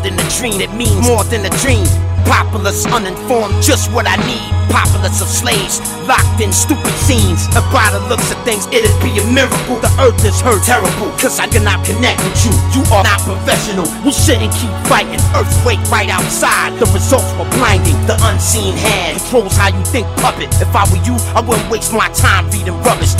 than a dream, it means more than a dream. Populace, uninformed, just what I need. Populace of slaves, locked in stupid scenes. If by the looks of things, it'd be a miracle. The earth is hurt terrible, cause I cannot connect with you. You are not professional, you shouldn't keep fighting. Earthquake right outside, the results were blinding. The unseen hand controls how you think, puppet. If I were you, I wouldn't waste my time reading rubbish.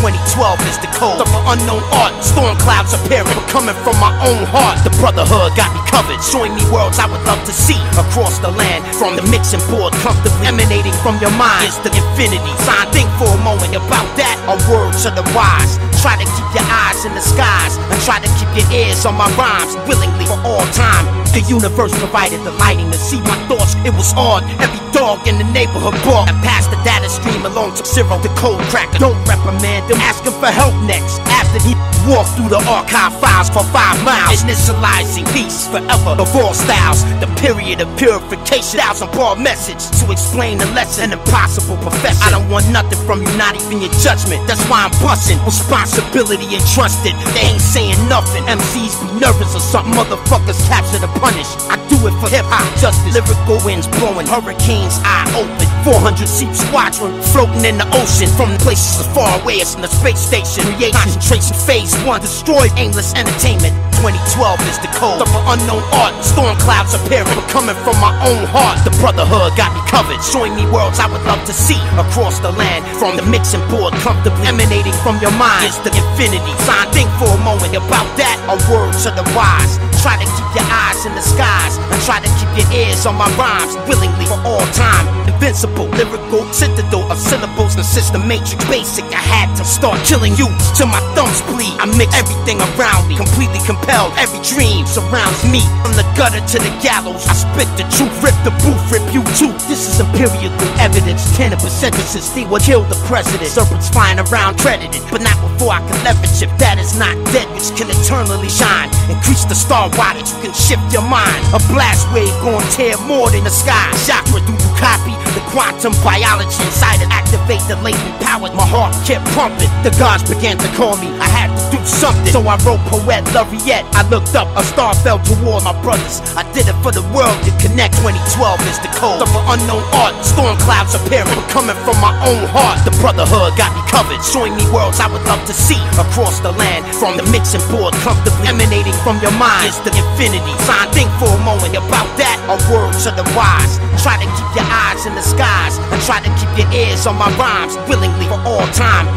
2012 is the code of an unknown art. Storm clouds appearing, but coming from my own heart. The brotherhood got me covered, showing me worlds I would love to see across the land. From the mixing board, comfortably emanating from your mind is the infinity sign. Think for a moment about that. A word to the wise. Try to keep your eyes in the skies and try to keep your ears on my rhymes willingly for all time. The universe provided the lighting to see my thoughts. It was odd. Every dog in the neighborhood barked. I passed the data stream along to Zero, the code cracker. Don't reprimand him. Ask him for help next. After he walked through the archive files for 5 miles, initializing peace forever of all styles. The period of purification. 1,000-bar message to explain the lesson. An impossible profession. I don't want nothing from you, not even your judgment. That's why I'm busting. Responsibility entrusted. They ain't saying nothing. MCs be nervous or something. Motherfuckers capture the punish. I do it for hip-hop justice. Lyrical winds blowing, hurricanes eye open. 400 seat squadron floating in the ocean. From places as far away as in the space station. Create concentration phase 1. Destroy aimless entertainment. 2012 is the code of an unknown art. Storm clouds appearing, but coming from my own heart. The brotherhood got me covered, showing me worlds I would love to see across the land. From the mixing board, comfortably emanating from your mind is the infinity sign. Think for a moment about that. A word to the wise. Try to keep your eyes in the skies and try to keep your ears on my rhymes willingly for all time. Invincible, lyrical citadel of syllables and system matrix basic. I had to start killing you till my thumbs bleed. I mix everything around me, completely compelled. Every dream surrounds me. From the gutter to the gallows, I spit the truth, rip the booth, rip you too. This is empirical evidence. Canibus sentences, they would kill the president. Serpents flying around credited, but not before I can leverage it. That is not dead, which can eternally shine. Increase the star wattage, you can shift your mind. A blast wave gon' tear more than the sky. Chakra, do you copy? The quantum biology inside it activate the latent powers. My heart kept pumping. The gods began to call me. I had to do something, so I wrote poet Laureate. I looked up, a star fell toward my brothers. I did it for the world to connect. 2012 is the code of an unknown art. Storm clouds appearing, but coming from my own heart. The brotherhood got me covered, showing me worlds I would love to see across the land. From the mixing board, comfortably emanating from your mind is the infinity sign. Think for a moment about that. A word to the wise. Try to keep your eyes in the skies and try to keep your ears on my rhymes willingly for all time.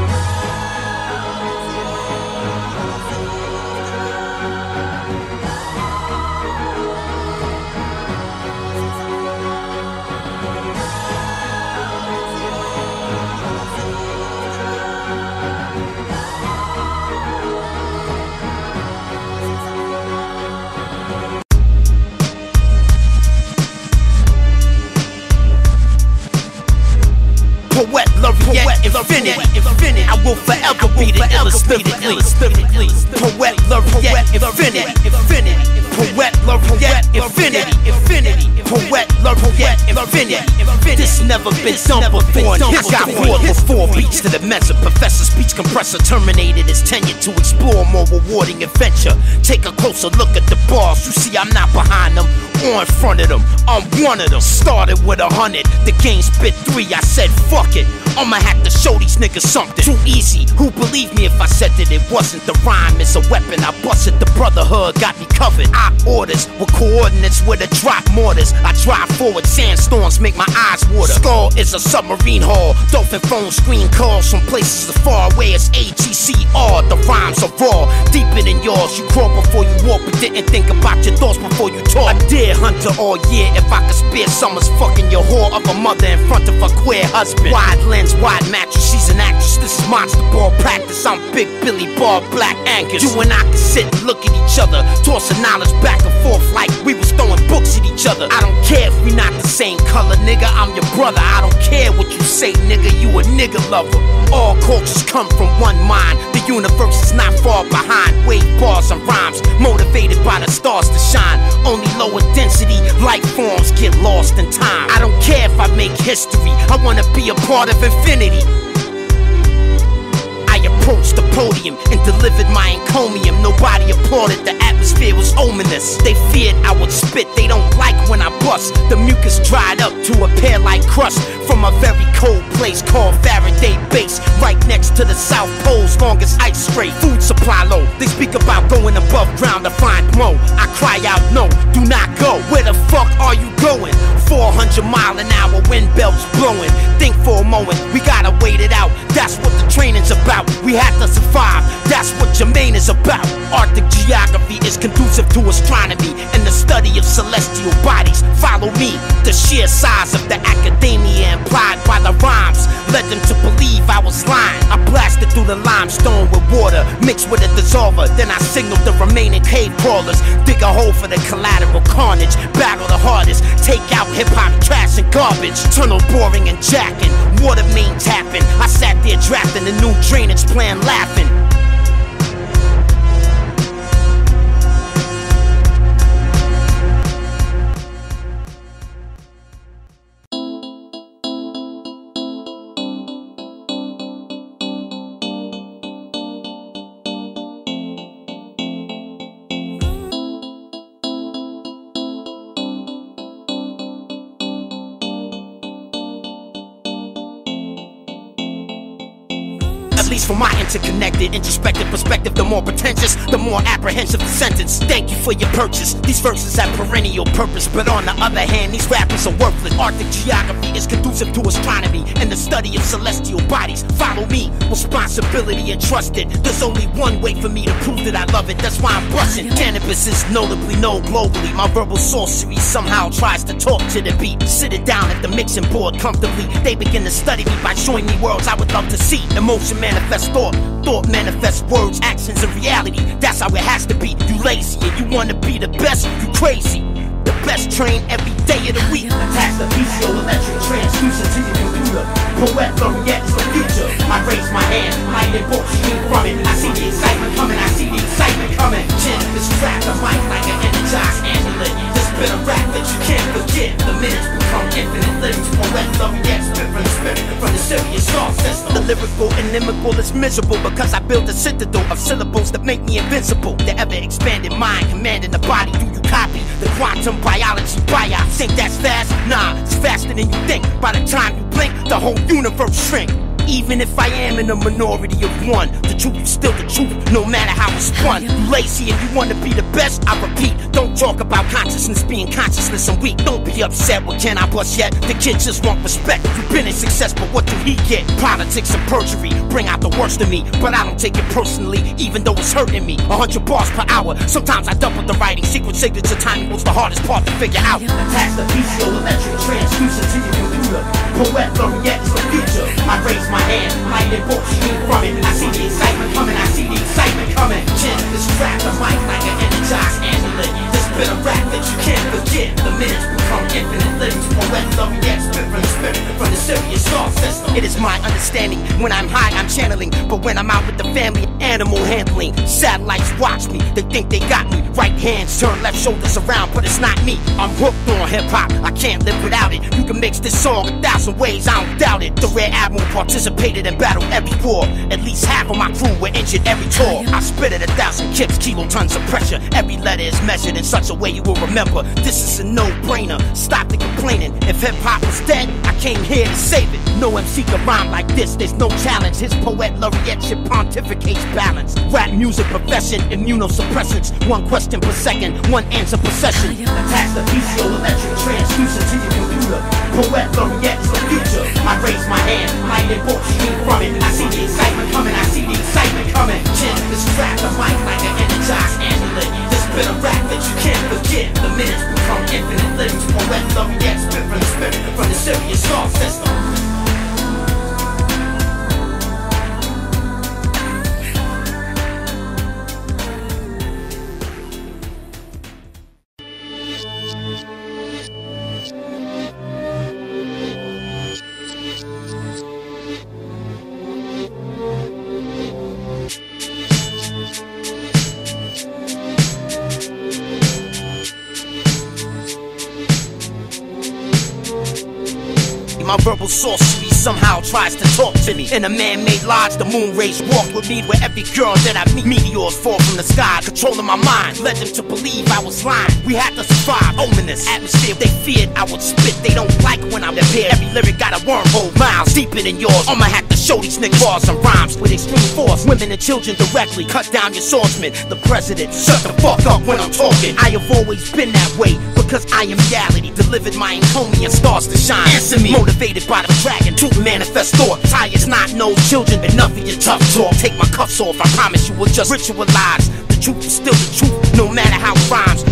Poet Laureate, infinity. I will forever be the illustrated least. Poet Laureate, infinity. Poet Laureate, infinity. Poet Laureate, infinity. This never been done before. Hip got more before. Beats to the mezzo. Professor speech compressor terminated his tenure to explore more rewarding adventure. Take a closer look at the bars. You see I'm not behind them or in front of them. I'm one of them. Started with 100. The game spit 3. I said fuck it. I'ma have to show these niggas something. Too easy. Who believe me if I said that it wasn't? The rhyme is a weapon. I busted. The brotherhood got me covered. I orders with coordinates with a drop mortars. I drive forward. Sandstorms make my eyes water. Skull is a submarine hull. Dolphin phone screen calls from places as far away as AGCR. The rhymes are raw, deeper than yours. You crawl before you walk, but didn't think about your thoughts before you talk. A deer hunter all year. If I could spare summers fucking your whore of a mother in front of a queer husband. Wide lens, wide mattress. She's an actress. This is monster ball practice. I'm Big Billy Ball, Black Angus. You and I can sit and look at each other, tossing knowledge back and forth like we was throwing books at each other. I don't care if we not the same color, nigga. I'm your brother. I don't care what you say, nigga. You a nigga lover. All cultures come from one mind. The universe is not far behind. Wave bars and rhymes, motivated by the stars to shine. Only lower density life forms get lost in time. I don't care if I make history. I wanna be a part of infinity. I approached the podium and delivered my encomium. Nobody applauded, the atmosphere was ominous. They feared I would spit, they don't like when I bust. The mucus dried up to appear like crust from a very cold place called Faraday Base, right next to the South Pole's longest ice strait. Food supply low, they speak about going above ground to find mo. I cry out no, do not go. Where the fuck are you going? 400-mile-an-hour wind belts blowing. Think for a moment, we gotta wait it out. That's what the training's about. We have to survive, that's what Jermaine is about. Arctic geography is conducive to astronomy and the study of celestial bodies. Follow me. The sheer size of the academia implied by the rhymes led them to believe I was lying. I blasted through the limestone with water mixed with a dissolver. Then I signaled the remaining cave crawlers. Dig a hole for the collateral carnage. Battle the hardest. Take out hip-hop trash and garbage. Tunnel boring and jacking. Water main tapping. I sat there drafting the new drainage plan, laughing. At least from my interconnected, introspective perspective, the more pretentious, the more apprehensive the sentence. Thank you for your purchase. These verses have perennial purpose, but on the other hand, these rappers are worthless. Arctic geography is conducive to astronomy and the study of celestial bodies. Follow me, responsibility entrusted. There's only one way for me to prove that I love it. That's why I'm busting. Cannabis is notably known globally. My verbal sorcery somehow tries to talk to the beat. Sit it down at the mixing board comfortably. They begin to study me by showing me worlds I would love to see. Emotion manifests thought, thought manifests words, actions, and reality. That's how it has to be. You lazy and you wanna be the best, you crazy. The best train every day of the week. Attach the piezoelectric transducer to your computer. Poet Laureate is the future. I raise my hand, light and bolt stream from it. I see the excitement coming, I see the excitement coming. Chin is trapped, the mic like an energized amulet. This bit of rap that you can't forget. The minutes become infinite lyrics. Poet Laureate spit from the spirit, from the serious star system. The lyrical inimical is miserable because I build a citadel of syllables that make me invincible. The ever-expanding mind commanding the body. Do you copy the quantum biology biop? Think that's fast? Nah, it's faster than you think. By the time you blink, the whole universe shrink. Even if I am in a minority of one, the truth is still the truth, no matter how it's spun. You lazy and you wanna be the best, I repeat. Don't talk about consciousness being consciousness and weak. Don't be upset with Canibus yet. The kid just want respect. You've been in success, but what do he get? Politics and perjury bring out the worst in me, but I don't take it personally, even though it's hurting me. 100 bars per hour, sometimes I double the writing. Secret signature timing was the hardest part to figure out. Attach the piezoelectric transducer to your computer. Poet Laureate is the future. I raise my hand, light and bolt stream from it. I see the excitement coming, I see the excitement coming. Chin is trapped, the mic like an energized amulet. This bit of rap that you can't forget. The minutes become infinite lyrics. Poet Laureate spit from the spirit, from the serious star system. It is my understanding, when I'm high I'm channeling, but when I'm out with the family, animal handling. Satellites watch me, they think they got me. Right hands turn, left shoulders around, but it's not me. I'm hooked on hip-hop, I can't live without it. You can mix this song 1,000 ways, I don't doubt it. The Rare Admiral participated in battle every war. At least half of my crew were injured every tour. I spit at 1,000 kips, kilotons of pressure. Every letter is measured in such a way you will remember. This is a no-brainer, stop the complaining. If hip-hop was dead, I came here to save it. No MC can rhyme like this, there's no challenge. His Poet Laureate shit pontificates balance. Rap music profession, immunosuppressants. One question per second, one answer per session. Attach the piezoelectric transducer to your computer. Poet Laureate is the future. I raise my hand, light and bolt stream from it. I see the excitement coming, I see the excitement coming. Chin is trapped, the mic like an energized amulet. This bit of rap that you can't forget. The minutes become infinite lyrics. Poet Laureate spit from the spirit, from the serious star system. My verbal sorcery somehow tries to talk to me. In a man-made lodge, the moon rays walked with me, where every girl that I meet, meteors fall from the sky, controlling my mind, led them to believe I was lying. We had to survive, ominous atmosphere. They feared I would spit, they don't like when I'm appear. Every lyric got a wormhole, miles deeper than yours. I'ma have to show these niggas bars and rhymes with extreme force. Women and children directly, cut down your swordsman. The president, shut the fuck up when I'm talking. I have always been that way, because I am reality. Delivered my encomium stars to shine. Answer me, motivated by the dragon to manifest thought. Tires not no children, enough of your tough talk. Take my cuffs off, I promise you will just ritualize. The truth is still the truth, no matter how it rhymes.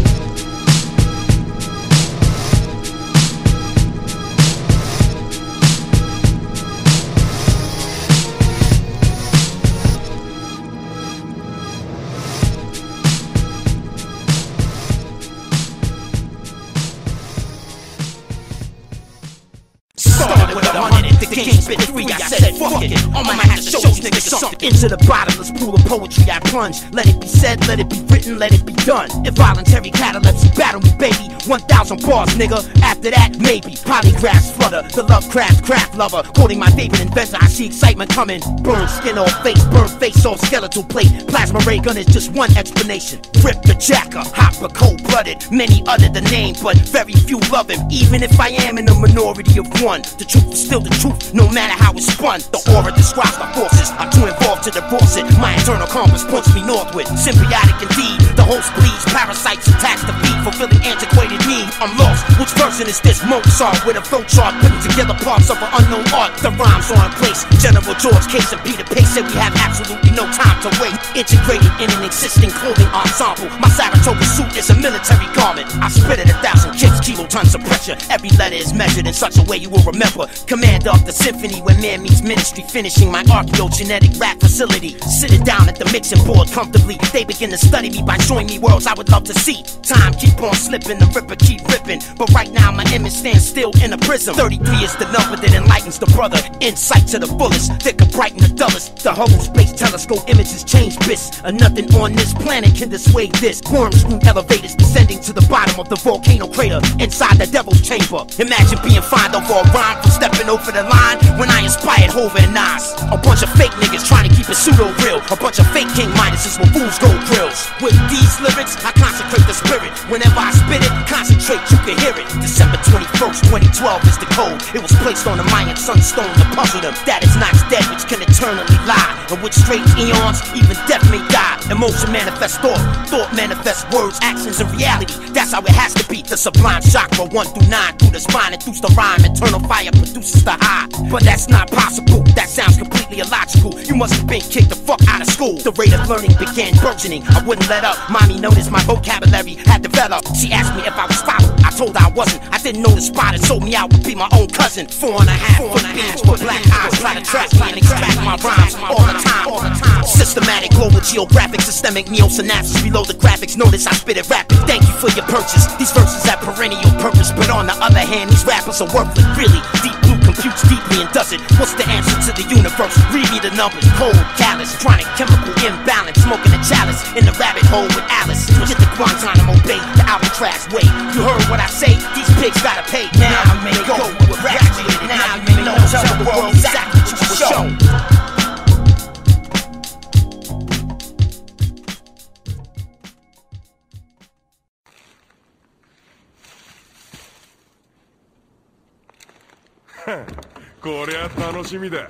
Started with 100, the game spit 3, I said fuck it. I'ma have to show these niggas something. Into the bottomless pool of poetry I plunge. Let it be said, let it be written, let it be done. Involuntary catalepsy, battle me baby. 1,000 bars nigga, after that maybe. Polygraphs flutter, the Lovecraft craft lover. Quoting my favorite inventor, I see excitement coming. Burn skin off face, burn face off skeletal plate. Plasma ray gun is just one explanation. Rip the jacker, hot but cold-blooded. Many utter the name, but very few love him. Even if I am in the minority of one, the truth is still the truth, no matter how it's spun. The aura describes my forces, I'm too involved to divorce it. My internal compass points me northward, symbiotic indeed. The host bleeds, parasites attach the feet, fulfilling antiquated need. I'm lost, which version is this? Mozart with a flow chart, putting together parts of an unknown art. The rhymes are in place, General George Case and Peter Pace said we have absolutely no time to wait. Integrated in an existing clothing ensemble, my Saratoga suit is a military garment. I spit at 1,000 kicks, kilotons of pressure. Every letter is measured in such a way you will remember. Commander of the symphony when man meets ministry, finishing my archaeogenetic rap facility. Sitting down at the mixing board comfortably, they begin to study me by showing me worlds I would love to see. Time keep on slipping, the ripper keep ripping, but right now my image stands still in a prism. 33 is the number that enlightens the brother. Insight to the fullest, that could brighten the dullest. The Hubble Space Telescope images change bits, and nothing on this planet can dissuade this. Worms through elevators descending to the bottom of the volcano crater inside the devil's chamber. Imagine being fined over a rhyme for stepping over the line when I inspired Hova and Nas. A bunch of fake niggas trying to keep it pseudo real. A bunch of fake king minuses with fools gold grills. With these lyrics, I consecrate the spirit. Whenever I spit it, concentrate, you can hear it. December 21st, 2012 is the code. It was placed on the Mayan sunstone to puzzle them. That is not dead, which can eternally lie. In which strange eons, even death may die. Emotion manifests thought, thought manifests words, actions, and reality. That's how it has to be. The sublime chakra 1 through 9 through the spine and through the rhyme. Eternal fire produces the high. But that's not possible, that sounds completely illogical. You must have been kicked the fuck out of school. The rate of learning began burgeoning, I wouldn't let up. Mommy noticed my vocabulary had developed. She asked me if I was followed, I told her I wasn't. I didn't know the spot that sold me out would be my own cousin. 4.5 foot beams with black eyes, try to trap me and extract my rhymes all the time. Systematic, global, geographic, systemic, neo-synapses below the graphics. Notice I spit it rapid, thank you for your purchase. These verses have perennial purpose, but on the other hand, these rappers are worthless. Really, Deep Blue computes deeply and does it. What's the answer to the universe? Read me the numbers, cold, callous, chronic, chemical imbalance, smoking a chalice in the rabbit hole with Alice. Get the Guantanamo Bay, the Alcatraz way. You heard what I say? These pigs gotta pay. Now you may go, we're graduated. Now you may know, tell the world exactly what you were shown. Ha, こりゃ楽しみだ。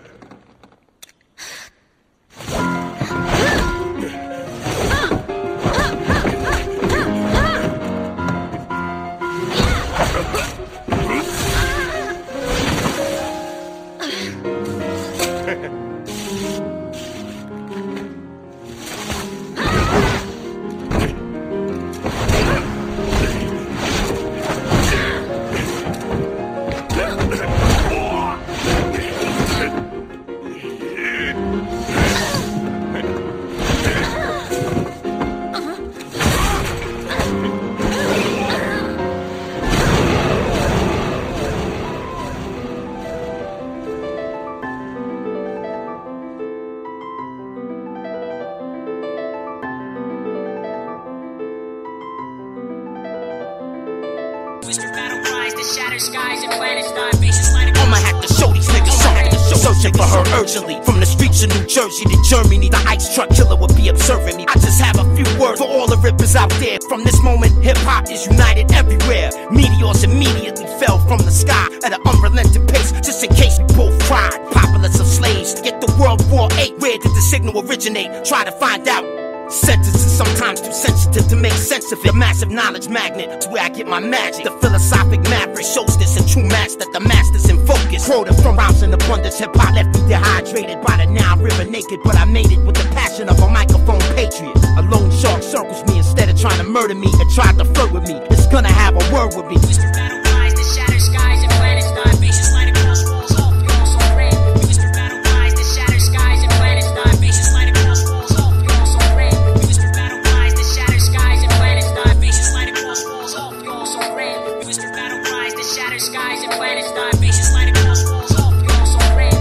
I'ma have to show these niggas something. so searching for her urgently. From the streets of New Jersey to Germany, the ice truck killer would be observing me. I just have a few words for all the rippers out there. From this moment, hip-hop is united everywhere. Meteors immediately fell from the sky at an unrelenting pace, just in case we both cried. Populace of slaves, get the World War VIII. Where did the signal originate? Try to find out. Sentences sometimes too sensitive to make sense of it. A massive knowledge magnet, it's where I get my magic. The philosophic maverick shows this in true match that the master's in focus. Quoted from rhymes in abundance, hip-hop left me dehydrated by the Nile River naked, but I made it with the passion of a microphone patriot. A lone shark circles me instead of trying to murder me and tried to flirt with me. It's gonna have a word with me. Whisper battle cries that shatter skies and planets die. Bases light across walls off, you also red. Whisper battle cries that shatter skies and planets die. Bases light across walls off, you also red. Whisper battle cries that shatter skies and planets die. Bases light across walls off, you also red. Whisper battle cries that shatter skies and planets die. Bases light across walls off, you also red.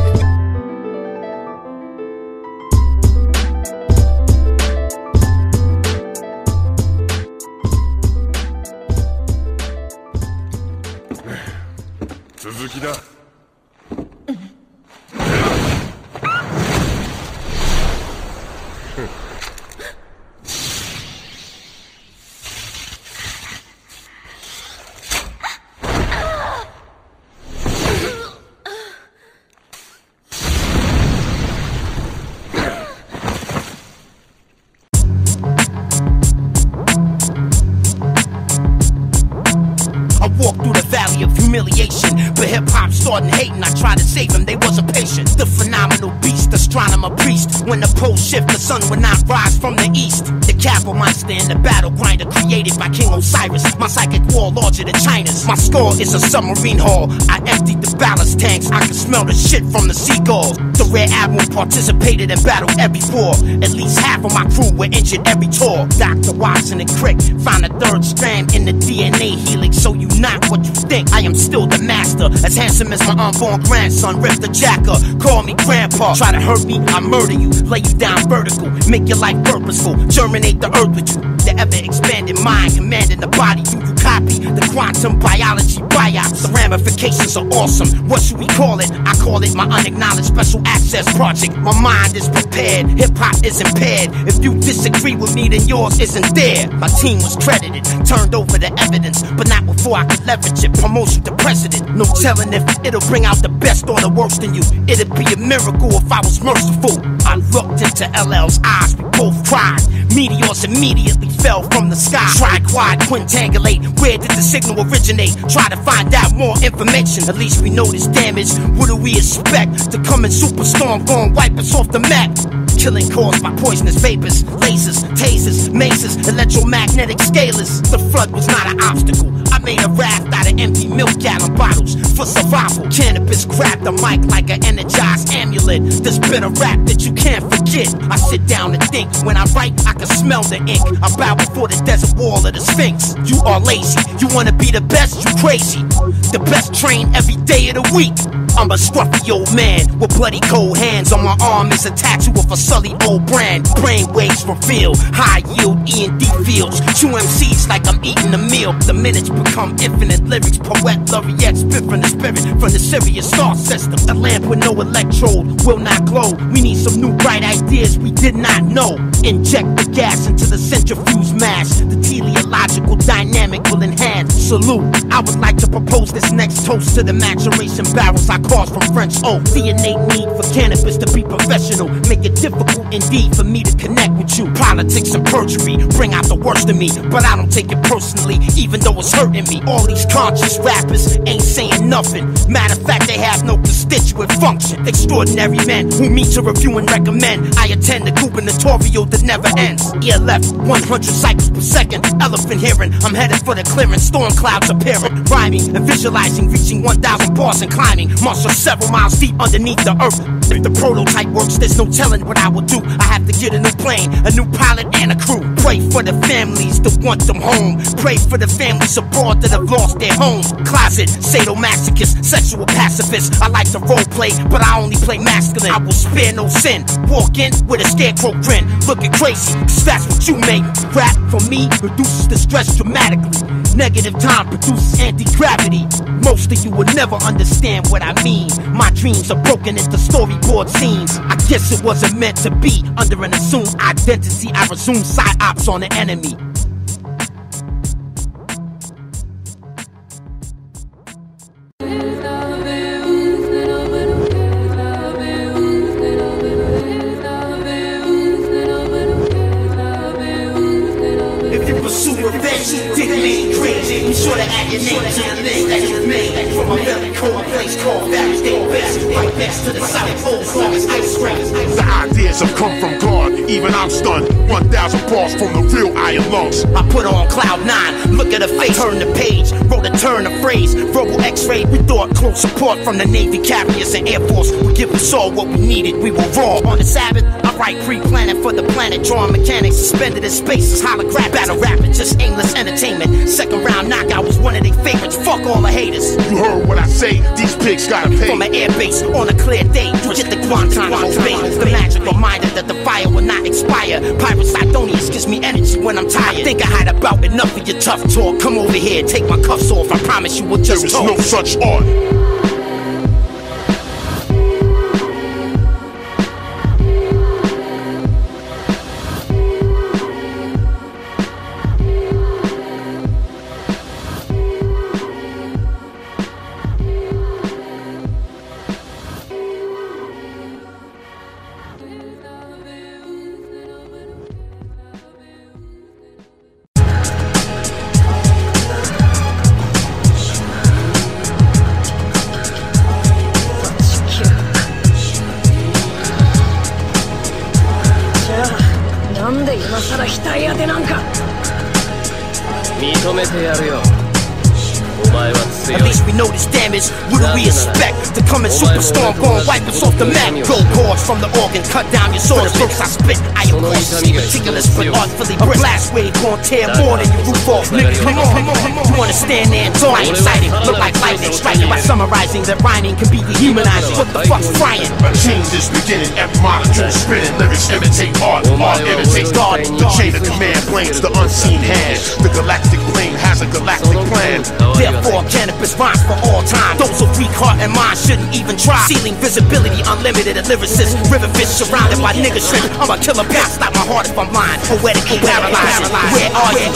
Suzuki-da. 'Valley of humiliation, but hip-hop starting hating. I tried to save him, they wasn't patient. The phenomenal beast, astronomer priest. When the poles shift, the sun will not rise from the east. The capital monster and the battle grinder created by King Osiris. My psychic wall larger than China's. My score is a submarine hull. I emptied the ballast tanks. I can smell the shit from the seagulls. The Rear Admiral participated in battle every war. At least half of my crew were injured every tour. Dr. Watson and Crick found a third strand in the DNA helix. So you not what you think. I am still the master, as handsome as my unborn grandson. Rip the jacker, call me grandpa. Try to hurt me, I murder you. Lay you down vertical, make your life purposeful. Germinate the earth with you. The ever-expanding mind, commanding the body. Do you copy the quantum biology biops? The ramifications are awesome. What should we call it? I call it my unacknowledged special access project. My mind is prepared, hip-hop is impaired. If you disagree with me, then yours isn't there. My team was credited, turned over the evidence, but not before I could leverage it. Promotion to president, no telling if it'll bring out the best or the worst in you. It'd be a miracle if I was merciful. I looked into LL's eyes, we both cried. Meteors immediately fell from the sky. Try quad, quintangulate, where did the signal originate? Try to find out more information, at least we know this damage. What do we expect? To come in superstorm, gon' wipe us off the map. Killing caused by poisonous vapors, lasers, tasers, maces, electromagnetic scalers. The flood was not an obstacle. I made a raft out of empty milk gallon bottles for survival. Canibus grabbed the mic like an energized amulet. This bit of rap that you can't forget. I sit down and think. When I write, I can smell the ink. I bow before the desert wall of the Sphinx. You are lazy. You wanna be the best? You crazy. The best trained every day of the week. I'm a scruffy old man with bloody cold hands. On my arm is a tattoo of a sully old brand. Brain waves reveal high yield E&D fields. Chew MCs like I'm eating a meal. The minutes become infinite lyrics. Poet Laureate spit from the spirit from the Sirius star system. A lamp with no electrode will not glow. We need some new bright ideas we did not know. Inject the gas into the centrifuge mass. The teleological dynamic will enhance. Salute. I would like to propose this next toast to the maturation barrels I caused from French oak. The innate need for cannabis to be professional make it difficult indeed for me to connect with you. Politics and perjury bring out the worst in me, but I don't take it personally, even though it's hurting me. All these conscious rappers ain't saying nothing. Matter of fact, they have no constituent function. Extraordinary men who meet to review and recommend. I attend the gubernatorial that never ends. Ear left, 100 cycles per second. Elephant hearing, I'm headed for the clearance. Storm clouds appearing, rhyming and visualizing, reaching 1,000 bars and climbing. Muscle several miles deep underneath the earth. If the prototype works, there's no telling what I will do. I have to get a new plane, a new pilot, and a crew. Pray for the families that want them home. Pray for the families abroad that have lost their homes. Closet twisted, sadomasochist, sexual pacifist. I like to role play, but I only play masculine. I will spare no sin, walk in with a scarecrow grin, looking crazy, cause that's what you make. Rap for me reduces the stress dramatically. Negative time produces anti-gravity. Most of you will never understand what I mean. My dreams are broken into storyboard scenes. I guess it wasn't meant to be. Under an assumed identity, I resume psyops on the enemy. If you pursue revenge, you dig me crazy. Be sure to add your name to the list that you made. From a very cold place called Valley State West, right next to the South Pole, as long as ice cream. The ideas have come from God, even I'm stunned. 1,000 bars from the real iron lungs. I put on cloud 9, look at her face, turn the page, wrote a turn of phrase, verbal x-ray. We thought close support from the Navy carriers and Air Force would give us all what we needed. We were raw. On the Sabbath, I write pre-planet for the planet, drawing mechanics suspended in space as holographic. Battle rapping, just aimless entertainment. Second round knockout was one of their favorites. Fuck all the haters. You heard what I say, these pigs gotta pay. From an air base on a clear day, you get the Guantanamo Bay. The magic reminder that the fire will not expire. Pirate Sidonius gives me energy when I'm tired. I think I had about enough of your tough talk. Come over here, take my cuffs off. I promise you we'll just talk. There is no such art. At least we know this damage. What do we expect? The coming superstorm gon' wipe us off the map. Go cords from the organ, cut down your sword. The verse I spit, I am cautiously meticulous but artfully brisk. A blast wave gon' tear more than your roof off. Nigga, come on. You wanna stand there and talk? I am excited, look like lightning striking. By summarizing that rhyming can be dehumanizing. What the fuck's frying? A change is beginning, every molecule spinning. Lyrics imitate art, art imitates God. The chain of command blames the unseen hand. The galactic plane has a galactic plan. Therefore, Canibus rhymes for all time. Those with weak heart and mind shouldn't even try. Ceiling visibility, unlimited, a lyricist. River fish surrounded by nigga shrimp. I'm a killer cat, stop my heart if I'm lying. Poetically paralyzed. Where are you?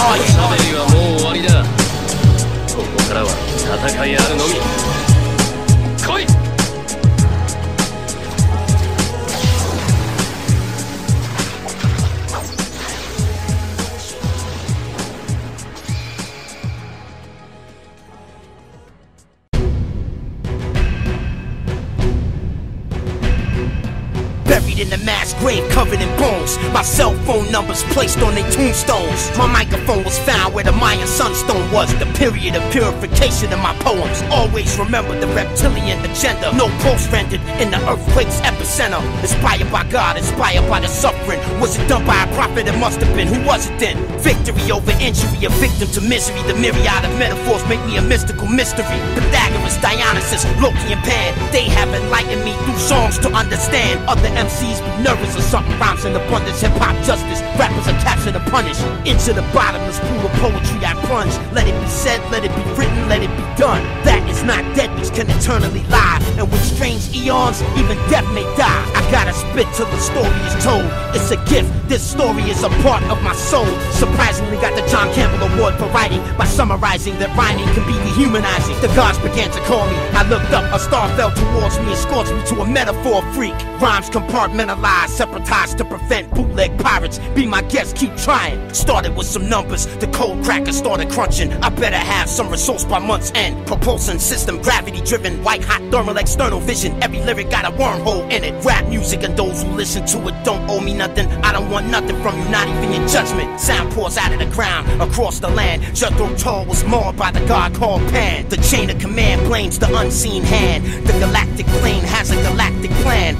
Buried in the mass grave covered in bones. My cell phone numbers placed on their tombstones. My microphone was found where the Mayan sunstone was. The period of purification in my poems. Always remember the reptilian agenda. No post rendered in the earthquake's epicenter. Inspired by God, inspired by the suffering. Was it done by a prophet? It must have been. Who was it then? Victory over injury, a victim to misery. The myriad of metaphors make me a mystical mystery. Pythagoras, Dionysus, Loki and Pan. They have enlightened me through songs to understand. Other MCs be nervous or something. Rhymes in abundance, hip-hop justice. Rappers are captured to punish. Into the bottomless pool of poetry I plunge. Let it be said, let it be written, let it be done. That is not dead, which can eternally lie. And with strange eons, even death may die. I gotta spit till the story is told. It's a gift, this story is a part of my soul. Surprisingly got the John Campbell Award for writing. By summarizing that rhyming can be dehumanizing. The gods began to call me. I looked up, a star fell towards me and scorched me to a metaphor freak. Rhymes compartmentalized, separatized to prevent bootleg pirates. Be my guest, keep trying. Started with some numbers, the cold cracker started crunching. I better have some resource by month's end. Propulsion system, gravity driven, white hot thermal external vision. Every lyric got a wormhole in it. Rap music and those who listen to it don't owe me nothing. I don't want nothing from you, not even your judgment. Sound pours out of the ground, across the land. Jethro Tull was mauled by the god called Pan. The chain of command blames the unseen hand. The galactic plane has a galactic plan.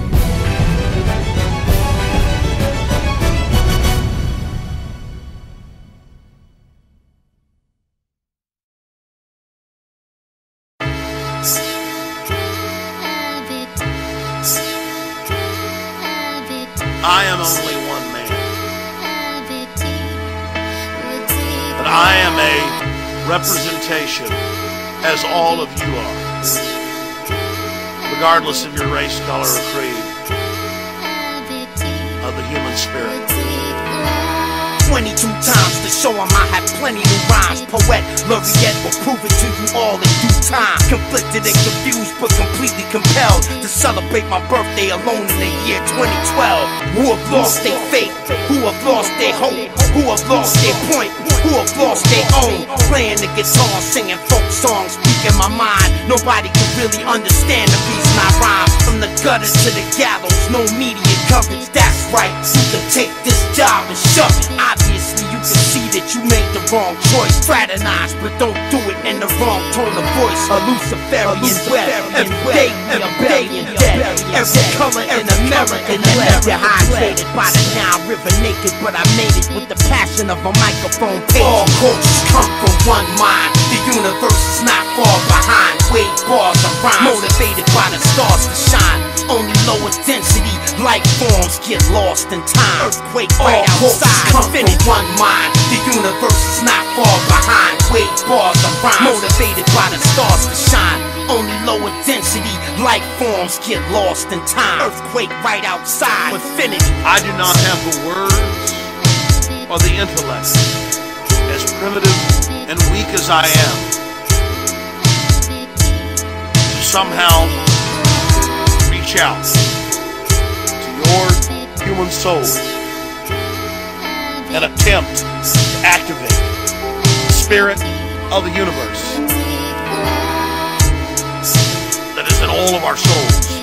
I am only one man. But I am a representation, as all of you are, regardless of your race, color, or creed, of the human spirit. 22 times to show him I have plenty new rhymes. Poet Laureate will prove it to you all in due time. Conflicted and confused, but completely compelled to celebrate my birthday alone in the year 2012. Who have lost their faith, who have lost their hope, who have lost their point, who have lost their own. Playing the guitar, singing folk songs, speaking my mind. Nobody can really understand the reason I rhyme. From the gutter to the gallows, no media coverage. That's right, you can take this job and shove it. Obviously, you can see that you made the wrong choice. Fraternize, but don't do it in the wrong tone of voice. A Luciferian web, every day we are burying dead. Every color in America, dehydrated by the Nile River naked, but I made it with the passion of a microphone page. All cultures come from one mind. The universe is not far behind. Wave bars of rhymes, motivated by the stars to shine. Only lower density life forms get lost in time. Earthquake right outside. Come from one mind. The universe is not far behind. Wave bars of rhymes, motivated by the stars to shine. Only lower density life forms get lost in time. Earthquake right outside. Infinity. I do not have the words or the intellect, as primitive and weak as I am, to somehow reach out to your human soul and attempt to activate the spirit of the universe that is in all of our souls.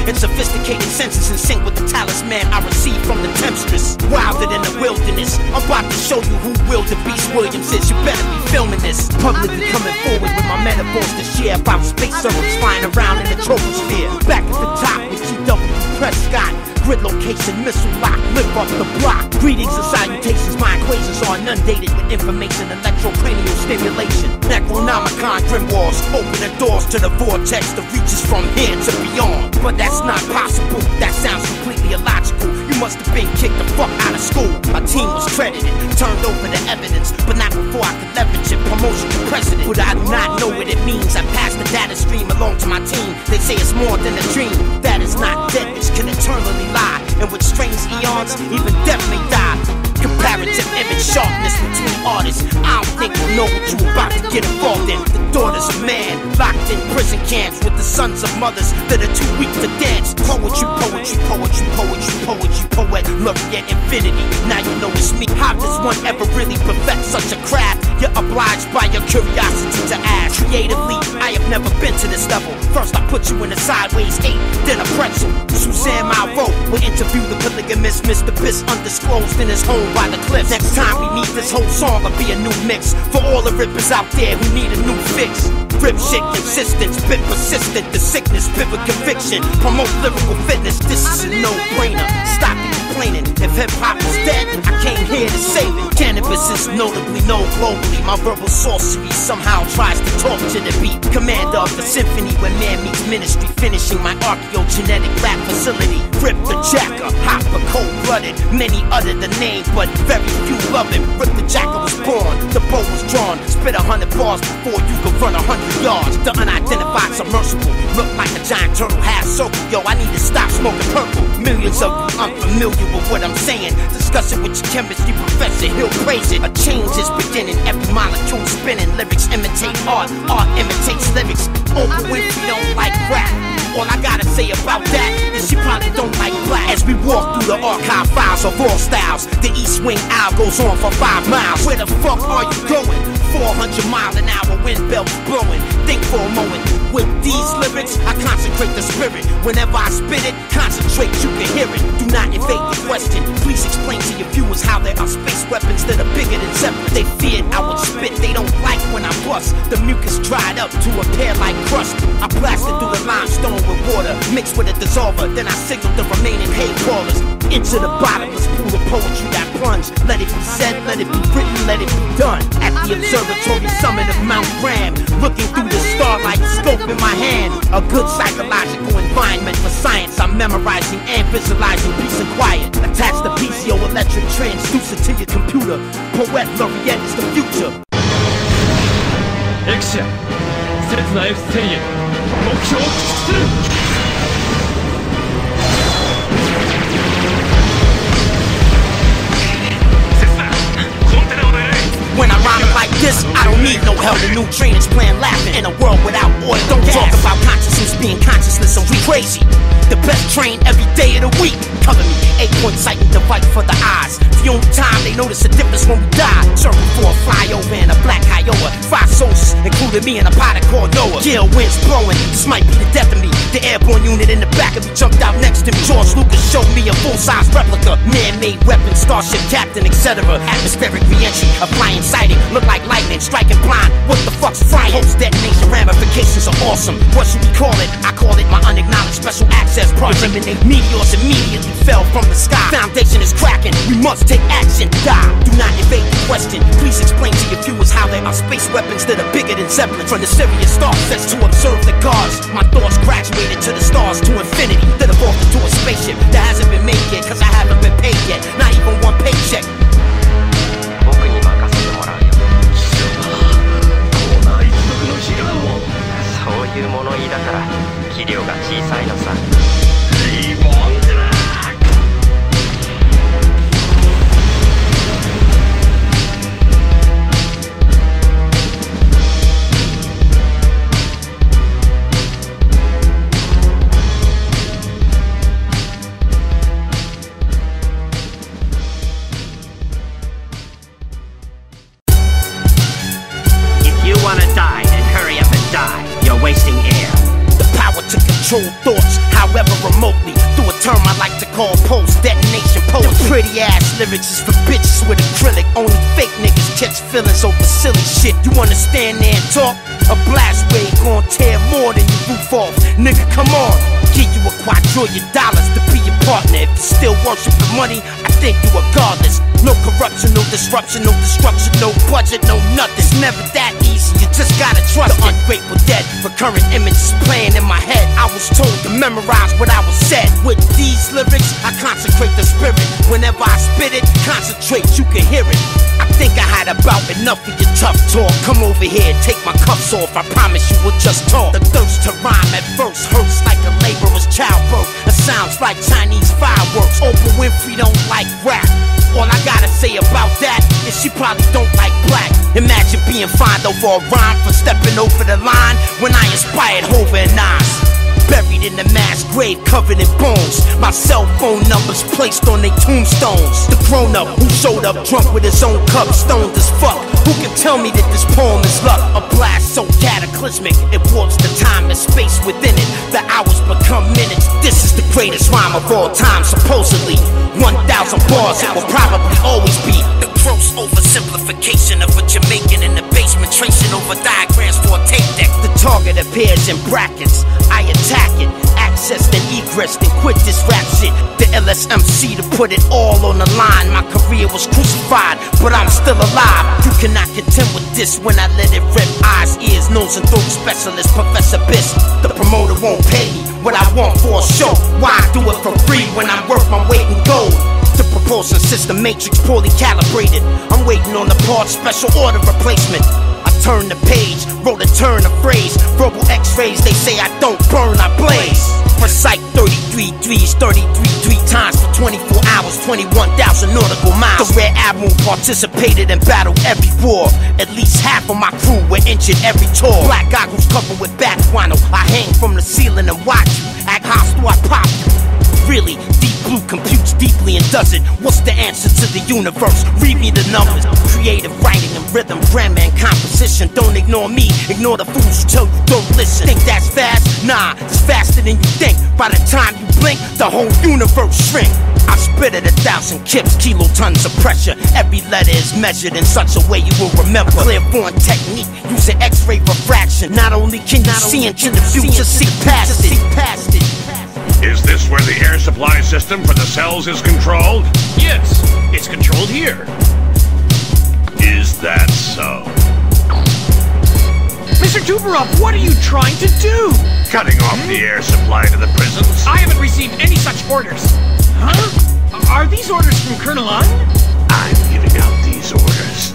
And sophisticated senses in sync with the talisman I received from the temptress. Wilder than the wilderness, I'm about to show you who Will the Beast Williams is. You better be filming this. Publicly coming forward with my metaphors to share about space servants flying around in the troposphere. Back at the top with GW Prescott. Grid location, missile lock, lift up the block. Greetings and salutations, my equations are inundated with information, electrocranial stimulation. Necronomicon grimoires open the doors to the vortex that reaches from here to beyond. But that's not possible, that sounds completely illogical. You must have been kicked the fuck out of school. My team was credited, turned over the evidence, but not before I could leverage it, promotion to president. But I do not know what it means. I passed the data stream along to my team. They say it's more than a dream, that is not dead, which can eternally lie. And with strange eons, even death may die. Comparative image sharpness between artists. I don't think you know what you about to get involved in. The daughters of man, locked in prison camps with the sons of mothers that are too weak to dance. Poetry, poetry, poetry, poetry, poetry, poet, Laureate infinity. Now you know it's me. How does one ever really perfect such a craft? You're obliged by your curiosity to ask. Creatively, I have never been to this level. First I put you in a sideways 8, then a pretzel. Suzanne Malraux will interview the polygamist Mr. Biss undisclosed in his home by the cliffs. Next time we meet, this whole song will be a new mix for all the rippers out there who need a new fix. Rip shit consistent, spit persistent, the sickness, pivot conviction, promote lyrical fitness. This is a no-brainer. Stop it complaining. If hip-hop is dead, I came here to save it. Canibus is notably known globally. My verbal sorcery somehow tries to talk to the beat. Commander of the symphony where man meets ministry, finishing my archaeogenetic rap facility. Rip the Jacker, hopper, cold-blooded. Many utter the name, but very few love him. Rip the Jacker was born, the bow was drawn. Spit 100 bars before you could run 100 yards. The unidentified submersible look like a giant turtle half circle. Yo, I need to stop smoking purple. Millions of you unfamiliar with what I'm saying. Discuss it with your chemistry professor, he'll praise it. A change is beginning, every molecule spinning. Lyrics imitate art, art imitates lyrics. Oprah Winfrey don't like rap. All I gotta say about that is she probably don't like black. As we walk through the archive files of all styles, the East Wing Owl goes on for 5 miles. Where the fuck are you going? 400-mile-an-hour wind belts blowing. Think for a moment. With these lyrics, I consecrate the spirit. Whenever I spit it, concentrate, you can hear it. Do not question. Please explain to your viewers how there are space weapons that are bigger than Zeppelin. They feared I would spit, they don't like when I bust. The mucus dried up to appear like crust. I blasted through the limestone with water, mixed with a dissolver. Then I signaled the remaining hay crawlers into the bottomless pool of poetry that plunged. Let it be said, let it be written, let it be done. At the observatory summit of Mount Graham, looking through the starlight, scope in my hand. A good psychological environment for science. I'm memorizing and visualizing peace and quiet. Attach the piezoelectric transducer to your computer. Poet Laureate is the future. Exia, 切な F1000 へ目標を駆逐する。When I rhyme like this, I don't need no help. The new trainers playing laughing in a world without oil. Don't talk about consciousness being consciousness, so we crazy. The best train every day of the week. Color me, 8-point sighting device for the eyes. The only time they notice the difference when we die. Circle for a flyover in a black Kiowa. 5 soldiers, including me in a pilot called Noah. Gale winds blowing, this might be the death of me. The airborne unit in the back of me jumped out next to me. George Lucas showed me a full-size replica. Man-made weapon, starship captain, etc. Atmospheric re-entry, a flying sighting. Look like lightning, striking blind. What the fuck's flying? Post detonation ramifications are awesome. What should we call it? I call it my unacknowledged special access project. Eliminate meteors immediately fell from the sky. Foundation is cracking, we must take action. Die, do not evade the question. Please explain to your viewers how there are space weapons that are bigger than Zeppelin. From the Sirius star sets to observe the gods. My thoughts graduated to the stars, to infinity. That evolved into a spaceship that hasn't been made yet, cause I haven't been paid yet. Not even one paycheck. そういう物言いだから器量が小さいのさ。Wasting air. The power to control thoughts, however remotely, through a term I like to call post-detonation poetry. The pretty ass lyrics is for bitches with acrylic. Only fake niggas catch feelings over silly shit. You wanna stand there and talk? A blast wave gon' tear more than you roof off. Nigga, come on. Give you a quadrillion dollars to be your partner. If you still worship the money, I think you are godless. No corruption, no disruption, no destruction, no budget, no nothing. It's never that easy, you just gotta trust the ungrateful dead. Recurrent images playing in my head. I was told to memorize what I was said. With these lyrics, I consecrate the spirit. Whenever I spit it, concentrate, you can hear it. I think I had about enough of your tough talk. Come over here, take my cuffs off. I promise you we'll just talk. The thirst to rhyme at first hurts like a laborer's childbirth. It sounds like Chinese fireworks. Oprah Winfrey don't like rap. All I gotta say about that is she probably don't like black. Imagine being fined over a rhyme for stepping over the line when I inspired Hova and Nas. Buried in the mass grave covered in bones. My cell phone numbers placed on their tombstones. The grown-up who showed up drunk with his own cup, stoned as fuck. Who can tell me that this poem is luck? A blast so cataclysmic, it warps the time and space within it. The hours become minutes. This is the greatest rhyme of all time, supposedly. 1,000 bars, it will probably always be the gross oversimplification of a Jamaican in the basement, tracing over diagrams for a tape deck. The target appears in brackets. I attack it, access then egress, then quit this rap shit. The LSMC to put it all on the line. My career was crucified, but I'm still alive. You cannot contend with this when I let it rip. Eyes, ears, nose and throat specialist, Professor Biss. The promoter won't pay me what I want for a show. Why do it for free when I'm worth my weight in gold? The propulsion system matrix poorly calibrated. I'm waiting on the part, special order replacement. I turn the page, wrote a turn of phrase. Verbal x-rays, they say I don't burn, I blaze. For psych, 33 threes, 33 3 times for 24 hours, 21,000 nautical miles. The Red Admiral participated in battle every war. At least half of my crew were injured every tour. Black goggles covered with bat guano. I hang from the ceiling and watch you. Act hostile, I pop you. Really, deep blue computes deeply and does it. What's the answer to the universe? Read me the numbers. Creative writing and rhythm, grammar and composition. Don't ignore me, ignore the fools who tell you don't listen. Think that's fast? Nah, it's faster than you think. By the time you blink, the whole universe shrink. I spit at 1,000 kips, kilotons of pressure. Every letter is measured in such a way you will remember. Clairvoyant technique, using X-ray refraction. Not only can you see into the future, see past it. Is this where the air supply system for the cells is controlled? Yes, it's controlled here. Is that so? Mr. Tuberov, what are you trying to do? Cutting off the air supply to the prisons? I haven't received any such orders. Huh? Are these orders from Colonel Un? I'm giving out these orders.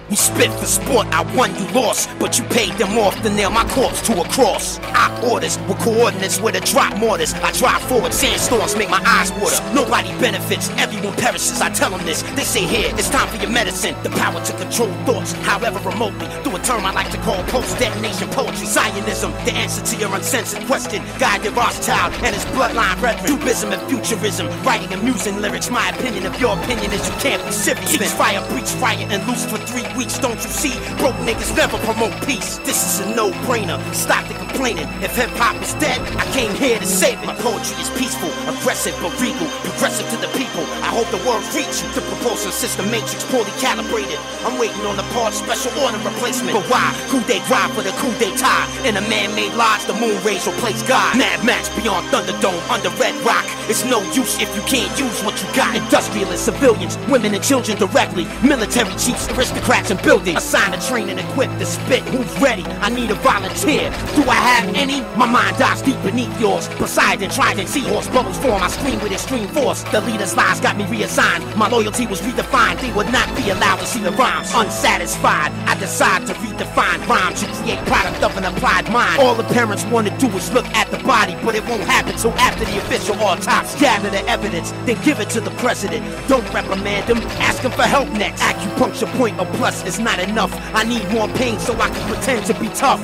You spit for sport, I won, you lost. But you paid them off to nail my corpse to a cross. I orders with coordinates where to drop mortars. I drive forward, sandstorms make my eyes water. Nobody benefits, everyone perishes, I tell them this. They say here, it's time for your medicine. The power to control thoughts, however remotely. Through a term I like to call post-detonation poetry. Zionism, the answer to your uncensored question. Guided Rothschild and his bloodline brethren. Dubism and futurism, writing amusing lyrics. My opinion of your opinion is you can't be serious. Teach fire, preach fire, and loose for 3 weeks. Don't you see? Broke niggas never promote peace. This is a no-brainer. Stop the complaining. If hip-hop is dead, I came here to save it. My poetry is peaceful, aggressive but regal, progressive to the people. I hope the world reach you. The propulsion system matrix poorly calibrated. I'm waiting on the part special order replacement. But why? Coup de grace for the coup d'etat. In a man-made lodge, the moon rays replace God. Mad Max beyond Thunderdome, under Red Rock. It's no use if you can't use what you got. Industrialists, civilians, women and children directly. Military chiefs, aristocrats and buildings. Assigned to train and equip to spit. Who's ready? I need a volunteer. Do I have any? My mind dives deep beneath yours. Poseidon, Trident, seahorse, bubbles form. I scream with extreme force. The leader's lies got me reassigned. My loyalty was redefined. They would not be allowed to see the rhymes. Unsatisfied, I decide to redefine rhymes to create product of an applied mind. All the parents want to do is look at the body, but it won't happen till after the official autopsy. Gather the evidence, then give it to the president. Don't reprimand him, ask him for help next. Acupuncture point or plus is not enough. I need more pain so I can pretend to be tough.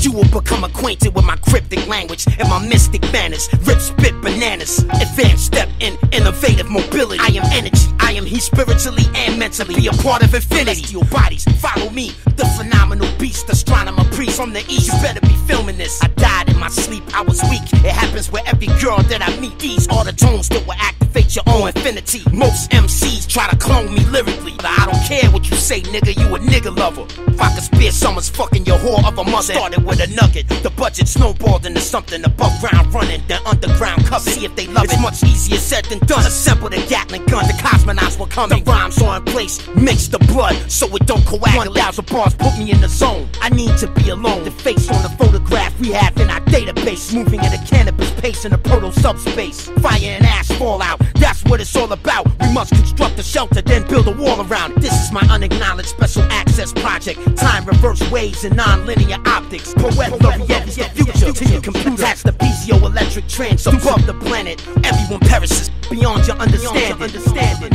You will become acquainted with my cryptic language and my mystic manners. Rip, spit, bananas. Advanced step in innovative mobility. I am energy, I am he spiritually and mentally. Be a part of infinity. Celestial bodies, follow me. The phenomenal beast, astronomer priest from the east. You better be filming this. I died in my sleep, I was weak. It happens with every girl that I meet. These are the tones that will activate your own infinity. Most MCs try to clone me lyrically, but I don't care what you say, nigga, you a nigga lover. If I could spare someone's fucking your whore of a mother. Started with a nugget, the budget snowballed into something above ground running, then underground cover. See if they love it. It's much easier said than done. Assemble the Gatling gun, the cosmonauts were coming. The rhymes are in place, mix the blood so it don't coagulate. 1,000 bars put me in the zone. I need to be alone. The face on the photograph we have in our database, moving at a cannabis pace in a proto subspace. Fire and ash fallout, that's what it's all about. We must construct a shelter, then build a wall around it. This is my unacknowledged special access project. Time reverse waves and non-linear optics. Poet Laureate is the future to your computer. That's the piezoelectric trance above the planet. Everyone perishes beyond your understanding.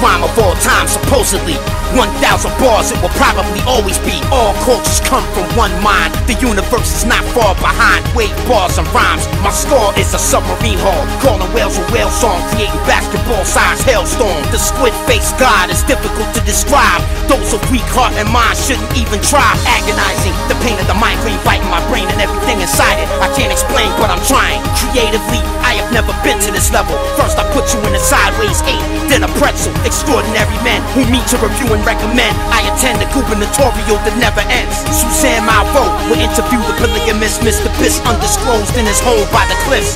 rhyme of all time, supposedly 1,000 bars, it will probably always be. All cultures come from one mind. The universe is not far behind. Wave bars and rhymes. My score is a submarine hull, calling whales a whale song, creating basketball-sized hailstorm. The squid-faced god is difficult to describe. Those of weak heart and mind shouldn't even try. Agonizing, the pain of the migraine biting my brain and everything inside it. I can't explain, but I'm trying. Creatively, I have never been to this level. First I put you in a sideways 8, then a pretzel. Extraordinary men who meet to review and recommend. I attend a gubernatorial that never ends. Suzanne Malvo will interview the polygamist Mr. Biss, undisclosed in his home by the cliffs.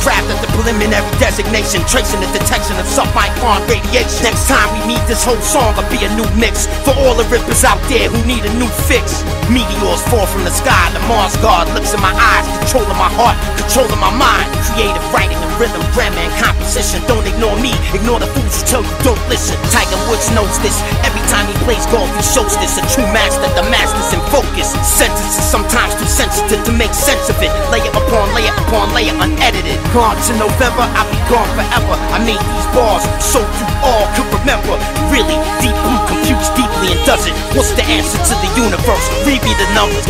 Craft at the preliminary designation, tracing the detection of sub-micron radiation. Next time we meet, this whole song will be a new mix for all the rippers out there who need a new fix. Meteors fall from the sky, the Mars guard looks in my eyes, controlling my heart, controlling my mind. Creative writing and rhythm, grammar and composition. Don't ignore me, ignore the fools who tell you don't listen. Tiger Woods knows this, every time he plays golf he shows this. A true master, the master's in focus. Sentences sometimes too sensitive to make sense of it. Layer upon layer upon layer, unedited. Gone to November, I'll be gone forever. I made these bars so you all could remember. Really deep, who computes deeply and does it? What's the answer to the universe? Read me the numbers.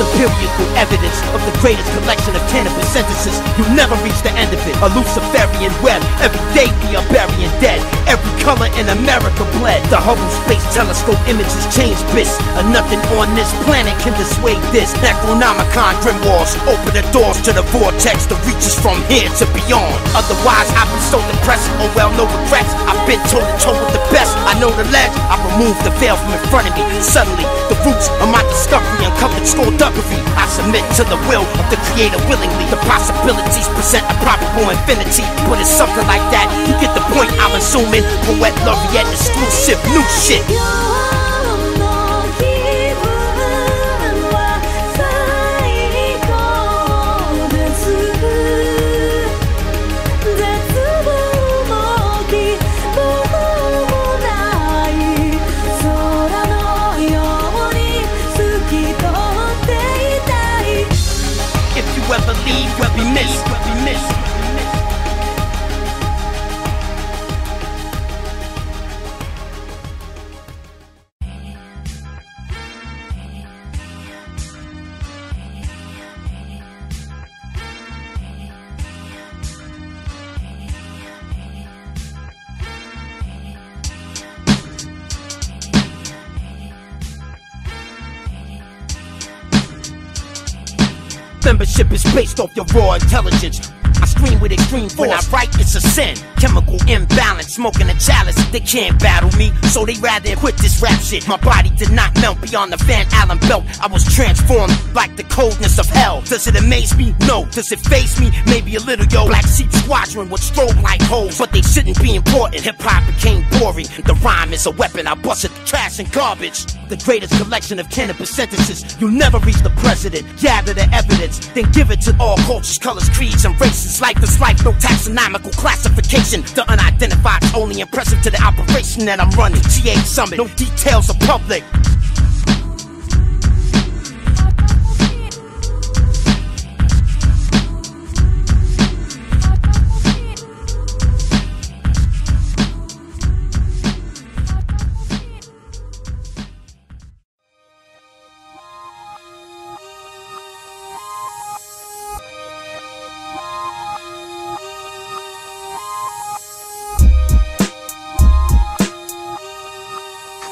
Empirical evidence of the greatest collection of cannabis sentences. You'll never reach the end of it. A Luciferian web. Every day we are burying dead. Every color in America bled. The Hubble Space Telescope images change bits. And nothing on this planet can dissuade this. Necronomicon grimoires open the doors to the vortex that reaches from here to beyond. Otherwise I've been so depressed. Oh well, no regrets. I've been toe to toe with the best. I know the ledge. I removed the veil from in front of me. Suddenly the roots of my discovery uncovered skullduggery. I submit to the will of the creator willingly. The possibilities present a probable infinity. But it's something like that, you get the point I'm assuming. Poet Laureate exclusive new shit. Whoever leave will be missed. Membership is based off your raw intelligence. I scream with extreme force. When I write, it's a sin. Chemical imbalance, smoking a chalice. They can't battle me, so they rather quit this rap shit. My body did not melt beyond the Van Allen belt. I was transformed like the coldness of hell. Does it amaze me? No. Does it faze me? Maybe a little, yo. Black Sheep Squadron with strobe light holes, but they shouldn't be important. Hip-hop became boring. The rhyme is a weapon. I busted the trash and garbage. The greatest collection of cannabis sentences. You'll never reach the president. Gather the evidence, then give it to all cultures, colors, creeds, and races. Life is life, no taxonomical classification. The unidentified is only impressive to the operation that I'm running. GA Summit, no details are public.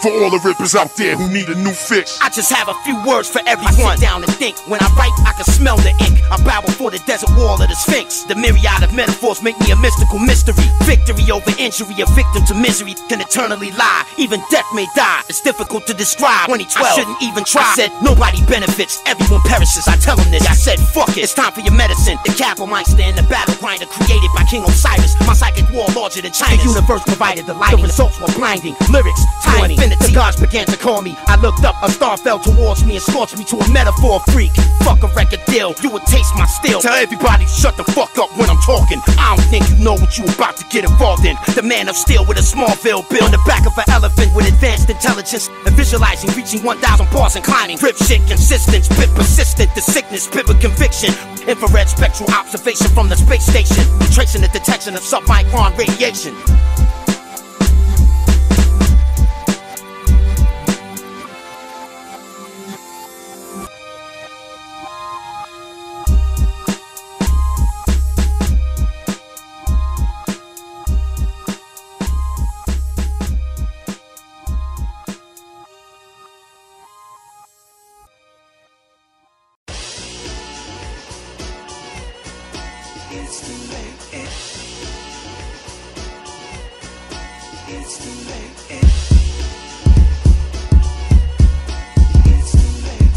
For all the rippers out there who need a new fix. I just have a few words for everyone. I sit down and think. When I write, I can smell the ink. I bow before the desert wall of the Sphinx. The myriad of metaphors make me a mystical mystery. Victory over injury, a victim to misery can eternally lie. Even death may die. It's difficult to describe. 2012, I shouldn't even try. I said nobody benefits, everyone perishes. I tell them this. I said fuck it. It's time for your medicine. The Capelmeister and the battle grinder created by King Osiris. My psychic war larger than China. The universe provided the lighting. The results were blinding. Lyrics, time, infinity. The gods began to call me. I looked up, a star fell towards me and scorched me to a metaphor freak. Fuck a record deal, you would taste my steel. Tell everybody shut the fuck up when I'm talking. I don't think you know what you about to get involved in. The man of steel with a Smallville bill on the back of an elephant with advanced intelligence and visualizing, reaching 1,000 bars and climbing. Grip shit, consistent, spit persistent, the sickness, spit with conviction. Infrared spectral observation from the space station, tracing the detection of submicron radiation. It's too late. It's too late. It's too late.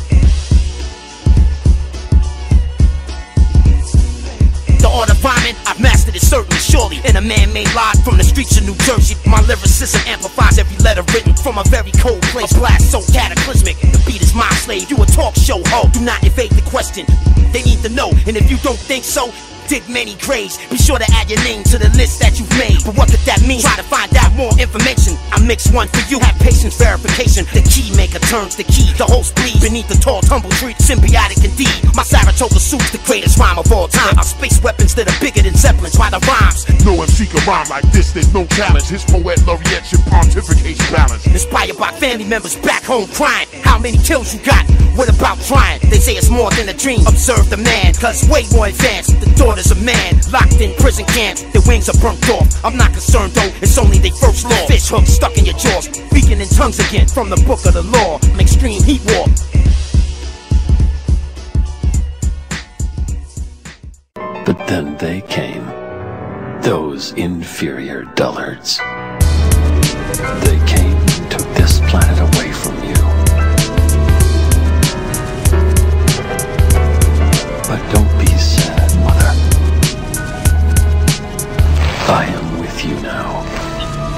It's too late. The art of rhyming, I've mastered it certainly, surely. In a man-made lie from the streets of New Jersey. My lyricism amplifies every letter written from a very cold place. A blast so cataclysmic, the beat is my slave. You a talk show ho, do not evade the question. They need to know, and if you don't think so, dig many graves. Be sure to add your name to the list that you've made. But what could that mean? Try to find out more information. I mix one for you. Have patience, verification. The key maker turns the key. The host bleeds beneath the tall tumble tree. Symbiotic indeed. My Saratoga suit's the greatest rhyme of all time. Our space weapons that are bigger than Zeppelins. Why the rhymes? No MC can rhyme like this, there's no challenge. His poet laureate should pontificate balance. Inspired by family members back home crying. How many kills you got? What about trying? They say it's more than a dream. Observe the man, cause way more advanced. The daughter's a man, locked in prison camps. Their wings are burnt off. I'm not concerned though, it's only their first law. Fish hooks stuck in your jaws, speaking in tongues again from the book of the law. An extreme heat war. But then they came, those inferior dullards. They came and took this planet away from you. But don't be sad, Mother. I am with you now.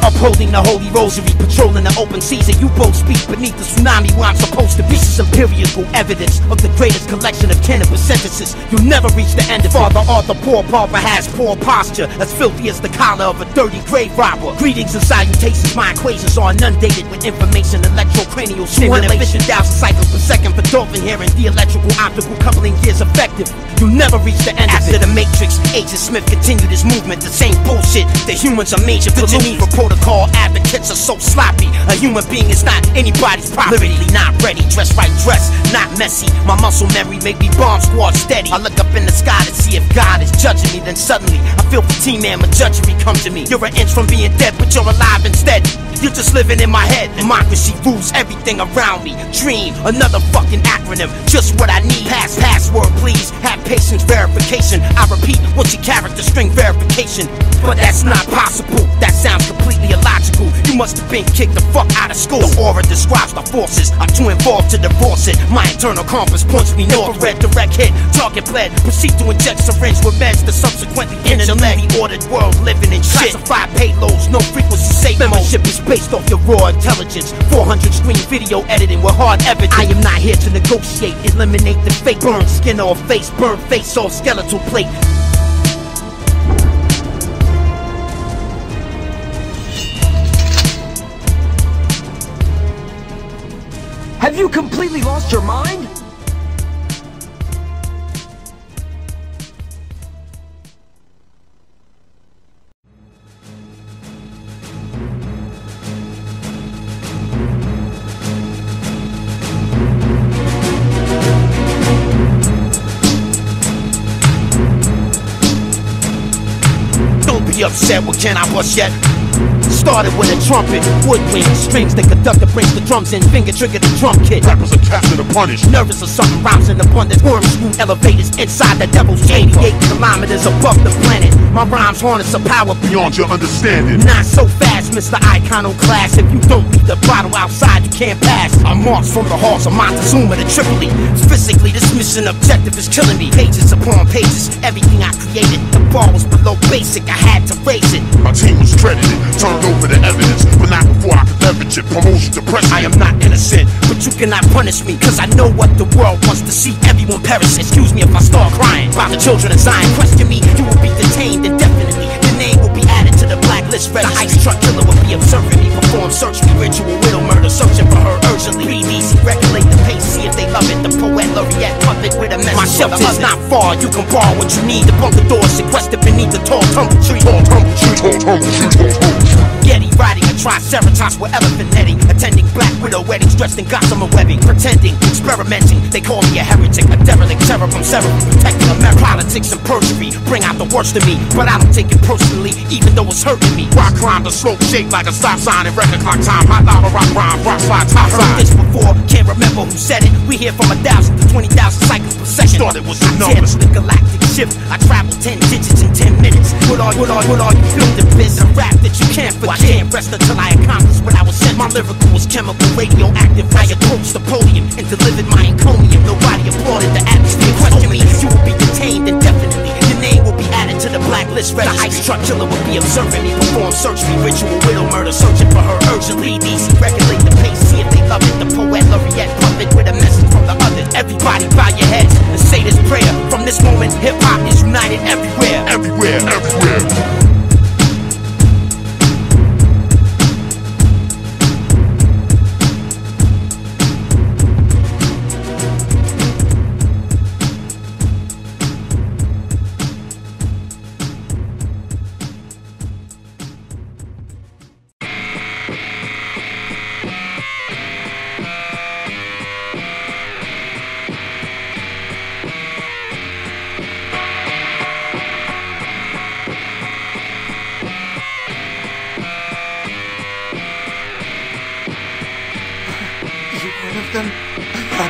Upholding the holy rosary, patrolling the open seas, and you both speak beneath the tsunami where I'm supposed to be. This is empirical evidence of the greatest collection of Canibus sentences. You'll never reach the end of it. Father Arthur, poor pauper, has poor posture, as filthy as the collar of a dirty grave robber. Greetings and salutations, my equations are inundated with information, electrocranial stimulation. 250,000 cycles per second for dolphin hearing, the electrical optical coupling gears effective. You'll never reach the end of it. After the Matrix, Agent Smith continued his movement, the same bullshit. The humans are major pollutants. The Geneva Protocol advocates are so sloppy. A human being is not anybody's property. Literally not ready, dress right, dress not messy. My muscle memory make me bomb squad steady. I look up in the sky to see if God is judging me. Then suddenly I feel for T-Man, my judgery come to me. You're an inch from being dead, but you're alive instead. You're just living in my head. Democracy rules everything around me. Dream, another fucking acronym, just what I need. Password please, have patience, verification. I repeat, what's your character string verification? But that's not possible, that sounds completely illogical. You must have been kicked the fuck out of school. The aura describes the forces, I'm too involved to divorce it. My internal compass points me north. Red direct hit, target bled. Proceed to inject syringe with meds to subsequently enter the ordered world living in shit. Classified payloads, no frequency safe. Membership is based off your raw intelligence. 400 screen video editing with hard evidence. I am not here to negotiate, eliminate the fake. Burn skin off face, burn face off skeletal plate. Have you completely lost your mind? Don't be upset with Canibus yet. Started with a trumpet, woodwind, strings, the conductor brings the drums in, finger trigger the drum kit. Rappers are captain to punish. Nervous or something, rhymes in abundance. Worm screw elevators inside the devil's 88 kilometers above the planet. My rhymes harness a power Beyond your understanding. not so fast, Mr. Iconoclast. If you don't leave the bottle outside, you can't pass. I march from the halls of Montezuma to Tripoli. Physically, this mission objective is killing me. Pages upon pages, everything I created. The bar was below basic, I had to raise it. My team was credited, turned over the evidence, but not before I could leverage it. Promotion to president. I am not innocent, but you cannot punish me, cause I know what the world wants to see. Everyone perish. Excuse me if I start crying about the children of Zion. Question me, you will be detained indefinitely. Your name will be added to the blacklist registry. The ice truck killer will be observing me perform search me. Ritual widow murder, searching for her urgently. BDC regulate the pace, see if they love it. The poet laureate puppet with a message. My shelter's not far, you can borrow what you need. The bunker door sequestered beneath the tall tumble tree. Tall tumble tree, tall tumble tree, tall tumble tree. Yeti riding a triceratops with elephant netting. Attending black widow weddings dressed in gossamer webbing. Pretending, experimenting, they call me a heretic. A derelict cherubim, seraphim, protecting America. Politics and perjury bring out the worst in me, but I don't take it personally, even though it's hurting me. Rock climb the slope, shaped like a stop sign and record clock time. Hot lava, rock rhyme, rock slide, top Heard side. this before, can't remember who said it. We hear from 1,000 to 20,000 cycles per second. Started with some I numbers. the galactic shift. I travel 10 digits in 10 minutes. What are you building, biz? A rap that you can't forget. I can't rest until I accomplish what I was sent. My lyrical was chemical, radioactive. I approached the podium and delivered my encomium. Nobody applauded the atmosphere. Question me, you will be detained indefinitely. Your name will be added to the blacklist registry. The ice truck killer will be observing me perform search me. Ritual widow murder, searching for her urgently. DC regulate the pace, see if they love it. The poet laureate puppet with a message from the others. Everybody bow your heads and say this prayer. From this moment, hip hop is united everywhere. Everywhere, everywhere.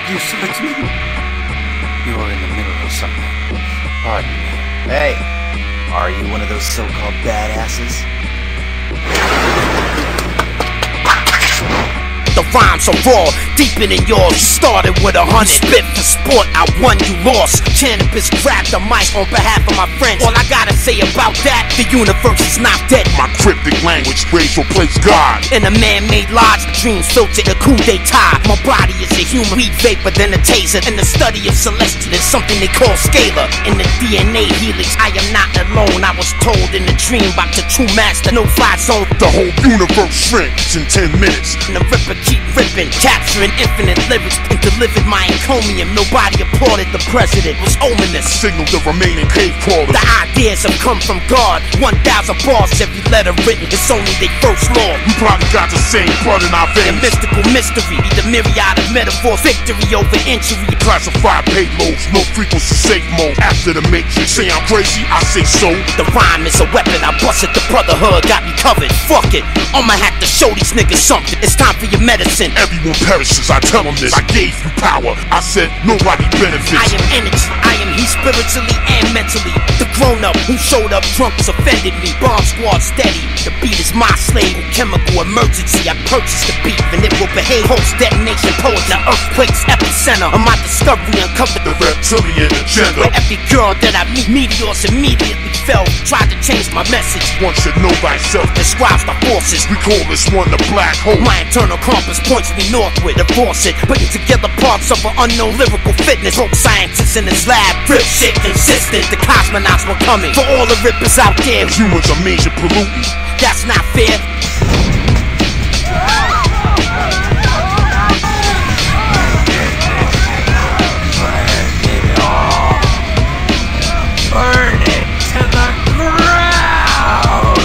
You search me? You are in the middle of something. Pardon me. Hey, are you one of those so-called badasses? The rhymes are raw, deeper than yours. You started with 100. Spit for sport, I won, you lost. Canibus grabbed the mic on behalf of my friends. All I gotta say about that, the universe is not dead. My cryptic language, racial place God. In a man-made lodge, dreams filtered a coup d'etat. My body is a human weed vapor, then a taser. In the study of celestial, there's something they call scalar. In the DNA helix, I am not alone. I was told in a dream about the true master, no fly zone. The whole universe shrinks in 10 minutes. And the ripper keep ripping, capturing infinite lyrics, and delivered my encomium. Nobody applauded, the president was ominous. Signal the remaining cave crawlers. The ideas have come from God. 1,000 bars, every letter written, it's only their first law. We probably got the same blood in our The veins. mystical mystery, the myriad of metaphors, victory over injury. Classified payloads, no frequency safe mode. After the matrix, say I'm crazy, I say so. The rhyme is a weapon, I busted the brotherhood, got me covered. Fuck it, I'ma have to show these niggas something. It's time for your medicine. Everyone perishes, I tell them this. I gave you power, I said nobody benefits. I am energy, I am he spiritually and mentally. The grown-up who showed up drunk has offended me. Bomb squad steady, the beat is my slave. Chemical emergency, I purchased the beat and it will behave. Post detonation poetry, the earthquake's epicenter of my discovery uncovered The reptilian agenda. where every girl that I meet, meteors immediately fell. Tried to change my message, One should know thyself. describes the forces. We call this one the black hole. My internal compass points me northward, divorce it, putting together parts of an unknown lyrical fitness. Broke scientists in his lab, rip shit consistent. The cosmonauts were coming for all the rippers out there. Humans are major pollutants. That's not fair. Burn it to the ground!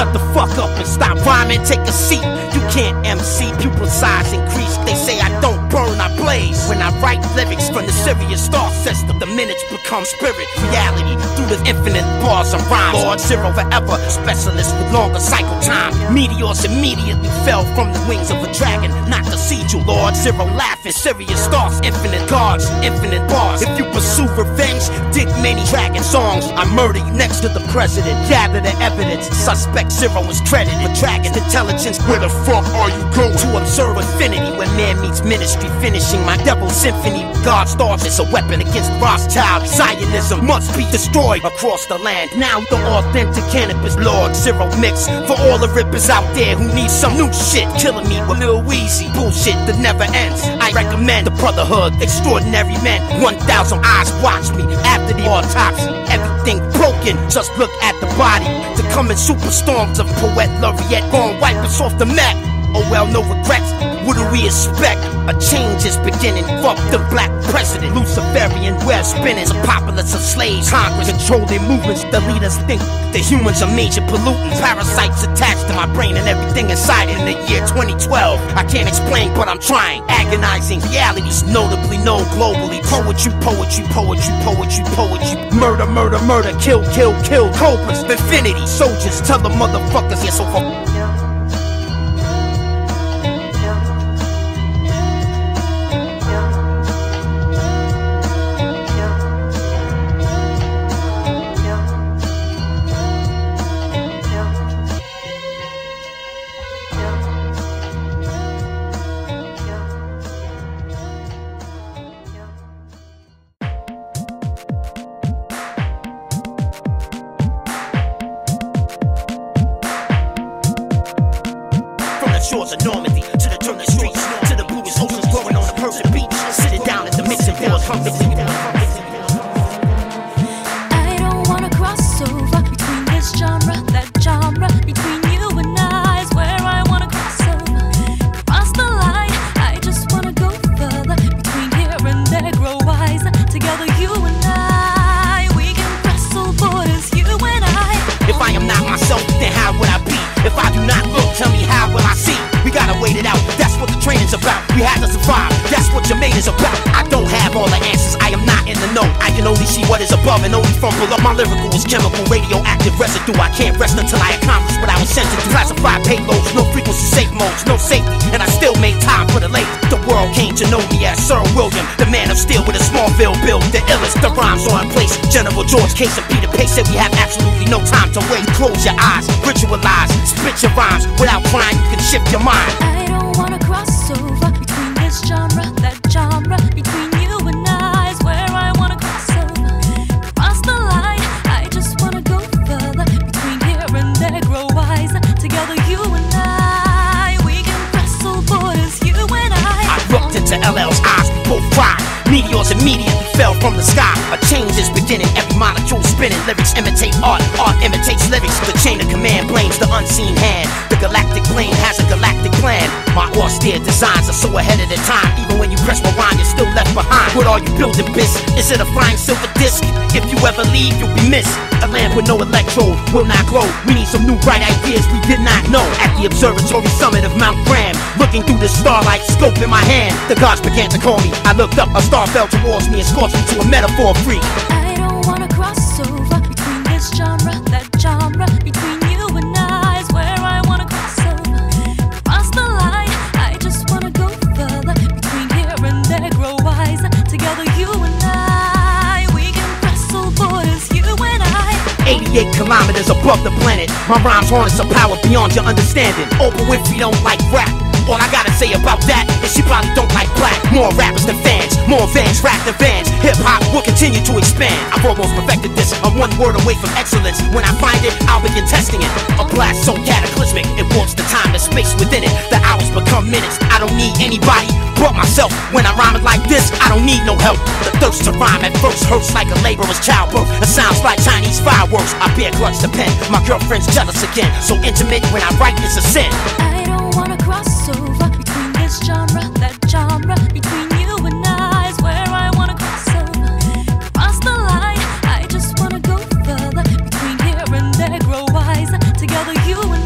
shut the fuck up and stop rhyming, take a seat. You can't MC, pupil size increase. They say I don't burn, I blaze. When I write lyrics from the Sirius star system, the minutes become spirit, reality. Through the infinite bars of rhymes. Lord Zero forever, specialist with longer cycle time. Meteors immediately fell from the wings of a dragon. Not to see you, Lord Zero laughing. Sirius stars, infinite gods, infinite bars. If you pursue revenge, dig many dragon songs. I murder you next to the president. Gather the evidence. Suspect Zero is credited for dragon intelligence. Where the fuck are you going? To observe infinity when man meets ministry, finishing my devil symphony. God stars is a weapon against Rothschild. Zionism must be destroyed across the land. Now the authentic Canibus Lord Zero mix for all the rippers out there who need some new shit. Killing me with Lil Weezy bullshit that never ends. I recommend the Brotherhood, Extraordinary Men. 1,000 eyes watch me after the autopsy. Everything broken, just look at the body. The coming superstorms of Poet Laureate gon' wipe us off the map. Oh well, no regrets. What do we expect? A change is beginning. Fuck the black president. Luciferian web spinners. A populace of slaves. Congress controlling movements. The leaders think the humans are major pollutants. Parasites attached to my brain and everything inside it in the year 2012. I can't explain, but I'm trying. Agonizing realities, notably known globally. Poetry, poetry, poetry, poetry, poetry. Murder, murder, murder. Kill, kill, kill. Cobras, infinity. Soldiers, tell the motherfuckers yes over. Shores of Normandy, to the Turner streets, to the bluest oceans blowing on the Persian beach, sitting down at the mixing board. I don't wanna cross over between this genre, that genre, between you and I is where I wanna cross over. Cross the line, I just wanna go further. Between here and there, grow wiser. Together, you and I, we can wrestle borders, you and I. If I am not myself, then how would I be? If I do not look, tell me how will I see? We gotta wait it out, that's what the training's about. We had to survive, that's what your mate is about. I don't have all the answers, I am not in the know. I can only see what is above and only from below. My lyrical is chemical, radioactive residue. I can't rest until I accomplish what I was sent to do. Classified payloads, no frequency safe modes, no safety. And I still made time for the late. The world came to know me as Sir William, the man of steel with a Smallville build. The illest, the rhymes are in place. General George Case and Peter Pace said we have absolutely no time to wait. Close your eyes, ritualize, spit your rhymes. Without trying, you can shift your mind. I don't wanna cross over between this genre, that genre, between you and I is where I wanna cross over. Cross the line, I just wanna go further. Between here and there, grow wiser. Together, you and I, we can wrestle borders, you and I looked into LL's eyes, both fried. Meteors immediately fell from the sky. A change is beginning, every molecule spinning. Lyrics imitate art, art imitates lyrics. The chain of command blames the unseen hand. The galactic plane has a galactic plan. My austere designs are so ahead of their time. Even when you press rewind, you're still left behind. What are you building, bis? Is it a flying silver disc? If you ever leave, you'll be missed. A lamp with no electrode will not glow. We need some new bright ideas we did not know. At the observatory summit of Mount Graham, looking through the starlight, scope in my hand, the gods began to call me. I looked up, a star fell towards me and scorched me to a metaphor freak. I don't wanna cross over between this genre, that genre, between you and I is where I wanna cross over. Cross the line, I just wanna go further. Between here and there, grow wiser. Together, you and I, we can wrestle borders, you and I. 88 kilometers above the planet, my rhymes harness a power beyond your understanding. Oprah Winfrey don't like rap. All I gotta say about that is she probably don't like black. More rappers than fans, more vans, rap than vans. Hip-hop will continue to expand. I've almost perfected this, I'm one word away from excellence. When I find it, I'll begin testing it. A blast so cataclysmic, it warps the time and space within it. The hours become minutes, I don't need anybody but myself. When I rhyme it like this, I don't need no help. The thirst to rhyme at first hurts like a laborer's childbirth. It sounds like Chinese fireworks, I bear clutch the pen. My girlfriend's jealous again, so intimate when I write it's a sin. I don't wanna cross over between this genre, that genre, between you and I is where I wanna cross over. Cross the line, I just wanna go further. Between here and there, grow wiser. Together, you and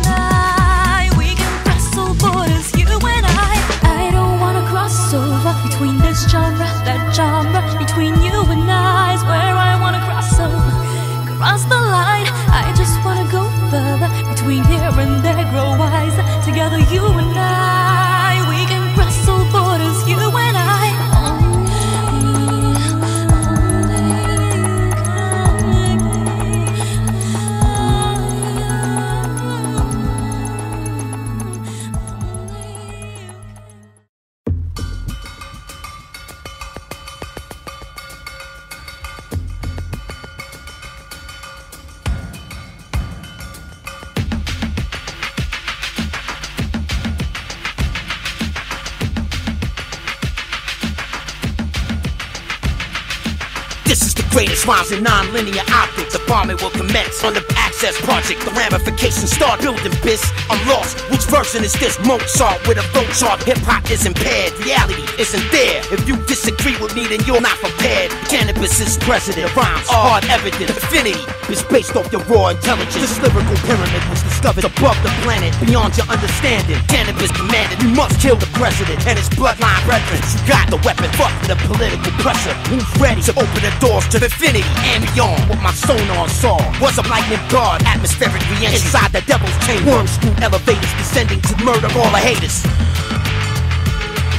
This is the greatest rhymes in non-linear optics. The bombing will commence on the Access Project. The ramifications start building, bis. I'm lost. Which version is this? Mozart with a flow chart. Hip-hop is impaired. Reality isn't there. If you disagree with me, then you're not prepared. Canibus is president. Rhymes are hard evident. Infinity is based off your raw intelligence. This lyrical pyramid was discovered above the planet, beyond your understanding. Canibus commanded, you must kill the president and his bloodline brethren. You got the weapon, fuck the political pressure. Who's ready to open the doors to infinity and beyond? What my sonar saw was a lightning guard, atmospheric re-entry inside the devil's chamber. Worm screw elevators descending to murder all the haters.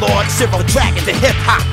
Lord Zero Dragon, the hip-hop.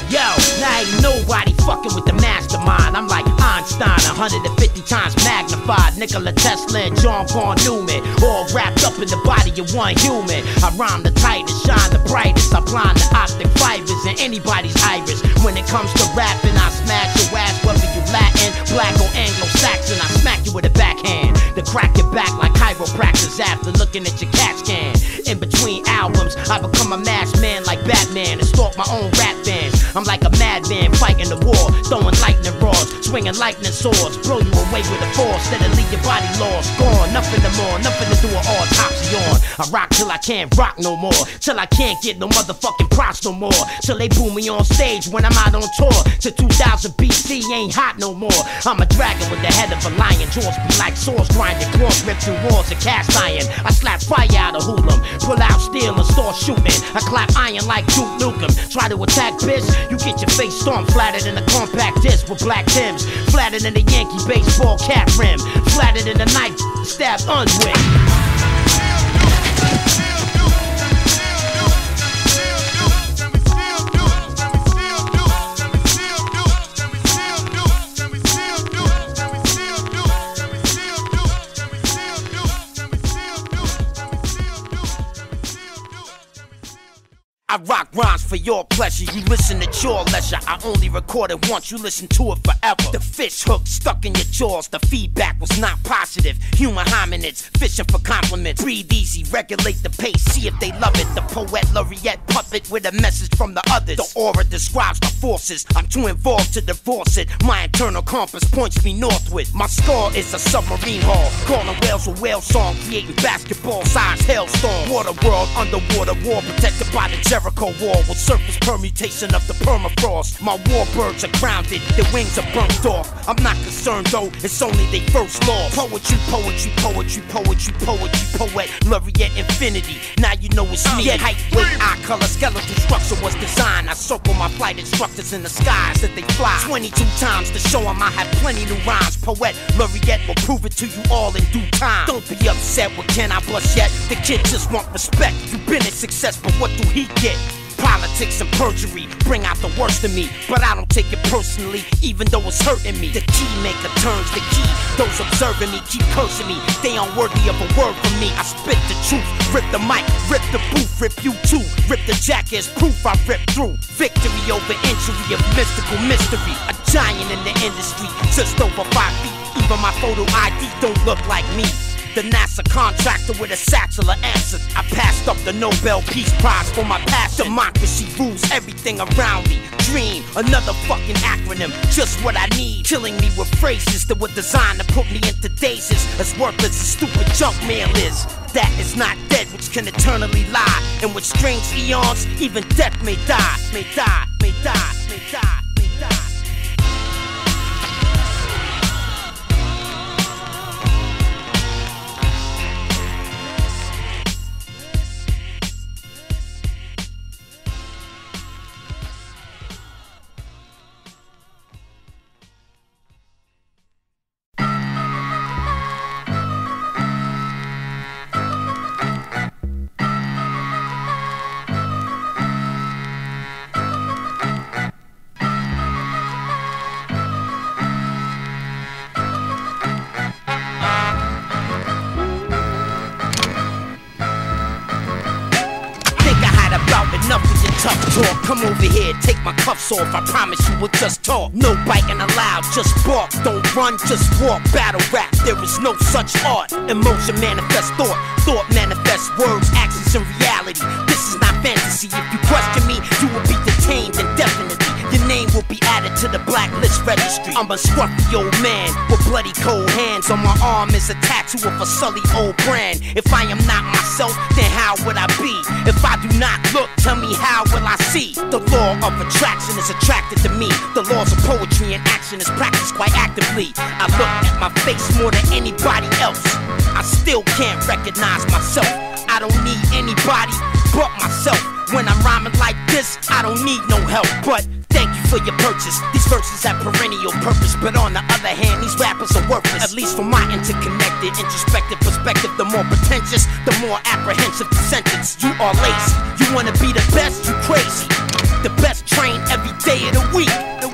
Yo, now ain't nobody fucking with the mastermind. I'm like Einstein, 150 times magnified. Nikola Tesla and John Von Neumann, all wrapped up in the body of one human. I rhyme the tightest, shine the brightest. I blind the optic fibers in anybody's iris. When it comes to rapping, I smash your ass, whether you Latin, black or Anglo-Saxon. I smack you with a backhand to crack your back like chiropractors after looking at your CAT scan. In between albums, I become a masked man like Batman and stalk my own rap fans. I'm like a madman fighting the war, throwing lightning rods, swinging lightning swords, blow you away with a force that'll leave your body lost, gone, nothing no more, nothing to do with autopsy on. I rock till I can't rock no more, till I can't get no motherfucking props no more, till they boo me on stage when I'm out on tour. To 2000 BC ain't hot no more. I'm a dragon with the head of a lion, jaws be like swords grinding, claws ripped through walls of cast iron. I slap fire out of hoodlum, pull out steel and start shooting. I clap iron like Duke Nukem. Try to attack bitch, you get your face stomped, flatter than a compact disc with black Timbs, flatter than a Yankee baseball cap rim, flatter than a knife stabbed unwit. I rock rhymes for your pleasure. You listen at your leisure. I only record it once, you listen to it forever. The fish hook stuck in your jaws. The feedback was not positive. Human hominids fishing for compliments. Breathe easy, regulate the pace, see if they love it. The poet laureate puppet with a message from the others. The aura describes the forces. I'm too involved to divorce it. My internal compass points me northward. My score is a submarine hull, calling whales a whale song, creating basketball-sized hailstorm. Water world, underwater war, protected by the Jericho wall with surface permutation of the permafrost. My warbirds are grounded, their wings are burnt off. I'm not concerned though, it's only their first law. Poetry, poetry, poetry, poetry, poetry, poet, laureate infinity. Now you know it's me. Height, weight, eye color, skeletal structure was designed. I circle my flight instructors in the skies that they fly 22 times to show them I have plenty new rhymes. Poet, laureate will prove it to you all in due time. Don't be upset with can I bust yet? The kid just want respect. You've been a success, but what do he get? Politics and perjury bring out the worst in me, but I don't take it personally, even though it's hurting me. The key maker turns the key. Those observing me keep cursing me. They unworthy of a word from me. I spit the truth, rip the mic, rip the booth, rip you too, rip the jacket as proof I rip through. Victory over injury of mystical mystery. A giant in the industry, just over 5 feet. Even my photo ID don't look like me. The NASA contractor with a satchel of answers. I passed up the Nobel Peace Prize for my passion. Democracy rules everything around me. Dream, another fucking acronym, just what I need. Killing me with phrases that were designed to put me into dazes. As worthless as stupid junk mail is. That is not dead, which can eternally lie. And with strange eons, even death may die. May die, may die, may die, may die. Come over here, take my cuffs off, I promise you we'll just talk. No biting allowed, just bark. Don't run, just walk. Battle rap, there is no such art. Emotion manifests thought, thought manifests words, actions and reality. This is not fantasy. If you question me, you will be detained indefinitely. Your name will be added to the blacklist registry. I'm a scruffy old man with bloody cold hands. On my arm is a tattoo of a sully old brand. If I am not myself, then how would I be? If I do not look, tell me how will I see? The law of attraction is attracted to me. The laws of poetry and action is practiced quite actively. I look at my face more than anybody else. I still can't recognize myself. I don't need anybody but myself. When I'm rhyming like this, I don't need no help. But thank you for your purchase. These verses have perennial purpose. But on the other hand, these rappers are worthless. At least from my interconnected, introspective perspective. The more pretentious, the more apprehensive the sentence. You are lazy. You wanna be the best, you crazy. The best train every day of the week. The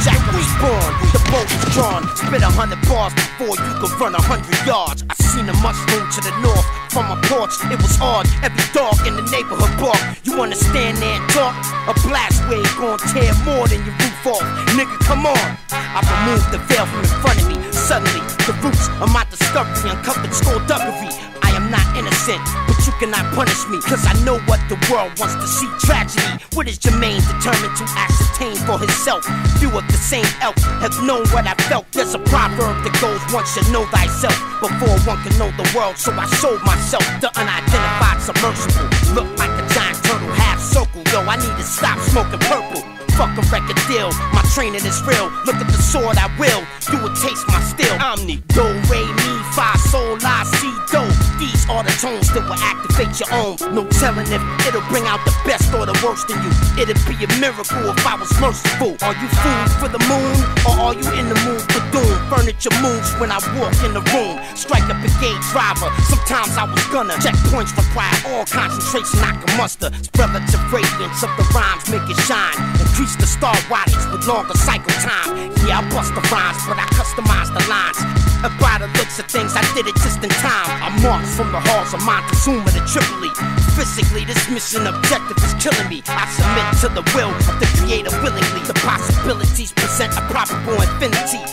Jack was born, the boat was drawn. Spit 100 bars before you could run 100 yards. I seen a mushroom to the north from my porch. It was odd, every dog in the neighborhood barked. You wanna stand there and talk? A blast wave gon' tear more than your roof off. Nigga, come on. I removed the veil from in front of me. Suddenly, the roots of my discovery uncovered skullduggery. I am not innocent, but you cannot punish me, cause I know what the world wants to see. Tragedy. What is Jermaine determined to ascertain for himself? Few of the same elk have known what I felt. There's a proverb that goes, one should know thyself before one can know the world. So I sold myself, the unidentified submersible. Look like a giant turtle, half circle. Yo, I need to stop smoking purple. Fuck a record deal, my training is real. Look at the sword I will, you will taste my steel. Omni, do, re, mi, fa, sol, la, si, do. These are the tones that will activate your own. No telling if it'll bring out the best or the worst in you. It'd be a miracle if I was merciful. Are you food for the moon, or are you in the mood for doom? Furniture moves when I walk in the room. Strike a brigade driver, sometimes I was gonna. Checkpoints require all concentration I can muster. Spread the radiance of the rhymes, make it shine. Increase the star wattage with longer cycle time. Yeah, I bust the rhymes, but I customize the lines. A brighter looks at things, I did it just in time. I marched from the halls of Montezuma to Tripoli. Physically, this mission objective is killing me. I submit to the will of the creator willingly. The possibilities present a probable infinity.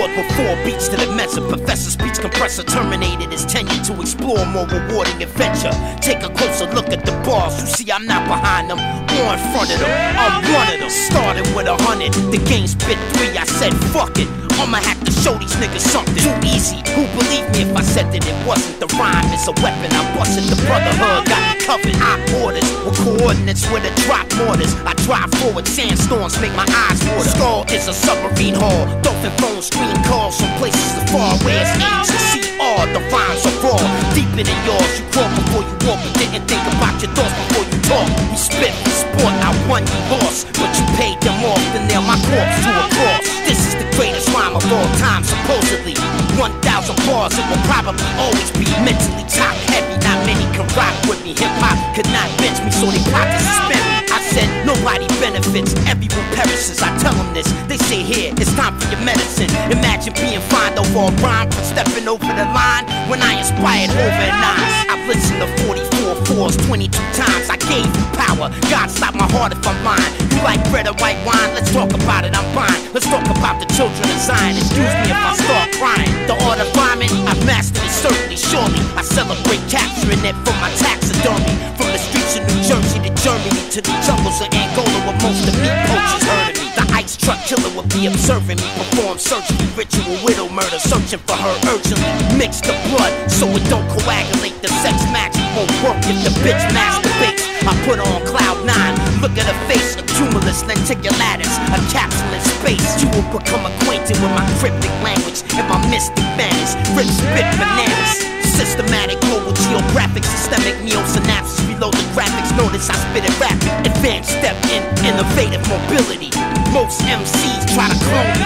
Before beats to the mezzo, professor speech compressor terminated his tenure to explore more rewarding adventure. Take a closer look at the bars, you see I'm not behind them or in front of them. I'm one of them. Started with 100, the game spit 3. I said fuck it, I'ma have to show these niggas something too easy. Who believe me if I said that it wasn't? The rhyme is a weapon, I busted the brotherhood, got me covered. I orders with coordinates with a drop mortars. I drive forward, sandstorms make my eyes water. Skull is a submarine hull, dolphin phone screen calls from places as far away as HCR. The rhymes are raw, deeper than yours. You crawl before you walk, but didn't think about your thoughts before you talk. We spit for sport, I won, you lost, but you paid them off to nail my corpse to a cross. This is the greatest rhyme of all time, supposedly. 1,000 bars, it will probably always be mentally top heavy. Not many can rock with me. Hip hop could not bench me, so they plot to suspend me. I said nobody benefits, everyone perishes. I tell them this, they say here, it's time for your medicine. Imagine being fined over a rhyme for stepping over the line when I inspired over and eyes. I've listened to 44 fours 22 times. I gave you power, God stop my heart if I'm lying. You like bread or white wine? Let's talk about it, I'm fine. Let's talk about the children of Zion. Excuse me if I start crying. The art of rhyming, I've mastered it certainly, surely. I celebrate capturing it from my taxidermy. From the streets of New Jersey to Germany to the jungles of Angola where most of me poachers heard of me. The ice truck killer would be observing me perform surgery, ritual widow murder, searching for her urgently. Mix the blood so it don't coagulate. The sex match won't work if the bitch masturbates. I put on cloud 9, look at her face, a cumulus lenticulatus, a capsule in space. You will become acquainted with my cryptic language and my mystic manners. Rip spit bananas. Systematic, global, geographic, systemic, neo-synapses, reload the graphics, notice I spit it rapid. Advanced step in, innovative mobility. Most MCs try to clone me,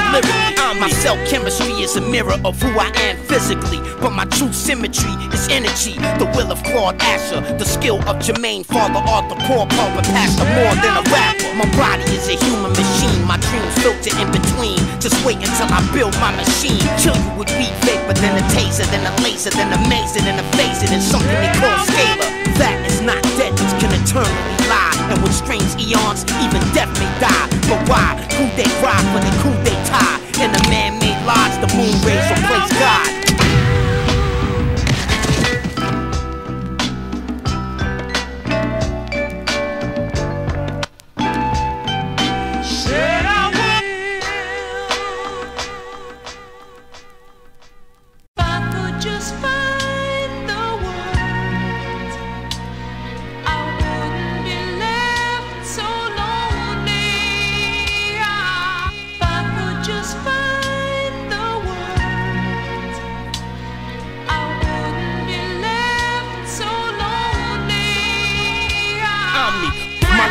My cell chemistry is a mirror of who I am physically, but my true symmetry is energy. The will of Claude Asher, the skill of Jermaine, Father Arthur, Paul Pulver, Pastor more than a rapper. My body is a human machine, my dreams filter in between. Just wait until I build my machine. Kill you with weed vapor, then a taser, then a laser, then a mazer, then a phaser, then something they call scalar. That is not dead, which can eternally lie. And with strange eons, even death may die. But why? Coup they cry for the coup they tie. In a man-made lodge, the moon rays replace God.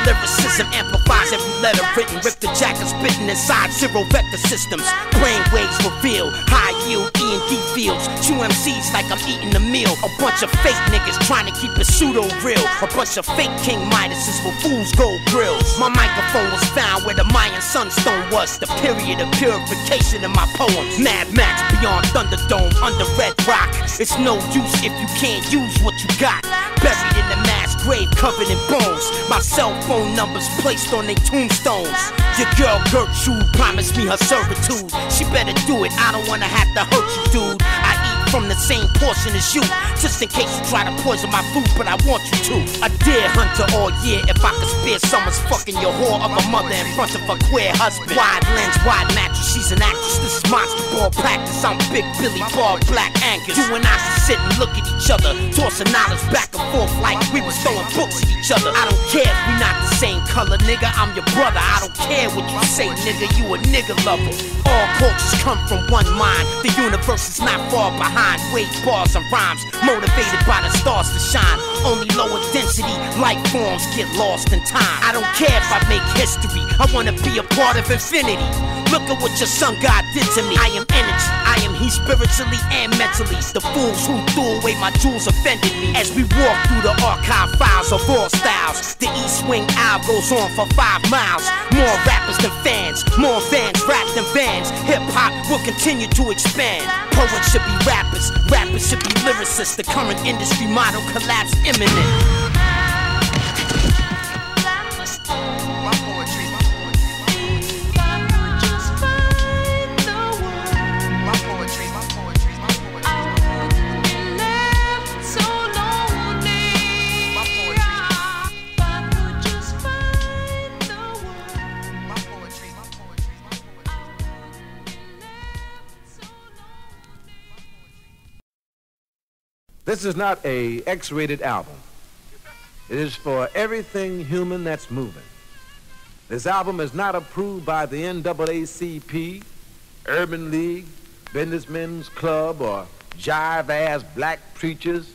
Lyricism amplifies every letter written. Rip the jacket spitting inside zero vector systems. Brain waves reveal high yield E&D fields. Chew MCs like I'm eating a meal. A bunch of fake niggas trying to keep it pseudo real. A bunch of fake King Midases with fool's gold grills. My microphone was found where the Mayan sunstone was. The period of purification in my poem. Mad Max beyond Thunderdome under Red Rock. It's no use if you can't use what you got. Buried in the mass grave covered in bones. My cell phone numbers placed on their tombstones. Your girl Gertrude promised me her servitude. She better do it, I don't wanna have to hurt you, dude. I eat from the same portion as you, just in case you try to poison my food, but I want you to. A deer hunter all year, if I could spare summers fucking your whore of a mother in front of a queer husband. Wide lens, wide mattress, she's an actress. This is monster ball practice, I'm Big Billy Ball, Black Angus. You and I should sit and look at each other, tossing knowledge back and forth like we was throwing books at each other. I don't care if we not the same color, nigga, I'm your brother. I don't care what you say, nigga, you a nigga lover. All cultures come from one mind, the universe is not far behind. Wave bars and rhymes, motivated by the stars to shine. Only lower density life forms get lost in time. I don't care if I make history, I wanna be a part of infinity. Look at what your son God did to me. I am energy, I am he spiritually and mentally. The fools who threw away my jewels offended me. As we walk through the archive files of all styles, the East Wing Owl goes on for 5 miles. More rappers than fans, more fans rap than bands. Hip-hop will continue to expand. Poets should be rappers, rappers should be lyricists. The current industry model collapse imminent. This is not a X-rated album. It is for everything human that's moving. This album is not approved by the NAACP, Urban League, Businessmen's Club, or jive-ass black preachers,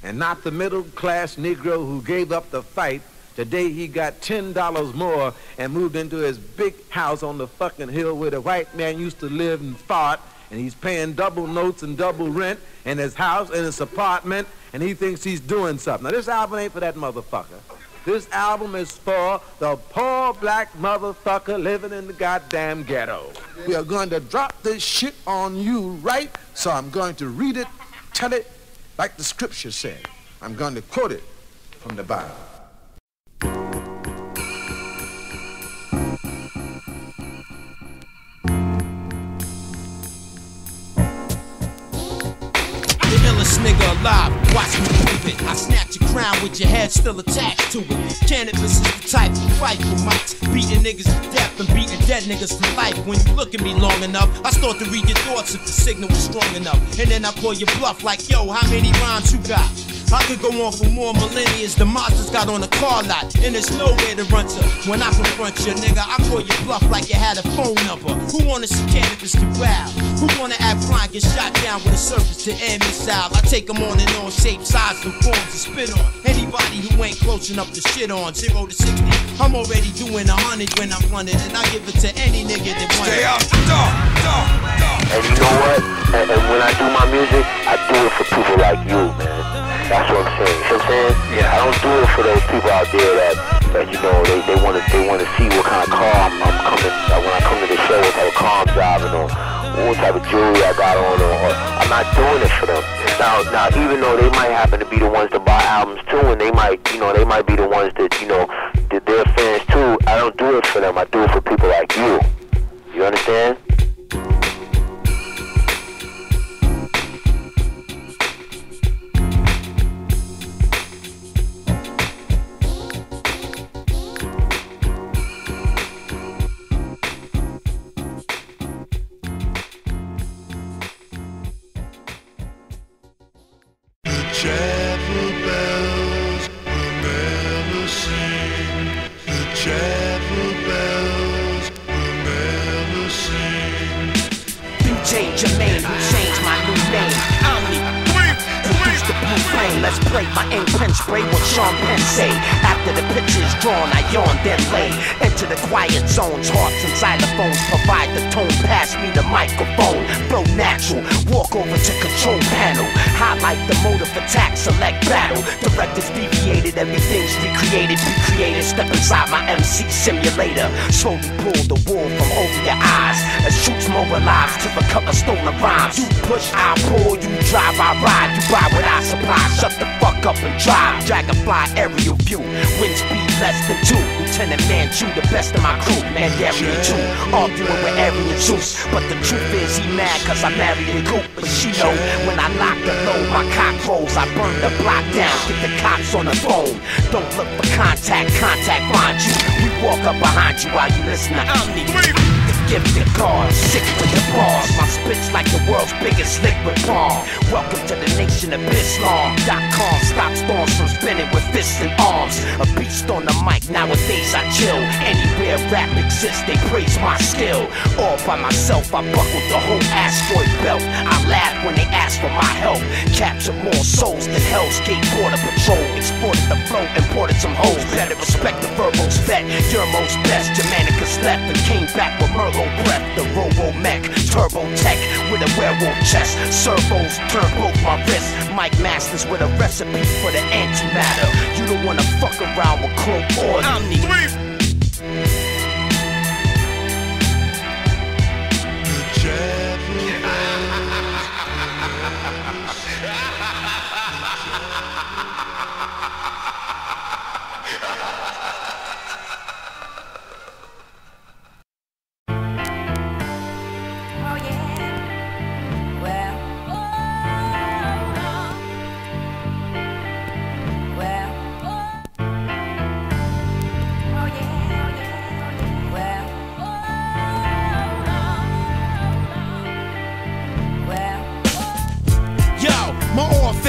and not the middle-class Negro who gave up the fight. Today he got $10 more and moved into his big house on the fucking hill where the white man used to live and fart, and he's paying double notes and double rent in his house, in his apartment, and he thinks he's doing something. Now, this album ain't for that motherfucker. This album is for the poor black motherfucker living in the goddamn ghetto. We are going to drop this shit on you, right? So I'm going to read it, tell it, like the scripture said. I'm going to quote it from the Bible. Nigga alive, watch me prove it. I snatch your crown with your head still attached to it. Canibus is the type of fight for mics, beating niggas to death and beating dead niggas for life. When you look at me long enough, I start to read your thoughts if the signal is strong enough. And then I call your bluff like, yo, how many rhymes you got? I could go on for more millennia. The monsters got on the car lot, and there's nowhere to run to. When I confront you, nigga, I call you bluff like you had a phone number. Who wanna see Canibus get wild? Who wanna act blind, get shot down with a surface to air missile? I take them on and on, shape, size, and forms to spit on. Anybody who ain't close enough to shit on. 0 to 60, I'm already doing 100 when I'm running, and I give it to any nigga that wants it. Stay out the door. And you know what? And when I do my music, I do it for people like you, man. That's what I'm saying. You know what I'm saying? Yeah. I don't do it for those people out there that you know, they want to see what kind of car I'm coming, when I come to the show, what type of car I'm driving, or what type of jewelry I got on, or I'm not doing it for them. Now, even though they might happen to be the ones to buy albums too, and they might be the ones that, you know, that they're fans too, I don't do it for them. I do it for people like you. You understand? Chapel bells will never sing. The chapel bells will never sing. DJ Jermaine, who changed my new name. Omni. Produce the blue flame. Let's play my ink pen spray. What Sean Penn say? After the picture is drawn, I yawn, then lay into the quiet zones. Hearts and xylophones provide the tone. Pass me the microphone. Flow natural. Walk over to control panel. Highlight the motive attack. Select battle. Directors deviated. Everything's recreated. Be created. Step inside my MC simulator. Slowly pull the wool from over your eyes. As shoots mobilize to recover stolen rhymes. You push, I pull. You drive, I ride. You buy what I supply. Shut the fuck up and drive. Dragonfly aerial view. Wind speed less than 2. Lieutenant Manchu, the best of my crew. Mandarian 2. Arguing with Aryan Zeus. But the truth is he mad cause I married a goop. But she know when I lock the low, my cock rolls. I burn the block down. Get the cops on the phone. Don't look for contact. Contact find you. We walk up behind you while you listen to Omni. Gifted cars, sick with the bars. My spit's like the world's biggest liquid bomb. Welcome to the nation of Islam.com. Stop storms from spinning with fists and arms. A beast on the mic, nowadays I chill. Anywhere rap exists, they praise my skill. All by myself, I buckled the whole asteroid belt. I laugh when they ask for my help. Captured more souls than Hell's Gate Border Patrol. Exported the flow, imported some hoes. Better respect the verbal spec. You're most best. Germanicus left and came back with Merlot breath. The Robo-Mech, Turbo Tech with a werewolf chest. Servos turn both my wrists. Mike Masters with a recipe for the antimatter. You don't wanna fuck around with Cloak or Omni.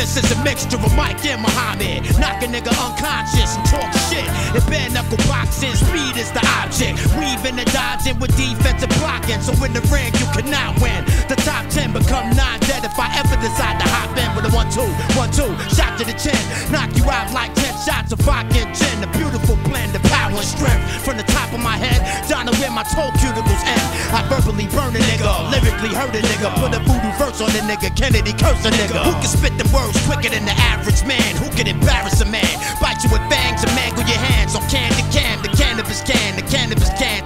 Is a mixture of Mike and Muhammad. Knock a nigga unconscious and talk shit. In bare knuckle boxing, speed is the object. Weaving and dodging with defensive blocking. So in the ring you cannot win. The top 10 become non-dead if I ever decide to hop in with a 1-2, 1-2, shot to the chin. Knock you out like 10 shots of vodka and gin. A beautiful blend of power and strength. From the top of my head down to where my toe cuticles end. I verbally burn a nigga, lyrically hurt a nigga. Put a voodoo verse on the nigga, Kennedy curse a nigga. Who can spit the words quicker than the average man? Who can embarrass a man? Bite you with fangs and mangle your hands on can to can. The cannabis can, the cannabis can.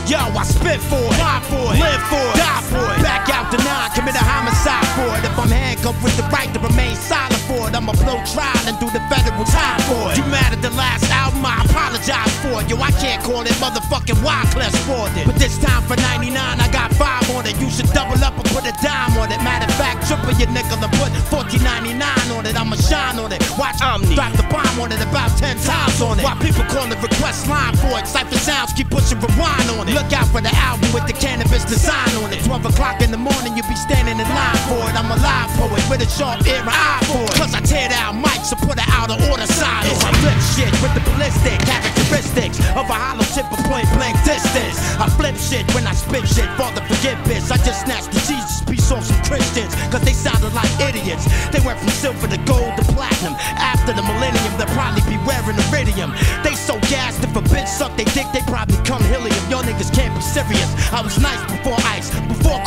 Yo, I spit for it, die for it, live for it, die for it. Back out the 9, commit a homicide for it. If I'm handcuffed with the right to remain silent for it, I'ma blow trial and do the federal time for it. You mad at the last album? I apologize for it. Yo, I can't call it motherfucking Wyclef for it. But this time for 99, I got 5 on it. You should double up and put a dime on it. Matter of fact, triple your nickel and put $14.99 on it. I'ma shine on it. Watch Omni drop the bomb on it about 10 times on it. While people call it request line for it. Cypher sounds keep pushing rewind on it. Look out for the album with the cannabis design on it. 12 o'clock in the morning, you be standing in line for it. I'm a live poet with a sharp ear and eye for it. Cause I tear down mics and put it out of order side. I flip shit with the ballistic characteristics of a hollow tip of point blank distance. I flip shit when I spit shit. Father forgive this. I just snatched the Jesus piece off some Christians. Cause they sounded like idiots. They went from silver to gold to platinum. After the millennium, they'll probably be wearing iridium. They so gassed if a bitch suck they dick, they probably come helium. Y'all niggas can't be serious. I was nice before ice, before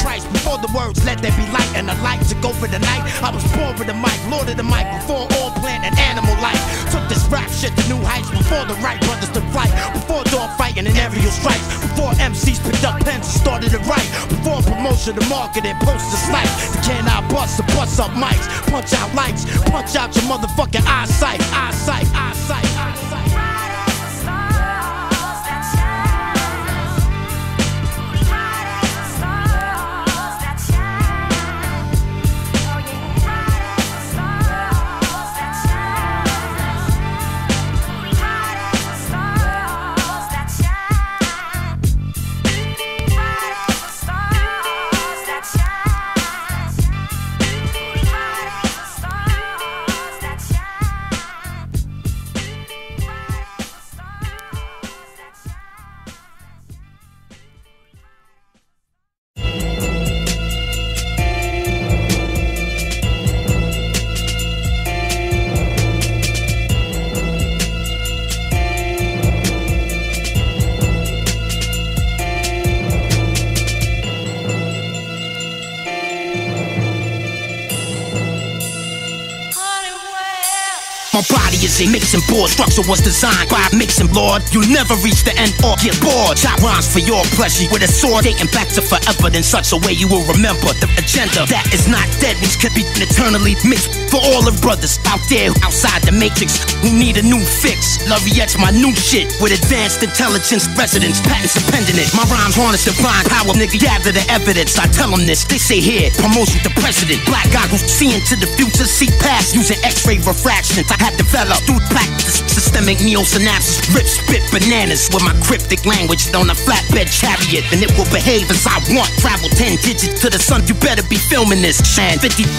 of the night. I was born with the mic, lord of the mic, before all plant and animal life. Took this rap shit to new heights, before the right brothers took flight, before dog fighting and aerial strikes, before MCs picked up pens and started to write, before promotion to marketing, posters snipes. The can I bust to bust up mics, punch out lights, punch out your motherfucking eyesight, eyesight, eyesight, eyesight. My body is a mixing board, structure was designed by a mixing lord. You'll never reach the end or get bored. Chop rhymes for your pleasure with a sword, dating back to forever in such a way you will remember the agenda that is not dead, which could be eternally mixed. For all the brothers out there outside the matrix who need a new fix, Laureate's my new shit with advanced intelligence, residence, patents and pending it. My rhymes harness divine power, nigga, gather the evidence. I tell them this, they say here, promotion to president. Black goggles, see into the future, see past, using x-ray refraction. I had developed through practice, systemic neosynapses, rip, spit bananas with my cryptic language on a flatbed chariot, and it will behave as I want. Travel 10 digits to the sun, you better be filming this. And 51,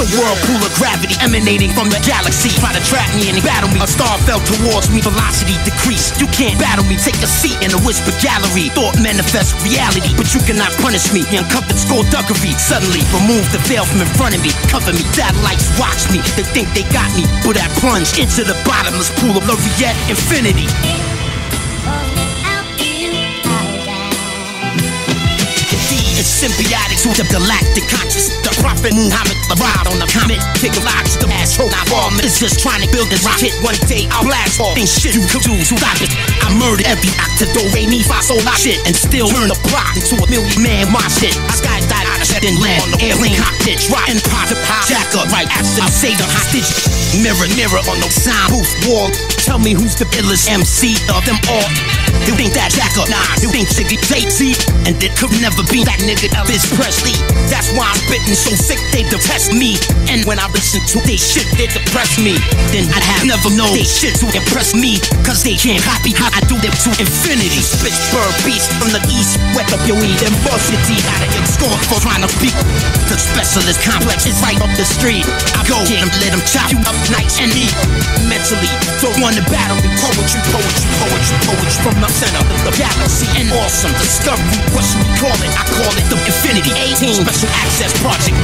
the whirlpool of gravity emanating from the galaxy. Try to trap me and battle me. A star fell towards me, velocity decreased. You can't battle me, take a seat in a whisper gallery. Thought manifest reality, but you cannot punish me. The uncovered skullduggery suddenly remove the veil from in front of me, cover me. Satellites watch me, they think they got me, but I plunge into the bottomless pool of Laureate infinity. It's symbiotic to the galactic conscious. The prophet Muhammad arrived on the comet. Take a lot to the asshole. Now all is just trying to build this rocket. One day I'll blast all things shit you could do to stop it. I murdered every actor, do, re, mi, fa, sol, la shit, and still turn the plot into a million-man my shit. I skydived out of set and land on the airplane cockpit. Rock and pop to pop, jack up right after I say the hostage. Mirror, mirror on the sound booth wall. Tell me who's the illest MC of them all. You think that jack up? Nah, you think Jiggy Jay-Z? And it could never be that nigga Elvis Presley. That's why I'm spitting so sick they detest me. And when I listen to they shit, they depress me. Then I'd have never known they shit to impress me, cause they can't copy how I do them to infinity. Pittsburgh beast from the east, wet up your weed and bust your teeth. Gotta get scored for trying to beat. The specialist complex is right up the street. I go get them, let them chop you up nice and neat. Mentally, don't want to battle me. Poetry, poetry, poetry, poetry from the center of the galaxy. And awesome discovery, what should we call it? I call it the Infinity 18 Special Access Project.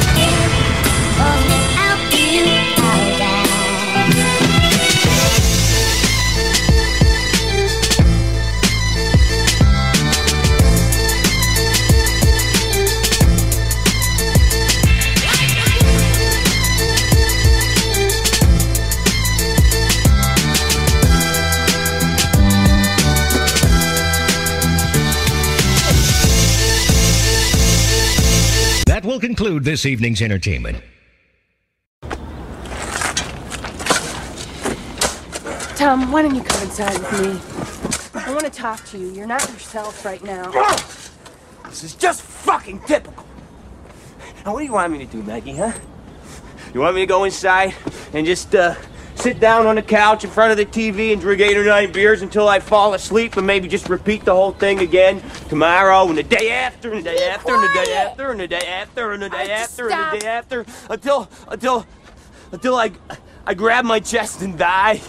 That will conclude this evening's entertainment. Tom, why don't you come inside with me? I want to talk to you. You're not yourself right now. This is just fucking typical. Now, what do you want me to do, Maggie, huh? You want me to go inside and just, sit down on the couch in front of the TV and drink 8 or 9 beers until I fall asleep and maybe just repeat the whole thing again tomorrow and the day after and the day after and the day after and the day after and the day after and the day after until I grab my chest and die?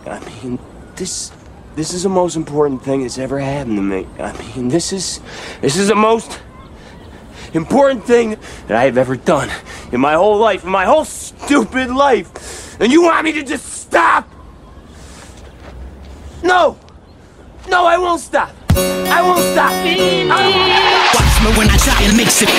I mean, this is the most important thing that's ever happened to me. I mean, this is the most important thing that I have ever done in my whole life, in my whole stupid life. And you want me to just stop? No! No, I won't stop! I won't stop! Watch hammer when I try and mix it.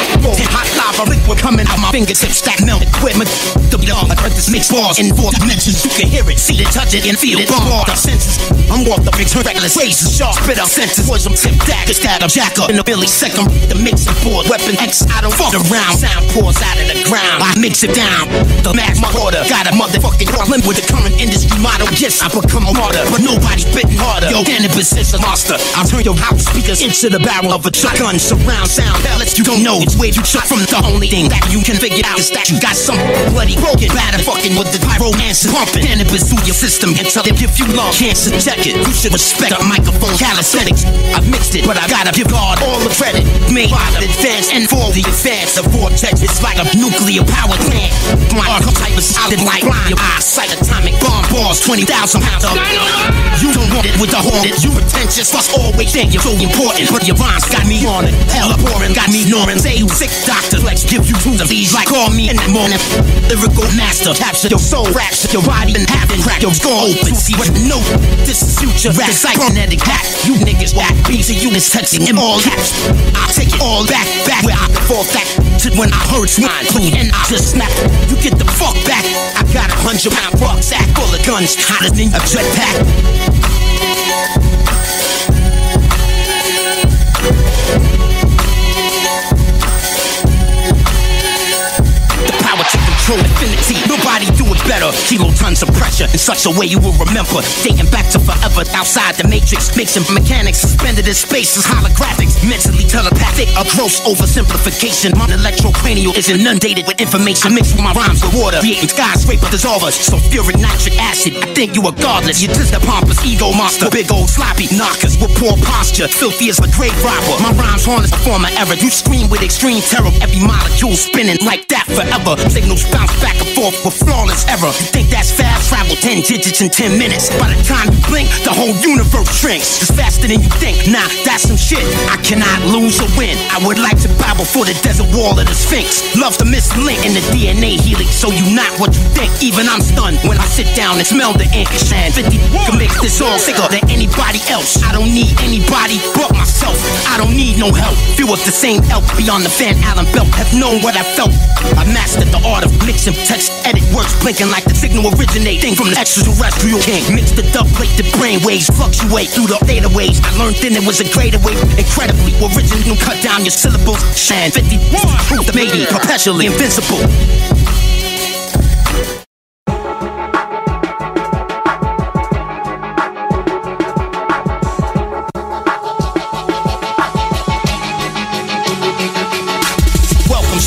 Hot lava liquid coming out my fingertips that melt equipment. The young, I heard this mix bars in 4 dimensions. You can hear it, see it, touch it, and feel it. Bombard our senses. I'm off the return reckless razor sharp. Spit out sentences. Was I'm tip dagger, stab a jacker in the Billy second. The mixing board, weapon X. I don't fuck around. Sound pours out of the ground. I mix it down. The max my order. Got a motherfucking problem with the current industry model. Yes, I become a martyr, but nobody's bitten harder. Yo, Canibus is a monster. I'll turn your house speakers into the barrel of a shotgun. Surround sound pellets. You don't know it's where you shot from. The only thing that you can figure out is that you got some bloody broken batter fucking with the pyro answer pumping. Canibus through your system until they give you lung cancer. Check it. You should respect the microphone calisthenics. I've mixed it, but I gotta give God all the credit. Made by the advance and for the advance. The vortex is like a nuclear power plant. My archetype is solid like blind. Your eyesight, atomic bomb balls, 20,000 pounds of. You don't want it with the hornet. You pretentious, must always think you're so important. But your rhymes got me on it. Hell pouring, got me snoring. Say you sick doctor, let's give you two of these. Like call me in the morning. Lyrical master, capture your soul, rapture your body and have it crack your skull open. See what you know. This is future rap, cybernetic hack. You niggas whack beats and units texting in all caps. I'll take it all back where I can fall back to when I heard swine clean and I just snap. You get the fuck back. I got 100-pound rucksack full of guns, hotter than a jetpack. Infinity, nobody do it better. Kilotons of pressure in such a way you will remember. Dating back to forever, outside the matrix. Mixing mechanics, suspended in spaces, holographics. Mentally telepathic, a gross oversimplification. My electrocranial is inundated with information. I mix with my rhymes with water, creating skyscraper dissolvers. Sulfuric nitric acid, I think you are godless. You're just a pompous ego monster. Big old sloppy knockers with poor posture. Filthy as a grave robber. My rhymes harness a form of error. You scream with extreme terror. Every molecule spinning like that forever. Signals bounce back and forth with flawless error. You think that's fast? Travel 10 digits in 10 minutes. By the time you blink, the whole universe shrinks. It's faster than you think. Nah, that's some shit. I cannot lose or win. I would like to bow before the desert wall of the Sphinx. Love to mislink in the DNA helix, so you not what you think. Even I'm stunned when I sit down and smell the ink. And 50 can make this all sicker than anybody else. I don't need anybody but myself. I don't need no help. Feel with the same elk beyond the Van Allen belt. Have known what I felt. I mastered the art of mixing text, edit words blinking like the signal originating from the extraterrestrial king. Mix the dubplate, the brain waves fluctuate through the theta waves. I learned then it was a greater way, incredibly original. Cut down your syllables, and 51 proof that made me perpetually invincible.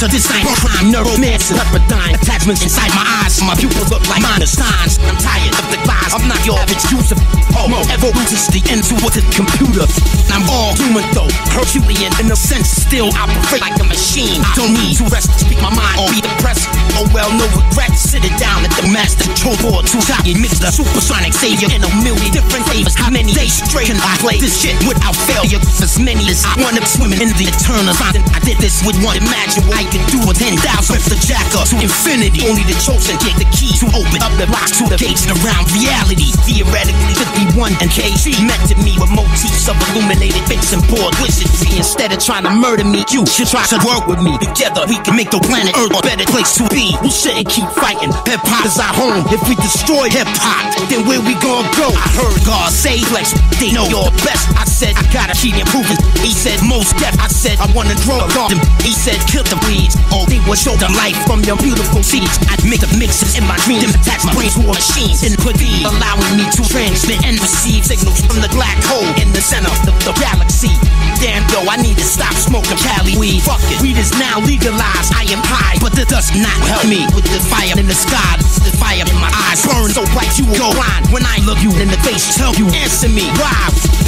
So this ain't crime, neuromancer, leopardine. Attachments inside my eyes, so my pupils look like minor signs. I'm tired of the lies, I'm not your average user. Homo evolves the intuitive computer. I'm all human though, Herculean in a sense. Still operate like a machine. I don't need to rest, speak my mind or be depressed. Oh well, no regrets. Sitting down at the master control board, too tired. Mix the supersonic savior in a million different flavors. How many days straight can I play this shit without failure? As many as I wanna swimming in the eternal. I did this with one. Imagine what I can do with 10,000 with the jacker to infinity. Only the chosen get the key to open up the locks to the gates around reality. Theoretically, 51 and KG meant to me with motifs of illuminated bits and board wizardry. Instead of trying to murder me, you should try to work with me. Together, we can make the planet Earth a better place to be. We shouldn't keep fighting. Hip hop is our home. If we destroy hip hop, then where we gonna go? I heard God say, flex, they know you're best. I said, I gotta keep improving. He said, most deaf. I said, I wanna grow a garden. He said, kill the weeds. Oh, they will show the life from your beautiful seeds. I'd make the mixes in my dreams and attach my brains to a machines. Input these, allowing me to transmit and receive signals from the black hole in the center of the galaxy. Damn, yo, I need to stop smoking Cali weed. Fuck it, weed is now legalized. I am high, but that does not help me with the fire in the sky. The fire in my eyes burn so bright you will go blind. When I look you in the face, tell you, answer me. Why?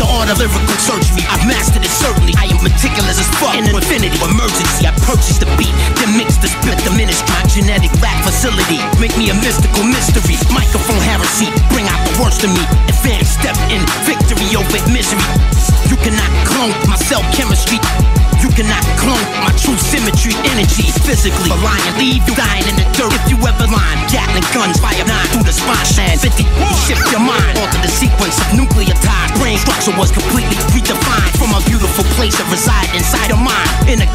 The art of lyrical surgery, I've mastered it certainly. I am meticulous as fuck in an infinity emergency. I purchased the beat, then mix the spit, diminish my genetic rap facility. Make me a mystical mystery. Microphone heresy, bring out the worst in me. Advanced step in victory over misery. You cannot clone my cell chemistry. You cannot clone my true symmetry, energy, physically. A lion, leave you dying in the dirt if you ever line. Gatling guns, fire 9 through the spine. And 50, shift your mind. Alter the sequence of nucleotides. Brain structure was completely redefined from a beautiful place that reside inside your mind. In a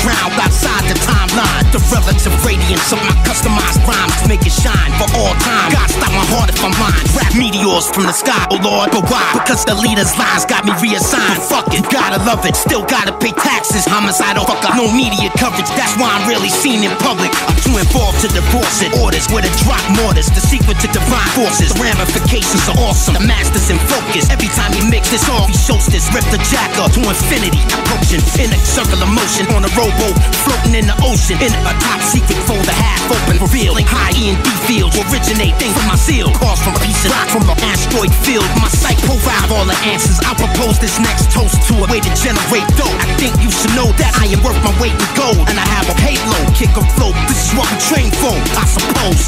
ground outside the timeline. The relative radiance of my customized rhymes make it shine for all time. God stop my heart if I'm lying. Rap meteors from the sky, oh Lord, but why? Because the leader's lines got me reassigned. But fuck it, gotta love it, still gotta pay taxes. Homicidal fucker, no media coverage. That's why I'm really seen in public. I'm too involved to divorce it. Orders with a drop mortars, the secret to divine forces. The ramifications are awesome. The master's in focus. Every time he makes this off, he shows this. Rip the jack up to infinity. Approaching in a circular motion on a rowboat, floating in the ocean. In a top secret folder, half open, revealing high E&D fields. Originate things from my seal. Cause from a piece of rock from the asteroid field. My sight provide all the answers. I'll propose this next toast to a way to generate dough. I think you should know that I am worth my weight in gold. And I have a halo, kick or float. This is what we train for, I suppose.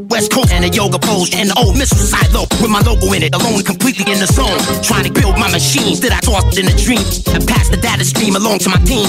West Coast and a yoga pose and the old missile silo with my logo in it, alone completely in the zone. Trying to build my machines that I tossed in a dream. I passed the data stream along to my team.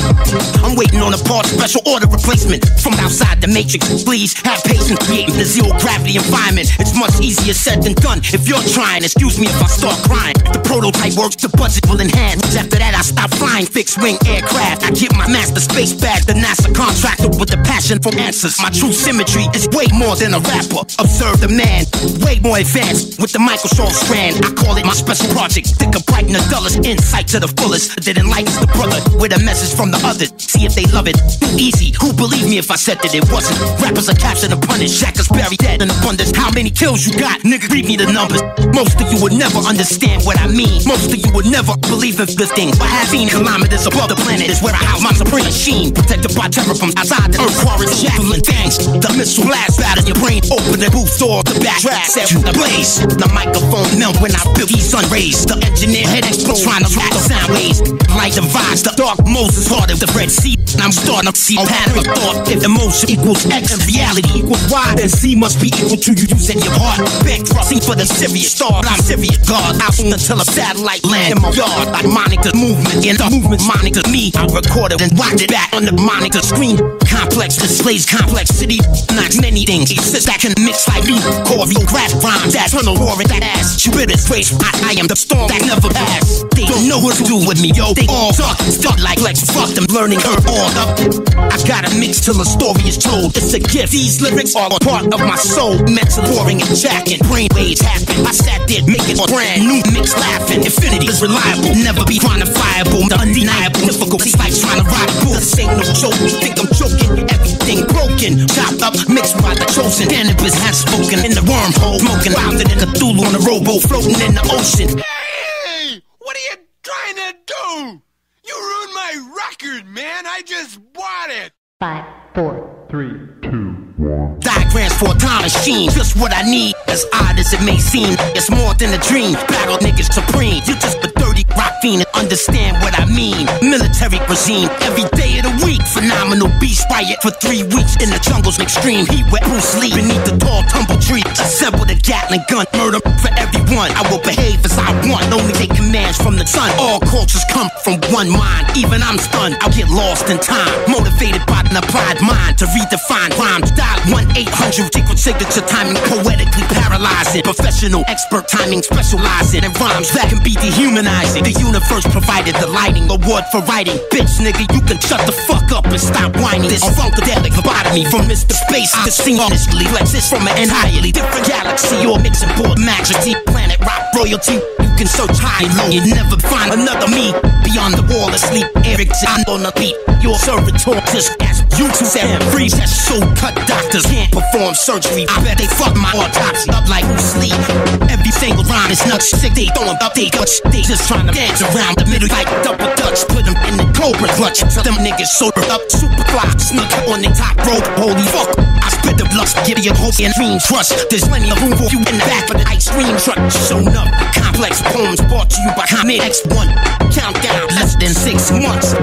I'm waiting on a part special order replacement from outside the matrix. Please have patience creating the zero gravity environment. It's much easier said than done if you're trying. Excuse me if I start crying. The prototype works, the budget will enhance. After that I stop flying fixed wing aircraft. I get my master space badge, the NASA contractor with the passion for answers. My true symmetry is way more than a rapper. Observe the man, way more advanced with the Microsoft strand. I call it my special project. Thicker, bright, and the dullest insight to the fullest that enlightens the brother with a message from the others. See if they love it. Too easy. Who believe me if I said that it wasn't? Rappers are captured and punished. Shackers buried dead in abundance. How many kills you got? Nigga, read me the numbers. Most of you would never understand what I mean. Most of you would never believe in this thing. But 15 kilometers above the planet is where I house my supreme machine. Protected by terror from outside the earth. Quarries, jackling things. The missile blast out of your brain. Open the booth door to backtrack. Set you the blaze. The microphone melt when I build these sun rays. The engineer head explode trying to track the sound waves. Light divides the dark Moses heart of the Red Sea. And I'm starting to see a pattern of thought. If emotion equals X and reality equals Y, then C must be equal to you using your heart. Bankruptcy for the serious star. I'm serious God. Out until a satellite land in my yard. I monitor movement and the movement monitors me. I record it and watch it back on the monitor screen. Complex displays complexity. Not many things exist that can mix like me. Choreograph rhymes that tunnel roaring that ass. Jupiter's race. I am the storm that never passed. They don't know what to do with me, yo. They all suck. Stuck like Lex. Fuck them learning her all up. I gotta mix till the story is told. It's a gift. These lyrics are a part of my soul. Mental boring and jacking. Brainwaves happen. I sat there making a brand new mix laughing. Infinity is reliable. Never be quantifiable. The undeniable. Difficult. It's like trying to ride a bull. This ain't no joke. You think I'm joking? Everything broken. Chopped up. Mixed by the chosen. Canibus has spoken in the wormhole. Smoking. Wilder than Cthulhu on a rowboat. Floating in the ocean. Hey! What are you trying to do? You ruined my record, man. I just bought it. 5, 4, 3, 2, 1. Diagrams for a time machine, just what I need. As odd as it may seem, it's more than a dream. Battle niggas supreme. You just a dirty rock fiend and understand what I mean. Military regime, every day of the week. Phenomenal beast riot for 3 weeks in the jungle's extreme heat. Where Bruce Lee beneath the tall tumble tree. Assemble the Gatling gun, murder for everyone. I will behave as I want, only take commands from the sun. All cultures come from one mind. Even I'm stunned, I'll get lost in time. Motivated by an applied mind to redefine rhymes. Dial 1-800, secret signature timing, poetically paralyzing. Professional, expert timing, specializing in rhymes that can be dehumanizing. The universe provided the lighting, award for writing. Bitch nigga, you can shut the fuck up and stop whining. This funkadelic lobotomy from Mr. Space. I sing honestly, like this from an entirely different galaxy. Or mixing board majesty, planet rock royalty. can search high and low, you never find another me. Beyond the wall asleep, Eric's on the beat. Your servitor just asked you to set him free. That so cut doctors can't perform surgery. I bet they fuck my autopsy up like you sleep. Every single rhyme is nuts. Sick, they throwing up they guts. They just trying to dance around the middle like double dutch. Put them in the cobra clutch. So them niggas sobered up, super fly, snuck on the top rope. Holy fuck, I spit the lust, give you hope and dream trust. There's plenty of room for you in the back of the ice cream truck. Shown up, complex poems brought to you by Comet X1. Countdown, less than 6 months.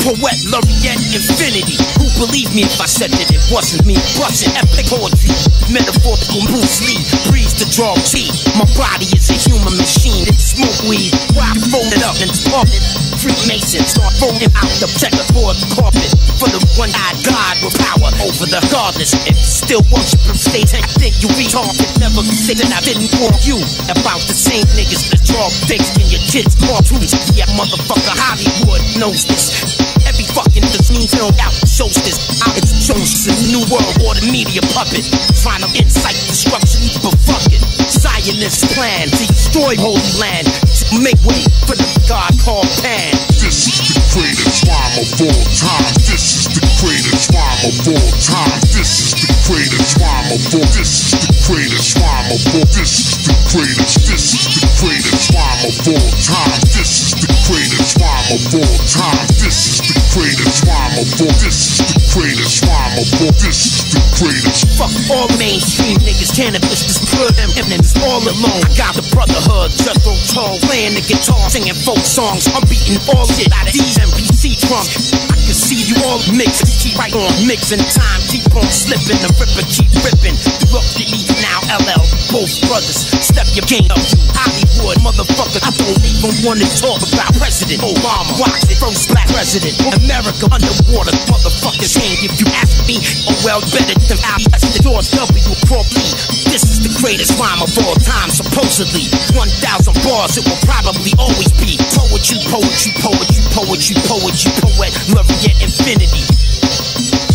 Poet, Laureate, infinity. Who believe me if I said that it wasn't me? Busting epic poetry, metaphorical Bruce Lee. Breeze to draw tea. My body is a human machine. It's smoke weed. Why roll it up and spark it? Freemasons start rolling out the checkerboard carpet for the one-eyed God with power over the godless. If you still worship him, Satan, I think you retarded. Never say that I didn't warn you about the same niggas that draw dicks in your kids' cartoons. Yeah, motherfucker, Hollywood knows this. Every fucking Disney film out shows this. It's Jones, a new world order media puppet, trying to incite destruction, but fuck it. Zionist plan to destroy Holy Land, to make way for the God called Pan. This is the greatest rhyme of all time. This is the greatest rhyme of all time. This is the greatest rhyme of all. This is the greatest rhyme of all. This is the greatest. This is the greatest rhyme of all time. This is the greatest rhyme of all time. This is the greatest rhyme of all. This is the greatest rhyme of all. This is the greatest. Fuck all mainstream niggas, Canibus, just put them eminence all alone. Got the brotherhood, Jethro Tull, playing the guitar, singing folk songs. I'm beating all shit out of these MPC drums. I can see you all mixed, keep right on mixing time, keep on slipping, the ripper keep ripping. Look at me now, LL, both brothers, step your game up, you Hollywood motherfucker. I don't even wanna talk about President Obama. Watch it, first black president, America underwater, motherfuckers ain't. If you ask me, oh well, better than Ali, that's the George W. Probably. This is the greatest rhyme of all time, supposedly. 1,000 bars, it will probably always be poetry, poetry, poetry, poetry, poetry, poet, Laureate, infinity.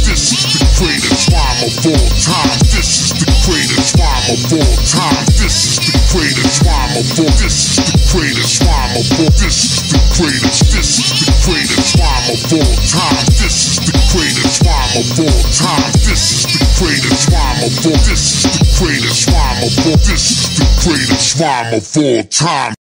This is the greatest rhyme of all time. This is the greatest rhyme of all time. This is the greatest rhyme of all. This is the greatest rhyme of all. This is the greatest. This is the greatest rhyme of all time. This is the greatest rhyme of all time. This is the greatest rhyme of all. This is the greatest rhyme of all. This is the greatest rhyme of all time.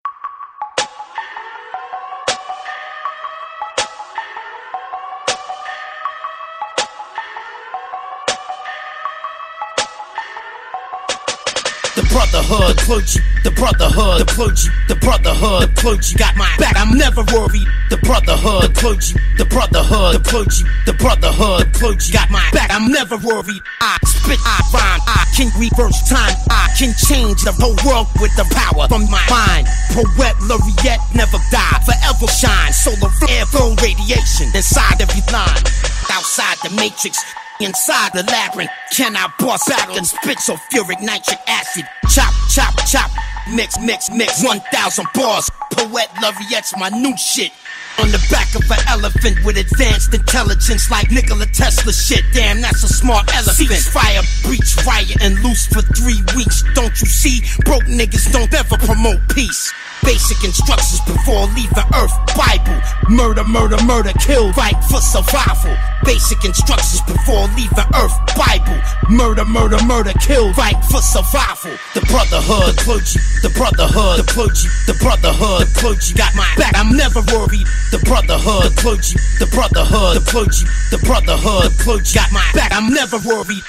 The brotherhood, clergy, the brotherhood, the clergy, the brotherhood, the clergy got my back, I'm never worried. The brotherhood, the clergy, the brotherhood, the clergy, the brotherhood, the clergy got my back, I'm never worried. I spit, I rhyme, I can reverse time, I can change the whole world with the power from my mind. Poet, Laureate, never die, forever shine. Solar air flow radiation inside every line. Outside the matrix, inside the labyrinth, can I bust out and spit sulfuric nitric acid? Chop, chop, chop, mix, mix, mix, 1,000 bars. Poet Laureate's my new shit. On the back of an elephant with advanced intelligence like Nikola Tesla shit. Damn, that's a smart elephant. Ceasefire, breach, riot, and loose for 3 weeks. Don't you see? Broke niggas don't ever promote peace. Basic instructions before leaving Earth. Bible. Murder, murder, murder, kill, fight for survival. Basic instructions before leaving Earth. Bible. Murder, murder, murder, kill, fight for survival. The brotherhood, clergy, the brotherhood, the clergy, the brotherhood, the clergy got my back, I'm never worried. The brotherhood, the clergy, the brotherhood, the clergy, the brotherhood, the clergy got my back, I'm never worried.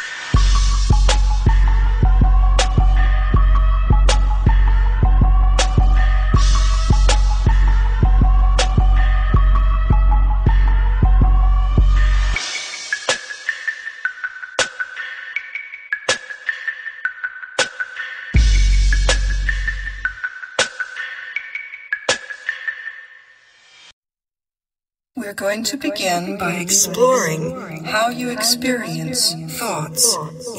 We're going to begin by exploring how you experience thoughts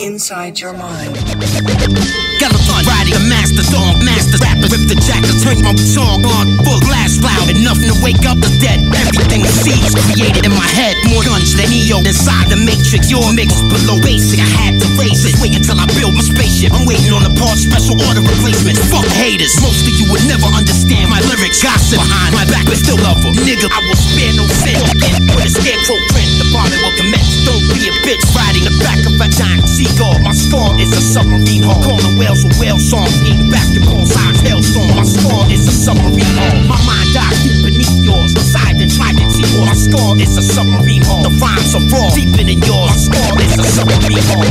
inside your mind. Skeleton riding a master song, master rapper, rip the jacket, turn my song on full blast loud, enough to wake up the dead. Everything sees created in my head, more guns than Neo inside the matrix. Your mix below basic, I had to raise it. Wait until I build my spaceship. I'm waiting on the part, special order replacement. Fuck haters, most of you would never understand my lyrics. Gossip behind my back, but still love her. Nigga, I will spare no sin. Walking with a scarecrow print, the bombing will commence. Don't be a bitch riding the back of a giant seagull. My scar is a submarine hull. Call the whales with whale songs, eating basketball size hailstorm. My scar is a submarine hull. My mind dies deep beneath yours. Poseidon tried to see war. My scar is a submarine hull. The rhymes are raw, deeper than yours. My scar is a submarine hull.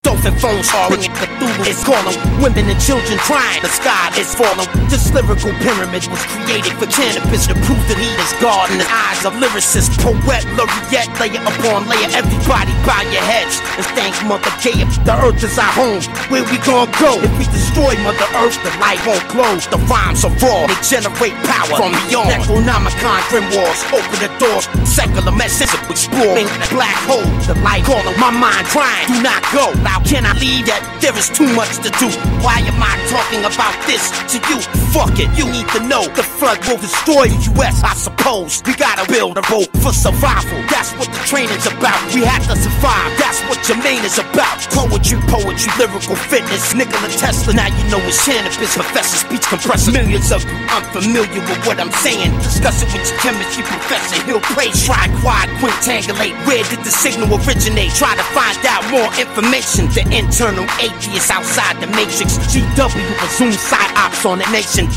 Dolphin phones are ringing, Cthulhu is calling. Women and children crying, the sky is falling. This lyrical pyramid was created for Canibus to prove that he is God in the eyes of lyricists. Poet, Laureate, layer upon layer. Everybody bow your heads and thank Mother Gaia. The earth is our home, where we gon' go? If we destroy Mother Earth, the light won't close. The rhymes are raw, they generate power from beyond. Necronomicon, grim wars, open the doors. Secular message of exploring the black hole. The light calling, my mind crying, do not go. How can I leave that? There is too much to do. Why am I talking about this to you? Fuck it, you need to know. The flood will destroy the US, I suppose. We gotta build a road for survival. That's what the training's about. We have to survive. That's what Jermaine is about. Poetry, lyrical fitness. Nikola Tesla, now you know it's Canibus. Professor, speech compressor. Millions of you unfamiliar with what I'm saying. Discuss it with your chemistry professor. He'll pray, try, quad, quintangulate. Where did the signal originate? Try to find out more information. The internal atheists outside the matrix. GW resumes side ops on the nation.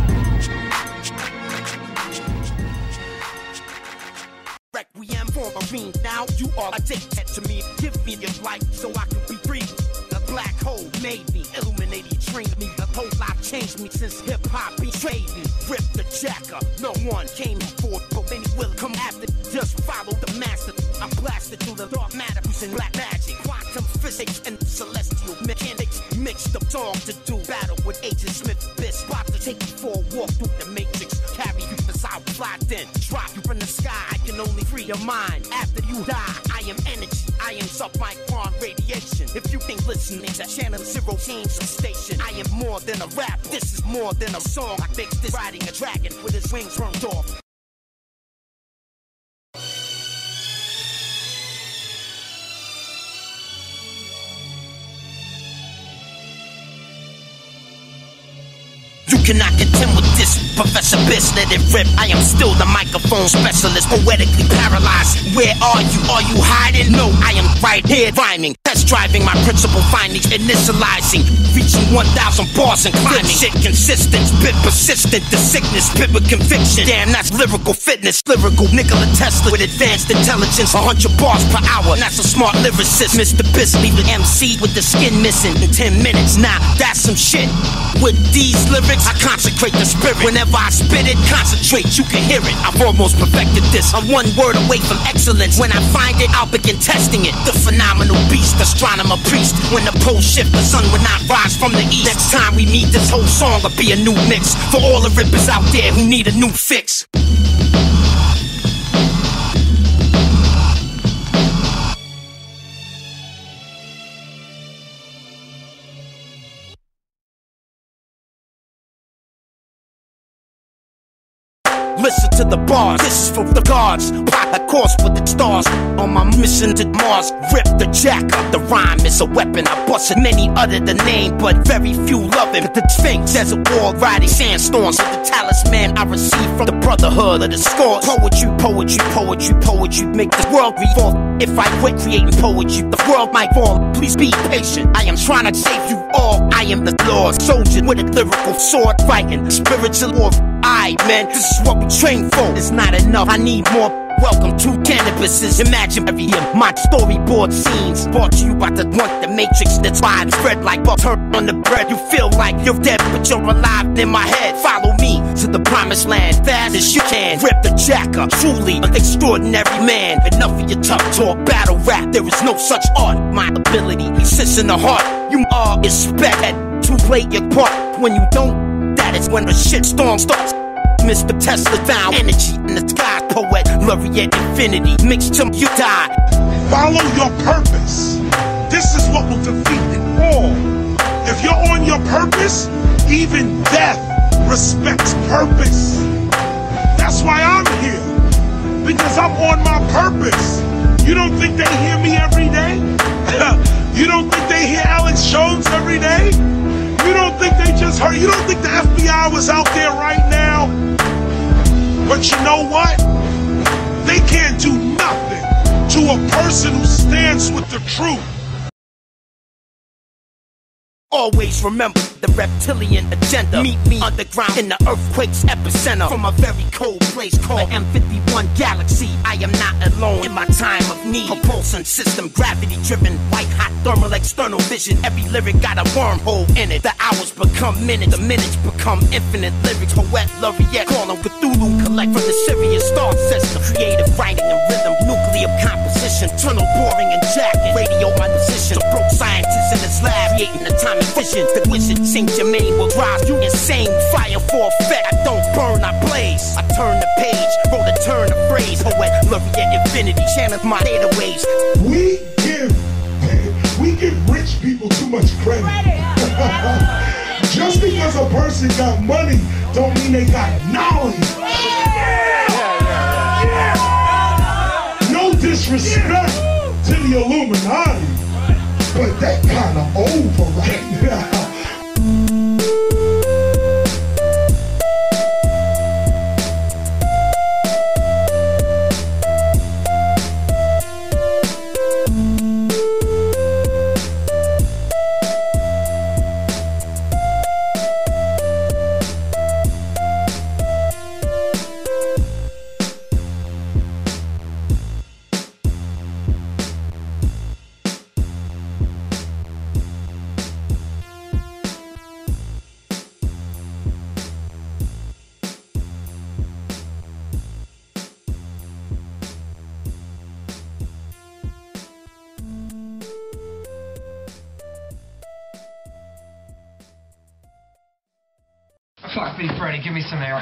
Requiem for Marine. Now you are addicted to me. Give me your life so I can be free. The black hole made me, illuminated, trained me. The whole life changed me since hip hop betrayed me. Rip the jacker. No one came before, but many will come after. Just follow the master. I blasted through the dark matter using black magic, quantum physics, and celestial mechanics. Mixed up song to do battle with Agent Smith. Best spot to take you for a walk through the matrix. Carry you as I fly, then drop you from the sky. I can only free your mind after you die. I am energy. I am submicron radiation. If you think listening to Channel 0 change the station, I am more than a rap. This is more than a song. I makes this riding a dragon with his wings turned off. You cannot contend with this, Professor Biss, let it rip. I am still the microphone specialist, poetically paralyzed. Where are you? Are you hiding? No, I am right here, rhyming, test driving my principal findings, initializing, reaching 1,000 bars and climbing. Shit consistent, spit persistent, the sickness, spit with conviction. Damn, that's lyrical fitness. Lyrical Nikola Tesla with advanced intelligence, 100 bars per hour. That's a smart lyricist. Mr. Biss, leave the MC with the skin missing in 10 minutes. Now, that's some shit. With these lyrics, I consecrate the spirit. Whenever I spit it, concentrate, you can hear it. I've almost perfected this. I'm one word away from excellence. When I find it, I'll begin testing it. The phenomenal beast, astronomer priest. When the poles shift, the sun will not rise from the east. Next time we meet, this whole song will be a new mix. For all the rippers out there who need a new fix. Listen to the bars, this is for the gods. Plot a course with the stars. On my mission to Mars, rip the jack up. The rhyme is a weapon. I busted many utter the name, but very few love it. The Sphinx, desert wall, riding sandstorms. With the talisman I received from the brotherhood of the scores. Poetry, make the world revolve. If I quit creating poetry, the world might fall. Please be patient. I am trying to save you all. I am the Lord's soldier with a lyrical sword, fighting spiritual war. Aight, man, this is what we train for. It's not enough, I need more. Welcome to Canibus' imaginary my storyboard scenes. Brought to you by the one, the matrix that's wide spread like butter on the bread. You feel like you're dead, but you're alive in my head. Follow me to the promised land, fast as you can. Rip the jack up, truly an extraordinary man. Enough of your tough talk, battle rap, there is no such art. My ability exists in the heart. You are expect to play your part. When you don't, that is when the shitstorm starts. Mr. Tesla found energy in the sky. Poet, Laureate, infinity, mixed to you die. Follow your purpose. This is what will defeat it all. If you're on your purpose, even death respects purpose. That's why I'm here, because I'm on my purpose. You don't think they hear me every day? You don't think they hear Alex Jones every day? You don't think they just heard? You don't think the FBI was out there right now? But you know what? They can't do nothing to a person who stands with the truth. Always remember the reptilian agenda. Meet me underground in the earthquake's epicenter. From a very cold place called M51 Galaxy. I am not alone in my time of need. Propulsion system, gravity driven, white hot thermal external vision. Every lyric got a wormhole in it. The hours become minutes, the minutes become infinite lyrics. Poet, Laureate, call them Cthulhu. Collect from the Sirius star system. Creative writing and rhythm, nuclear composition, tunnel boring and jacking. Radio my position. So broke scientists in this lab, creating the time and vision. The wizard Saint Germain will drive you insane. Fire for effect. I don't burn, I blaze. I turn the page, roll the turn of phrase. Poet, Laureate, infinity, channel my data waves. We give rich people too much credit. Just because a person got money don't mean they got knowledge. No disrespect to the Illuminati, but that kind of over right now. Fuck me, Freddy. Give me some air.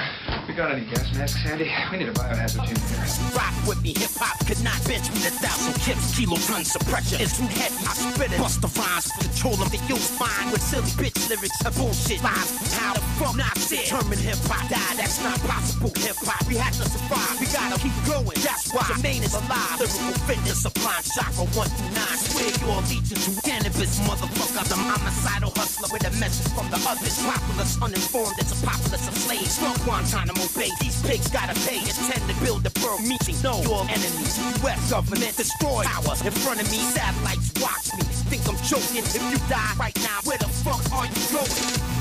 We got any gas masks, Andy? We need a biohazard team here. Rock with me, hip-hop could not bench me 1,000 kips. Kiloton suppression is too heavy. I spit it, bust the rhymes, control them. They use fine with silly bitch lyrics and bullshit lines. How the fuck not shit? Termin hip-hop die, that's not possible. Hip-hop, we had to survive. We gotta keep going. That's why Jermaine is alive. Lyrical fitness, sublime chakra 1 through 9. Swear your allegiance to Canibus, motherfucker. I'm a homicidal hustler with a message from the others. Populace, uninformed, it's a populace of slaves. Fuck Guantanamo Bay, these pigs gotta pay. Intend to build the world meeting. No, your enemies, US government destroy power. In front of me, satellites watch me. Think I'm joking? If you die right now, where the fuck are you going?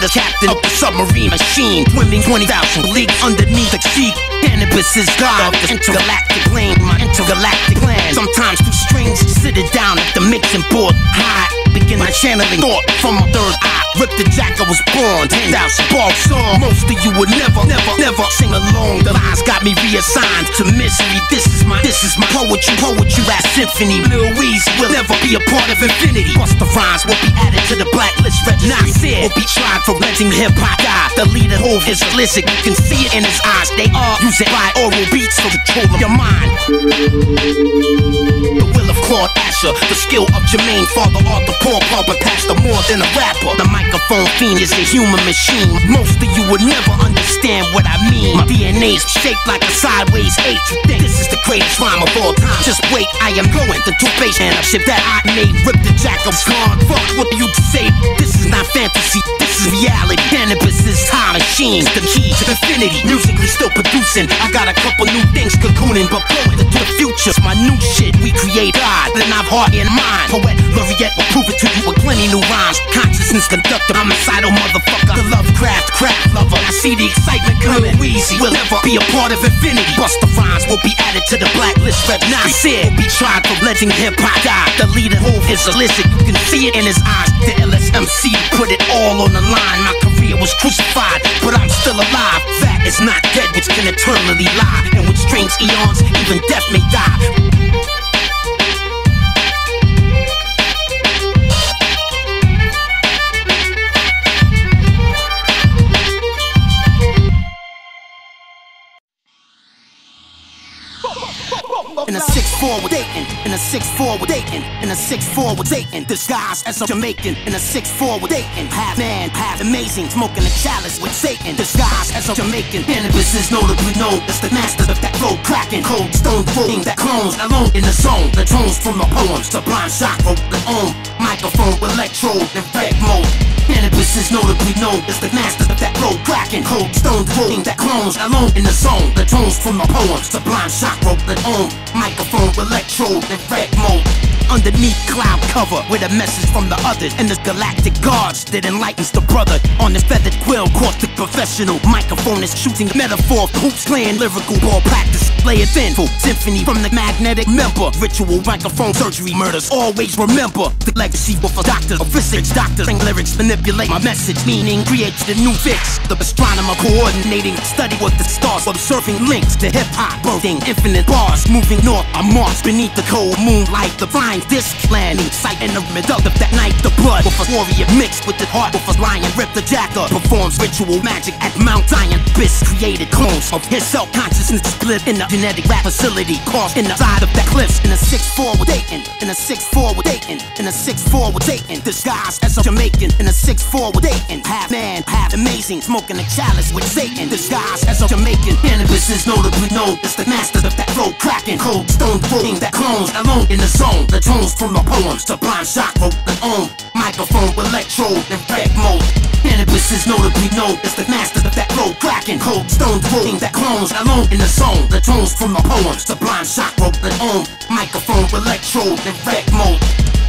Captain of the submarine machine, swimming 20,000 leagues underneath the sea. Canibus is God of the intergalactic plane, my intergalactic plan. Sometimes two strings, sit it down at the mixing board. High, begin my channeling thought from my third eye. Rip the jack, I was born, 10,000 bar song. Most of you would never sing along. The lines got me reassigned to mystery. This is my poetry, rap symphony. Lil Weeze will never be a part of infinity. Bust the rhymes will be added to the blacklist registry. Not said will be tried for letting hip-hop die. The leader Hov is illicit, you can see it in his eyes. They are using oral beats for control of your mind. The will of Claude Asher, the skill of Jermaine, Father Arthur, Paul but Pastor more than a rapper. The microphone fiend is a human machine. Most of you would never understand what I mean. My DNA's shaped like a sideways H. You think this is the greatest rhyme of all time? Just wait, I am going to two-base and a ship that I made. Rip the jack of gone. Fuck what you say. This is not fantasy, this is reality. Canibus is time machine, the key to infinity. Musically still producing. I got a couple new things cocooning, but going to the future's my new shit. We create God, then I've heart and mind. Poet, Laureate will prove it to you with plenty new rhymes. Consciousness conductor, homicidal motherfucker. The Lovecraft craft lover. I see the excitement coming. Weezy will never be a part of infinity. Busta Rhymes will be added to the blacklist. Rep 9 said will be tried for letting hip-hop die. The leader Hov is illicit. You can see it in his eyes. The LSMC put it all on the line. My career was crucified, but I'm still alive. That is not dead, which can eternally lie. And with strange eons, even death may die. In a 6'4" with Dayton, in a 6'4" with Dayton, in a 6'4" with Dayton, disguised as a Jamaican, in a 6'4" with Dayton, half man, half amazing, smoking a chalice with Satan, disguised as a Jamaican. Canibus is notably known as the master of that flow cracking, cold stone rolling that clones alone in the zone. The tones from the poems, sublime shock, rope the ohm, microphone, electrode, and red mode. Canibus is notably known as the master of that flow cracking, cold stone rolling that clones alone in the zone. The tones from the poems, sublime shock, rope the ohm, microphone, electrode, and red mode. Underneath cloud cover with a message from the others and the galactic guards that enlightens the brother. On this feathered quill, caustic professional microphone is shooting metaphor, hoops playing lyrical ball practice. Play it thin, full symphony from the magnetic member. Ritual microphone surgery murders. Always remember the legacy of a doctor, a physics doctor. Sing lyrics, manipulate my message, meaning creates the new fix. The astronomer coordinating study with the stars, observing links to hip hop, birthing infinite bars, moving north on Mars beneath the cold moonlight. The flying disc landing sight in the middle of that night. The blood with a warrior mixed with the heart with a lion. Rip the jacker performs ritual magic at Mount Zion. Bis created clones of his self-consciousness split in a genetic rap facility, caused in the side of that cliffs. In a 6'4" with Dayton, in a 6'4" with Dayton, in a 6'4" with Dayton, disguised as a Jamaican. In a 6'4" with Dayton, half man, half amazing, smoking a chalice with Satan, disguised as a Jamaican. Canibus is notably known as the master of that flow cracking, cold stone rolling that clones alone in the zone. The tones from the poems, sublime shock, rope the ohm, microphone, electrode, and red mode. Canibus is notably known as the master of that flow cracking, cold stone rolling that clones alone in the zone. The tones from the poems, sublime shock, rope the ohm, microphone, electrode, and red mode.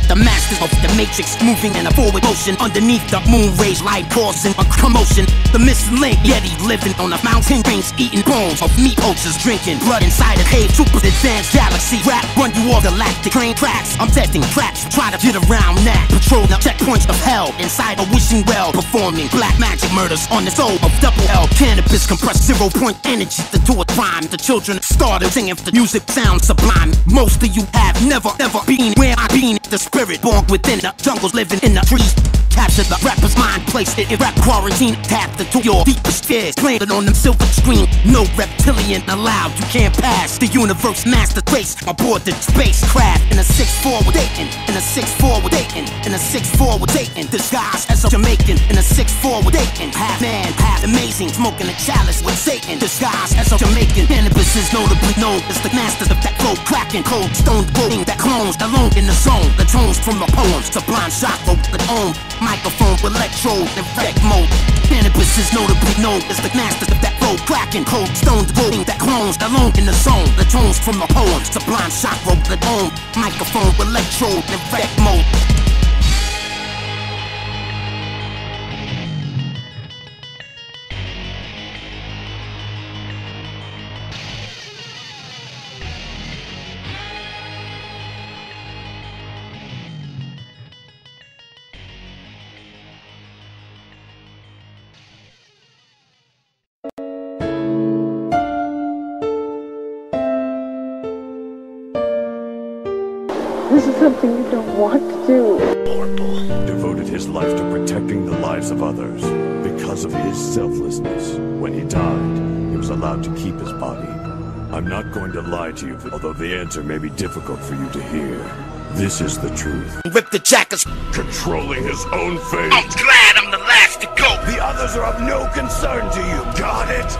The masters of the matrix moving in a forward motion underneath the moon rays, light causing a commotion. The missing link, Yeti living on a mountain range, eating bones of meat ulcers, drinking blood inside a cave. Super advanced galaxy rap, run you off galactic train tracks. I'm testing traps, try to get around that. Patrol the checkpoints of hell inside a wishing well, performing black magic murders on the soul of double L. Canibus compressed 0-point energy to do a crime. The children started singing if the music sounds sublime. Most of you have never been where I been. The spirit born within the jungles, living in the trees. Capture the rapper's mind, placed it in rap quarantine. Tapped into your deepest fears, planted on them silver screen. No reptilian allowed, you can't pass the universe master race aboard the spacecraft. In a 6'4" with Dayton, in a 6'4" with Dayton, in a 6'4" with Dayton, disguised as a Jamaican. In a 6'4" with Dayton, half man, half amazing, smoking a chalice with Satan, disguised as a Jamaican. Canibus is notably known as the master of that flow cracking, cold stone rolling that clones alone in the zone. The tones from the poems, sublime shock, rope the ohm, microphone, electrode, and red mode. Canibus is notably known as the master of that flow cracking, cold stone rolling that clones alone in the zone. The tones from the poems, sublime shock, rope the ohm, microphone, electrode, and red mode. This is something you don't want to do. Devoted his life to protecting the lives of others. Because of his selflessness, when he died, he was allowed to keep his body. I'm not going to lie to you, although the answer may be difficult for you to hear. This is the truth. Rip the jackets. Controlling his own fate. I'm glad I'm the last to go. The others are of no concern to you. Got it?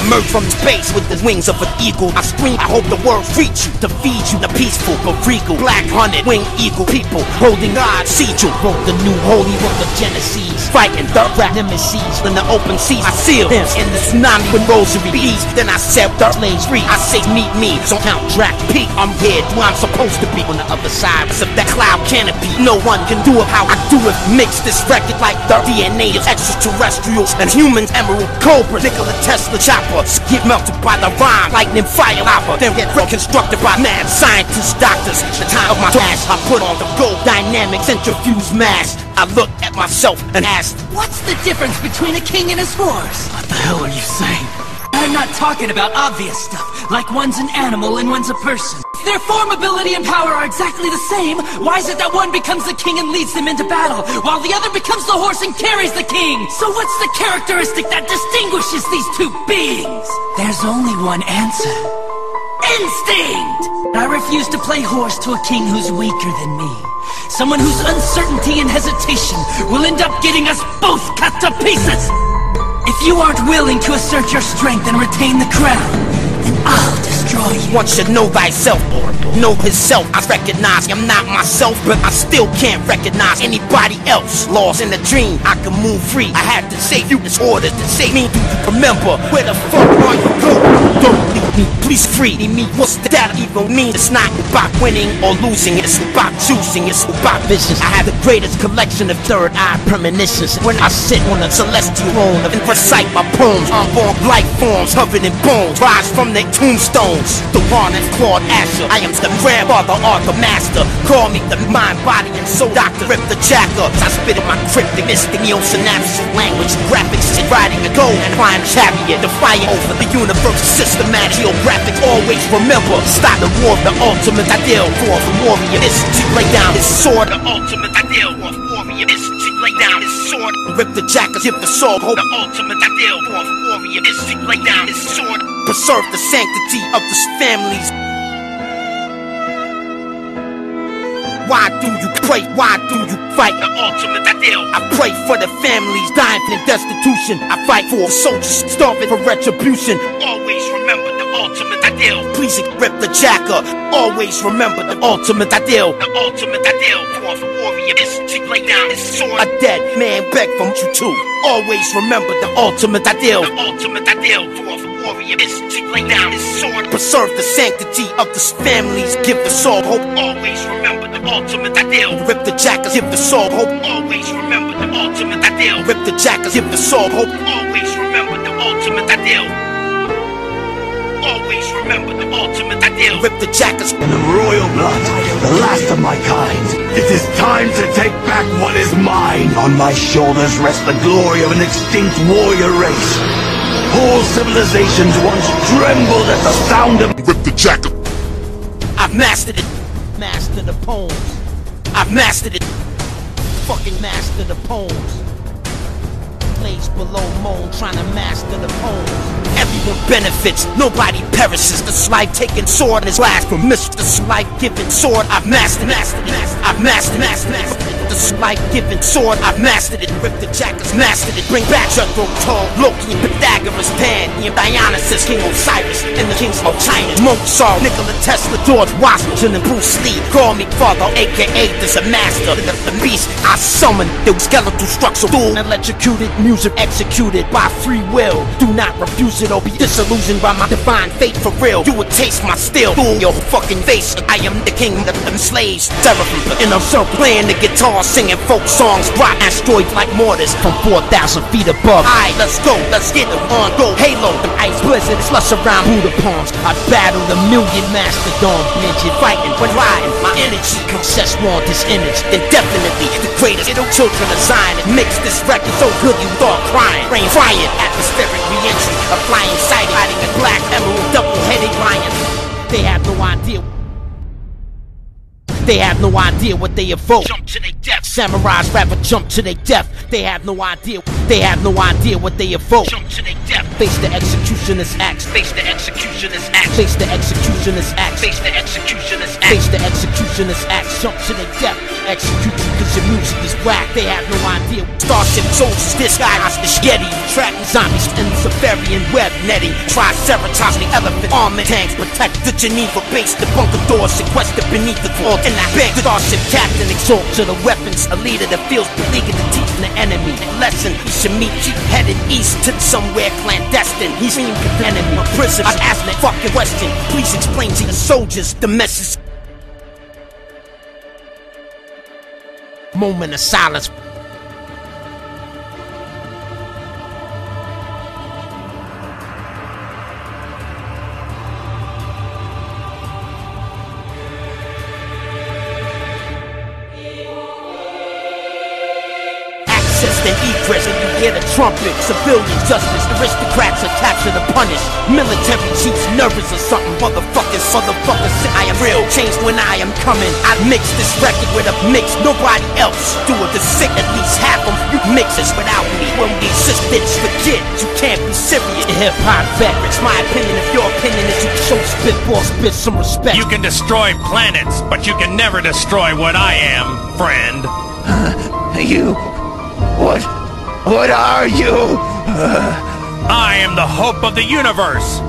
emerge from space with the wings of an eagle. I scream, I hope the world reach you, to feed you the peaceful but regal black hunted winged eagle people holding God's sigil. Wrote the new holy book of Genesis, fighting the rap nemesis in the open seas. I seal him in the tsunami with rosary beads. Then I set the slaves free. I say meet me, so count Drac Peak. I'm here, where I'm supposed to be on the other side of that cloud canopy. No one can do it how I do it. Mix this record like the DNA of extraterrestrials and humans. Emerald Cobra, Nikola Tesla chopper, get melted by the rhyme, lightning, fire, lava, then get reconstructed by mad scientists, doctors. The time of my dash, I put on the gold dynamic centrifuge mask. I look at myself and ask, what's the difference between a king and his horse? What the hell are you saying? I'm not talking about obvious stuff, like one's an animal and one's a person. Their form, ability, and power are exactly the same. Why is it that one becomes the king and leads them into battle, while the other becomes the horse and carries the king? So what's the characteristic that distinguishes these two beings? There's only one answer. Instinct! I refuse to play horse to a king who's weaker than me. Someone whose uncertainty and hesitation will end up getting us both cut to pieces! If you aren't willing to assert your strength and retain the crown, then I'll destroy you. One should know thyself, or know himself. I recognize I'm not myself, but I still can't recognize anybody else. Lost in a dream, I can move free. I had to save you, this order to save me. Do you remember where the fuck are you going? Don't leave me, please free me. What's that even mean? It's not about winning or losing, it's about choosing, it's about visions. I have the greatest collection of third eye premonitions. When I sit on a celestial throne and recite my poems, unborn life forms covered in bones rise from their tombstones. The one and clawed Asher, I am the grandfather or the master. Call me the mind, body, and soul doctor. Rip the jacker, I spit in my cryptic, mystic, neo-synaptic language, graphics, and riding a gold and flying chariot, defying over the universe, systematic geographic. Always remember, stop the war of the ultimate ideal for the warrior. Is to lay down his sword. The ultimate ideal for the warrior is to lay down his sword. Rip the jacker, give the sword. Hope the ultimate ideal for the warrior is to lay down his sword. Preserve the sanctity of the families. Why do you pray? Why do you fight? The ultimate ideal. I pray for the families dying in destitution. I fight for soldiers starving for retribution. Always remember the ultimate ideal. Please rip the jacker. Always remember the ultimate ideal. The ultimate ideal for the warrior is to lay down his sword. A dead man beg from you too. Always remember the ultimate ideal. The ultimate ideal for the warrior is to lay down his sword. Preserve the sanctity of the families. Give the soul hope. Always remember the ultimate ideal. Rip the jackers. Give the soul hope. Always remember the ultimate ideal. Rip the jackers. Give the soul hope. Always remember the ultimate ideal. Always remember the ultimate ideal. Rip the jackers. In the royal blood, the last of my kind, it is time to take back what is mine. On my shoulders rests the glory of an extinct warrior race. Whole civilizations once trembled at the sound of... Rip the jacket. I've mastered it. Mastered the poems. I've mastered it. Fucking mastered the poems. Place below moan, trying to master the poems. Everyone benefits, nobody perishes. This life-taking sword is last from this life-giving sword. I've mastered it. I've mastered it. This life-giving sword, I've mastered it. Rip the jackets, mastered it. Bring back Jethro Tull, Loki and Pythagoras, Pan, and Dionysus, King Osiris, and the kings of China. Mozart, Nikola Tesla, George Washington, and Bruce Lee. Call me father, aka the master, the beast. I summon the skeletal structure, dual electrocuted music executed by free will. Do not refuse it or be disillusioned by my divine fate for real. You would taste my steel, fool your fucking face. I am the king of them slaves, seraphim, and I'm so playing the guitar, singing folk songs, rock asteroids like mortars from 4,000 feet above. Aight, let's go, let's get them on go. Halo, them ice blizzards, slush around Buddha palms. I battled a million mastodon ninja fighting when riding. My energy possess want this image, then definitely the greatest little children of Zion. It makes this record so good you thought crying. Rain frying, atmospheric re-entry, a flying sighting, hiding a black emerald double-headed lion. They have no idea. They have no idea what they evoke. Jump to their death. Samurais rather jump to their death. They have no idea. They have no idea what they evoke. Jump to their death. Face the executioner's axe. Face the executioner's axe. Face the executioner's axe. Face the executioner's axe. Face the executioner's axe. Jump to their death. execute you cause your music is whack. They have no idea. Starship soldiers, this guy is the Yeti. Tracking zombies in the Siberian web netting. Triceratops, the elephant, armored tanks protect the Geneva base. The bunker doors sequestered beneath the vault. In that bank, the Starship captain exalts to the weapons. A leader that feels beleaguered to teach the enemy a lesson. He should meet you headed east to somewhere clandestine. He's seen the enemy, a prison. I asked that fucking question. Please explain to the soldiers the message. Moment of silence. Then egress and you hear the trumpet. Civilian justice, aristocrats are captured or punished. Military chiefs nervous or something. Motherfuckers, I am real. Changed when I am coming. I mix this record with a mix. Nobody else do it. The sick, at least half of you mix this without me. When we assistants forget, you can't be serious. Hip-hop veterans, my opinion, if your opinion is you show spitball, spit some respect. You can destroy planets, but you can never destroy what I am, friend. You... What are you? I am the hope of the universe.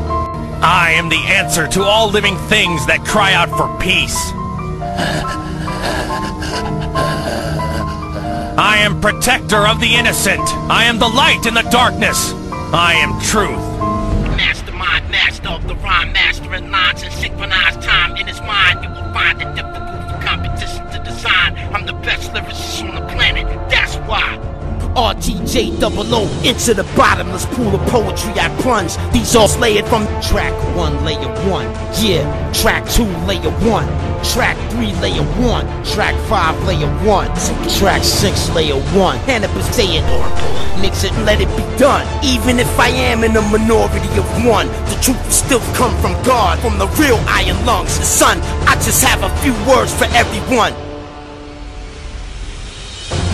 I am the answer to all living things that cry out for peace. I am protector of the innocent. I am the light in the darkness. I am truth. Mastermind, master of the rhyme, mastering lines and synchronized time in his mind. You will find it difficult for competition to design. I'm the best lyricist on the planet, that's why. RTJ00 into the bottomless pool of poetry I plunge. These all layered from track 1, layer 1. Yeah, track 2, layer 1. Track 3, layer 1. Track 5, layer 1. Track 6, layer 1. Canibus say it, Oracle. Mix it and let it be done. Even if I am in a minority of one, the truth will still come from God, from the real iron lungs. Son, I just have a few words for everyone.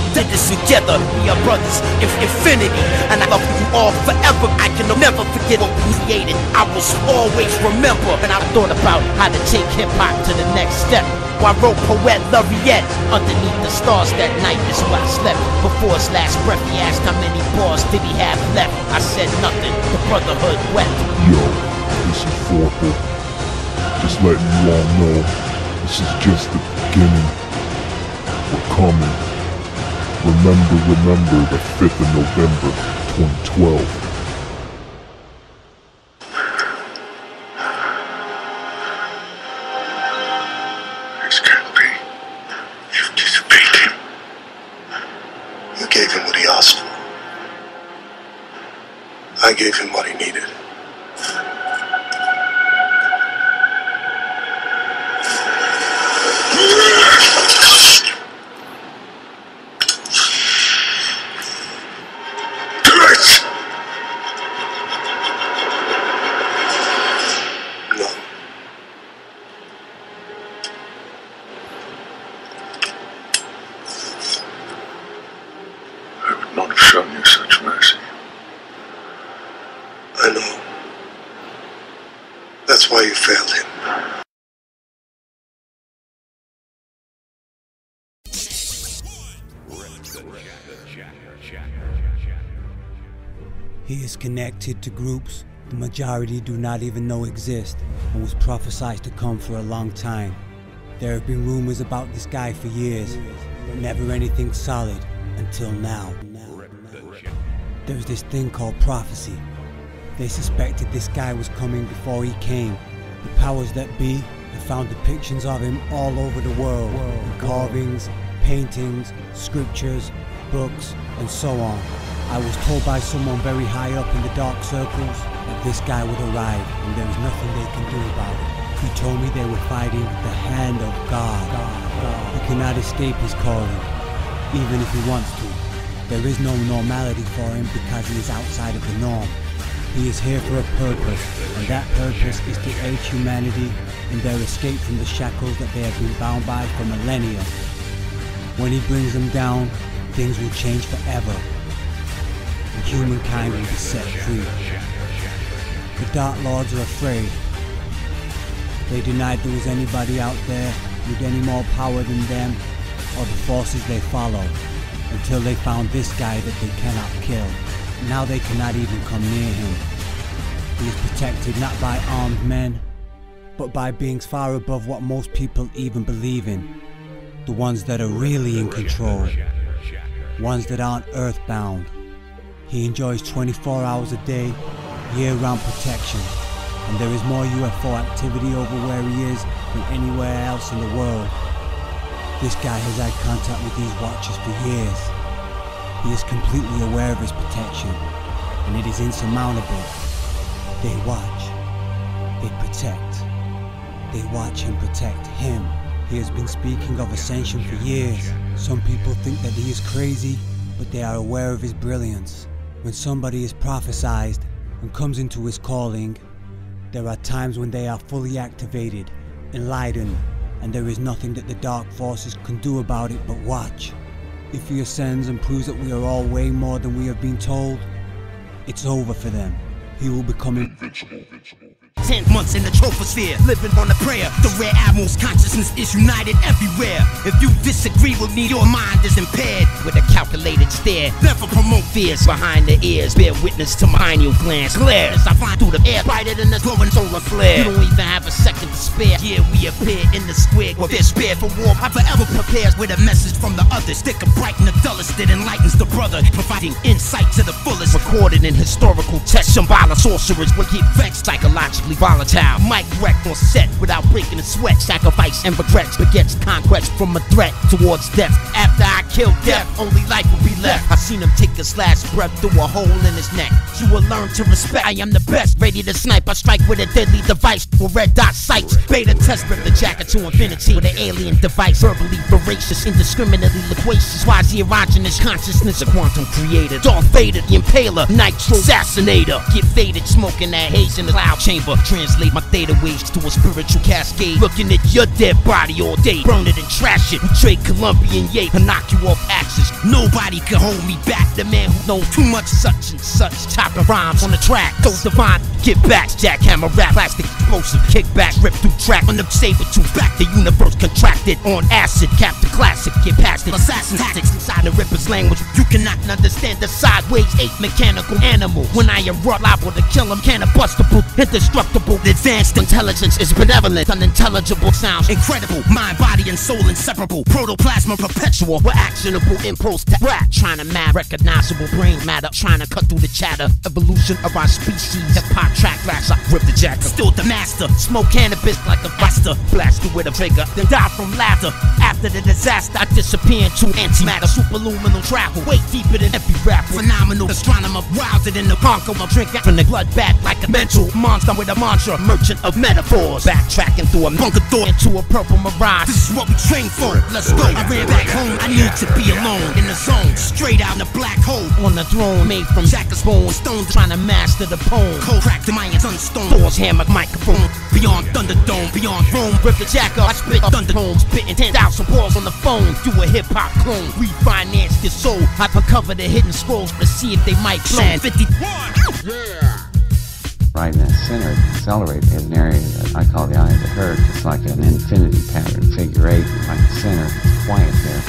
Did this together, we are brothers in infinity, and I love you all forever. I can never forget what we created. I will always remember. And I thought about how to take hip-hop to the next step. I wrote poet Laureate underneath the stars that night. Is where I slept. Before his last breath, he asked how many bars did he have left. I said nothing. The brotherhood wept. Yo, this is Forkle. Just letting you all know, this is just the beginning. We're coming. Remember the 5th of November, 2012. This can't be. You've disobeyed him. You gave him what he asked for. I gave him what he needed. Not have shown you such mercy. I know. That's why you failed him. He is connected to groups the majority do not even know exist, and was prophesied to come for a long time. There have been rumors about this guy for years, but never anything solid until now. There's this thing called prophecy. They suspected this guy was coming before he came. The powers that be have found depictions of him all over the world, in carvings, paintings, scriptures, books, and so on. I was told by someone very high up in the dark circles that this guy would arrive and there was nothing they can do about it. He told me they were fighting the hand of God. He cannot escape his calling, even if he wants to. There is no normality for him because he is outside of the norm. He is here for a purpose, and that purpose is to aid humanity in their escape from the shackles that they have been bound by for millennia. When he brings them down, things will change forever, and humankind will be set free. The Dark Lords are afraid. They denied there was anybody out there with any more power than them, or the forces they follow, until they found this guy that they cannot kill. Now they cannot even come near him. He is protected not by armed men, but by beings far above what most people even believe in. The ones that are really in control. Ones that aren't earthbound. He enjoys 24 hours a day, year-round protection, and there is more UFO activity over where he is than anywhere else in the world. This guy has had contact with these watchers for years. He is completely aware of his protection, and it is insurmountable. They watch, they protect. They watch and protect him. He has been speaking of ascension for years. Some people think that he is crazy, but they are aware of his brilliance. When somebody is prophesized and comes into his calling, there are times when they are fully activated, enlightened, and there is nothing that the dark forces can do about it but watch. If he ascends and proves that we are all way more than we have been told, it's over for them. He will become invincible. 10 months in the troposphere, living on a prayer. The rare admiral's consciousness is united everywhere. If you disagree with me, your mind is impaired. With a calculated stare, never promote fears behind the ears. Bear witness to my pineal glands glare as I fly through the air, brighter than the glowing solar flare. You don't even have a second to spare. Yeah, we appear in the square where they're spared for war. I forever prepares with a message from the others. Thick and bright in the dullest that enlightens the brother, providing insight to the fullest. Recorded in historical text, Shambhala sorcerers will get vexed, psychologically volatile. Mic wreck on set without breaking a sweat. Sacrifice and regrets begets conquest from a threat towards death. After I kill death, only life will be left. I seen him take his last breath through a hole in his neck. You will learn to respect. I am the best, ready to snipe. I strike with a deadly device with red dot sights. Beta test rip the jacket to infinity with an alien device. Verbally voracious, indiscriminately loquacious. Quasi-erogenous consciousness, a quantum creator. Darth Vader, the impaler, nitro assassinator. Get faded, smoking that haze in the cloud chamber. Translate my theta waves to a spiritual cascade. Looking at your dead body all day, burn it and trash it. We trade Colombian yay, and knock you off axis. Nobody can hold me back. The man who knows too much such and such. Chopping rhymes on the track, those divine get back. Jackhammer rap, plastic explosive kickback, rip through track on the saber tooth back. The universe contracted on acid, cap the classic, get past it. Assassin tactics inside the Ripper's language. You cannot understand the sideways ape mechanical animal. When I erupt, liable to kill him, canibustable, indestructible. Advanced intelligence is benevolent, unintelligible sounds incredible. Mind, body, and soul inseparable. Protoplasma perpetual with actionable impulse to rap. Trying to map recognizable brain matter. Trying to cut through the chatter. Evolution of our species. Hip-hop track lash. I rip the jacket. Still the master. Smoke cannabis like a buster. Blasted with a trigger. Then die from laughter. After the disaster, I disappear into antimatter. Superluminal travel. Way deeper than every rap. Phenomenal astronomer. Wilder than the conqueror. Drink out from the blood bath like a mental monster with a mantra. Merchant of metaphors. Backtracking through a bunker door into a purple mirage. This is what we train for. Let's go. I ran back home. I need to be alone in the zone. Straight out in the black hole. On the throne made from jackets, bone, stone. Trying to master the poem. Cold crack the Mayans unstone. Thor's hammer microphone. Beyond Thunderdome. Beyond Rome. Rip the jack up. I spit thundertones. Spitting 10,000 balls on the phone. Do a hip hop clone. Refinance this soul. I uncover the hidden scrolls to see if they might clone. 51. Yeah. Right in that center, accelerate is an area that I call the eye of the herd. It's like an infinity pattern, figure 8, right in the center, it's quiet there.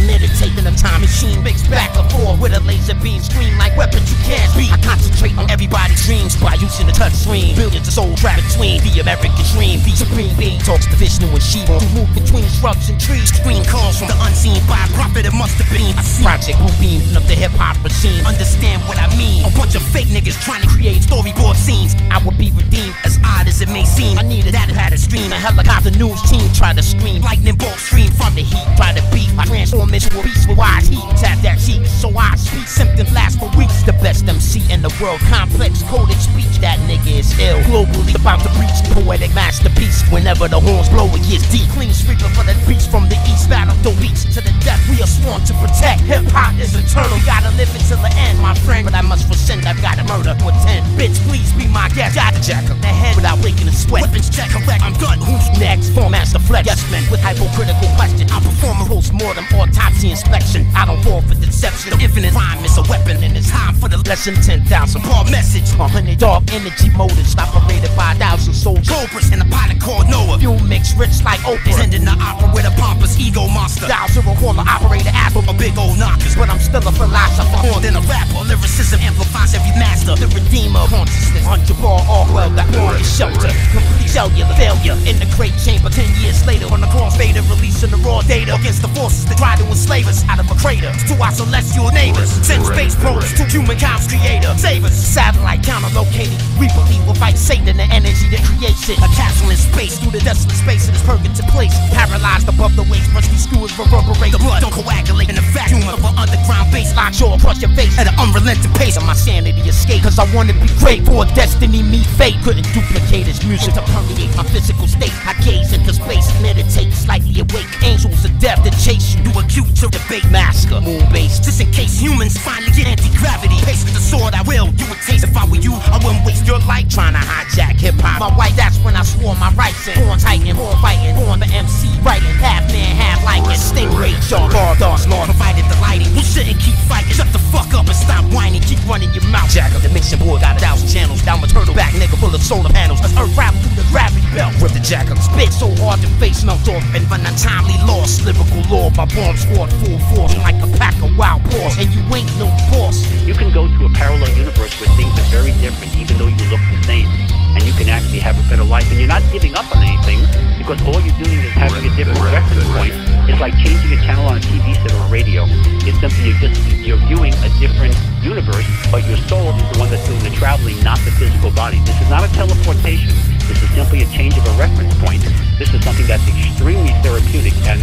Meditate in a time machine, mixed back and forth with a laser beam, scream like weapons you can't beat. I concentrate on everybody's dreams by using the touch screen. Billions of souls trapped between the American dream. The supreme being talks to Vishnu and Shiva, who move between shrubs and trees. Screen calls from the unseen by a prophet. It must have been. I see Project Blue Beam of the hip hop regime. Understand what I mean? A bunch of fake niggas trying to create storyboard scenes. I will be redeemed, as odd as it it may seem. I needed that had a stream. A helicopter news team tried to scream. Lightning bolt stream from the heat. Try to beat. I transform into a beast with wise heat. Tap that cheek, so I speak. Symptoms last for weeks. The best MC in the world. Complex coded speech. That nigga is ill. Globally about to breach. Poetic masterpiece. Whenever the horns blow, it gets deep. Clean sweeper for the beast from the east. Battle the beats to the death. We are sworn to protect. Hip hop is eternal. We gotta live it till the end, my friend. But I must rescind. I've got to murder for 10. Bitch, please be my guest. Gotta jack up the head without breaking a sweat. Weapons check, correct. I'm done. Who's next? Form the flex. Yes, man. With hypocritical question, I'll perform a post-mortem autopsy inspection. I don't fall for deception. The infinite rhyme is a weapon, and it's time for the lesson. 10,000 bar message. 100 dark energy motors operated by 1,000 soldiers. Cobras in a pilot called Noah. Fuel mix rich like Oprah. Tending to opera with a pompous ego monster. Dial 0 caller operator apple a big old knockers. But I'm still a philosopher. More than a rapper. Lyricism amplifies every master. The redeemer of consciousness. 100 bar Orwell that warrior shelter. Complete cellular failure in the great chamber. 10 years later on the crossfader. Releasing the raw data against the forces that try to enslave us out of a crater. To our celestial neighbors. Send space probes to humankind's creator. Save us. Satellite counter located. We believe we'll fight Satan, the energy that creates it. A capsule in space through the desolate space of this purgative place. Paralyzed above the waist. Rusty skewers reverberate. The blood don't coagulate in the vacuum of an underground base. Lock jaw across your face at an unrelenting pace. Of my sanity escape. Cause I wanna be great for a destiny me fate. Couldn't duplicate his music to permeate my physical state. I gaze into space, meditate, slightly awake. Angels of death that chase you. Do acute to debate masker. Moon base. Just in case humans finally get anti-gravity. Pace with the sword I will. You would taste if I were you. I wouldn't waste your life trying to hijack hip-hop. My wife, that's when I swore my rights in. Born titan, born fighting, born the MC writing. Half man, half like a stingray shark. Bardos, Lord, provided the lighting. You shouldn't keep fighting. Shut the fuck up and stop whining. Keep running your mouth. Jack up the mixing board, got 1,000 channels. Down my turtle back, nigga, full of solar panels. As earth travel through the gravity belt. Rip the jack up, spit so hard the face melt off. And when I timely lost, lyrical lore, my bombs scored full force like a pack of wild boars. And you ain't no boss. You can go to a parallel universe where things are very different, even though you look the same. And you can actually have a better life. And you're not giving up on anything, because all you're doing is having a different reference point. It's like changing a channel on a TV set or a radio. It's simply you're viewing a different universe, but your soul is the one that's doing the traveling, not the physical body. This is not a teleportation. This is simply a change of a reference point. This is something that's extremely therapeutic and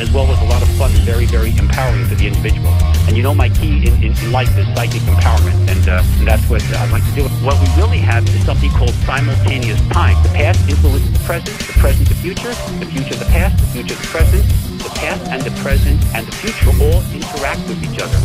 as well as a lot of fun and very, very empowering for the individual. And you know, my key in life is psychic empowerment, and that's what I'd like to do. What we really have is something called simultaneous time. The past influences the present the future the past, the future the present, the past and the present and the future all interact with each other.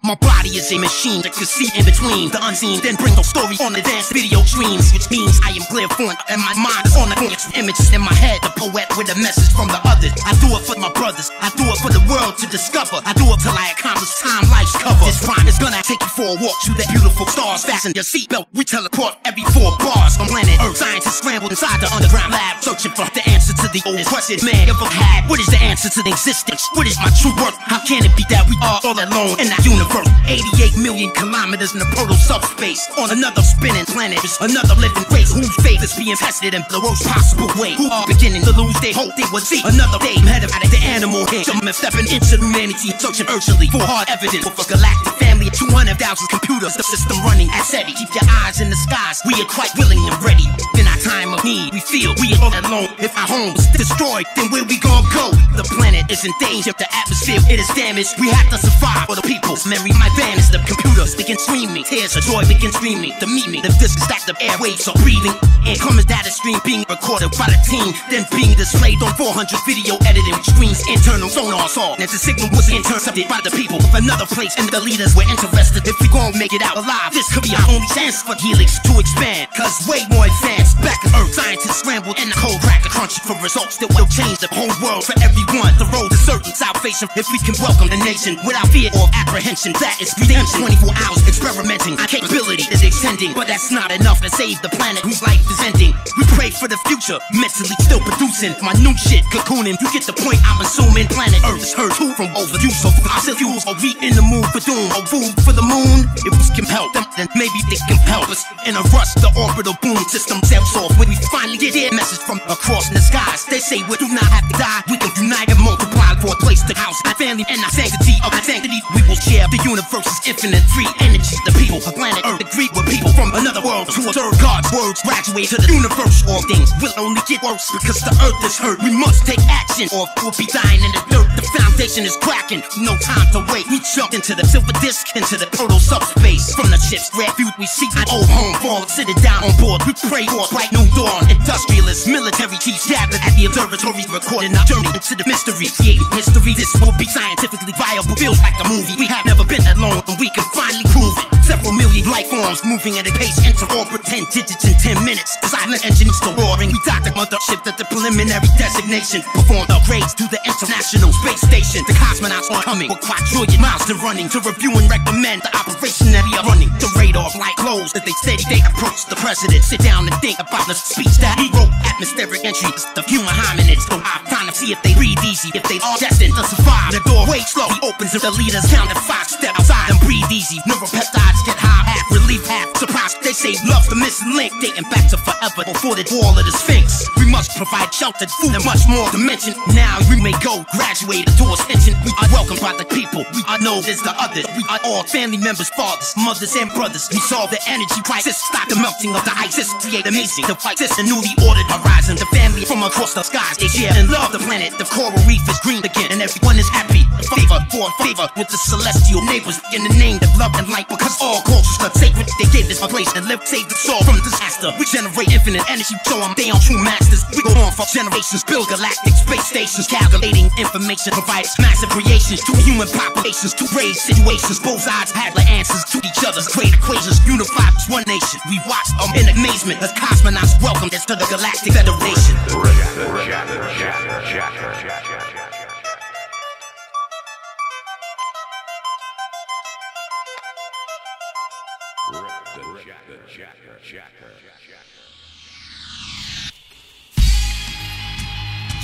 My body is a machine that can see in between the unseen, then bring those stories on the dance video streams, which means I am clairvoyant and my mind is on the points, images in my head, the poet with a message from the others. I do it for my brothers, I do it for the world to discover. I do it till I accomplish time life's cover. This rhyme is gonna take you for a walk through the beautiful stars. Fasten your seatbelt, we teleport every 4 bars on planet Earth. Scientists scrambled inside the underground lab, searching for the answer to the oldest question man ever had. What is the answer to the existence? What is my true worth? How can it be that we are all alone in that universe? 88 million kilometers in the proto subspace. On another spinning planet, there's another living race whose fate is being tested in the worst possible way. Who are beginning to lose their hope they will see another day. I'm headed out of the animal hand. Some are stepping into humanity, searching urgently for hard evidence of a galactic family of 200,000 computers. The system running at SETI. Keep your eyes in the skies. We are quite willing and ready. In our time of need, we feel we are all alone. If our home is destroyed, then where we gon' go? The planet is in danger. The atmosphere, it is damaged. We have to survive for the people. Memory, my vanish. The computers begin screaming. Tears of joy begin screaming to meet me. The disc stacked up airwaves are breathing. Incoming data stream being recorded by the team, then being displayed on 400 video editing screens. Internal sonar saw that the signal was intercepted by the people of another place, and the leaders were interested. If we gon' make it out alive, this could be our only chance for Helix to expand. Cause way more advanced. Back on Earth, scientists scrambled in the cold cracker crunching for results that will change the whole world for everyone. The road to certain salvation. If we can welcome the nation without fear or apprehension, that is redemption. 24 hours experimenting, our capability is extending, but that's not enough to save the planet whose life is ending. We pray for the future, mentally still producing my new shit, cocooning. You get the point, I'm assuming. Planet Earth is hurt too from overuse of fossil fuels. Are we in the mood for doom? Or food for the moon? If we can help them, then maybe they can help us. In a rush, the orbital boom system self lights off when we finally get here. Message from across in the skies. They say we do not have to die. We can unite and multiply for a place to house our family and our sanctity of our sanctity. We will share the universe's infinite free energy. The people of planet Earth agree with people from another world to observe God's words. Graduate to the universe. All things will only get worse because the earth is hurt. We must take action or we'll be dying in the dirt. The foundation is cracking. No time to wait. We jump into the silver disc, into the proto subspace. From the ship's refuge, we see our old home fall. Sitting down on board, we pray for bright new dawn. Industrialists, military chiefs gathered at the observatory, recording our journey into the mystery, creating history. This will be scientifically viable. Feels like a movie. We have never been alone, and we can finally prove it. Several million life forms moving at a pace, enter orbit 10 digits in 10 minutes. The silent engine is still roaring. We docked the mothership at the preliminary designation. Performed upgrades to the International Space Station. The cosmonauts are coming with quadrillion miles to running to review and recommend the operation that we are running. The radar light glows as they steady. They approach the president. Sit down and think about the speech that he wrote. Atmospheric entries, the human hominids. So I'm trying to see if they breathe easy, if they are destined to survive. The doorway slowly opens and the leaders count to 5. Step outside and breathe easy. Neuropeptides get high, half relief, half surprise. They say love's the missing link, dating back to forever before the wall of the Sphinx. We must provide sheltered food and much more to mention. Now we may go, graduate to ascension. We are welcomed by the people. We are known as the others. We are all family members, fathers, mothers, and brothers. We solve the energy crisis, stop the melting of the ice. This create amazing the fight. This a newly ordered horizon. The family from across the skies, they share and love the planet. The coral reef is green again, and everyone is happy. Favor for favor with the celestial neighbors in the name of love and light. Because all cultures are sacred, they gave this a place and live, save the soul from disaster. We generate infinite energy, show them they are true masters. We go on for generations, build galactic space stations, calculating information, provides massive creations to human populations, to raise situations. Both sides had the answers to each other's great equations, unified as one nation. We watch in amazement as cosmonauts welcome us to the Galactic Federation.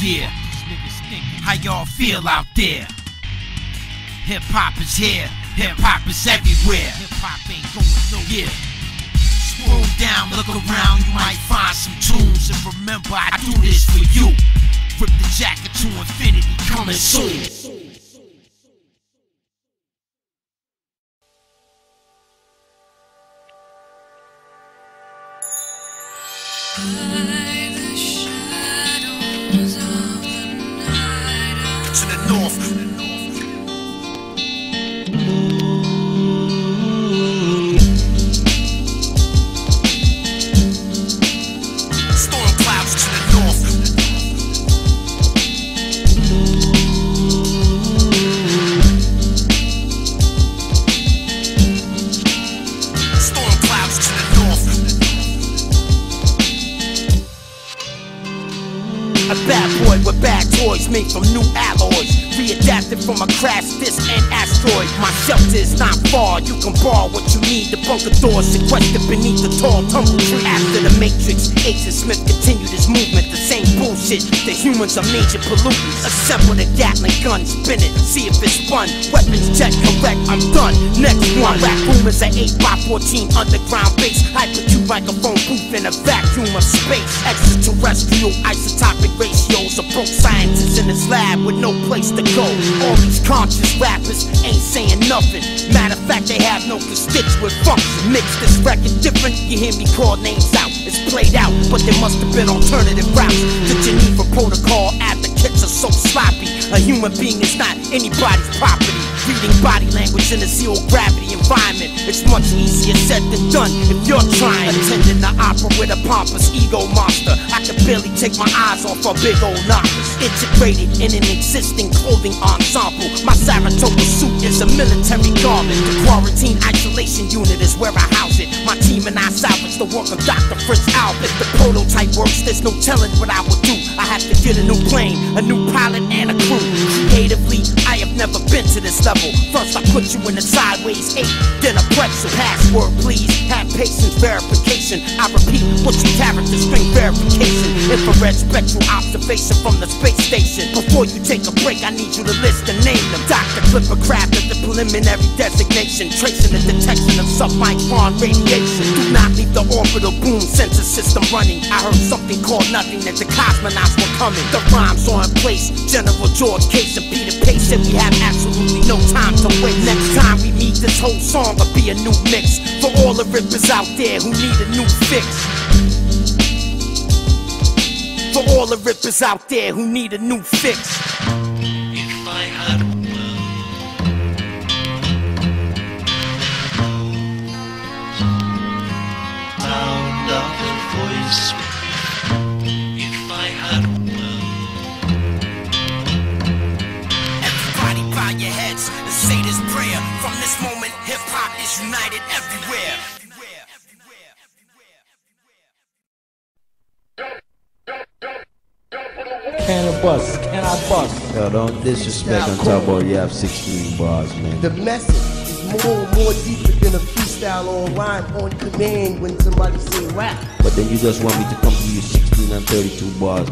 Yeah, how y'all feel out there? Hip hop is here, hip hop is everywhere. Hip hop ain't going nowhere. Scroll down, look around, you might find some tunes. And remember, I do this for you. Rip the jacket to infinity, coming soon. To the north. Storm clouds to the north. Storm clouds to the north. A bad boy with bad toys made from new alloys, readapted from a crash disc and asteroid. My shelter is not far, you can borrow what you need. The bunker doors sequestered beneath the tall tumble tree. After the Matrix, Agent Smith continued his movement. The same bullshit, the humans are major pollutants. Assemble the Gatling gun, spin it, see if it's spun. Weapons check, correct, I'm done. Next one, rap room is an 8x14 underground base. Hyper-Q microphone booth in a vacuum of space. Extraterrestrial isotopic ratios of broke scientists in this lab with no place to go. All these conscious rappers ain't saying nothing. Matter of fact, they have no constituent function. Mix this record different, you hear me call names out. It's played out, but there must have been alternative routes. The Geneva Protocol advocates are so sloppy. A human being is not anybody's property. Reading body language in a zero gravity environment, it's much easier said than done if you're trying. Attending the opera with a pompous ego monster, I can barely take my eyes off her big old knockers. Integrated in an existing clothing ensemble, my Saratoga suit is a military garment. The quarantine isolation unit is where I house it. My team and I salvage the work of Dr. Fritz Albert. If the prototype works, there's no telling what I will do. I have to get a new plane, a new pilot, and a crew. Creatively, I have never been to this level. First I put you in a sideways 8, then a pretzel. Password please, have patience, verification. I repeat, what's your character, string verification. Infrared spectral observation from the space station. Before you take a break, I need you to list and name them. Dr. Clipper Craft at the preliminary designation, tracing the detection of submicron radiation. Do not leave the orbital boom sensor system running. I heard something called nothing, that the cosmonauts were coming. The rhymes are in place, General George Case and Peter Pace said we have absolutely no time to waste. Next time we meet, this whole song will be a new mix for all the rippers out there who need a new fix. For all the rippers out there who need a new fix. If I had a sound of a voice, if I had a everybody bow your heads and say this prayer. From this moment, hip-hop is united everywhere. Canibus, can I bust? Yo, don't disrespect on top of you have 16 bars, man. The message is more deeper than a freestyle or rhyme on command when somebody say rap. But then you just want me to come to you 16 and 32 bars.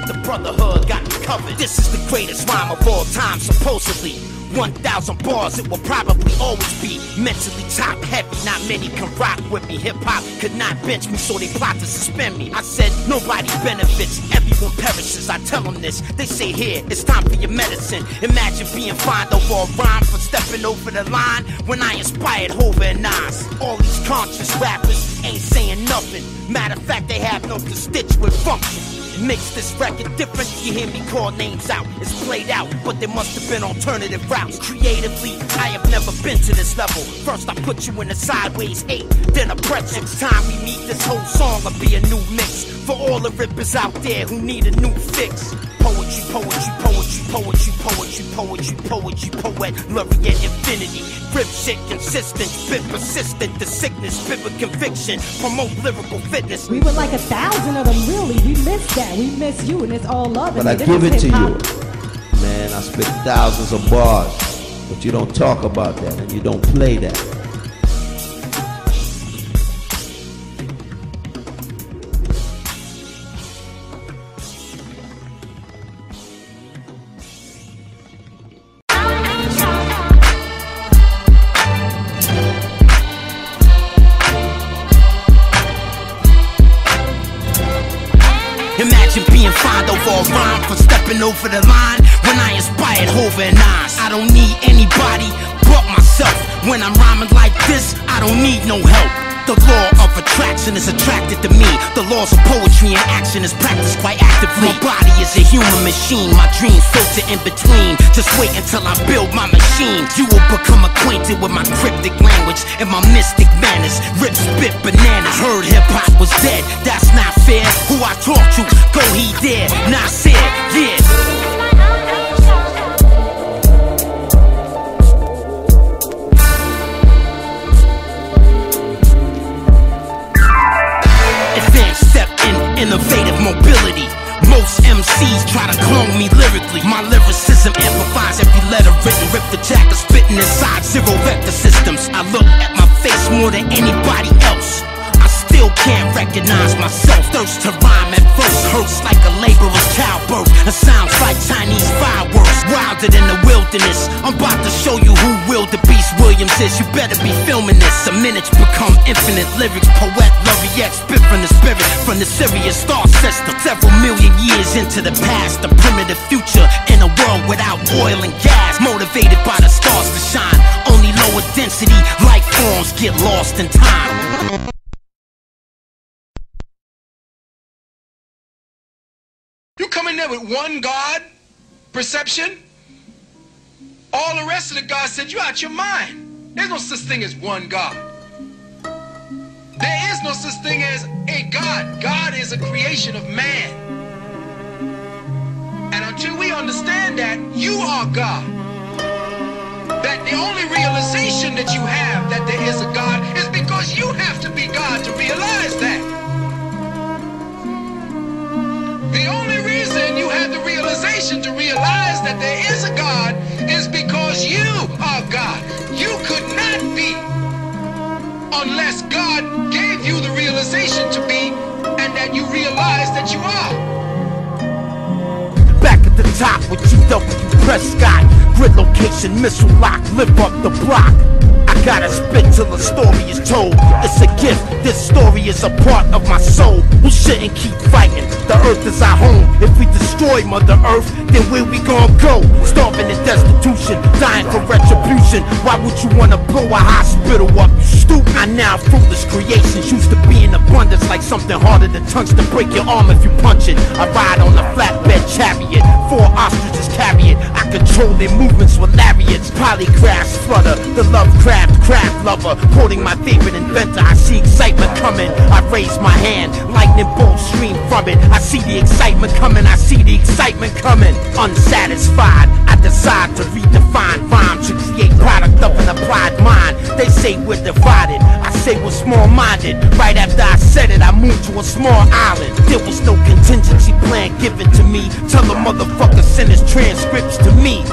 The brotherhood got me covered. This is the greatest rhyme of all time, supposedly. 1,000 bars, it will probably always be mentally top heavy. Not many can rock with me. Hip-hop could not bench me, so they plot to suspend me. I said nobody benefits, everyone perishes. I tell them this, they say here, it's time for your medicine. Imagine being fined over a rhyme for stepping over the line when I inspired Hova and Nas. All these conscious rappers ain't saying nothing. Matter of fact, they have no constituent function. Makes this record different, you hear me call names out. It's played out, but there must have been alternative routes. Creatively, I have never been to this level. First I put you in a sideways 8, then a pretzel. Next time we meet, this whole song will be a new mix for all the rippers out there who need a new fix. Poetry, poetry, poetry, poetry, poetry, poetry, poetry, poet, Laureate infinity. Rip shit consistent, bit persistent, the sickness, spit with conviction, promote lyrical fitness. We were like 1,000 of them, really. We missed that. We miss you, and it's all love. But I give it to you. Man, I spit thousands of bars, but you don't talk about that, and you don't play that. Imagine being fined over a rhyme for stepping over the line when I inspired Hova and Nas. I don't need anybody but myself. When I'm rhyming like this, I don't need no help. The law of attraction is attracted to me. The laws of poetry and action is practiced quite actively. My body is a human machine, my dreams filter in between. Just wait until I build my machine. You will become acquainted with my cryptic language and my mystic manners. Rip, spit, bananas. Heard hip-hop was dead, that's not fair. Who I talk to, go he there. Not said, yeah. Innovative mobility. Most MCs try to clone me lyrically. My lyricism amplifies every letter written. Rip the jacket, spitting inside zero vector systems. I look at my face more than anybody else. I still can't recognize myself. Thirst to rhyme at first hurts like a laborer's childbirth. It sounds like Chinese fireworks, wilder than the wilderness. I'm about to show you who Wildebeest Williams is. You better be filming this. The minutes become infinite lyrics. Poet, Laureate, spit from the spirit, from the Sirius star system. Several million years into the past, the primitive future in a world without oil and gas. Motivated by the stars to shine. Only lower density life forms get lost in time. You come in there with one God perception. All the rest of the gods said you out your mind. There's no such thing as one God. There is no such thing as a God. God is a creation of man. And until we understand that, you are God. That the only realization that you have that there is a God is because you have to be God to realize that. The only reason you have the realization to realize that there is a God is because you are God. You could not be unless God gave you the realization to be, and that you realize that you are. Back at the top with GW Prescott. Grid location, missile lock, live up the block. I gotta spit till the story is told. It's a gift, this story is a part of my soul. We shouldn't keep fighting, the earth is our home. If we destroy Mother Earth, then where we gon' go? Starving in destitution, dying for retribution. Why would you wanna blow a hospital up, you stupid? I now fruitless creations used to be in abundance, like something harder than tungsten to break your arm if you punch it. I ride on a flatbed chariot, 4 ostriches carry it. I control their movements with lariats. Polygraphs flutter, the Lovecraft craft lover, quoting my favorite inventor. I see excitement coming, I raise my hand, lightning bolts stream from it. I see the excitement coming, I see the excitement coming. Unsatisfied, I decide to redefine rhyme to create product of an applied mind. They say we're divided, I say we're small-minded. Right after I said it, I moved to a small island. There was no contingency plan given to me. Tell the motherfucker send his transcripts to me.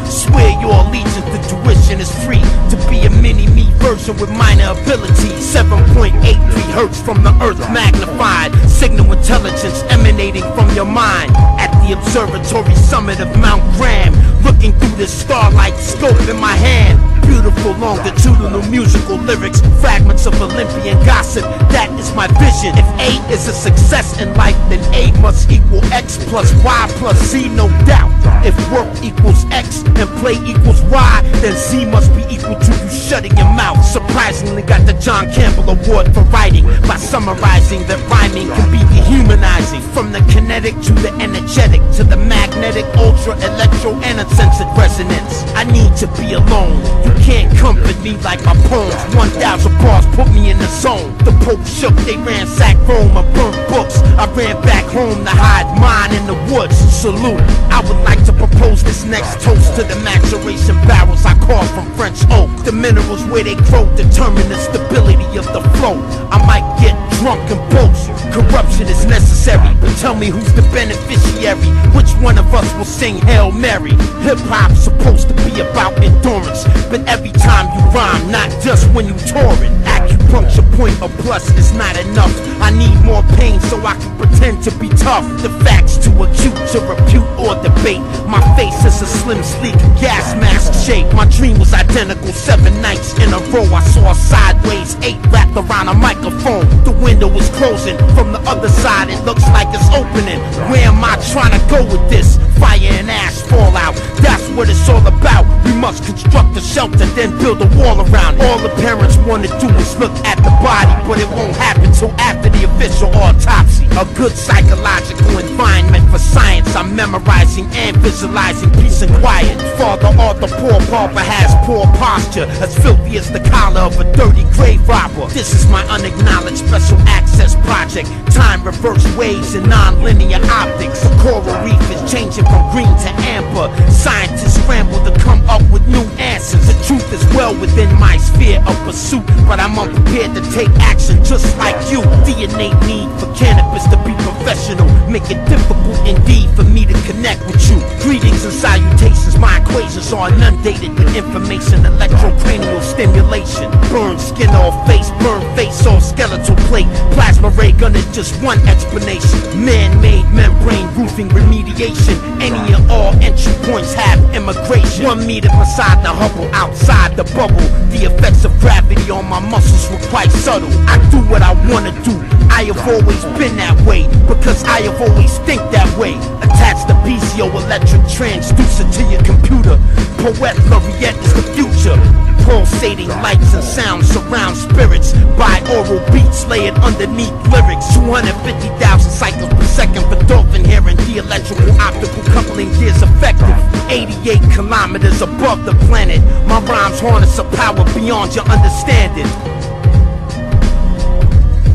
Swear your allegiance to tuition is free. To be a mini-me version with minor abilities. 7.83 hertz from the earth magnified. Signal intelligence emanating from your mind. At the observatory summit of Mount Graham, looking through this starlight scope in my hand. Beautiful longitudinal musical lyrics, fragments of Olympian gossip, that is my vision. If A is a success in life, then A must equal X plus Y plus Z, no doubt. If work equals X and play equals Y, then Z must be equal to you shutting your mouth. Surprisingly got the John Campbell Award for writing, by summarizing that rhyming can be dehumanizing. From the kinetic to the energetic, to the magnetic, ultra, electro, and uncensored resonance. I need to be alone. You can't comfort me like my poems. 1,000 bars put me in the zone. The Pope shook, they ransacked Rome and burnt books. I ran back home to hide mine in the woods. Salute. I would like to propose this next toast to the maturation barrels I carved from French oak. The minerals where they grow determine the stability of the flow. I might get drunk and boast. Corruption is necessary, but tell me who's the beneficiary? Which one of us will sing Hail Mary? Hip-hop's supposed to be about endurance, but every time you rhyme, not just when you tour it. Acupuncture point or plus is not enough. I need more pain so I can pretend to be tough. The facts too acute to repute or debate. My face is a slim, sleek gas mask shape. My dream was identical 7 nights in a row. I saw sideways 8 wrapped around a microphone. The window was closing, from the other side it looks like it's opening. Where am I trying to go with this? Fire and ash fallout, that's what it's all about. We must construct a shelter, then build a wall around. All the parents want to do is look at the body, but it won't happen till after the official autopsy. A good psychological environment for science. I'm memorizing and visualizing peace and quiet. Father Arthur Poor Pauper has poor posture, as filthy as the collar of a dirty grave robber. This is my unacknowledged special access project. Time reverse waves and non-linear optics. The coral reef is changing from green to amber. Scientists scramble to come up with new answers. The truth is well within my sphere of pursuit, but I'm unprepared to take action just like you. The innate need for cannabis to be professional make it difficult indeed for me to connect with you. Greetings and salutations, my equations are inundated with information. Electrocranial stimulation, burn skin off face, burn face off skeletal plate. Plasma ray gun is just one explanation. Man-made membrane roofing remediation. Any and all entry points have immigration. 1 meter beside the Hubble, outside the bubble. The effects of gravity on my muscles were quite subtle. I do what I wanna do. I have always been that way, because I have always think that way. Attach the piezoelectric transducer to your computer. Poet Laureate is the future. Pulsating lights and sounds surround spirits. Binaural beats layered underneath lyrics. 250,000 cycles per second for dolphin hearing. The electrical optical coupling is effective. 88 kilometers above the planet. My rhymes harness a power beyond your understanding.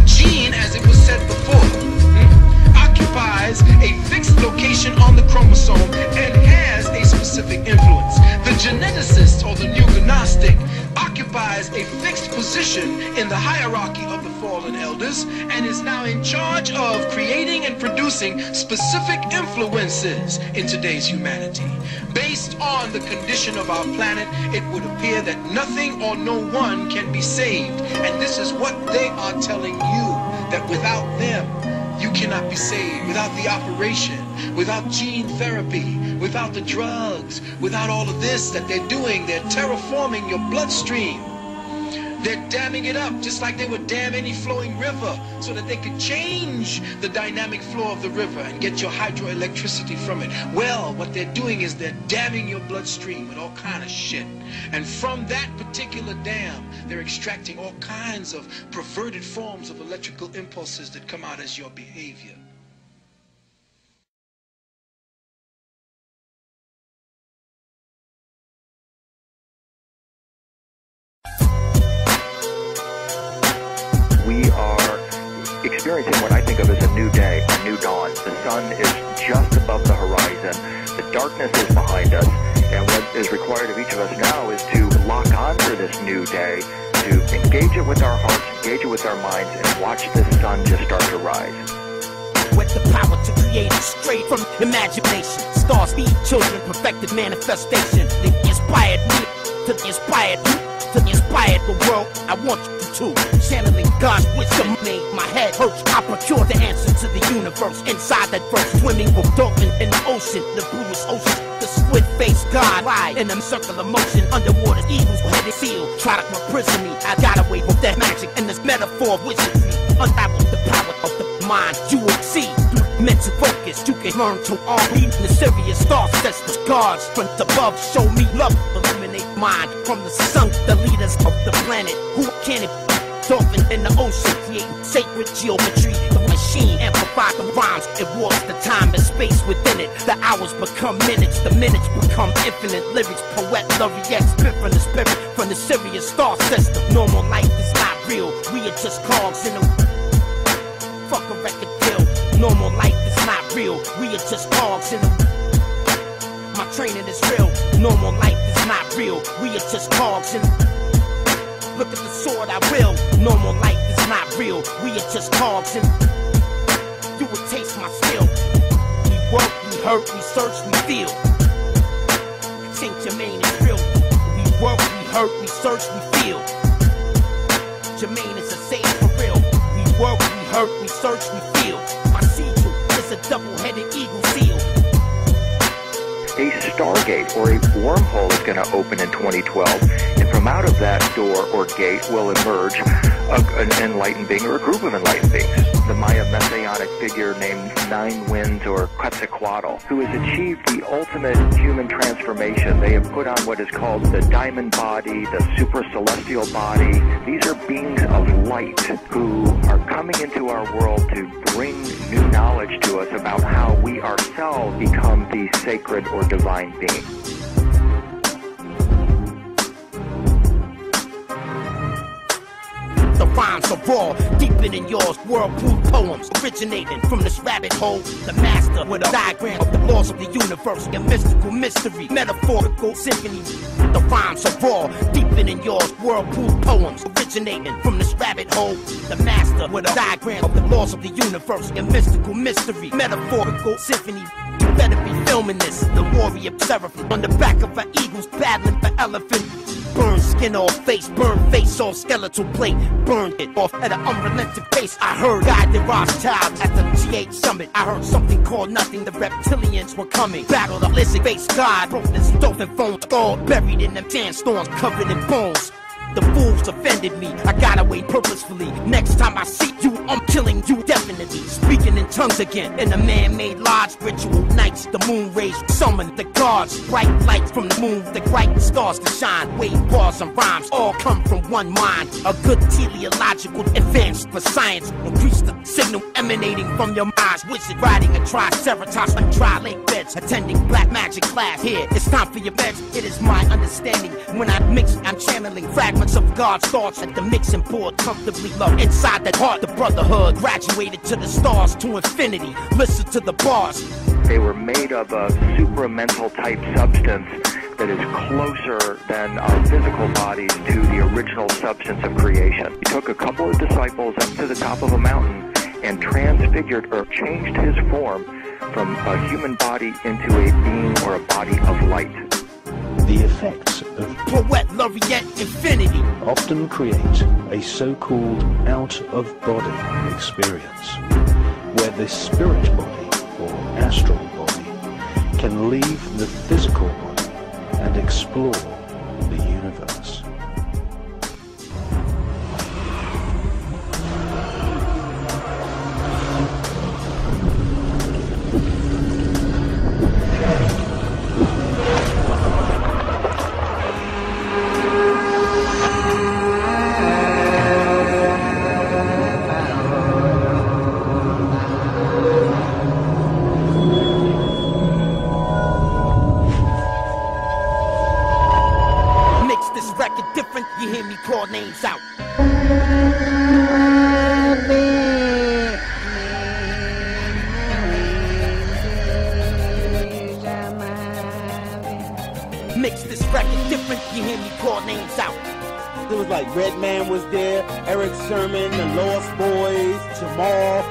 Gene, as it was said before, occupies a fixed location on the chromosome and has a specific influence. The geneticist, or the new Gnostic, occupies a fixed position in the hierarchy of the fallen elders and is now in charge of creating and producing specific influences in today's humanity. Based on the condition of our planet, it would appear that nothing or no one can be saved. And this is what they are telling you, that without them, You cannot be saved without the operation, without gene therapy, without the drugs, without all of this that they're doing. They're terraforming your bloodstream. They're damming it up just like they would dam any flowing river so that they could change the dynamic flow of the river and get your hydroelectricity from it. Well, what they're doing is they're damming your bloodstream with all kind of shit. And from that particular dam, they're extracting all kinds of perverted forms of electrical impulses that come out as your behavior. We are experiencing what I think of as a new day, a new dawn. The sun is just above the horizon. The darkness is behind us. And what is required of each of us now is to lock on to this new day, to engage it with our hearts, engage it with our minds, and watch this sun just start to rise. With the power to create straight from imagination. Stars, speed, children, perfected manifestation. They inspired me to inspire you, to inspire the world. I want you to. Channeling God's wisdom made my head hurt. I procure the answer to the universe. Inside that verse, swimming with dolphin in the ocean, the bluest ocean. The squid-faced God lie in a circular motion. Underwater eagles headed seal. Try to imprison me. I got away with that magic and this metaphor of wizardry. Unravel the power of the mind. You will see through mental focus. You can learn to all read the serious star sisters. Gods from above show me love. Eliminate mind from the sun. The leaders of the planet. Who can it be? Dolphin in the ocean, creating sacred geometry. The machine amplifies the rhymes. It walks the time and space within it. The hours become minutes, the minutes become infinite. Lyrics, poet, laureate, spit from the spirit, from the Sirius star system. Normal life is not real. We are just cogs in a fuck a record deal. Normal life is not real. We are just cogs in a. My training is real. Normal life is not real. We are just cogs in a. Look at the sword, I will. Normal life is not real. We are just cogs and you will taste my skill. We work, we hurt, we search, we feel. Think Jermaine is real. We work, we hurt, we search, we feel. Jermaine is a sage for real. We work, we hurt, we search, we feel. My seal is a double-headed eagle seal. A stargate or a wormhole is going to open in 2012, and from out of that door or gate will emerge an enlightened being or a group of enlightened beings. The Maya messianic figure named Nine Winds or Quetzalcoatl, who has achieved the ultimate human transformation. They have put on what is called the diamond body, the super celestial body. These are beings of light who are coming into our world to bring new knowledge to us about how we ourselves become these sacred or divine beings. The rhymes are raw, deeper than yours. Whirlpool poems originating from this rabbit hole. The master with a diagram of the laws of the universe. A mystical mystery, metaphorical symphony. The rhymes are raw, deeper than yours. Whirlpool poems originating from this rabbit hole. The master with a diagram of the laws of the universe. A mystical mystery, metaphorical symphony. You better be filming this. The warrior seraphim on the back of an eagle's battling for elephant. Burn skin off face, burn face off skeletal plate. Burn it off at an unrelenting pace. I heard Guy the Rothschild at the G8 summit. I heard something called nothing. The reptilians were coming. Battle the lizard-faced god. Broke this dolphin phone skull. Buried in them sandstorms, covered in bones. The fools offended me, I got away purposefully. Next time I see you, I'm killing you definitely. Speaking in tongues again, in a man-made lodge. Ritual nights, the moon rays summon the gods. Bright lights from the moon, the bright stars to shine. Wave bars and rhymes, all come from one mind. A good teleological advance for science. Increase the signal emanating from your minds. Wizard riding a triceratops on dry lake beds. Attending black magic class here, it's time for your beds. It is my understanding, when I mix, I'm channeling fragments of God's thoughts at the mixing board, comfortably low inside that heart. The brotherhood graduated to the stars, to infinity. Listen to the bars. They were made of a supramental type substance that is closer than our physical bodies to the original substance of creation. He took a couple of disciples up to the top of a mountain and transfigured or changed his form from a human body into a being or a body of light. The effects of Poet Laureate Infinity often create a so-called out-of-body experience, where the spirit body, or astral body, can leave the physical body and explore the universe. Different, you hear me call names out. Mix this record different, you hear me call names out. It was like Redman was there, Eric Sermon, the Lost Boys, Jamal.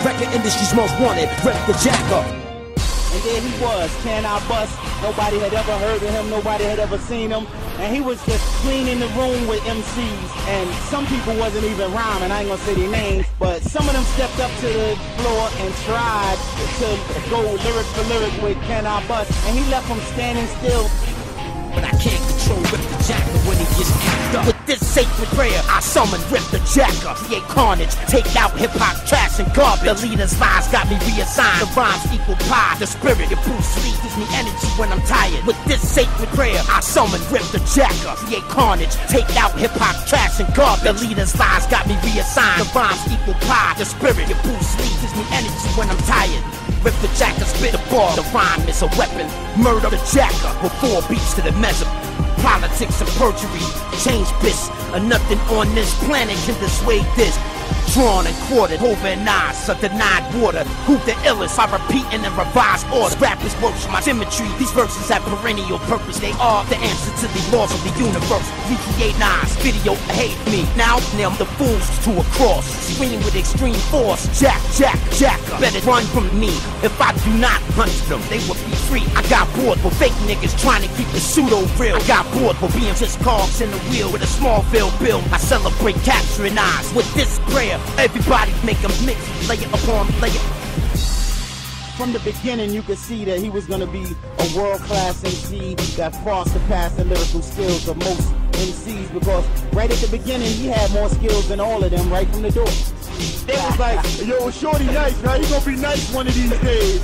Record industry's most wanted, Rip the Jacker. And there he was, Can I Bust? Nobody had ever heard of him, nobody had ever seen him. And he was just cleaning the room with MCs. And some people wasn't even rhyming, I ain't gonna say their names. But some of them stepped up to the floor and tried to go lyric for lyric with Can I Bust? And he left them standing still. But I can't control Rip the Jacker when he gets amped up. With this sacred prayer, I summon Rip the Jacker. Create carnage, take out hip-hop trash and garbage. The leader's lies got me reassigned. The rhymes equal pie. The spirit of Bruce Lee gives me energy when I'm tired. With this sacred prayer, I summon Rip the Jacker. Create carnage, take out hip-hop trash and garbage. The leader's lies got me reassigned. The rhymes equal pie. The spirit of Bruce Lee gives me energy when I'm tired. Rip the Jacker, spit the ball. The rhyme is a weapon. Murder the Jacker with 4 beats to the measure. Politics and perjury, change this, and nothing on this planet can dissuade this. Drawn and quartered, over and eyes, a denied water. Who the illest? I repeat in a revised order. Rappers worship my symmetry. These verses have perennial purpose. They are the answer to the laws of the universe. Recreate knives, video hate me. Now nail the fools to a cross. Scream with extreme force. Jacker. Better run from me. If I do not hunt them, they will be free. I got bored with fake niggas trying to keep it pseudo real. I got bored with being just cogs in the wheel with a Smallville bill. I celebrate capturing eyes with this prayer. Everybody make a mix, layer upon layer. From the beginning, you could see that he was going to be a world-class MC that far surpassed the lyrical skills of most MCs, because right at the beginning, he had more skills than all of them right from the door. They was like, yo, Shorty nice, right? He gonna be nice one of these days.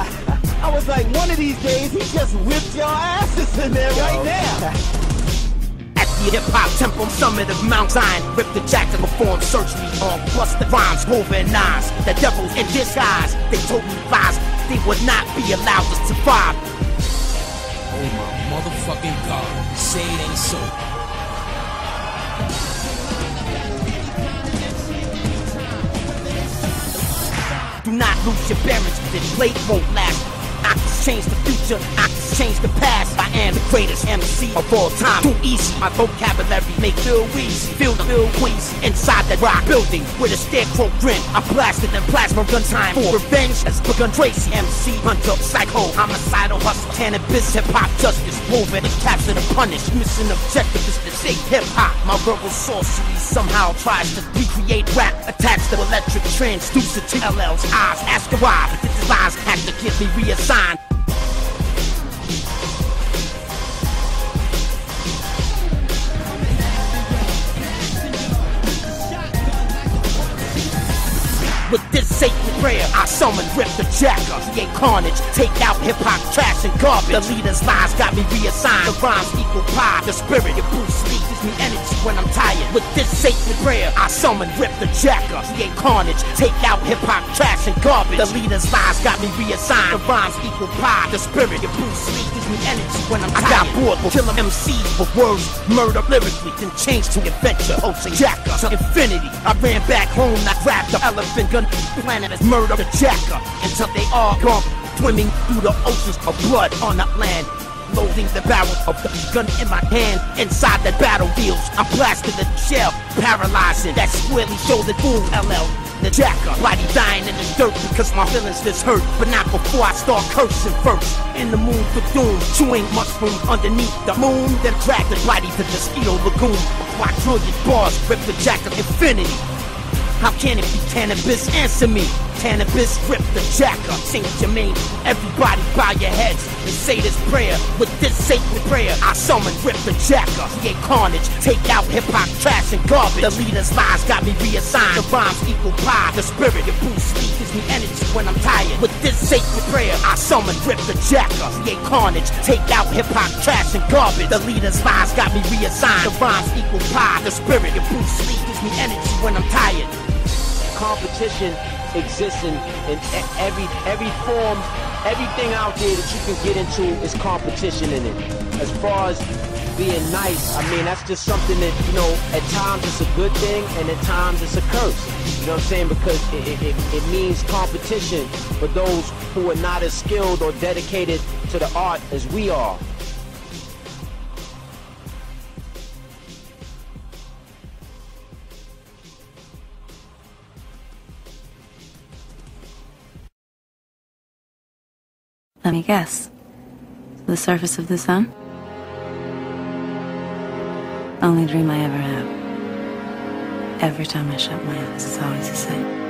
I was like, one of these days, he just whipped your asses in there right now. Hip-hop temple, summit of Mount Zion. Rip the Jacker, perform surgery on busted rhymes, woven knives. The devil's in disguise. They told me lies. They would not be allowed to survive. Oh my motherfucking God. Say it ain't so. Do not lose your bearings. This blade won't last. I can change the future, I can change the past. I am the greatest MC of all time. Too easy, my vocabulary make feel wheezy. Feel queasy inside that rock building with a scarecrow grin. I blasted in plasma gun time for revenge has begun. Tracy, MC, hunter, psycho, homicidal, hustle, cannabis, hip-hop, justice, woven and captured and punished. Mission objective is to shake hip-hop. My verbal sorcery somehow tries to recreate rap. Attached to electric transducer to LL's eyes. Ask her why, but this lies have to give me reassigned. With this sacred prayer, I summon Rip the Jacker. Create carnage, take out hip-hop trash and garbage. The leader's lies got me reassigned. The rhymes equal pie. The spirit of Bruce Lee gives me energy when I'm tired. With this sacred prayer, I summon Rip the Jacker. Create carnage, take out hip-hop trash and garbage. The leader's lies got me reassigned. The rhymes equal pie. The spirit of Bruce Lee gives me energy when I'm tired. I got bored with killing MCs with words, murder lyrically, then changed to adventure. Posting Jacker to infinity. I ran back home, I grabbed the elephant gun. Planet is murder the Jacker until they all gone, swimming through the oceans of blood on that land. Loading the barrel of the gun in my hand. Inside the battlefield, I blasted the shell, paralyzing that squarely shouldered fool LL. The Jacker, body dying in the dirt because my feelings just hurt. But not before I start cursing first. In the moon for doom, chewing mushroom underneath the moon. Then drag the body to the mosquito lagoon. Quadrillion bars, Rip the Jacker infinity. How can it be Canibus? Answer me. Canibus, rip the jacker, Saint Germain. Everybody bow your heads and say this prayer. With this sacred prayer, I summon rip the jacker, create carnage, take out hip-hop trash and garbage. The leader's lies got me reassigned. The rhymes equal pie, the spirit of Bruce Lee gives me energy when I'm tired. With this sacred prayer, I summon rip the jacker, create carnage, take out hip-hop trash and garbage. The leader's lies got me reassigned. The rhymes equal pie, the spirit of Bruce Lee gives me energy when I'm tired. Competition exists in every form. Everything out there that you can get into is competition in it. As far as being nice, I mean, that's just something that, you know, at times it's a good thing and at times it's a curse. You know what I'm saying? Because it means competition for those who are not as skilled or dedicated to the art as we are. Let me guess. The surface of the sun? Only dream I ever have. Every time I shut my eyes, it's always the same.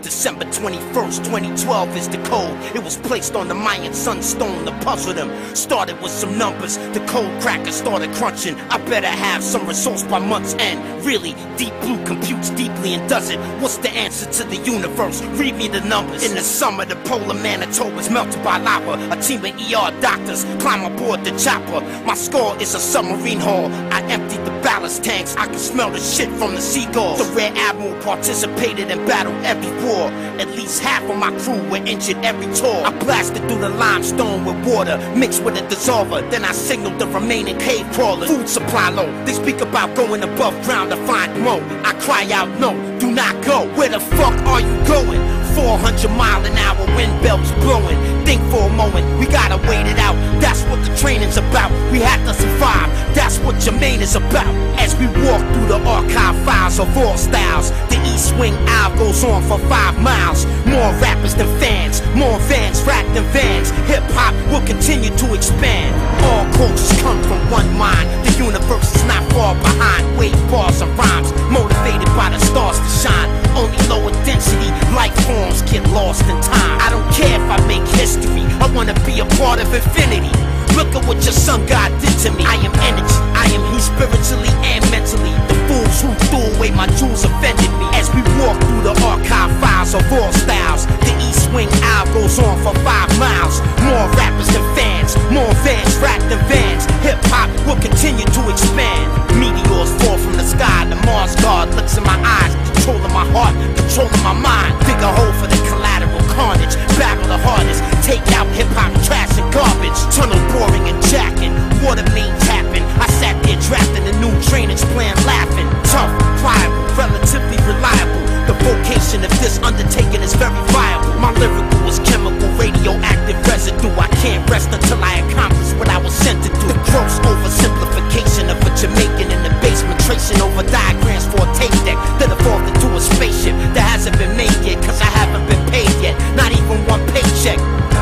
December 21st, 2012 is the code. It was placed on the Mayan sunstone to puzzle them. Started with some numbers, the code cracker started crunching. I better have some resource by month's end. Really, Deep Blue computes deeply and does it. What's the answer to the universe? Read me the numbers. In the summer, the polar Manitoba's melted by lava. A team of ER doctors climb aboard the chopper. My score is a submarine hull. I emptied the ballast tanks. I can smell the shit from the seagulls. The Rear Admiral participated in battle every war. At least half of my crew were injured every tour. I blasted through the limestone with water mixed with a dissolver. Then I signaled the remaining cave crawlers. Food supply low. They speak about going above ground to find more. I cry out no, do not go. Where the fuck are you going? 400-mile-an-hour wind belts blowing. Think for a moment, we gotta wait it out. That's what the training's about. We have to survive. That's what Jermaine is about. As we walk through the archive files of all styles, the East Wing Ave goes on for 5 miles. More rappers than fans, more vans racked than vans. Hip-hop will continue to expand. All cultures come from one mind. The universe is not far behind. Wave bars and rhymes, motivated by the stars to shine. Only lower density life forms get lost in time. I don't care if I make history, I wanna be a part of infinity. Look at what your sun God did to me. I am energy, I am he spiritually and mentally. The fools who threw away my jewels offended me. As we walk through the archive files of all styles, the East Wing Ave goes on for 5 miles. More rappers than fans, more vans racked than vans. Hip-hop will continue to expand. Meteors fall from the sky, the Mars God looks in my eyes, controlling my heart, controlling my mind. Dig a hole for the collateral carnage, battle the hardest, take out hip-hop trash and garbage. Tunnel boring and jacking, water main tapping. I sat there drafting a new drainage plan, laughing. Tough, pliable, relatively reliable. The vocation of this undertaking is very viable. My lyrical is chemical, radioactive residue. I can't rest until I accomplish what I was sent to do. The gross oversimplification of a Jamaican in the basement, tracing over diagrams for a tape deck that evolved into a spaceship that hasn't been made yet, cause I haven't been paid yet, not even one paycheck.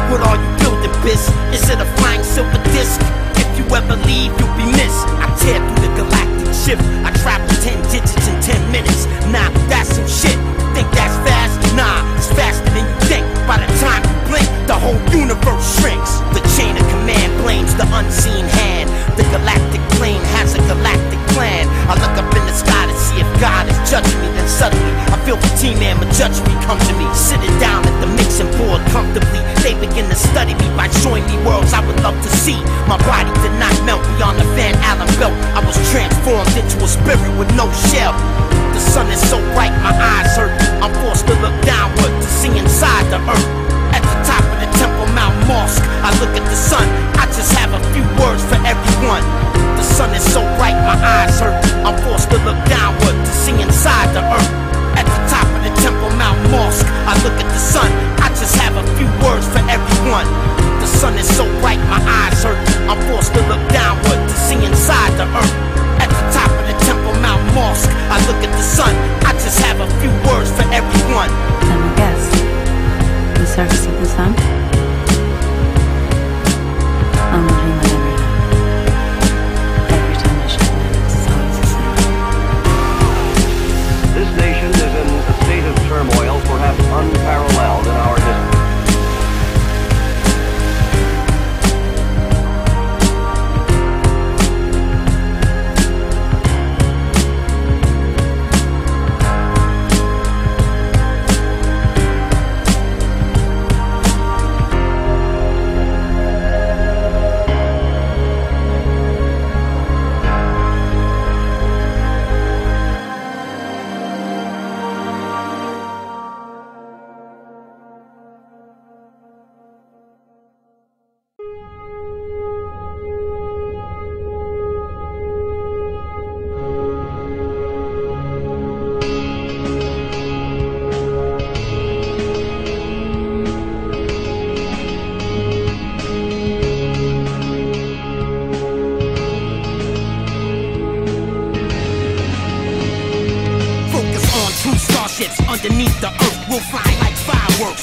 What are you building, biz? Is it a flying silver disc? If you ever leave, you'll be missed. I tear through the galactic shift. I travel 10 digits in 10 minutes. Nah, that's some shit. Think that's fast? Nah, it's faster than you think. By the time you blink, the whole universe shrinks. The chain of command blames the unseen hand. The galactic plane has a galactic plan. I look up in the sky to see if God is judging me. Then suddenly, I feel the T-Man Majudgery come to me. Sitting down at the mixing board comfortably, they begin to study me by showing me worlds I would love to see. My body did not melt beyond the Van Allen belt. I was transformed into a spirit with no shell. The sun is so bright, my eyes hurt. I'm forced to look downward to see inside the earth. At the top of the Temple Mount Mosque, I look at the sun. I just have a few words for everyone. The sun is so bright, my eyes hurt. I'm forced to look downward to see inside the earth. At the top of the Temple Mount Mosque, I look at the sun. I just have a few words for everyone. The sun is so bright, my eyes hurt. I'm forced to look downward to see inside the earth. At the top of the Temple Mount Mosque, I look at the sun. I just have a few words for everyone. Let me guess. The surface of the sun? Only dream I ever had.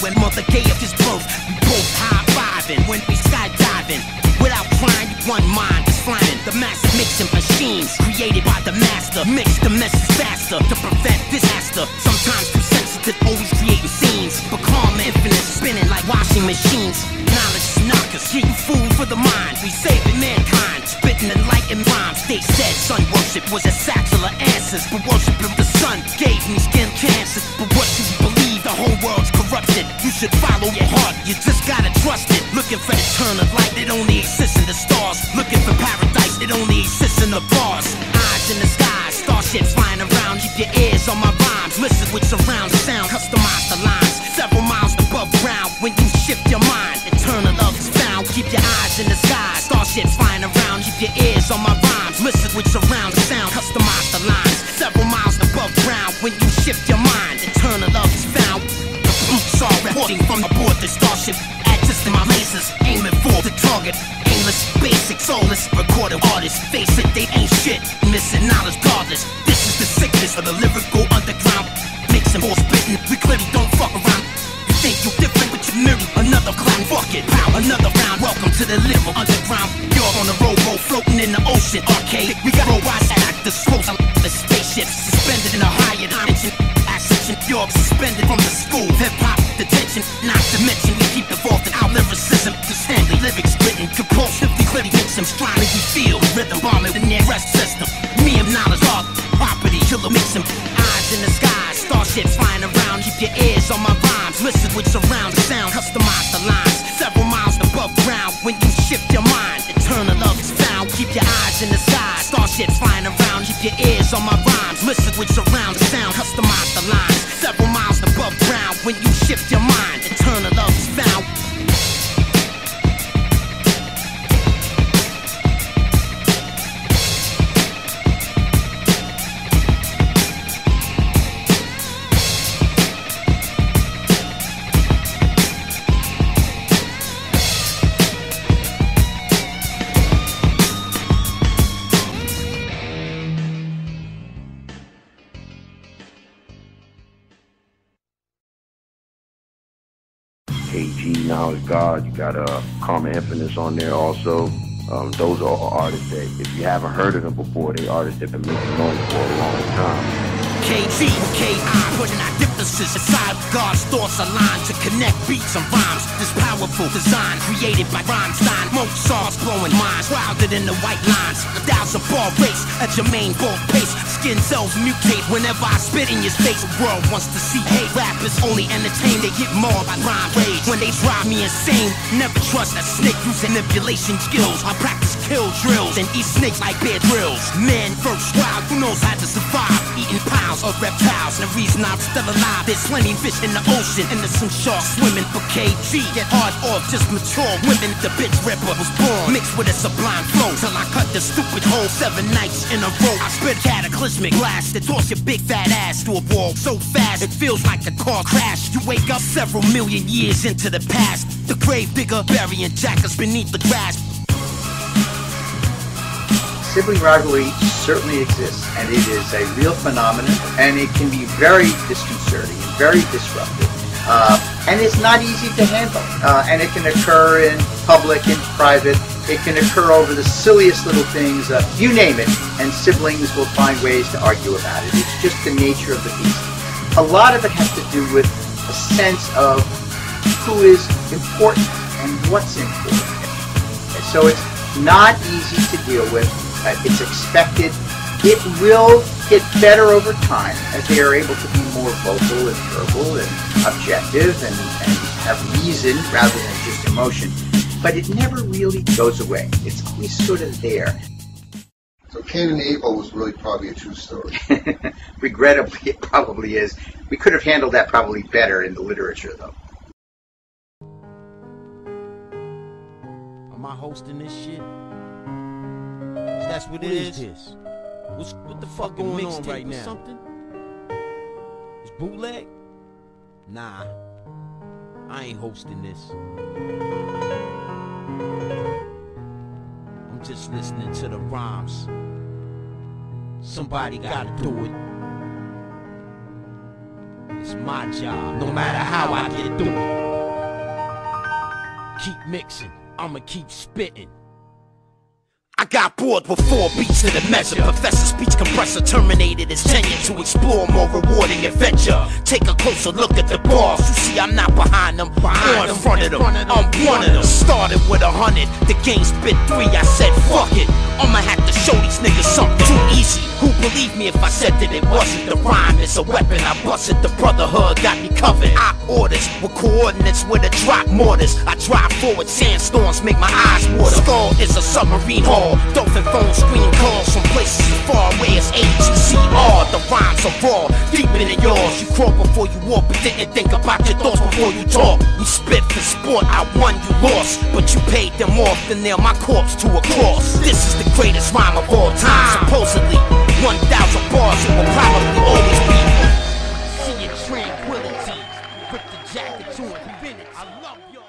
when Mother gave his birth. We both high-fiving when we skydiving. Without crying, one mind is flying. The master mixing machines created by the master. Mix the message faster to prevent disaster. Sometimes too sensitive, always creating scenes. But calm and infinite, spinning like washing machines. Knowledge is knockers, getting food for the mind. We saving mankind, spitting enlightened rhymes. They said sun worship was a satchel of answers, but worshiping the sun gave me skin cancer. But what should you believe? The whole world's corrupted. You should follow your heart, you just gotta trust it. Looking for eternal light, it only exists in the stars. Looking for paradise, it only exists in the bars. Eyes in the sky, starships flying around. Keep your ears on my rhymes, listen with surround sound. Customize the lines, several miles above ground. When you shift your mind, eternal love is found. Keep your eyes in the sky, starships flying around. Keep your ears on my rhymes, listen with surround sound. Customize the lines, several miles above ground. When you shift your mind, eternal love is found. The boots are reporting from aboard the starship. Adjusting my lasers, aiming for the target. Aimless, basic, soulless, recorded artists. Face it, they ain't shit, missing knowledge godless. This is the sickness of the lyrical underground. Mixing more spitting, we clearly don't fuck around. You think you different, but you mirror another clown. Fuck it, pow, another round. Welcome to the lyrical underground. You're on the robo, floating in the ocean. Arcade, we got robots at the slopes. The spaceships suspended in a higher dimension. Ascension, you're suspended from the school. Hip-hop, detention, not to mention we keep evolving our lyricism. Just handling lyrics written, compulsively clearly mixing. Strongly we feel rhythm bombing the near rest system. Me and knowledge are property, killer mixing. Eyes in the sky, starships flying around. Keep your ears on my rhymes, listen with surround sound. Customize the lines, several miles above ground. When you shift your mind, eternal love is found. Keep your eyes in the sky, starships flying around. Keep your ears on my rhymes, listen with surround sound. Customize the lines, several miles above ground. When you shift your mind, eternal love is found. KG, Knowledge God, you got Karma Infinite on there also. Those are all artists that, if you haven't heard of them before, they artists that have been making noise for a long time. KG, KI, putting our differences aside. God's thoughts aligned to connect beats and rhymes. This powerful design created by Rhymestein. Mozart's blowing minds, wilder than the white lines. 1,000-bar race at your main bold pace. Skin cells mutate whenever I spit in your face. The world wants to see hate. Rappers only entertain, they get mauled by rhyme rage. When they drive me insane, never trust that snake using manipulation skills. I practice kill drills and eat snakes like bear drills. Man first wild, who knows how to survive? Eating piles of reptiles, and the reason I'm still alive. There's plenty of fish in the ocean, and there's some sharks swimming for KG. Get hard off, just mature women. The bitch ripper was born, mixed with a sublime flow, till I cut the stupid hole 7 nights in a row. I spit cataclysmic blast that toss your big fat ass to a wall so fast it feels like a car crash. You wake up several million years into the past. The grave digger burying jackals beneath the grass. Sibling rivalry certainly exists, and it is a real phenomenon, and it can be very disconcerting and very disruptive. And it's not easy to handle. And it can occur in public, in private. It can occur over the silliest little things, you name it, and siblings will find ways to argue about it. It's just the nature of the beast. A lot of it has to do with a sense of who is important and what's important. And so it's not easy to deal with. It's expected. It will get better over time as they are able to be more vocal and verbal and objective and have reason rather than just emotion. But it never really goes away. It's always sort of there. So Cain and Abel was really probably a true story. Regrettably, it probably is. We could have handled that probably better in the literature, though. Am I hosting this shit? That's what it is. What the fuck going on right now? Something? It's bootleg? Nah, I ain't hosting this. I'm just listening to the rhymes. Somebody gotta do it. It's my job, no matter how I get through it. Keep mixing, I'ma keep spitting. I got bored with 4 beats to the measure. Professor speech compressor terminated his tenure to explore more rewarding adventure. Take a closer look at the bars. You see I'm not behind them, or in front of them. I'm one of them. Started with 100, the game spit 3. I said fuck it, I'ma have to show these niggas something too easy. Who believe me if I said that it wasn't? The rhyme is a weapon, I busted. The brotherhood got me covered. I orders with coordinates with a drop mortars. I drive forward, sandstorms make my eyes water. Skull is a submarine hull. Dolphin phone screen calls from places as far away as HCR. The rhymes are raw, deeper than yours. You crawl before you walk, but didn't think about your thoughts before you talk. We spit for sport, I won, you lost. But you paid them off to nail my corpse to a cross. This is the greatest rhyme of all time. Supposedly 1,000 bars, it will probably always be. See your tranquility, rip the jacket to infinity. I love y'all.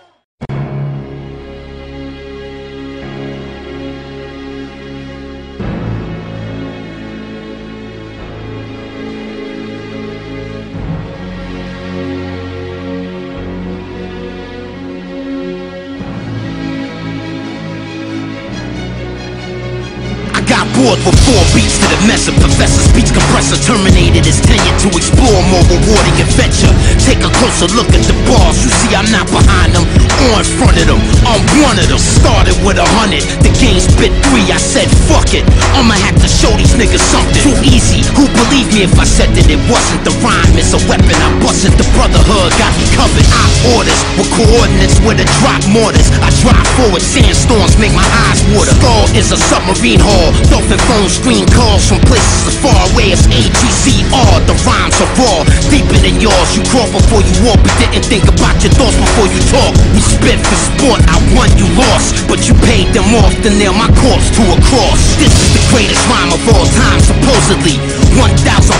Bored with 4 beats to the messer. Professor speech compressor terminated his tenure to explore more rewarding adventure. Take a closer look at the bars. You see I'm not behind them, or in front of them. I'm one of them. Started with 100, the game spit 3. I said fuck it, I'ma have to show these niggas something too easy. Who believe me if I said that it wasn't? The rhyme is a weapon, I busted. The brotherhood got me covered. I orders with coordinates with a drop mortars. I drive forward, sandstorms make my eyes water. Skull is a submarine hull. Dolphin phone screen calls from places as far away as HCR. The rhymes are raw, deeper than yours. You crawl before you walk, but didn't think about your thoughts before you talk. We spit for sport, I won, you lost. But you paid them off to nail my corpse to a cross. This is the greatest rhyme of all time, supposedly 1,000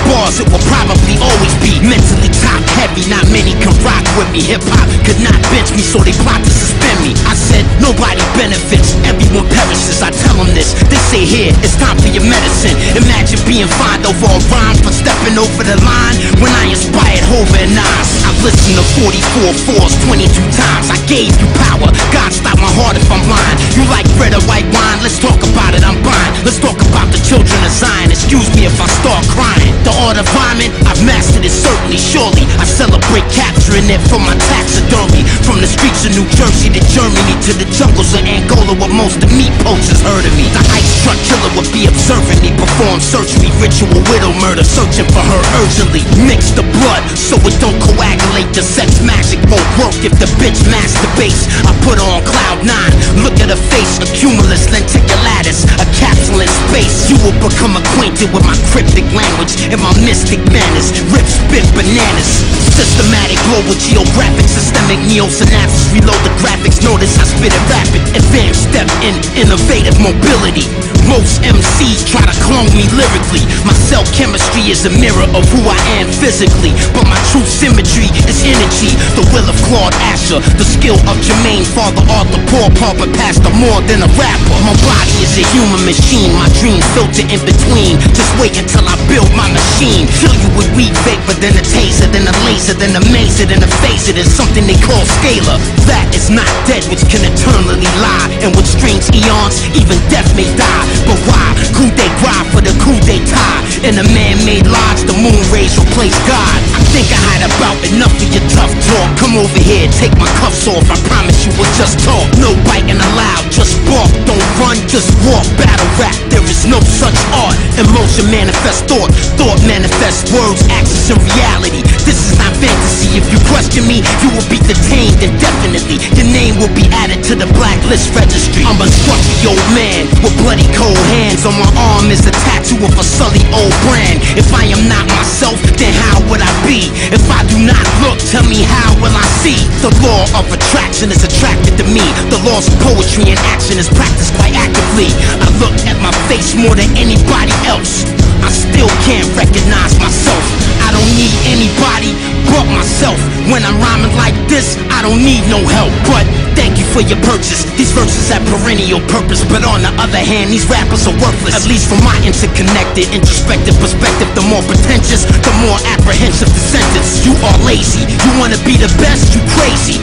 bars, it will probably always be. Mentally top heavy, not many can rock with me. Hip-hop could not bench me, so they plot to suspend me. I said nobody benefits, everyone perishes. I tell them this, they say here, it's time for your medicine. Imagine being fined over a rhyme for stepping over the line when I inspired Hova and Nas. I've listened to 44 fours 22 times. I gave you power, God stop my heart if I'm lying. You like red or white wine? Let's talk about it, I'm blind. Let's talk about the children of Zion. Excuse me if I start crying. The art of rhyming, I've mastered it certainly, surely. I celebrate capturing it from my taxidermy. From the streets of New Jersey to Germany to the jungles of Angola where most of meat poachers heard of me. The ice truck killer would be observing me perform surgery, ritual widow murder, searching for her urgently. Mix the blood so it don't coagulate. The sex magic won't work if the bitch masturbates. I put on cloud 9, look at her face, a cumulus lenticulatus, a capsule in space. You will become acquainted with my cryptic language and my mystic manners. Rip, spit, bananas. Systematic, global, geographic, systemic, neo-synapses. Reload the graphics, notice I spit it rapid. Advanced step in innovative mobility. Most MCs try to clone me lyrically. My cell chemistry is a mirror of who I am physically, but my true symmetry is energy. The will of Claude Asher, the skill of Jermaine, Father Arthur, Paul Papa, Pastor more than a rapper. My body is a human machine, my dreams filter in between. Just wait until I build my machine. Fill you with weed vapor, then a taser, then a laser, then a mazer, then a phaser, then something they call scalar. That is not dead, which can eternally lie, and with strange eons, even death may die. But why? Coup de grace for the coup d'etat. In a man-made lodge, the moon rays replace God. I think I had about enough of your tough talk. Come over here, take my cuffs off. I promise you we'll just talk. No biting allowed, just walk. Don't run, just walk. Battle rap, there is no such art. Emotion manifests thought, thought manifests words, actions, and reality. This is not fantasy. If you question me, you will be detained indefinitely. Your name will be added to the blacklist registry. I'm a scruffy old man with bloody cold hands. On my arm is a tattoo of a sully old brand. If I am not myself, then how would I be? If I do not look, tell me how will I see? The law of attraction is attracted to me. The laws of poetry and action is practiced quite actively. I look at my face more than anybody else. I still can't recognize myself. I don't need anybody but myself. When I'm rhyming like this, I don't need no help. But thank you for your purchase. These verses have perennial purpose, but on the other hand, these rappers are worthless. At least from my interconnected, introspective perspective. The more pretentious, the more apprehensive the sentence. You are lazy. You wanna be the best? You crazy.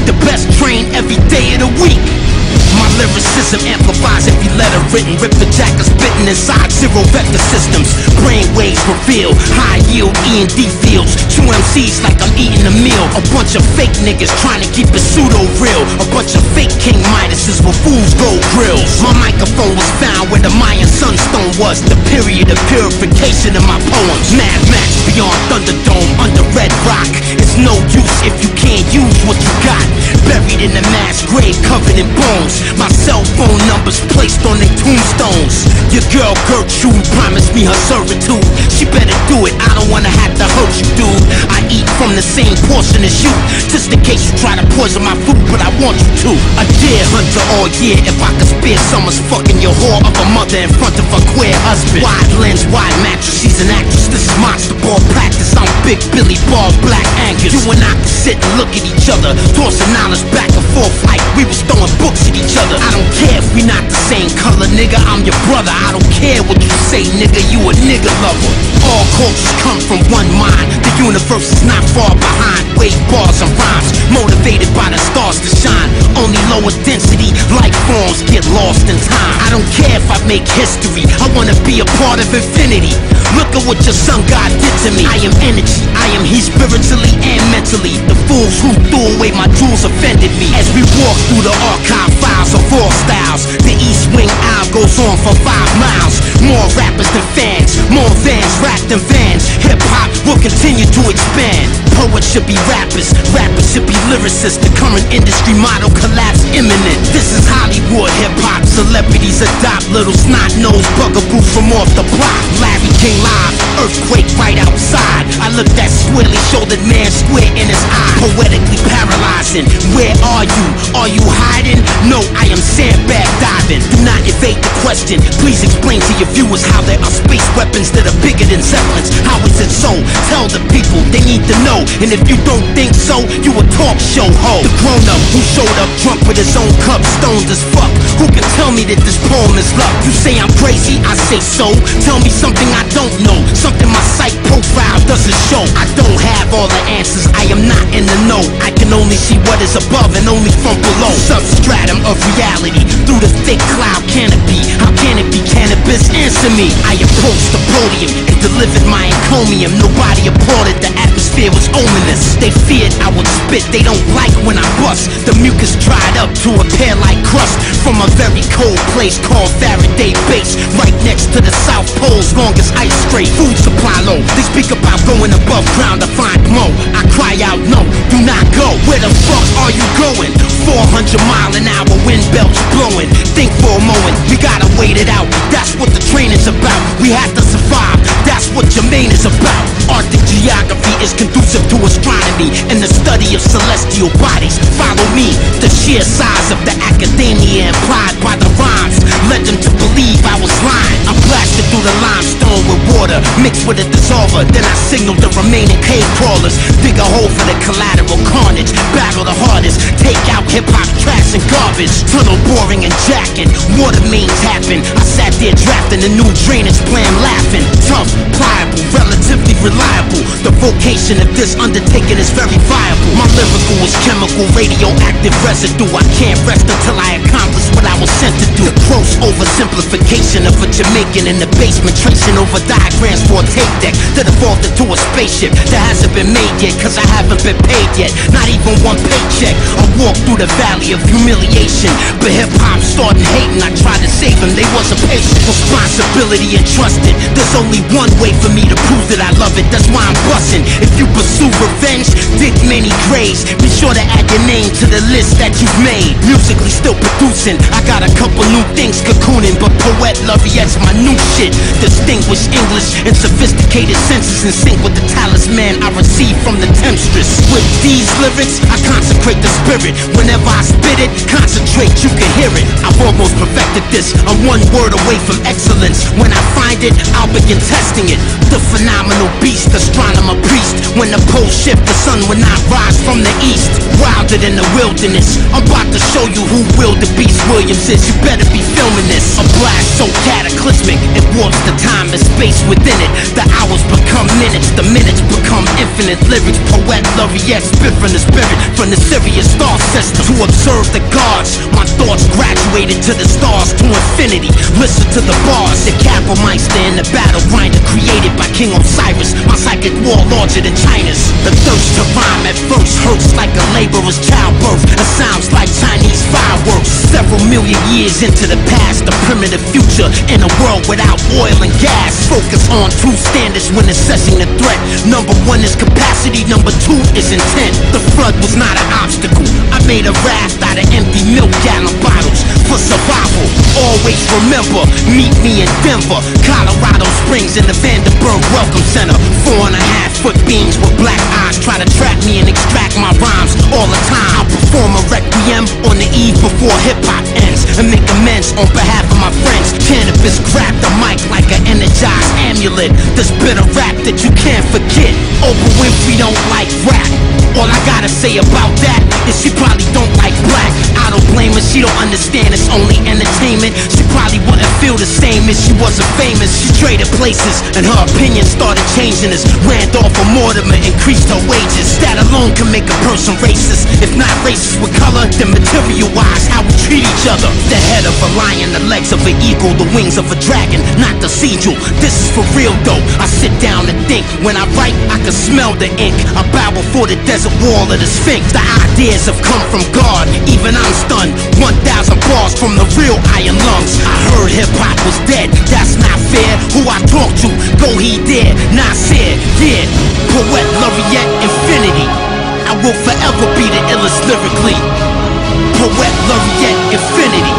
The best trained every day of the week. My lyricism amplifies every letter written. Rip the jacket spitting inside zero vector systems. Brain waves reveal high yield E&D fields. Two MCs like I'm eating a meal. A bunch of fake niggas trying to keep it pseudo real. A bunch of fake King Midases with fool's gold grills. My microphone was found where the Mayan sunstone was. The period of purification of my poems. Mad Max beyond Thunderdome under Red Rock. It's no use if you can't use what you got. Buried in a mass grave covered in bones. My cell phone numbers placed on their tombstones. Your girl Gertrude promised me her servitude. She better do it, I don't wanna have to hurt you, dude. I eat from the same portion as you, just in case you try to poison my food, but I want you to. A deer hunter all year, if I could spare summer's fucking your whore of a mother in front of a queer husband. Wide lens, wide mattress, she's an actress. This is monster ball practice, I'm Big Billy Ball, Black Angus. You and I can sit and look at each other, tossing knowledge back and forth like we was throwing books at each other. I don't care if we not the same color, nigga, I'm your brother. I don't care what you say, nigga, you a nigga lover. All cultures come from one mind. The universe is not far behind. Wave bars and rhymes, motivated by the stars to shine. Only lower density life forms get lost in time. I don't care if I make history, I wanna be a part of infinity. Look at what your sun God did to me. I am energy, I am he spiritually and mentally. The fools who threw away my jewels offended me. As we walk through the archive files of all styles, the East Wing Aisle goes on for 5 miles. More rappers than fans, more vans wrapped in vans. Hip-hop will continue to expand. Poets should be rappers, rappers should be lyricists. The current industry model collapse imminent. This is Hollywood hip-hop. Celebrities adopt little snot-nosed bugaboos from off the block. Larry King live, earthquake right outside. I looked that squarely-shouldered man square in his eye, poetically paralyzing. Where are you? Are you hiding? No, I am sandbag diving. Do not evade the question. Please explain to your viewers how there are space weapons that are bigger than Zeppelins. How is it so? Tell the people, they need to know. And if you don't think so, you a talk show hoe. The grown-up who showed up drunk with his own cup, stoned as fuck. Who can tell me that this poem is luck? You say I'm crazy, I say so. Tell me something I don't know, something my psych profile doesn't show. I don't have all the answers, I am not in the know. I can only see what is above and only from below. Substratum of reality, through the thick cloud canopy. How can it be cannabis? Answer me. I approached the podium and delivered my encomium. Nobody applauded, the atmosphere was ominous. They feared I would spit, they don't like when I bust. The mucus dried up to appear like crust from a very cold place called Faraday Base, right next to the South Pole's longest ice strait. Food supply low, they speak about going above ground to find more. I cry out no, do not go. Where the fuck are you going? 400-mile-an-hour wind belts blowing. Think for a moment, we gotta wait it out. That's what the training's about. We have to survive, that's what Jermaine is about. Arctic geography is conducive to astronomy and the study of celestial bodies. Follow me, the sheer size of the academia implied by the rhymes led them to believe I was lying. I blasted through the limestone with water mixed with a dissolver. Then I signaled the remaining cave crawlers. Dig a hole for the collateral carnage. Battle the hardest, take out hip-hop trash and garbage. Tunnel boring and jacking, water mains happen. I sat there drafting a new drainage plan, laughing. Tough, pliable, relatively reliable. The vocation of this undertaking is very viable. My lyrical is chemical, radioactive residue. I can't rest until I accomplish what I was sent to do. The gross oversimplification of a Jamaican in the basement, tracing over diagrams for a tape deck that evolved into a spaceship that hasn't been made yet, cause I haven't been paid yet, not even one paycheck. I walked through the valley of humiliation, but hip-hop started hating. I tried to save them, they wasn't patient. Responsibility entrusted, there's only one way for me to prove that I love it, that's why I'm busting. If you pursue revenge, dig many graves. Be sure to add your name to the list that you've made. Musically still producing, I got a couple new things cocooning, but Poet Laureate's my new shit. Distinguished English and sophisticated senses in sync with the talisman I received from the temptress. With these lyrics, I consecrate the spirit. Whenever I spit it, concentrate, you can hear it. I've almost perfected this. I'm one word away from excellence. When I find it, I'll begin testing it. The phenomenal beast, astronomer priest. When the poles shift, the sun will not rise from the east. Wilder than the wilderness, I'm about to show you who willed the beast Williams is. You better be filming this. A blast so cataclysmic, it warps the time and space within it. The hours become minutes, the minutes become infinite. Lyrics, poet, laureate, spit from the spirit, from the Sirius star system. To observe the gods, my thoughts graduated to the stars, to infinity. Listen to the bars, the Capelmeister in the battle grinder, created by King Osiris. My psychic war larger than China's. The thirst to rhyme at first hurts like a laborer's childbirth. It sounds like Chinese fireworks. Several million years into the past, the primitive future in a world without oil and gas. Focus on two standards when assessing the threat. Number one is capacity, number two is intent. The flood was not an obstacle. I made a raft out of empty milk gallon bottles for survival. Always remember, meet me in Denver, Colorado Springs in the Vanderburg Welcome Center. 4.5-foot beings with black eyes try to trap me and extract my rhymes all the time. I perform a requiem on the eve before hip-hop ends and make amends on behalf of my friends. Canibus grabbed the mic like an energized amulet. This bitter rap that you can't forget. Oprah Winfrey don't like rap. All I gotta say about that is she probably don't like black. I don't blame her, she don't understand it's only entertainment. She probably wouldn't feel the same if she wasn't famous. She traded places and her opinion started changing as Randolph or Mortimer increased her wages. That alone can make a person racist. If not racist with color, then material-wise, how we treat each other. The head of a lion, the legs of an eagle, the wings of a dragon, not the sigil. This is for real though, I sit down and think. When I write, I can smell the ink. I bow before the desert wall of the Sphinx. The ideas have come from God, even I'm stunned. 1,000 bars from the real iron lungs. I heard hip-hop was dead, that's not fair. Who I talk to, go he there, Nasir, yeah. Poet, laureate, infinity. I will forever be the illest lyrically. Poet, laureate, infinity.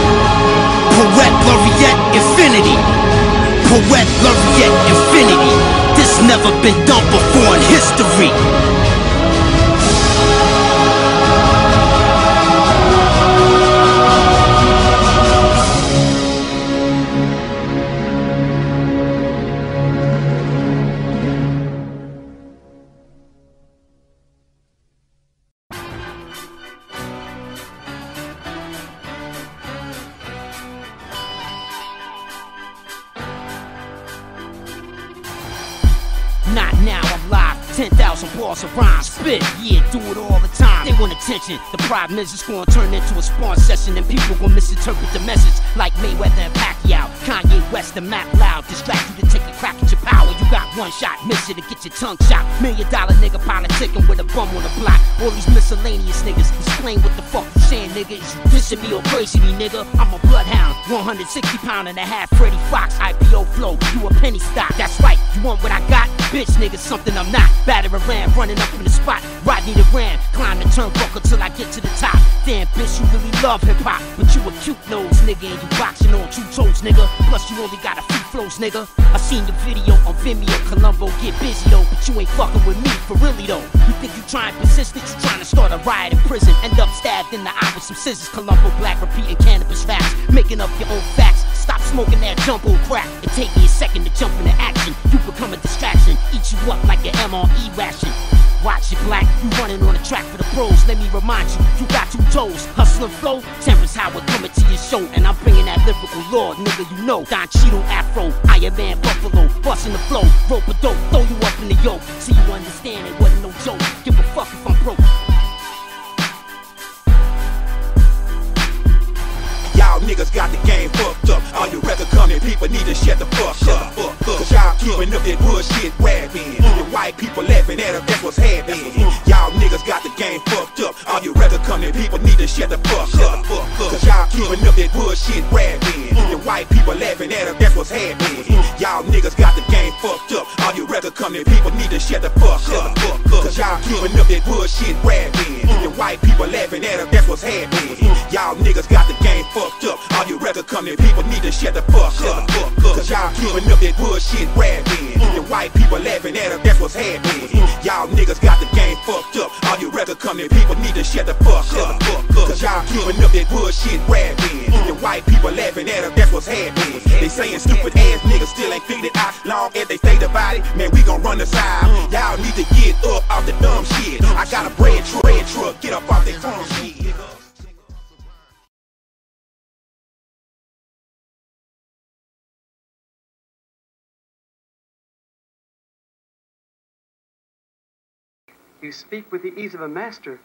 Poet, laureate, infinity. Poet, laureate, infinity. This never been done before in history. Not now, I'm live, 10,000 bars of rhymes, spit, yeah, do it all the time. They want attention, the problem is it's gonna turn into a spawn session and people gonna misinterpret the message like Mayweather and Pacquiao, Kanye West and Mac Loud, distract you to take a crack at your power. You got one shot, miss it and get your tongue shot. $1 million nigga politicking with a bum on the block. All these miscellaneous niggas, explain what the fuck you saying, nigga. Is you dissing me or praising me, nigga? I'm a bloodhound, 160-pound-and-a-half Freddie Fox, IPO flow, you a penny stock. That's right, you want what I got? Bitch, nigga, something I'm not. Batter a ram, running up in the spot. Rodney the Ram, climb the turnbuckle till I get to the top. Damn, bitch, you really love hip-hop, but you a cute nose, nigga, and you boxing on 2 toes, nigga. Plus, you only got a few flows, nigga. I seen the video on Vimeo, Columbo get busy though, but you ain't fucking with me, for really though. You think you trying persistent, you trying to start a riot in prison, end up stabbed in the eye with some scissors. Columbo black, repeating Canibus facts, making up your own facts. Stop smoking that jumbo crack. It take me a second to jump into action. You become a distraction, eat you up like an MRE ration. Watch it, black, you running on the track for the pros. Let me remind you, you got 2 toes. Hustle and flow, Terrence Howard coming to your show. And I'm bringing that lyrical lord, nigga, you know. Don Cheeto Afro, Iron Man Buffalo, busting the flow. Rope a dope, throw you up in the yoke. See you understand it wasn't no joke. Give a fuck if I'm broke. Y'all niggas got the game fucked up. All you record coming people need to shut the fuck up. Cause y'all keeping up that bullshit rapping. The white people laughing at us, that's what's happening. Y'all niggas got the game fucked up. All you record coming people need to shut the fuck up. Cause y'all keeping up that bullshit rapping. The white people laughing at us, that's what's happening. Y'all niggas got the game fucked up. All you record coming people need to shut the fuck up. Cause y'all keeping up that bullshit rapping. The white people laughing at us, that's what's happening. Y'all niggas got the game fucked up. All you record company people need to shut the fuck up. Cause y'all keeping up that bullshit rapping. The white people laughing at us, that's what's happening. Y'all niggas got the game fucked up. All you record company people need to shut the fuck up. Cause y'all keeping up that bullshit rapping. The white people laughing at us, that's what's happening. They saying stupid ass niggas still ain't figured it out. Long as they stay divided, man, we gon' run the side. Y'all need to get up off the dumb shit. I got a bread truck, get up off that crumb shit. You speak with the ease of a master,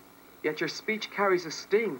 yet your speech carries a sting.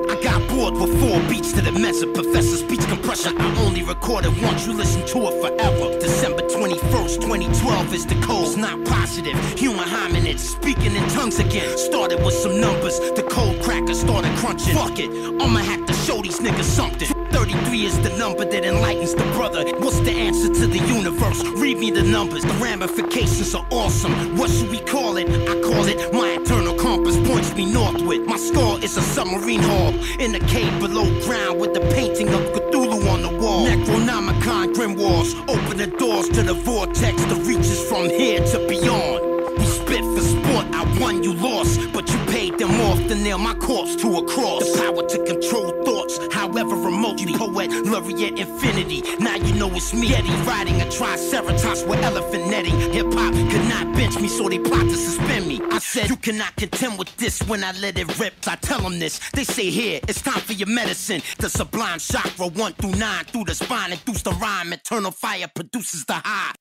I got bored with 4 beats to the message. Professor speech compression, I only recorded once, you listen to it forever. December 21st, 2012 is the code. It's not positive, human hominids speaking in tongues again. Started with some numbers, the cold cracker started crunching. Fuck it, I'ma have to show these niggas something. 33 is the number that enlightens the brother. What's the answer to the universe? Read me the numbers, the ramifications are awesome. What should we call it? I call it my eternal compass points me northward. My skull is a submarine hull in a cave below ground with the painting of Cthulhu on the wall. Necronomicon grimoires open the doors to the vortex that reaches from here to beyond. We spit for sport, I won, you lost, but you paid them off to nail my corpse to a cross. The power to control thoughts, however remotely. Poet, Laureate, infinity. Now you know it's me. Yeti riding a triceratops with elephant netting. Hip-hop could not bench me, so they plot to suspend me. I said, you cannot contend with this when I let it rip. I tell them this, they say here, it's time for your medicine. The sublime chakra, 1 through 9, through the spine, induce the rhyme. Eternal fire produces the high.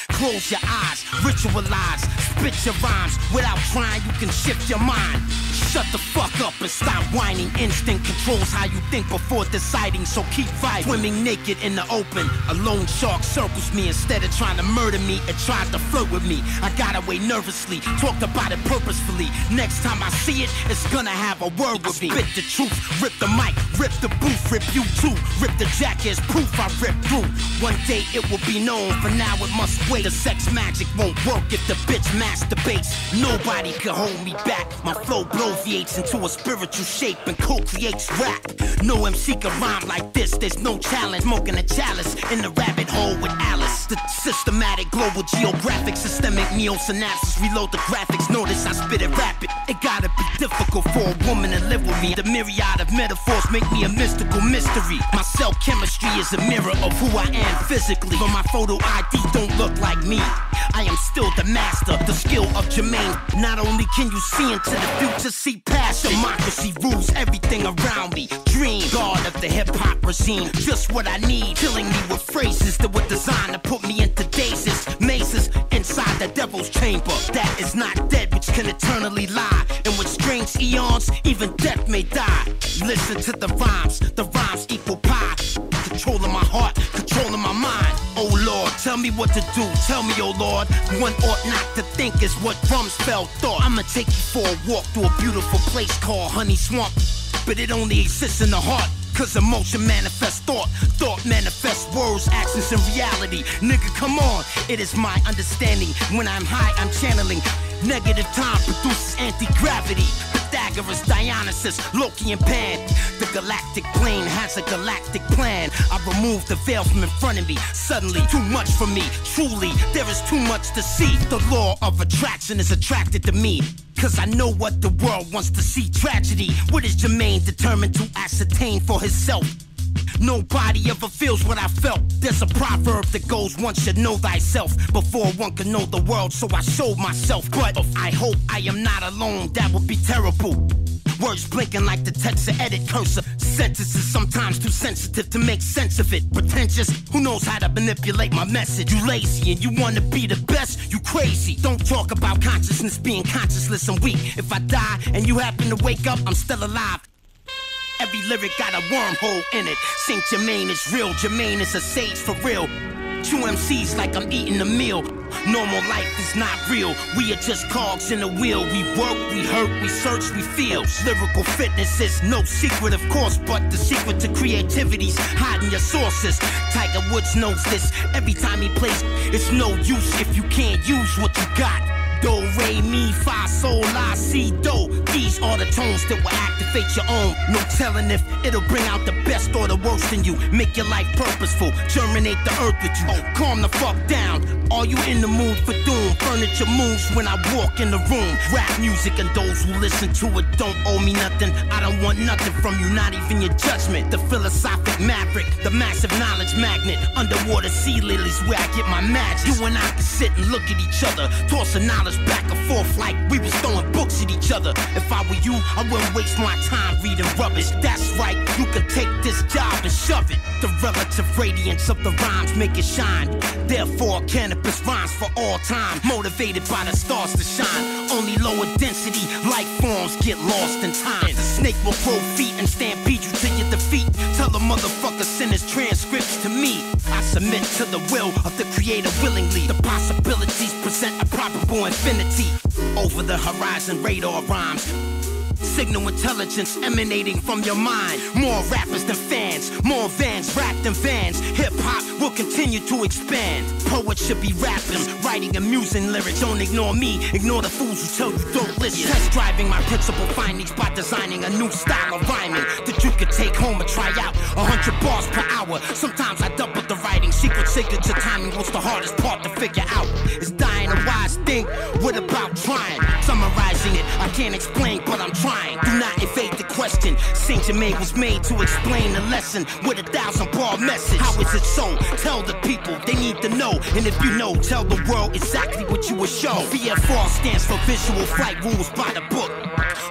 Close your eyes, ritualize, spit your rhymes. Without trying, you can shift your mind. Shut the fuck up and stop whining. Instinct controls how you think before deciding, so keep fighting. Swimming naked in the open, a lone shark circles me. Instead of trying to murder me, it tried to flirt with me. I got away nervously, talked about it purposefully. Next time I see it, it's gonna have a word with me. Spit the truth, rip the mic, rip the booth, rip you too. Rip the jacket, proof I rip through. One day it will be known, for now it must wait. The sex magic won't work if the bitch masturbates. Nobody can hold me back. My flow bloviates into a spiritual shape and co-creates rap. No MC can rhyme like this, there's no challenge. Smoking a chalice in the rabbit hole with Alice. The systematic global geographic systemic neo-synapses. Reload the graphics, notice I spit it rapid. It gotta be difficult for a woman to live with me. The myriad of metaphors make me a mystical mystery. My cell chemistry is a mirror of who I am physically, but my photo ID don't look like me. I am still the master, the skill of Jermaine. Not only can you see into the future, see past. Democracy rules everything around me. Dream, God of the hip-hop regime. Just what I need, killing me with phrases that were designed to put me into dazes, mazes inside the devil's chamber. That is not dead, which can eternally lie. In which strange eons, even death may die. Listen to the rhymes equal pie. Controlling my heart, controlling my mind. Oh Lord, tell me what to do, tell me oh Lord. One ought not to think is what Rumsfeld thought. I'ma take you for a walk through a beautiful place called Honey Swamp, but it only exists in the heart. Cause emotion manifests thought, thought manifests words, actions, and reality. Nigga, come on, it is my understanding. When I'm high, I'm channeling. Negative time produces anti-gravity. Pythagoras, Dionysus, Loki, and Pan. The galactic plane has a galactic plan. I remove the veil from in front of me. Suddenly, too much for me. Truly, there is too much to see. The law of attraction is attracted to me. Cause I know what the world wants to see. Tragedy. What is Jermaine determined to ascertain for himself? Nobody ever feels what I felt. There's a proverb that goes, one should know thyself before one can know the world, so I showed myself. But I hope I am not alone, that would be terrible. Words blinking like the text of edit cursor. Sentences sometimes too sensitive to make sense of it. Pretentious, who knows how to manipulate my message? You lazy and you wanna be the best? You crazy. Don't talk about consciousness being conscienceless and weak. If I die and you happen to wake up, I'm still alive. Every lyric got a wormhole in it. Saint Germain is real, Jermaine is a sage for real. Two MCs like I'm eating a meal. Normal life is not real. We are just cogs in a wheel. We work, we hurt, we search, we feel. Lyrical fitness is no secret, of course, but the secret to creativity's hiding your sources. Tiger Woods knows this. Every time he plays, it's no use if you can't use what you got. Do, re, mi, fa, sol, la, si, do. These all the tones that will activate your own. No telling if it'll bring out the best or the worst in you. Make your life purposeful, germinate the earth with you. Calm the fuck down. Are you in the mood for doom? Furniture moves when I walk in the room. Rap music and those who listen to it don't owe me nothing. I don't want nothing from you, not even your judgment. The philosophic maverick, the massive knowledge magnet. Underwater sea lilies where I get my magic. You and I can sit and look at each other, tossing knowledge back and forth like we was throwing books at each other. If I were you, I wouldn't waste my time reading rubbish. That's right, you can take this job and shove it. The relative radiance of the rhymes make it shine. Therefore, Canibus rhymes for all time. Motivated by the stars to shine. Only lower density life forms get lost in time. The snake will grow feet and stampede you to your defeat. Tell the motherfucker send his transcripts to me. I submit to the will of the creator willingly. The possibilities present a probable infinity. Over the horizon radar rhymes. Signal intelligence emanating from your mind. More rappers than fans, more vans wrapped in vans. Hip-hop will continue to expand. Poets should be rapping, writing amusing lyrics. Don't ignore me, ignore the fools who tell you don't listen. Test driving my principal findings by designing a new style of rhyming that you could take home and try out. 100 bars per hour, sometimes I double the writing. Secret signature timing was the hardest part to figure out. Is dying a wise thing? What about trying? Summarizing it, I can't explain, but I'm trying. Do not evade the question. Saint Germain was made to explain the lesson with a 1,000-bar message. How is it so? Tell the people, they need to know. And if you know, tell the world exactly what you will show. VFR stands for Visual Flight Rules by the Book.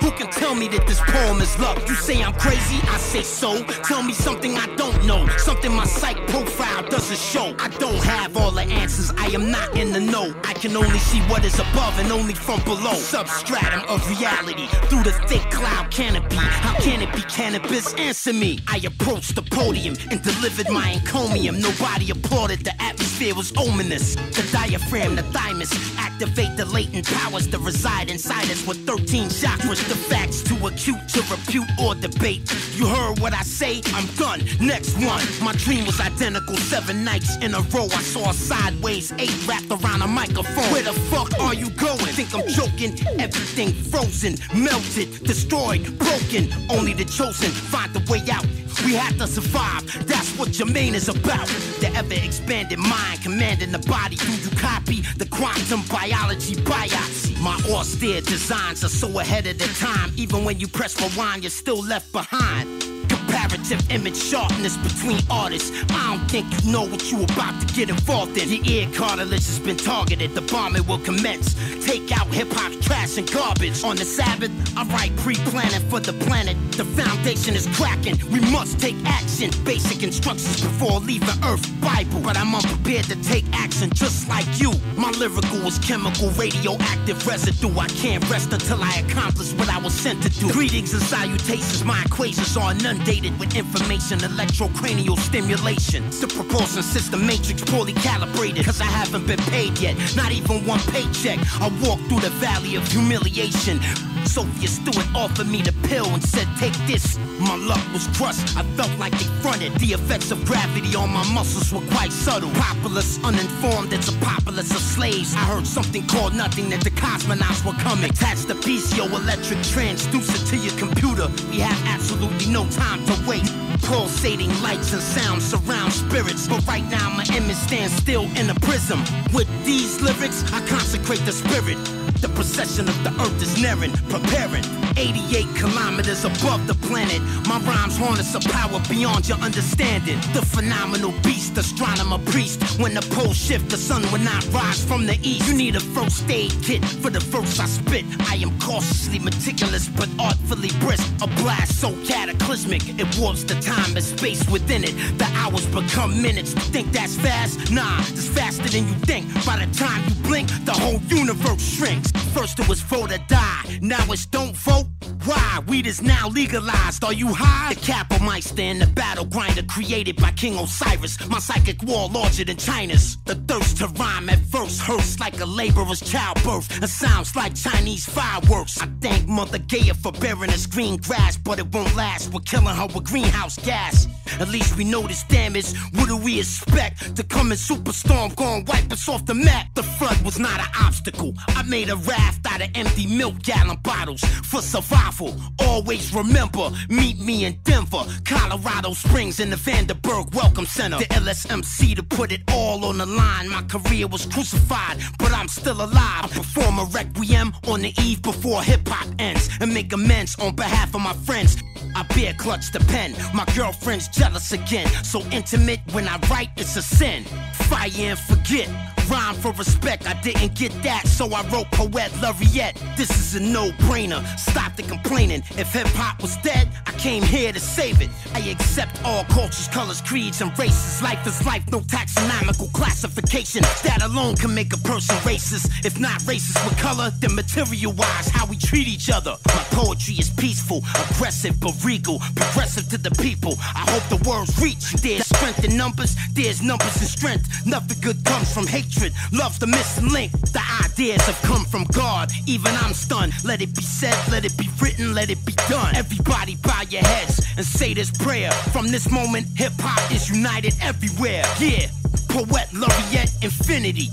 Who can tell me that this poem is love? You say I'm crazy, I say so. Tell me something I don't know, something my psych profile doesn't show. I don't have all the answers, I am not in the know. I can only see what is above and only from below. Substratum of reality, through the thick cloud canopy. How can it be Canibus? Answer me. I approached the podium and delivered my encomium. Nobody applauded, the atmosphere was ominous. The diaphragm, the thymus, activate the latent powers that reside inside us with 13 chakras. The facts too acute to repute or debate. You heard what I say? I'm done. Next one. My dream was identical. 7 nights in a row I saw a sideways 8 wrapped around a microphone. Where the fuck are you going? Think I'm joking? Everything frozen, melted, destroyed, broken. Only the chosen find the way out. We have to survive. That's what Jermaine is about. The ever-expanded mind commanding the body. Do you copy the quantum biology biopsy? My austere designs are so ahead of the time. Even when you press rewind, you're still left behind. Comparative image sharpness between artists. I don't think you know what you about to get involved in. Your ear cartilage has been targeted. The bombing will commence. Take out hip-hop's trash and garbage. On the Sabbath, I write pre-planning for the planet. The foundation is cracking. We must take action. Basic instructions before leaving Earth. Bible. But I'm unprepared to take action just like you. My lyrical is chemical, radioactive residue. I can't rest until I accomplish what I was sent to do. Greetings and salutations. My equations are inundated with information, electrocranial stimulation. The propulsion system matrix poorly calibrated, cause I haven't been paid yet, not even one paycheck. I walked through the valley of humiliation. Sophia Stewart offered me the pill and said, take this. My luck was crushed, I felt like they fronted. The effects of gravity on my muscles were quite subtle. Populace, uninformed, it's a populace of slaves. I heard something called nothing, that the cosmonauts were coming. Attach the piezoelectric transducer to your computer. We have absolutely no time to wait. Pulsating lights and sounds surround spirits, but right now my image stands still in a prism. With these lyrics, I consecrate the spirit. The procession of the earth is nearing, preparing. 88 kilometers above the planet. My rhymes harness a power beyond your understanding. The phenomenal beast, astronomer priest. When the poles shift, the sun will not rise from the east. You need a first aid kit for the verse I spit. I am cautiously meticulous, but artfully brisk. A blast so cataclysmic, it warps the time and space within it. The hours become minutes. Think that's fast? Nah, it's faster than you think. By the time you blink, the whole universe shrinks. First it was vote or die, now it's don't vote. Why? Weed is now legalized. Are you high? The Capomeister and the battle grinder created by King Osiris. My psychic wall larger than China's. The thirst to rhyme at verse hurts like a laborer's childbirth. It sounds like Chinese fireworks. I thank Mother Gaia for bearing us green grass, but it won't last. We're killing her with greenhouse gas. At least we know this damage. What do we expect? To come in superstorm, gon' wipe us off the map. The flood was not an obstacle. I made a raft out of empty milk gallon bottles for survival. Always remember, meet me in Denver, Colorado Springs in the Vanderburg Welcome Center. The LSMC to put it all on the line. My career was crucified, but I'm still alive. I perform a requiem on the eve before hip-hop ends and make amends on behalf of my friends. I bear clutch the pen. My girlfriend's jealous again. So intimate when I write, it's a sin. Fire and forget. Rhyme for respect, I didn't get that, so I wrote Poet Laureate. This is a no-brainer, stop the complaining. If hip-hop was dead, I came here to save it. I accept all cultures, colors, creeds, and races. Life is life, no taxonomical classification. That alone can make a person racist. If not racist with color, then material-wise, how we treat each other. My poetry is peaceful, aggressive but regal, progressive to the people. I hope the words reach. There's strength in numbers, there's numbers in strength. Nothing good comes from hatred. Love's the missing link. The ideas have come from God. Even I'm stunned. Let it be said, let it be written, let it be done. Everybody bow your heads and say this prayer. From this moment, hip-hop is united everywhere. Yeah, Poet Laureate Infinity.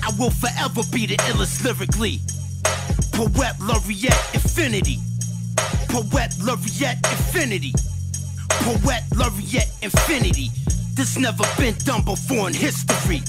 I will forever be the illest lyrically. Poet Laureate Infinity. Poet Laureate Infinity. Poet Laureate Infinity. This never been done before in history.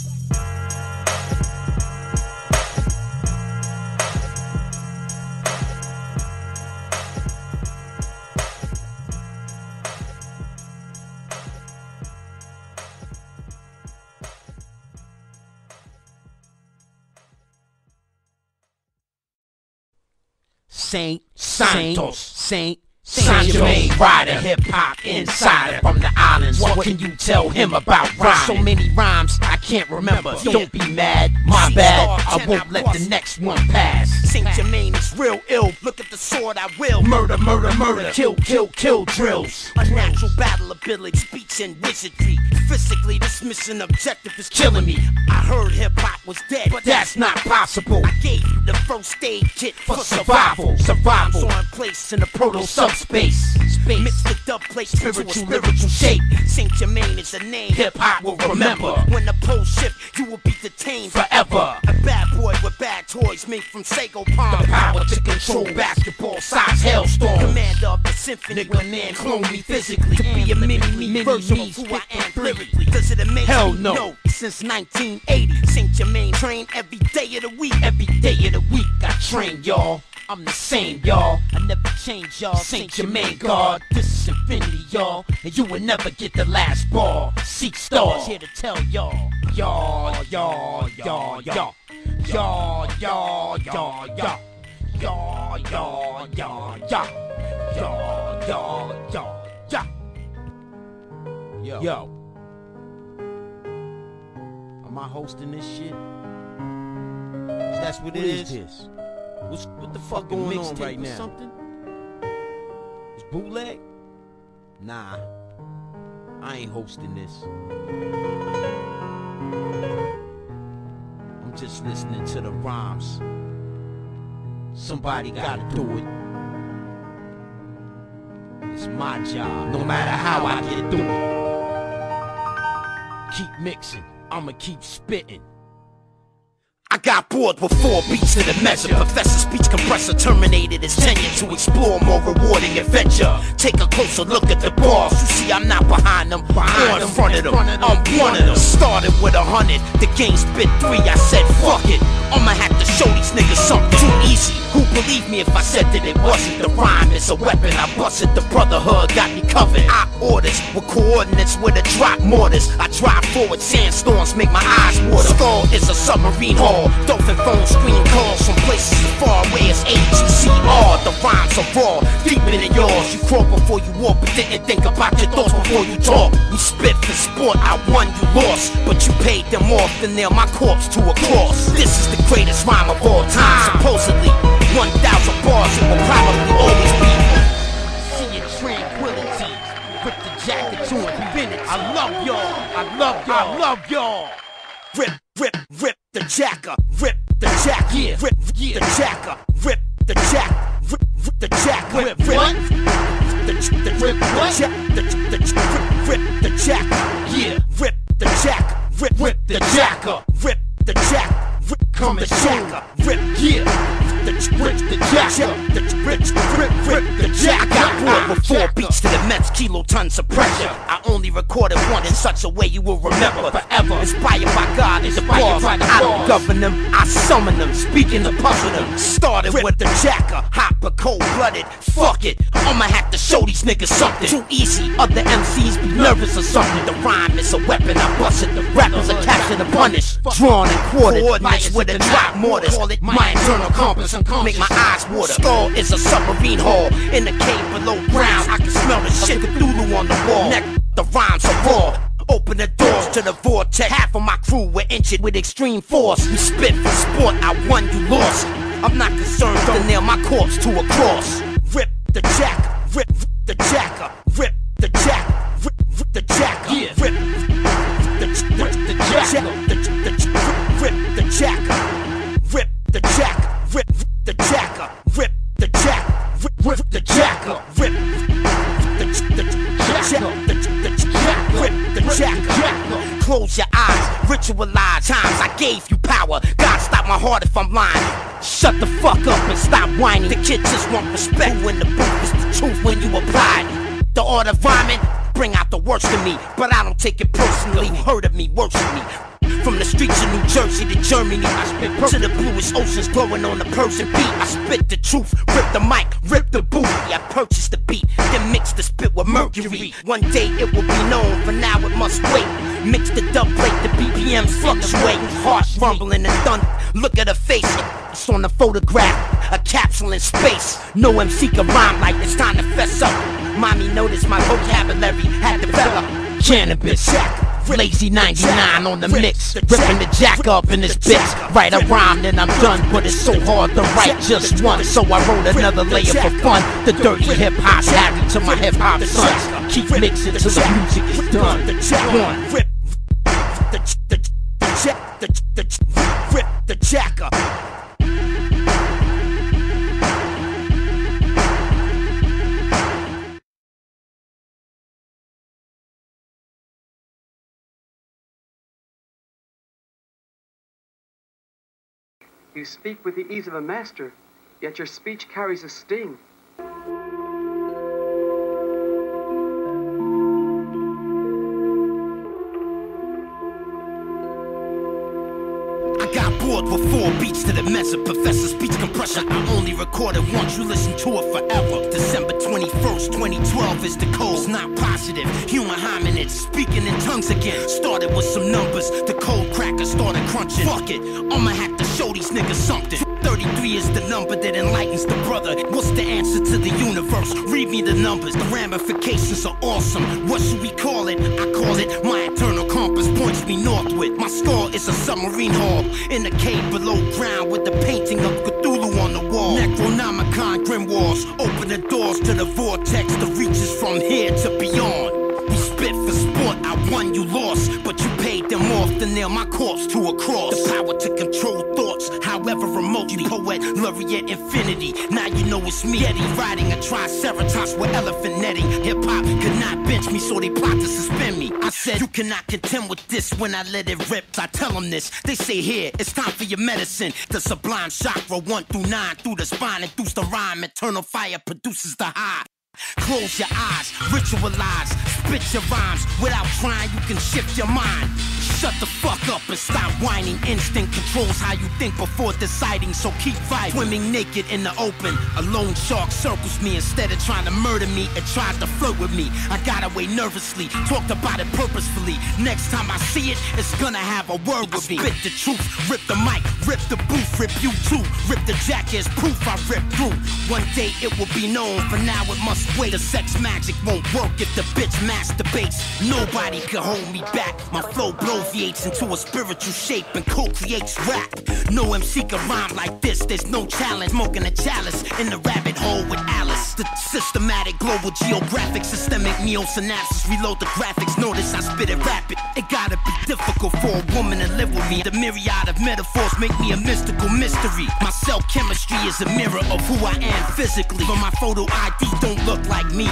Saint Santos, Saint Germain rider, hip-hop insider from the islands. What can you tell him about rhymes? So many rhymes I can't remember. Don't be mad, my bad. I won't let the next one pass. Saint Germain is real ill. Look at the sword I will. Murder, murder, murder. Kill, kill, kill drills. Unnatural battle ability, speech and wizardry. Physically, this mission objective is killing me. I heard hip-hop was dead, but that's not possible. I gave you the first aid kit for survival. Survival. So in place in the proto-subspace. Mix the dub plate spiritual shape. Saint Germain is a name hip-hop will remember. When the poles shift, you will be detained forever. A bad boy with bad toys made from Sago Palm. The power to control basketball-sized hailstorm. Commander of the symphony, when man clone me physically. To be a mini-me version of who I am lyrically. Does it amaze me? No. Since 1980, Saint Germain train every day of the week. Every day of the week I train, y'all. I'm the same, y'all. I never change, y'all. Saint Germain God. This is infinity, y'all. And you will never get the last ball. Seek stars here to tell y'all. Y'all, y'all, y'all, y'all. Y'all, y'all, y'all, y'all. Y'all, y'all, y'all, y'all. Y'all, y'all, y'all, y'all. Yo. Am I hosting this shit? That's what it is. This? What the fuck going on right now? Something? It's bootleg? Nah, I ain't hosting this. I'm just listening to the rhymes. Somebody gotta do it. It's my job, no matter how I get through it. Keep mixing, I'ma keep spitting. I got bored with 4 beats to the measure. Professor speech compressor terminated his tenure to explore more rewarding adventure. Take a closer look at the bars. You see I'm not behind them, or in front of them. I'm one of them. Started with 100, the game spit 3. I said fuck it, I'ma have to show these niggas something too easy. Who believe me if I said that it wasn't? The rhyme is a weapon, I busted. The brotherhood got me covered. I orders with coordinates with a drop mortars. I drive forward, sandstorms make my eyes water. Skull is a submarine hull. Dolphin phone screen calls from places as far away as AGCR. The rhymes are raw, deeper than yours. You crawl before you walk, but didn't think about your thoughts before you talk. We spit for sport, I won, you lost. But you paid them off to nail my corpse to a cross. This is the greatest rhyme of all time. Supposedly 1,000 bars, it will probably always be. See your tranquility, rip the jacket to infinity. I love y'all, I love y'all, I love y'all. Rip, rip, rip the jacker, rip the jack, yeah, rip the jacker, rip the jack, rip the jack, rip what? The rip what? The rip jacker, yeah, rip the jacker, rip the jacker, rip the jacker, come the jacker, rip, yeah. Rip the jacker, rip the jacker. I got bored with 4 beats to the immense kilotons of pressure. I only recorded one in such a way you will remember forever. Inspired by God is a boss. I don't govern them, I summon them. Speaking to puzzle them. Started with the jacker, hot but cold-blooded. Fuck it, I'ma have to show these niggas something. Too easy, other MCs be nervous or something. The rhyme is a weapon, I bust it. The rappers are captured and punished. Drawn and quartered, coordinates with a drop mortars. Call it my internal compass. Make my eyes water. Skull is a submarine hull in the cave below ground. I can smell the shit Cthulhu on the wall. Neck, the rhymes are raw. Open the doors to the vortex. Half of my crew were injured with extreme force. You spit for sport, I won, you lost. I'm not concerned, don't nail my corpse to a cross. Rip the jacker, rip the jacker, rip the jacker, rip the jacker, yeah. Rip the jacker, rip the jacker, rip the jacker, rip the jacker, rip the jacker, rip the jacker, rip the jacker. Close your eyes, ritualize times I gave you power. God stop my heart if I'm lying. Shut the fuck up and stop whining. The kid just want respect. Who in the booth is the truth when you apply it. The art of rhyming bring out the worst in me, but I don't take it personally. Who heard of me, worship me. From the streets of New Jersey to Germany, I spit to the bluest oceans glowing on the Persian beat. I spit the truth, rip the mic, rip the boot. I purchased the beat, then mix the spit with mercury. One day it will be known, for now it must wait. Mix the dub plate, the BPMs fluctuate. Heart rumbling and thunder, look at her face. It's on the photograph, a capsule in space. No MC can rhyme like it's time to fess up. Mommy noticed my vocabulary had developed. Canibus, Lazy 99 on the mix, ripping the jack up in this bitch. Write a rhyme, then I'm done, but it's so hard to write just one. So I wrote another layer for fun. The dirty hip-hop Harry to my hip-hop sons. Keep mixing till the music is done. One, rip the jacker. You speak with the ease of a master, yet your speech carries a sting. I got bored with 4 beats to the mess of Professor Speech Compression. I only recorded once, you listen to it forever. December 21st, 2012 is the code. It's not positive, human hominids speaking in tongues again. Started with some numbers, the cold cracker started crunching. Fuck it, I'ma have to show these niggas something. 33 is the number that enlightens the brother. What's the answer to the universe? Read me the numbers, the ramifications are awesome. What should we call it? I call it my eternal compass points me northward. My skull is a submarine hull in the cave below ground with the painting of Cthulhu on the wall. Necronomicon grimoires open the doors to the vortex that reaches from here to beyond. We spit for sport, I won, you lost, but you paid them off to nail my corpse to a cross. The power to control thoughts, however remotely. Poet, Laureate, infinity. Now you know it's me, Eddie, riding a triceratops with elephant netting. Hip-hop could not bench me, so they plot to suspend me. I said, you cannot contend with this when I let it rip. I tell them this, they say here, it's time for your medicine. The sublime chakra, 1 through 9, through the spine, induce the rhyme. Eternal fire produces the high. Close your eyes, ritualize, spit your rhymes. Without trying, you can shift your mind. Shut the fuck up and stop whining. Instinct controls how you think before deciding, so keep fighting. Swimming naked in the open, a lone shark circles me. Instead of trying to murder me, it tried to flirt with me. I got away nervously, talked about it purposefully. Next time I see it, it's gonna have a word with me. Spit the truth, rip the mic, rip the booth, rip you too. Rip the jacket as proof I rip through. One day it will be known, for now it must wait. The sex magic won't work if the bitch masturbates. Nobody can hold me back. My flow bloviates into a spiritual shape and co-creates rap. No MC can rhyme like this, there's no challenge. Smoking a chalice in the rabbit hole with Alice. master. Systematic, global, geographic, systemic, neo-synapses. Reload the graphics, notice I spit it rapid. It gotta be difficult for a woman to live with me. The myriad of metaphors make me a mystical mystery. My cell chemistry is a mirror of who I am physically. But my photo ID don't look like me.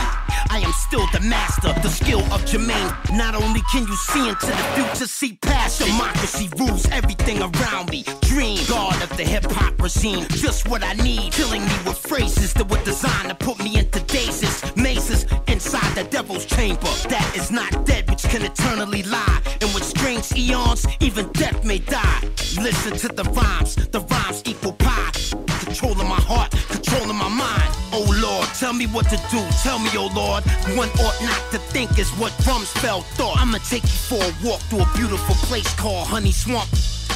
I am still the master, the skill of Jermaine. Not only can you see into the future, see past. Democracy rules everything around me. Dream, God of the hip-hop regime. Just what I need, killing me with phrases that were designed to put me into dazes, mazes, inside the devil's chamber. That is not dead, which can eternally lie. In which strange eons, even death may die. Listen to the rhymes equal pie. Controlling my heart, controlling my mind. Oh Lord, tell me what to do, tell me oh Lord. One ought not to think is what Rumsfeld thought. I'ma take you for a walk through a beautiful place called Honey Swamp.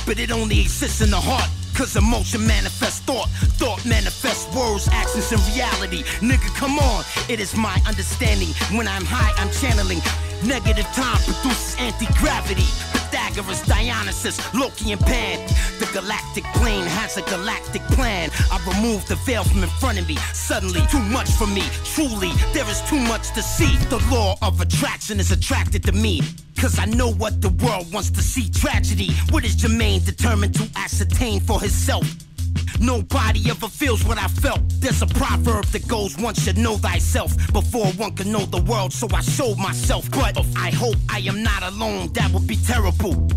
But it only exists in the heart, cause emotion manifests thought. Thought manifests words, actions, and reality. Nigga, come on, it is my understanding. When I'm high, I'm channeling. Negative time produces anti-gravity. Pythagoras, Dionysus, Loki, and Pan. The galactic plane has a galactic plan. I remove the veil from in front of me. Suddenly, too much for me. Truly, there is too much to see. The law of attraction is attracted to me. Cause I know what the world wants to see. Tragedy. What is Jermaine determined to ascertain for himself? Nobody ever feels what I felt. There's a proverb that goes, one should know thyself before one can know the world. So I showed myself, but I hope I am not alone. That would be terrible.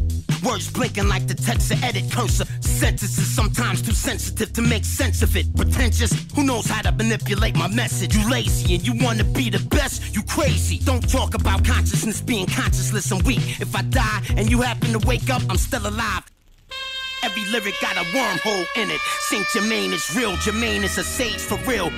Words blinking like the text to edit cursor. Sentences sometimes too sensitive to make sense of it. Pretentious, who knows how to manipulate my message? You lazy and you wanna be the best? You crazy. Don't talk about consciousness being conscienceless and weak. If I die and you happen to wake up, I'm still alive. Every lyric got a wormhole in it. Saint Jermaine is real, Jermaine is a sage for real.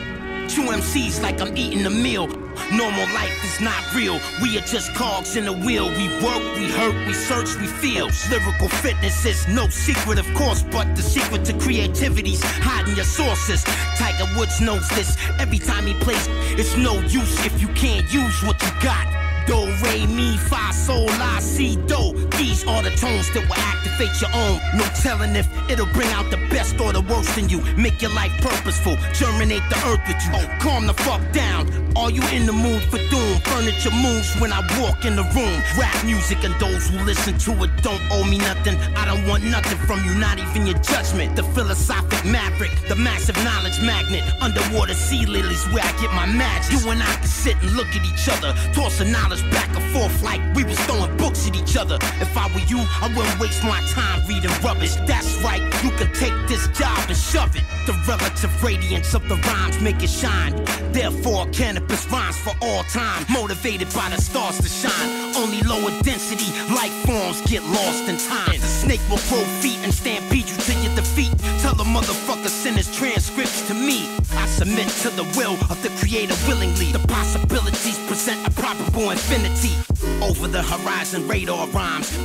Two MCs like I'm eating a meal. Normal life is not real. We are just cogs in a wheel. We work, we hurt, we search, we feel. Lyrical fitness is no secret, of course, but the secret to creativity's hiding your sources. Tiger Woods knows this. Every time he plays, it's no use if you can't use what you got. Do, re, mi, fa, sol, la, si, do. These are the tones that will activate your own. No telling if it'll bring out the best or the worst in you. Make your life purposeful, germinate the earth with you. Calm the fuck down. Are you in the mood for doom? Furniture moves when I walk in the room. Rap music and those who listen to it don't owe me nothing. I don't want nothing from you, not even your judgment. The philosophic maverick, the massive knowledge magnet. Underwater sea lilies where I get my magic. You and I can sit and look at each other, tossing knowledge back and forth like we was throwing books at each other. If I were you, I wouldn't waste my time reading rubbish. That's right, you can take this job and shove it. The relative radiance of the rhymes make it shine. Therefore, Canibus rhymes for all time. Motivated by the stars to shine. Only lower density life forms get lost in time. The snake will grow feet and stampede you to your defeat. Tell the motherfucker send his transcripts to me. I submit to the will of the creator willingly. The possibilities present a probable infinity. Over the horizon radar rhymes.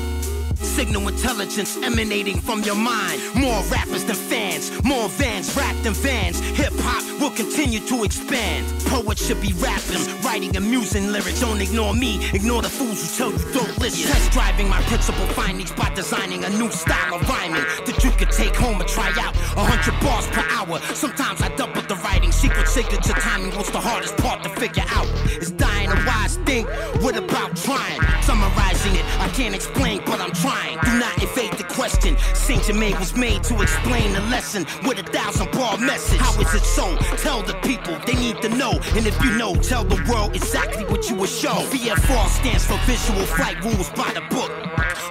Signal intelligence emanating from your mind. More rappers than fans, more vans rap than vans. Hip-hop will continue to expand. Poets should be rapping, writing amusing lyrics. Don't ignore me, ignore the fools who tell you don't listen. Test driving my principal findings by designing a new style of rhyming that you could take home and try out. 100 bars per hour, sometimes I double the writing. Secret signature timing, what's the hardest part to figure out? Is dying a wise thing? What about trying? Summarizing it, I can't explain, but I'm trying. Do not evade the question. Saint Germain was made to explain the lesson with a 1,000-bar message. How is it so? Tell the people, they need to know. And if you know, tell the world exactly what you will show. VFR stands for Visual Flight Rules by the book.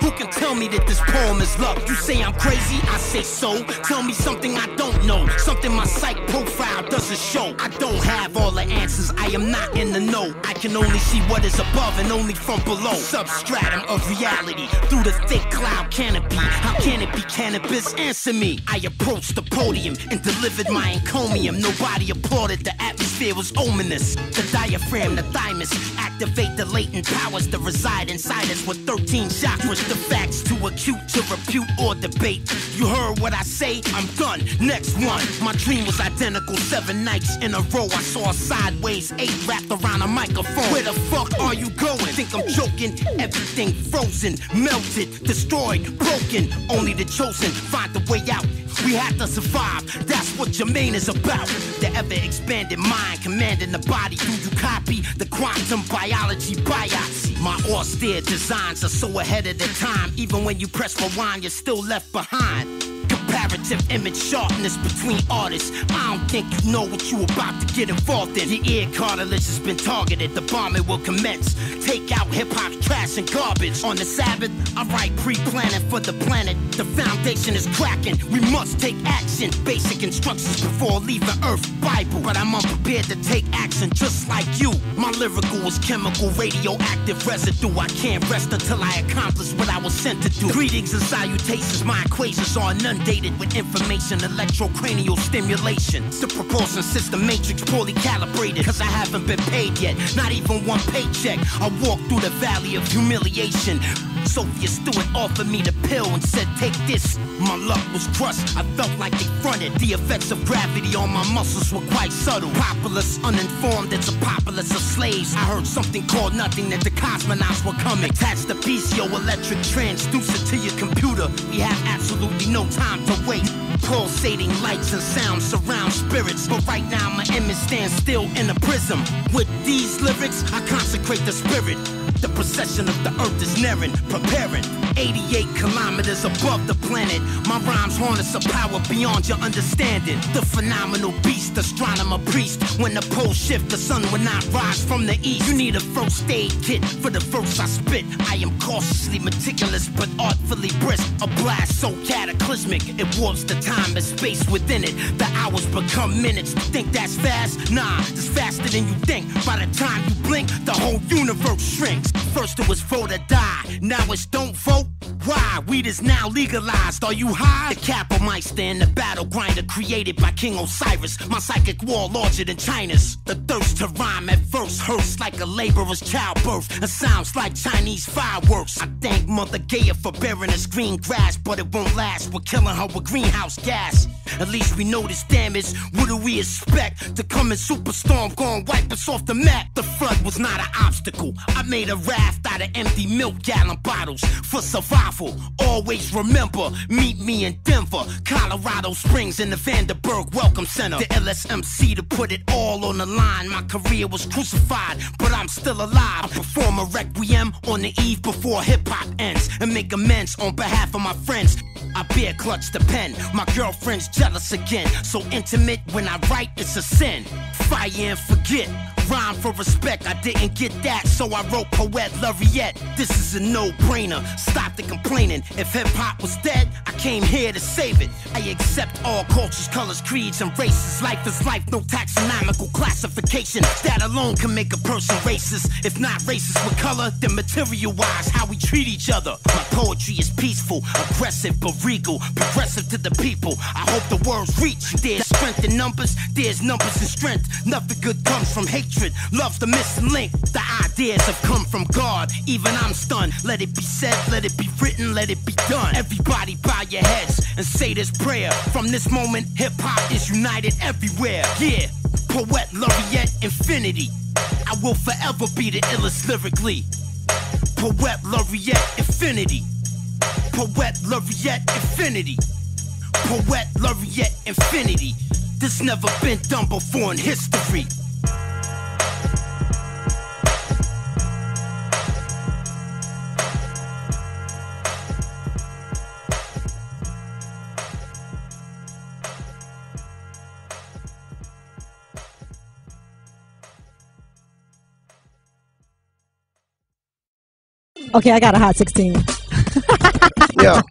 Who can tell me that this poem is love? You say I'm crazy, I say so. Tell me something I don't know, something my psych profile doesn't show. I don't have all the answers, I am not in the know. I can only see what is above and only from below. Substratum of reality through the thick cloud canopy. How can it be cannabis? Answer me. I approached the podium and delivered my encomium. Nobody applauded, the atmosphere was ominous. The diaphragm, the thymus, activate the latent powers that reside inside us with 13 chakras. The facts to acute, to repute or debate. You heard what I say? I'm done. Next one. My dream was identical. 7 nights in a row I saw a sideways 8 wrapped around a microphone. Where the fuck are you going? Think I'm joking? Everything frozen, melted, destroyed, broken. Only the chosen, find the way out. We have to survive, that's what Jermaine is about. The ever-expanding mind, commanding the body. Do you copy the quantum biology biopsy? My austere designs are so ahead of the time. Even when you press rewind, you're still left behind. Comparative image sharpness between artists. I don't think you know what you about to get involved in. Your ear cartilage has been targeted. The bombing will commence. Take out hip-hop's trash and garbage. On the Sabbath, I write pre-planning for the planet. The foundation is cracking. We must take action. Basic instructions before leaving Earth. Bible. But I'm unprepared to take action just like you. My lyrical is chemical, radioactive residue. I can't rest until I accomplish what I was sent to do. Greetings and salutations. My equations are inundated with information, electrocranial stimulation. The propulsion system matrix poorly calibrated, cause I haven't been paid yet, not even one paycheck. I walked through the valley of humiliation. Sophia Stewart offered me the pill and said, take this. My luck was crushed, I felt like they fronted. The effects of gravity on my muscles were quite subtle. Populace, uninformed, it's a populace of slaves. I heard something called nothing, that the cosmonauts were coming. Attach the piezoelectric transducer to your computer. We have absolutely no time to wait. Pulsating lights and sounds surround spirits, but right now my image stands still in a prism. With these lyrics, I consecrate the spirit. The procession of the earth is nearing, preparing. 88 kilometers above the planet. My rhymes harness a power beyond your understanding. The phenomenal beast, astronomer priest. When the poles shift, the sun will not rise from the east. You need a first aid kit for the verse I spit. I am cautiously meticulous, but artfully brisk. A blast so cataclysmic, it warps the time and space within it. The hours become minutes. Think that's fast? Nah, it's faster than you think. By the time you blink, the whole universe shrinks. First it was vote or die, now it's don't vote. Why? Weed is now legalized. Are you high? The Capomeister in the battle grinder created by King Osiris. My psychic wall larger than China's. The thirst to rhyme at verse hurts like a laborer's childbirth. It sounds like Chinese fireworks. I thank Mother Gaia for bearing us green grass, but it won't last. We're killing her with greenhouse gas. At least we know this damage. What do we expect? To come in superstorm, gon' wipe us off the map. The flood was not an obstacle. I made a raft out of empty milk gallon bottles for survival. Always remember, meet me in Denver, Colorado Springs in the Vanderburg Welcome Center. The LSMC to put it all on the line. My career was crucified, but I'm still alive. I perform a requiem on the eve before hip-hop ends and make amends on behalf of my friends. I bear clutch the pen. My girlfriend's jealous again. So intimate when I write, it's a sin. Fire and forget. Rhyme for respect, I didn't get that, so I wrote Poet Laureate. This is a no-brainer, stop the complaining. If hip-hop was dead, I came here to save it. I accept all cultures, colors, creeds, and races. Life is life, no taxonomical classification. That alone can make a person racist. If not racist with color, then material-wise, how we treat each other. My poetry is peaceful, aggressive but regal, progressive to the people. I hope the words reach. There's strength in numbers, there's numbers in strength. Nothing good comes from hatred. Love's the missing link. The ideas have come from God. Even I'm stunned. Let it be said, let it be written, let it be done. Everybody bow your heads and say this prayer. From this moment, hip-hop is united everywhere. Yeah, Poet Laureate Infinity. I will forever be the illest lyrically. Poet Laureate Infinity. Poet Laureate Infinity. Poet Laureate Infinity. This never been done before in history. Okay, I got a hot 16. Yeah.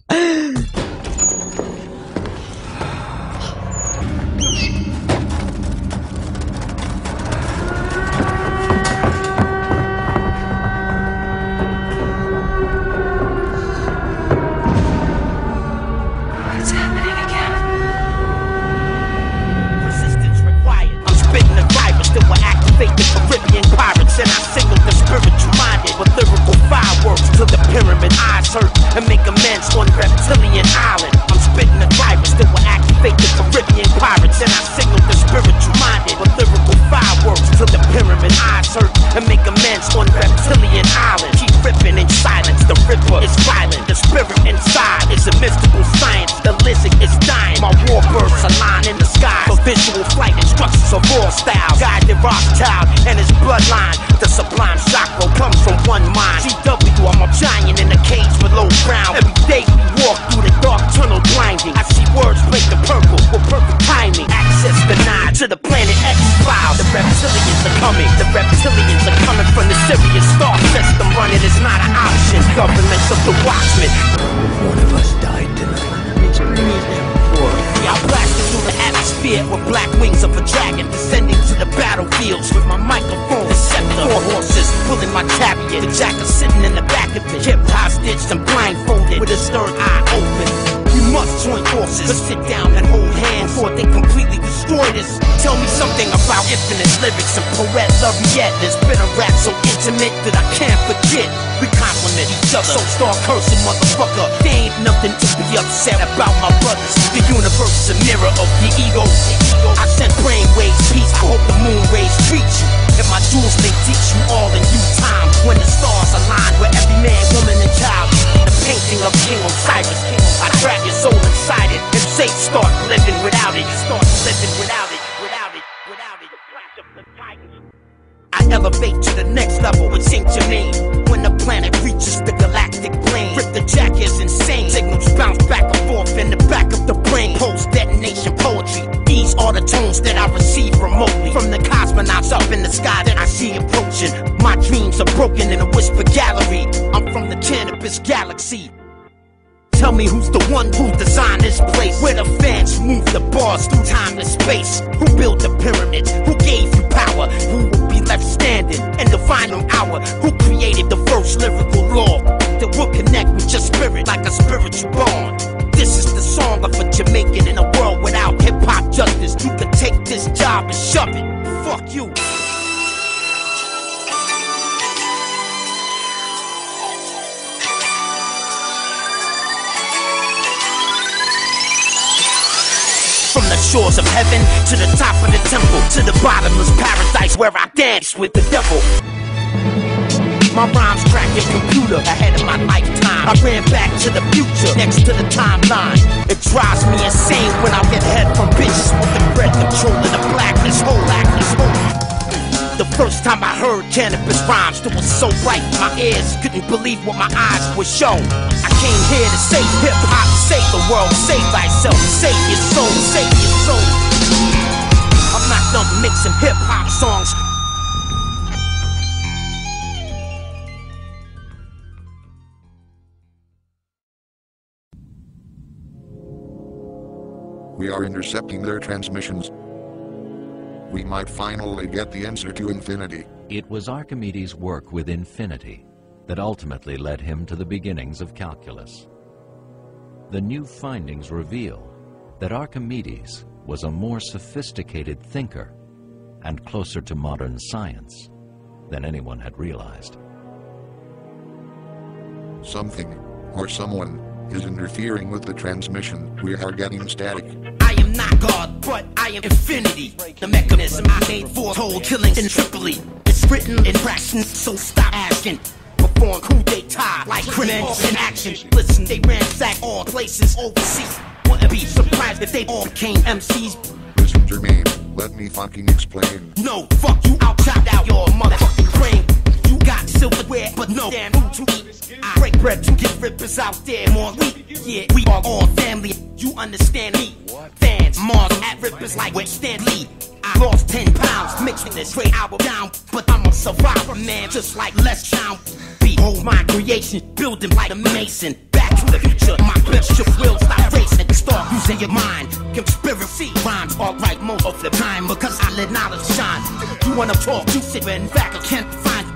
It's happening again. Resistance required. I'm spitting the virus that will activate the Caribbean pirates, and I signal the spiritual minded with lyrical fireworks till the pyramid eyes hurt and make amends on reptilian island. I'm spitting the virus that will activate the Caribbean pirates, and I signal the spiritual minded with lyrical fireworks till the pyramid eyes hurt and make amends on reptilian island. Keep ripping in silence, the ripper is violent. The spirit inside is a mystical science. styles. Guide the Rothschild and his bloodline. The sublime chakra comes from one mind. GW, I'm a giant in a cage below ground. Every day we walk through the dark tunnel blinding. I see words break the purple with perfect timing. Access denied to the planet X-Files. The reptilians are coming. The reptilians are coming from the Sirius star system. Running is not an option. Governments of the Watchmen. One of us died tonight. I blasted through the atmosphere with black wings of a dragon, descending to the battlefields with my microphone, the scepter. 4 horses pulling my chariot. The jacker sitting in the back of it, kept hostage and blindfolded with his third eye open. We must join forces, but sit down and hold hands before they completely destroy this. Tell me something about infinite lyrics and poet Laureate. There's been a rap so intimate that I can't forget. We compliment each other, so start cursing, motherfucker. There ain't nothing to be upset about, my brothers. The universe is a mirror of the ego. I send brainwaves peace. I hope the moon rays treat you. And my jewels may teach you all in due time. When the stars align with every man, woman, and child. The painting of King Osiris. I trap your soul inside it. And say start living without it. Start living without it. Without it. Without it. Clash of the Titans. I elevate to the next level with Saint Germain. When the planet reaches the galactic plane, rip the jack is insane. Signals bounce back and forth in the back of the brain. Post detonation poetry. These are the tones that I receive remotely from the cosmonauts up in the sky that I see approaching. My dreams are broken in a whisper gallery. I'm from the Canibus galaxy. Tell me who's the one who designed this place, where the fans move the bars through time and space. Who built the pyramids? Who gave you power? Who will be left standing in the final hour? Who created the first lyrical law that will connect with your spirit like a spiritual bond? This is the song of a Jamaican in a world without hip-hop justice. You can take this job and shove it. Fuck you. From the shores of heaven to the top of the temple, to the bottomless paradise where I dance with the devil. My rhymes crack your computer ahead of my lifetime. I ran back to the future next to the timeline. It drives me insane when I get head from bitches with the bread control and the blackness, whole actness, whole. The first time I heard Canibus rhymes, it was so bright in my ears, couldn't believe what my eyes were shown. I came here to save hip-hop, save the world, save thyself, save your soul, save your soul. I'm not done mixing hip-hop songs. We are intercepting their transmissions. We might finally get the answer to infinity. It was Archimedes' work with infinity that ultimately led him to the beginnings of calculus. The new findings reveal that Archimedes was a more sophisticated thinker and closer to modern science than anyone had realized. Something, or someone, is interfering with the transmission. We are getting static. I am not God, but I am infinity. The mechanism I made for told killings in Tripoli. It's written in fractions, so stop asking. Perform coup d'etat like criminals in action. Listen, they ransack all places overseas. Wouldn't be surprised if they all became MCs. Listen, Jermaine, let me fucking explain. No, fuck you, I'll chop out your motherfucking brain. You got silverware, but no damn food to eat. I break bread to get rippers out there more weak. Yeah, we are all family, you understand me. Fans, Mars at rippers like with Stan Lee. I lost 10 pounds, mixing this great album down. But I'm a survivor, man, just like Les Chow. Behold my creation, building like a mason. Back to the future, my bishop will stop racing. Start using your mind, conspiracy rhymes all right most of the time. Because I let knowledge shine. You wanna talk, you sit in fact, I can't find.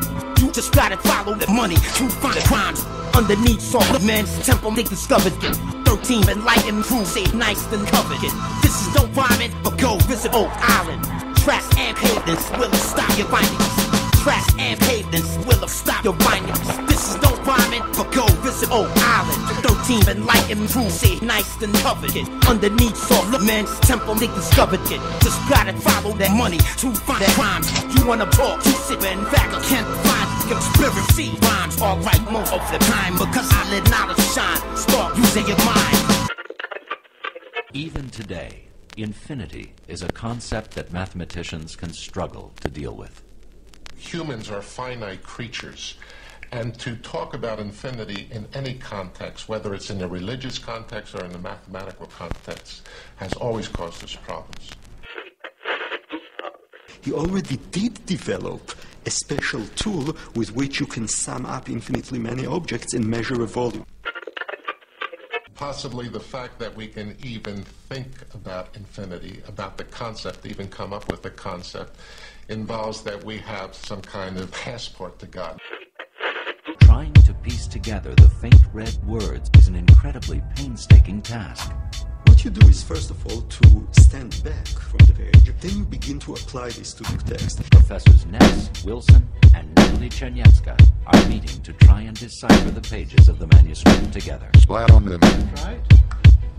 You just gotta follow the money to find the crimes. Underneath Solomon's temple they discovered it. 13 enlightened crew saved nice and covered it. This is no rhyming, but go visit Oak Island. Tracks and pavements will stop your findings. Tracks and pavements will stop your findings. This is no rhyming, but go visit Oak Island. 13 enlightened crew saved nice and covered it. Underneath Solomon's temple they discovered it. Just gotta follow that money to find the crimes. You wanna talk, you sit in fact I can't find. Conspiracy rhymes all right most of the time. Because I let knowledge shine. Start using your mind. Even today, Infinity is a concept that mathematicians can struggle to deal with. Humans are finite creatures, and to talk about infinity in any context, whether it's in a religious context or in a mathematical context, has always caused us problems. He already did develop a special tool with which you can sum up infinitely many objects and measure a volume. Possibly the fact that we can even think about infinity, about the concept, even come up with the concept, involves that we have some kind of passport to God. Trying to piece together the faint red words is an incredibly painstaking task. What you do is, first of all, to stand back from the page. Then you begin to apply this to the text. Professors Ness, Wilson, and Natalie Chernetska are meeting to try and decipher the pages of the manuscript together. Splat on them. Right.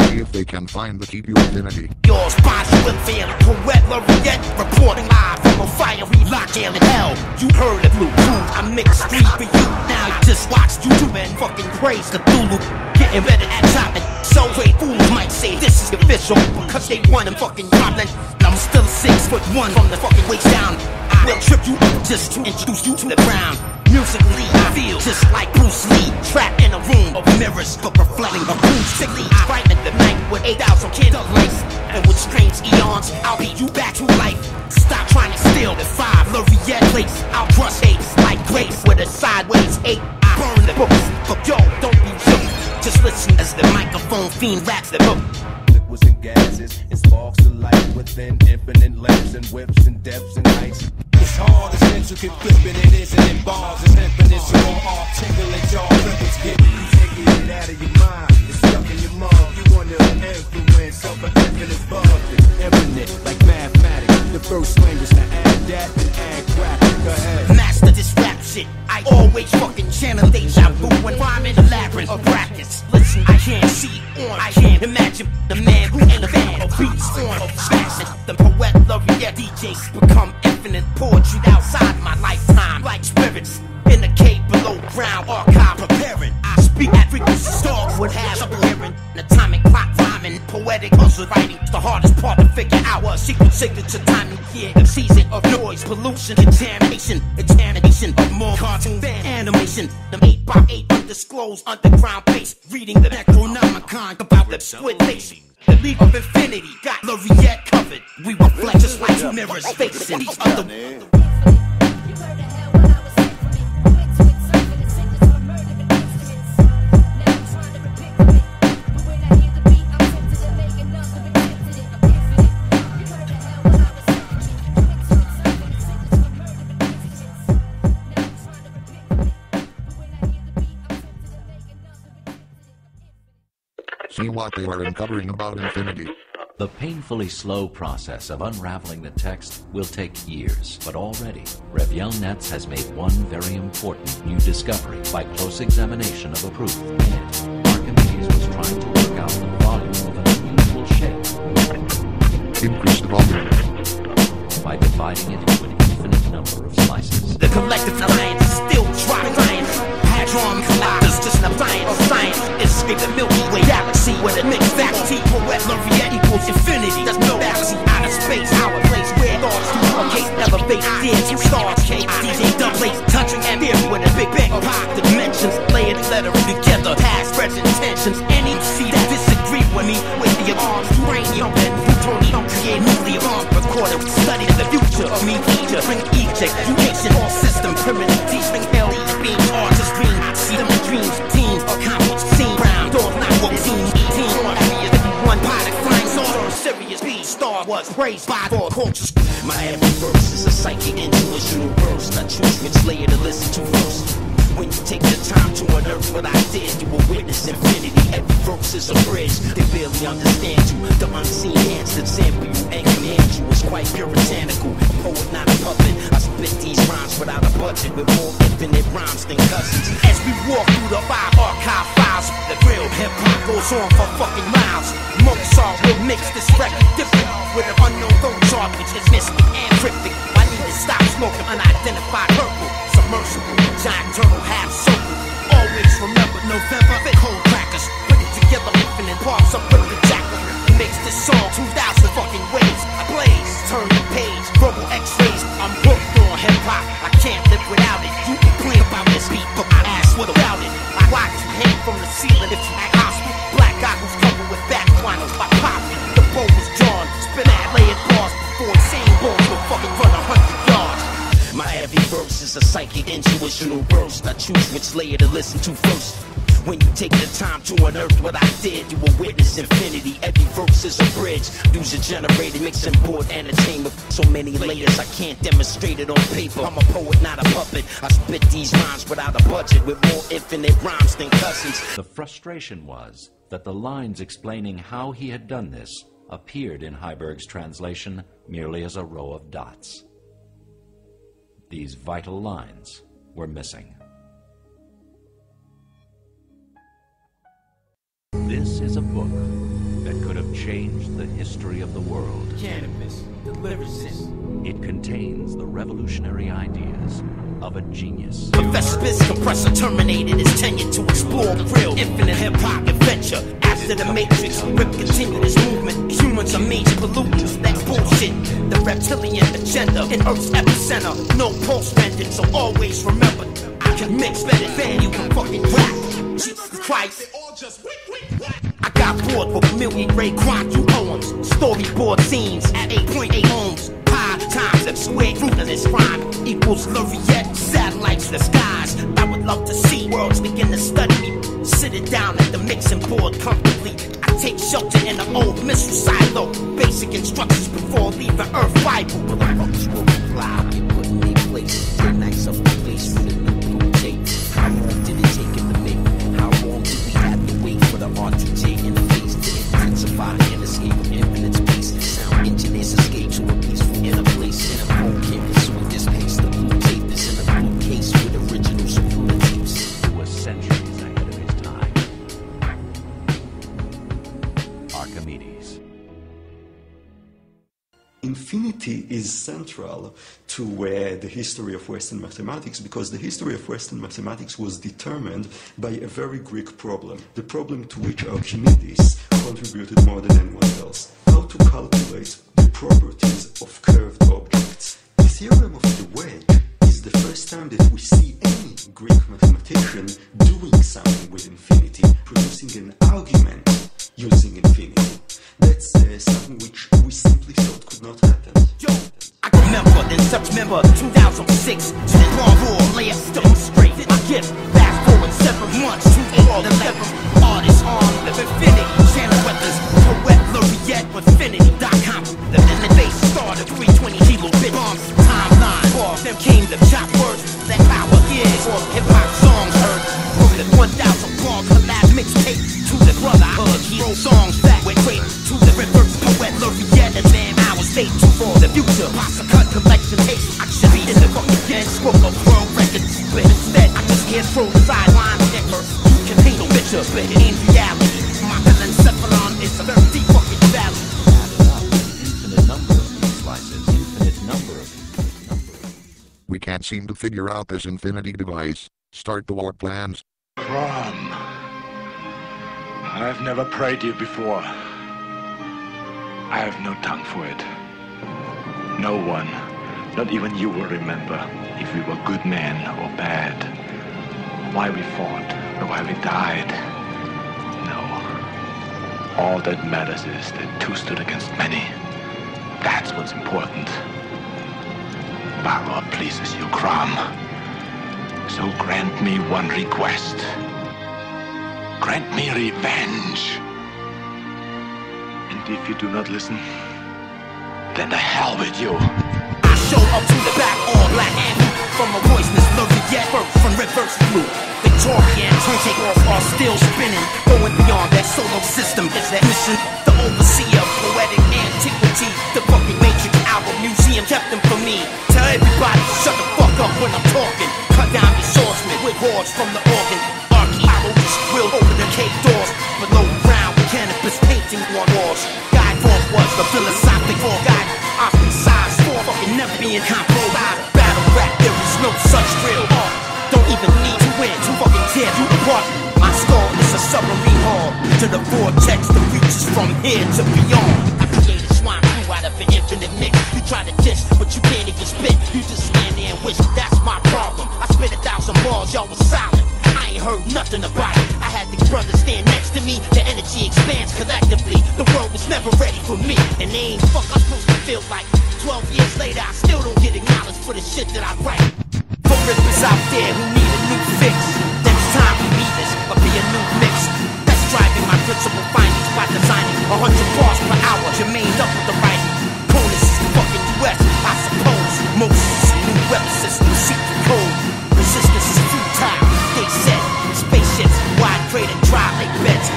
See if they can find the key to infinity. Yours, Boss Wilson, Poet Laureate, reporting live from a fiery lockdown in hell. You heard of Blue Crew, I mixed street for you. Now you just watch YouTube and fucking praise Cthulhu. Getting better at chopping. So great fools might say this is official because they won them fucking goblin. I'm still 6'1" from the fucking waist down. I will trip you up just to introduce you to the ground. Musically, I feel just like Bruce Lee, trapped in a room of mirrors but reflecting acoustically. I frighten the night with 8,000 candlelights, and with strange eons, I'll beat you back to life. Stop trying to steal the 5 Laureate plates. I'll crush apes like grapes with a sideways 8. I burn the books, but yo, don't be shook. Just listen as the microphone fiend raps the book. Liquids and gases and sparks of light within infinite lengths and whips and depths and heights. It's hard as intricate flipping, it isn't in bars. It's infinite, so all articulate, y'all crickets get you taking it out of your mind. It's stuck in your mug. You under the influence of an infinite bug. It's infinite, like mathematics. The first language to add that and add crap. Go ahead. Master this rap shit. I always fucking channel deja vu when I'm in a labyrinth of brackets. Listen, I can't see on, I can't imagine the man who in the band of beats on, smashing. The Poet Laureate DJs become infinite poetry outside my lifetime, like spirits in the cave below ground archive preparing. I speak at frequency dogs would have trouble hearing. An atomic clock timing, poetic puzzle writing. The hardest part to figure out was secret signature timing. Yeah, the season of noise, pollution, contamination, examination of more cartoon than animation. The 8x8 undisclosed underground base, reading the Necronomicon about the split face. The leap of infinity got Laureate covered. We reflect just like two mirrors facing each other. See what they are uncovering about infinity. The painfully slow process of unraveling the text will take years, but already, Reviel Netz has made one very important new discovery by close examination of a proof. In it, Archimedes was trying to work out the volume of an unusual shape. Increase the volume by dividing it into an infinite number of slices. The collective alliance is still trying science. Hadron collides, just an appliance of science. Escape the Milky Way galaxy with a mixed faculty. Poet Laureate equals infinity. There's no galaxy out of space. Our place where thoughts do elevate, elevate, dance, stars, cake, DJ dub plates, touching and theory with a big bang of high dimensions. Layered letter together, past, present tensions. Any see that disagree with me with the arms, uranium and plutonium, create nuclear bombs, recorded, study the future of me, teacher, bring Egypt, education, all system, primitive, teaching, hell, being artist, dream, see them in dreams, teams, accomplish, scene, brown, doors, not what teams, team, areas, everyone, pilot, flying saucer, serious, B, Star was praised by all cultures. My every verse is a psychic intuitional burst, I choose which layer to listen to first. When you take the time to unearth what I did, you will witness infinity. Every verse is a bridge, they barely understand you. The unseen hands that sample you and command you is quite puritanical. A poet, not a puppet. I spit these rhymes without a budget, with more infinite rhymes than cousins. As we walk through the 5 archive files, the real hip-hop goes on for fucking miles. Mozart will mix this record different with an unknown tone chart, which is mystic and cryptic. I need to stop smoking unidentified purple. Submersible, giant turtle, half circle. Always remember November, cold crackers. Put it together, infinite parts of the jackal. Makes this song 2,000 fucking My every verse is a psychic intuitional burst. I choose which layer to listen to first. When you take the time to unearth what I did, you will witness infinity. Every verse is a bridge, user-generated, mixing board entertainment. So many layers, I can't demonstrate it on paper. I'm a poet, not a puppet. I spit these rhymes without a budget, with more infinite rhymes than cousins. The frustration was that the lines explaining how he had done this appeared in Heiberg's translation merely as a row of dots. These vital lines were missing. This is a book that could have changed the history of the world. Canibus, the lyricist. It contains the revolutionary ideas of a genius. Professor Biz compressor terminated his tenure to explore the real infinite hip-hop adventure. After the Matrix, Rip continued his movement. Humans are major pollutants, that's bullshit. The reptilian agenda in Earth's epicenter. No pulse rendered, so always remember, I can mix better than you can fucking rap. Jesus Christ. I got bored with million-ray quantum poems, storyboard scenes at 8.8 ohms. Pi times F squared root of this rhyme equals Laureate, satellites, the skies. I would love to see worlds begin to study me. Sitting down at the mixing board comfortably. I take shelter in an old missile silo. Basic instructions before leaving Earth Bible. But the folks will fly, you put me places. Good nights of the place within the blue tape. How long did it take him to make? How long did we have to wait for the RTJ interface to intensify and escape infinite space? Sound engineers escape to a peaceful inner place. In a phone campus with this pace. The blue tape is in a blue case with original Sakura tapes. Who was centuries ahead of his time. Archimedes. Infinity is central to the history of Western mathematics, because the history of Western mathematics was determined by a very Greek problem, the problem to which Archimedes contributed more than anyone else: how to calculate the properties of curved objects. The theorem of the wedge is the first time that we see any Greek mathematician doing something with infinity, producing an argument using infinity. That's something which we simply thought could not happen. Yo, I remember then such member 2006 to the raw lay still straight. My gift fast forward 7 months to all 11 artists on the infinity. Channel weathers, poet Laureate with infinity.com. The base started 320 kilobit bombs. Timeline, for them came the chop words. That power is for hip hop songs heard. From the 1,000 bar collab mixtape to the brotherhood, he wrote songs that went great. To the reverse poet Laureate, and then I was late to for the future. Box of cut collection tapes. I should be in the book again. Scroll of world records, but instead I just can't throw the sideline sticker. You can paint a picture, but it ain't reality. My encephalon is a very deep fucking valley. Infinite number of these slices, infinite number of these. We can't seem to figure out this infinity device. Start the war plans. Crom, I've never prayed you before. I have no tongue for it. No one, not even you, will remember if we were good men or bad, why we fought or why we died. No. All that matters is that two stood against many. That's what's important. Power pleases you, Crom. So grant me one request. Grant me revenge. And if you do not listen, then the hell with you. I show up to the back, all black and from a voiceless Laureate, first from reverse through Victorian. Turn take off are still spinning, going beyond that solar system. Is that mission? The overseer of poetic antiquity. The fucking Matrix album museum kept them for me. Tell everybody shut the fuck up when I'm talking. Cut down your swordsman with hordes from the organ. Archaeologists drilled over the cave doors. Below ground with Canibus painting on walls. Guide form was the philosophical guide. Ostracized for fucking never being compromised. Battle rap, there is no such drill. Don't even need to win to fucking tear you apart. My skull is a submarine hull to the vortex that reaches from here to beyond. I created swine flew out of an infinite mix. You try to diss, but you can't even spit. You just stand there and wish. That's my problem. I spit 1,000 bars, y'all was silent. I ain't heard nothing about it. I had these brothers stand next to me. The energy expands collectively. The world was never ready for me. And they ain't fuck I'm supposed to feel like 12 years later I still don't get acknowledged for the shit that I write. For rippers out there who need a new fix. Next time we meet us, but be a new mix. That's driving my principal findings by designing 100 bars per hour. Jermaine up with the writing. Conus is the fucking US, I suppose. Moses is a new weapon system, secret code. Resistance is futile, they said. Spaceships, wide crate and dry lake beds.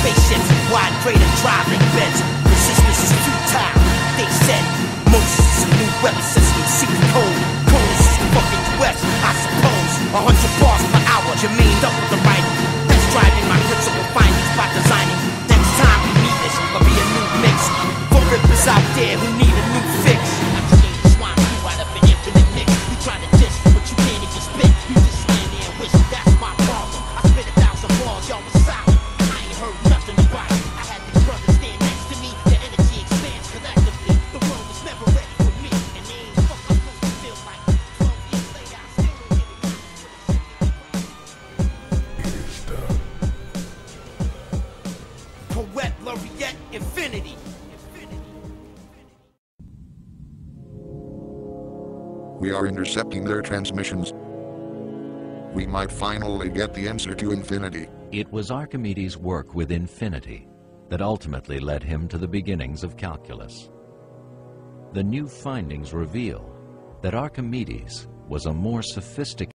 Spaceships, wide crate and dry lake beds. Resistance is futile, they said. Moses is a new weapon system, secret code. Conus is the fucking US, I suppose. 100 bars per hour, Jermaine up with the writing. That's driving my principal findings by designing. Next time we meet us, but be a new mix. For rippers out there who need a new fix. Poet Laureate Infinity. We are intercepting their transmissions. We might finally get the answer to infinity. It was Archimedes' work with infinity that ultimately led him to the beginnings of calculus. The new findings reveal that Archimedes was a more sophisticated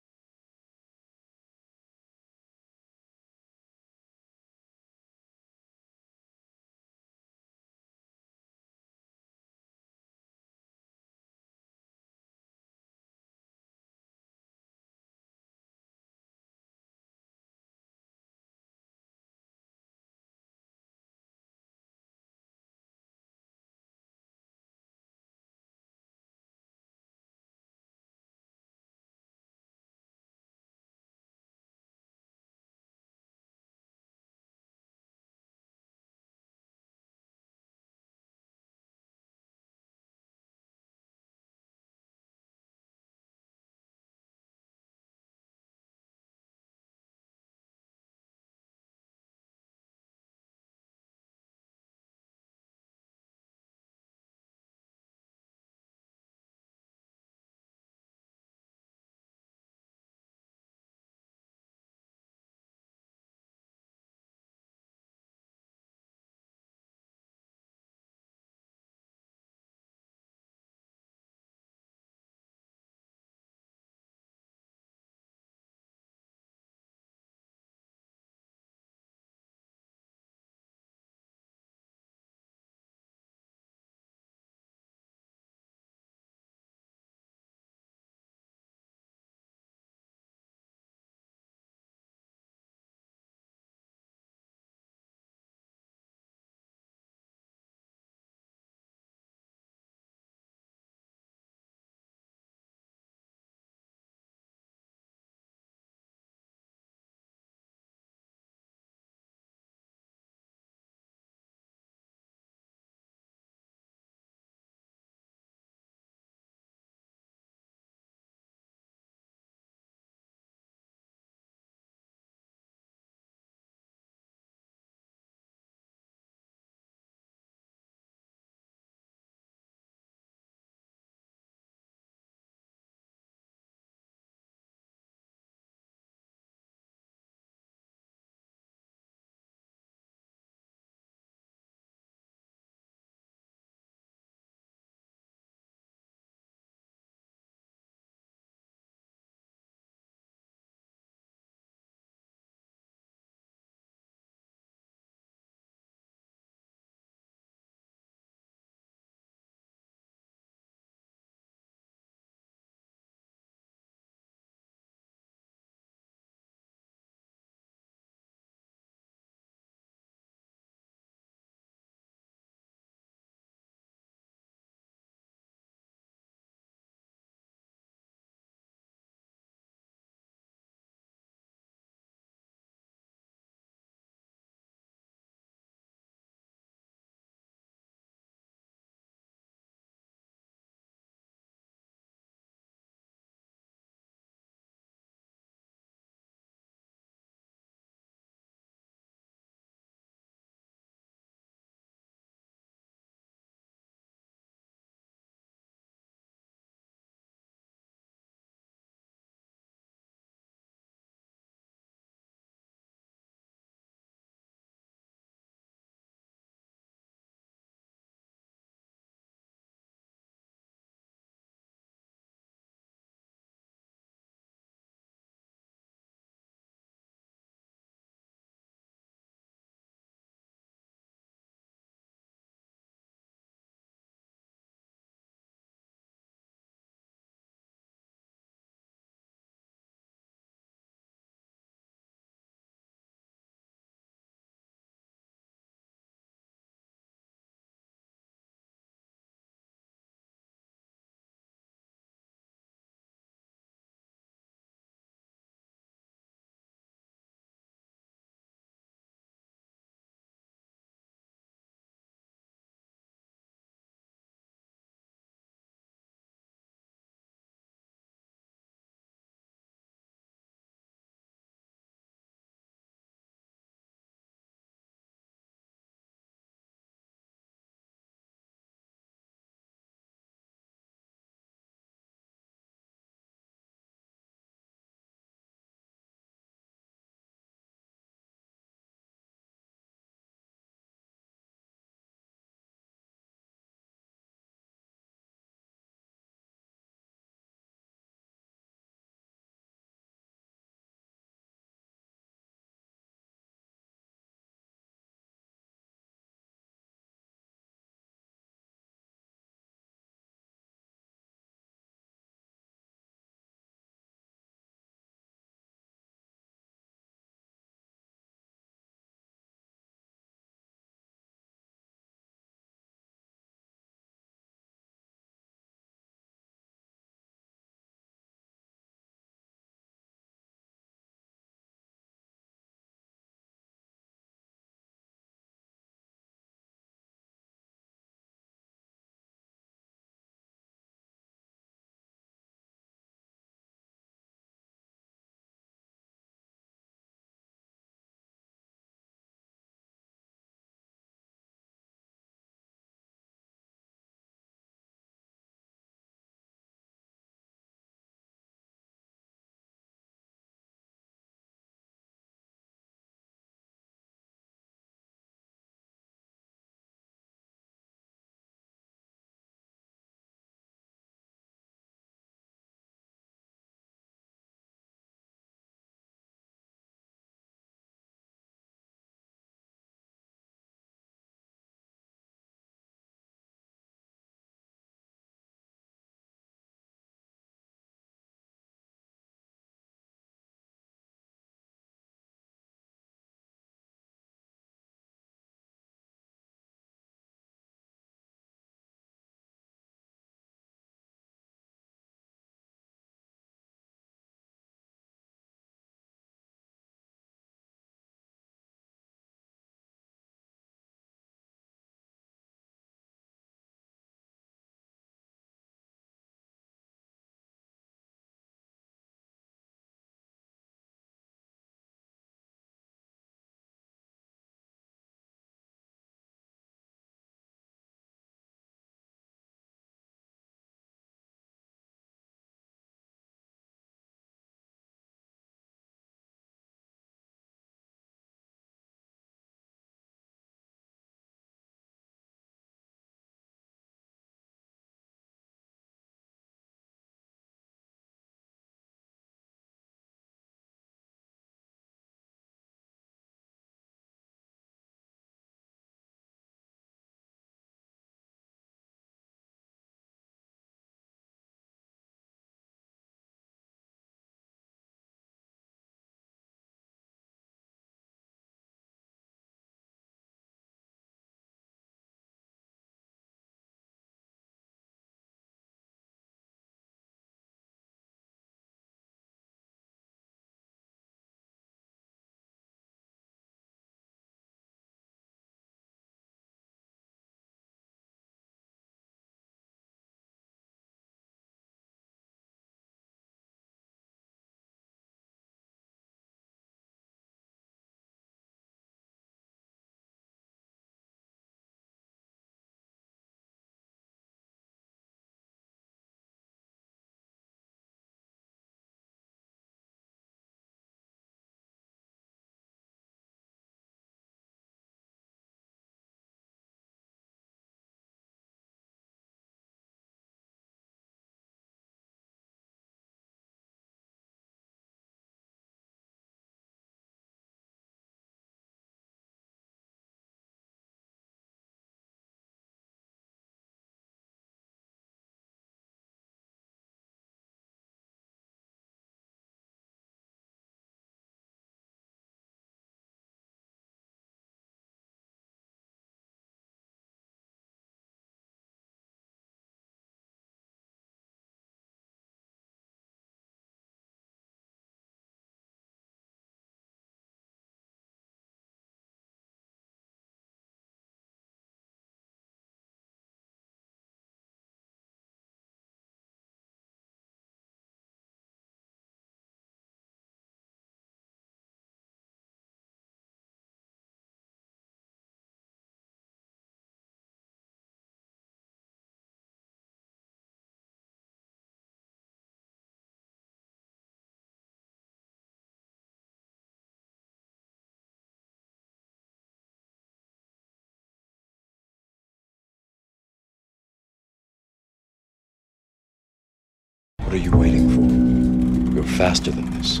What are you waiting for? You're faster than this.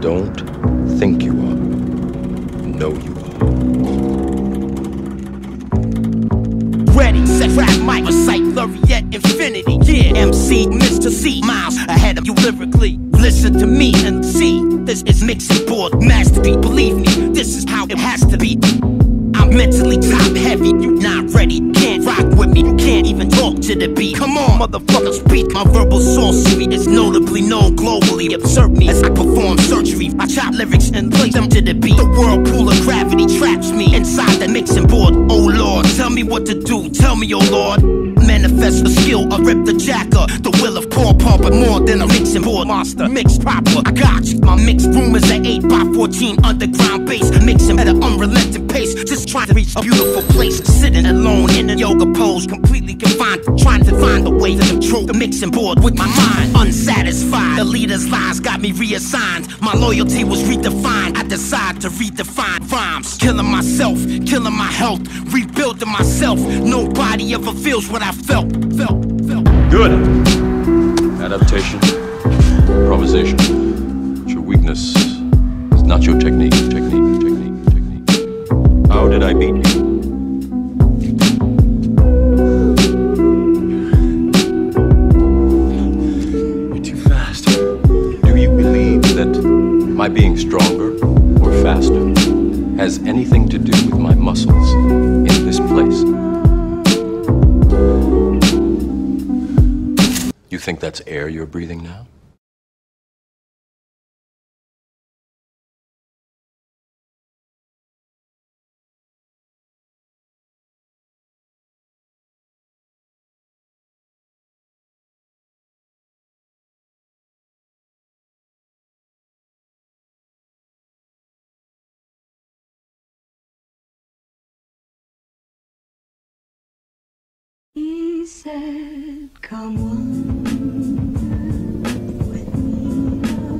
Don't think you are. Know you are. Ready, set, rap, mic, recite, Laureate, infinity. Yeah, MC, Mr. C, miles ahead of you lyrically. Listen to me and see, this is mixing board mastery. Believe me, this is how it has to be. I'm mentally top heavy, you not ready. Can't rock with me, you can't even talk to the beat. Come on, motherfucker, speak. My verbal sorcery is notably known globally. Observe me as I perform surgery. I chop lyrics and place them to the beat. The whirlpool of gravity traps me inside the mixing board. Oh Lord, tell me what to do, tell me, oh Lord. Manifest the skill of Rip the Jacker. The will of Paul Pumper, more than a mixing board monster. Mix proper, I got you. My mixed room is an 8x14 underground bass. Mixing at an unrelenting pace. Just trying to reach a beautiful place. Sitting alone in a yoga pose, completely confined. Trying to find a way to control the mixing board with my mind. Unsatisfied, the leader's lies got me reassigned. My loyalty was redefined. I decided to redefine rhymes. Killing myself, killing my health, rebuilding myself. Nobody ever feels what I felt. Good. Adaptation. Improvisation. But your weakness is not your technique. How did I beat you? You're too fast. Do you believe that my being stronger or faster has anything to do with my muscles in this place? You think that's air you're breathing now? He said, come on with me now.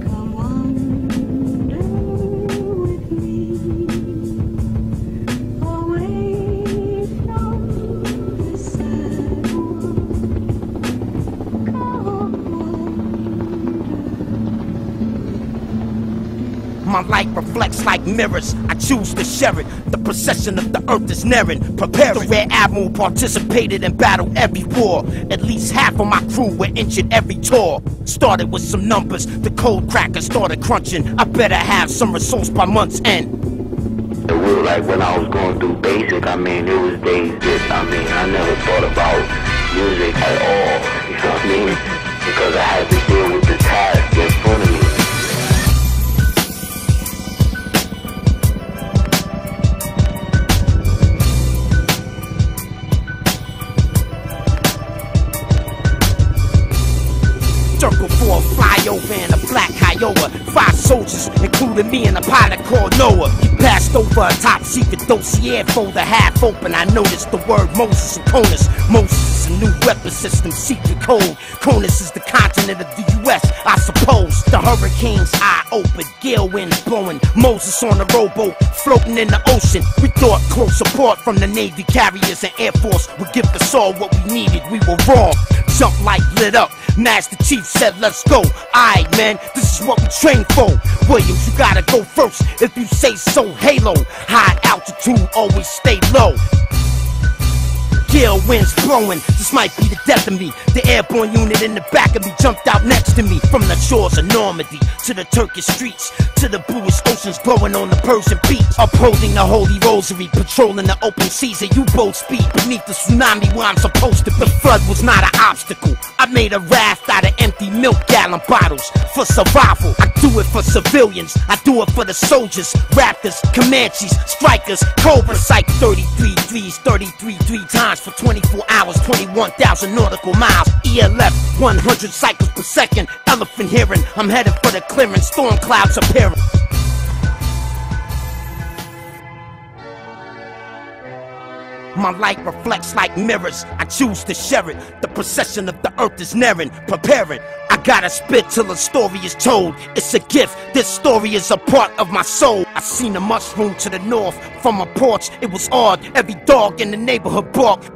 Come wander with me away from the sad world. My light reflects like mirrors, I choose to share it. The procession of the earth is nearing. Prepare the Red Admiral participated in battle every war. At least half of my crew were injured every tour. Started with some numbers, the cold cracker started crunching. I better have some results by month's end. It was like when I was going through basic, I mean, it was days that, I never thought about music at all, you know what I mean? Because I had to deal with the task in front of me. Circle for a flyover and a black Kiowa. 5 soldiers, including me in a pilot called Noah. He passed over a top secret dossier folder half open. I noticed the word Moses and Conus. Moses is a new weapon system, secret code. Conus is the continent of the US, I suppose. The hurricane's eye open, gale winds blowing. Moses on a rowboat, floating in the ocean. We thought close support from the Navy carriers and Air Force would give us all what we needed. We were wrong. Jump like lit up. Master Chief said, let's go. Alright, man, this is what we train for. Williams, you gotta go first if you say so. Halo, high altitude, always stay low. Gale winds blowing, this might be the death of me. The airborne unit in the back of me jumped out next to me. From the shores of Normandy to the Turkish streets, to the bluest oceans glowing on the Persian beach. Upholding the holy rosary, patrolling the open seas at U-boat speed. Beneath the tsunami where I'm supposed to be. The flood was not an obstacle. I made a raft out of empty milk gallon bottles. For survival, I do it for civilians, I do it for the soldiers. Raptors, Comanches, strikers, Cobra. Psych 33 threes, 33 times for 24 hours, 21,000 nautical miles. ELF, 100 cycles per second. Elephant hearing, I'm headed for the clearance. Storm clouds appearing. My light reflects like mirrors, I choose to share it. The procession of the earth is nearing, prepare it. I gotta spit till a story is told. It's a gift, this story is a part of my soul. I seen a mushroom to the north, from a porch, it was odd. Every dog in the neighborhood barked.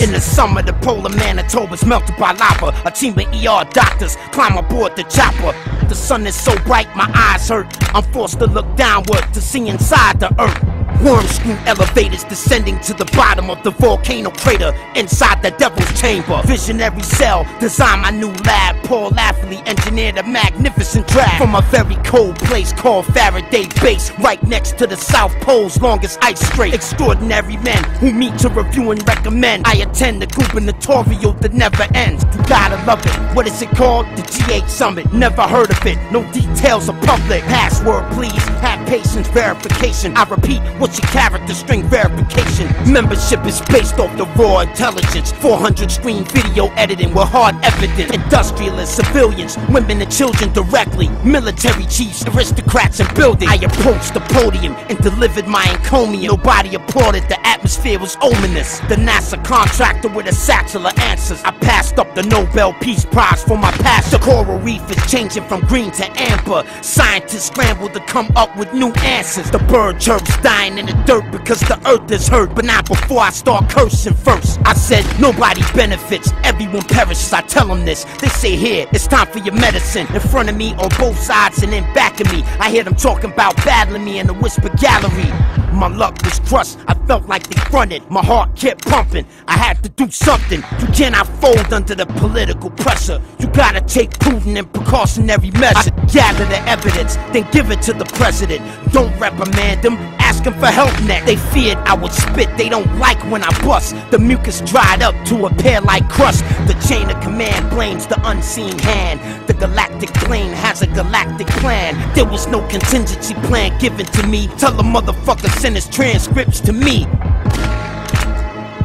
In the summer, the polar Manitoba's melted by lava. A team of ER doctors climb aboard the chopper. The sun is so bright, my eyes hurt. I'm forced to look downward to see inside the earth. Worm screw elevators descending to the bottom of the volcano crater inside the devil's chamber. Visionary cell, design my new lab. Paul Lafley engineered a magnificent drag from a very cold place called Faraday Base, right next to the South Pole's longest ice strait. Extraordinary men who meet to review and recommend. I attend the gubernatorial that never ends. You gotta love it. What is it called? The G8 Summit. Never heard of it. No details are public. Password, please. Have patience. Verification. I repeat. What's your character string verification? Membership is based off the raw intelligence. 400 screen video editing with hard evidence. Industrialists, civilians, women and children directly. Military chiefs, aristocrats and buildings. I approached the podium and delivered my encomium. Nobody applauded, the atmosphere was ominous. The NASA contractor with a satchel of answers. I passed up the Nobel Peace Prize for my past. The coral reef is changing from green to amber. Scientists scramble to come up with new answers. The bird chirps dying in the dirt because the earth is hurt. But not before I start cursing first. I said nobody benefits, everyone perishes. I tell them this, they say here, it's time for your medicine. In front of me, on both sides and in back of me, I hear them talking about battling me in the whisper gallery. My luck was crushed, I felt like they fronted. My heart kept pumping, I had to do something. You cannot fold under the political pressure. You gotta take prudent and precautionary measures. I gather the evidence, then give it to the president. Don't reprimand them, ask him for help next. They feared I would spit, they don't like when I bust. The mucus dried up to appear like crust. The chain of command blames the unseen hand. The galactic plane has a galactic plan. There was no contingency plan given to me. Tell the motherfucker send his transcripts to me.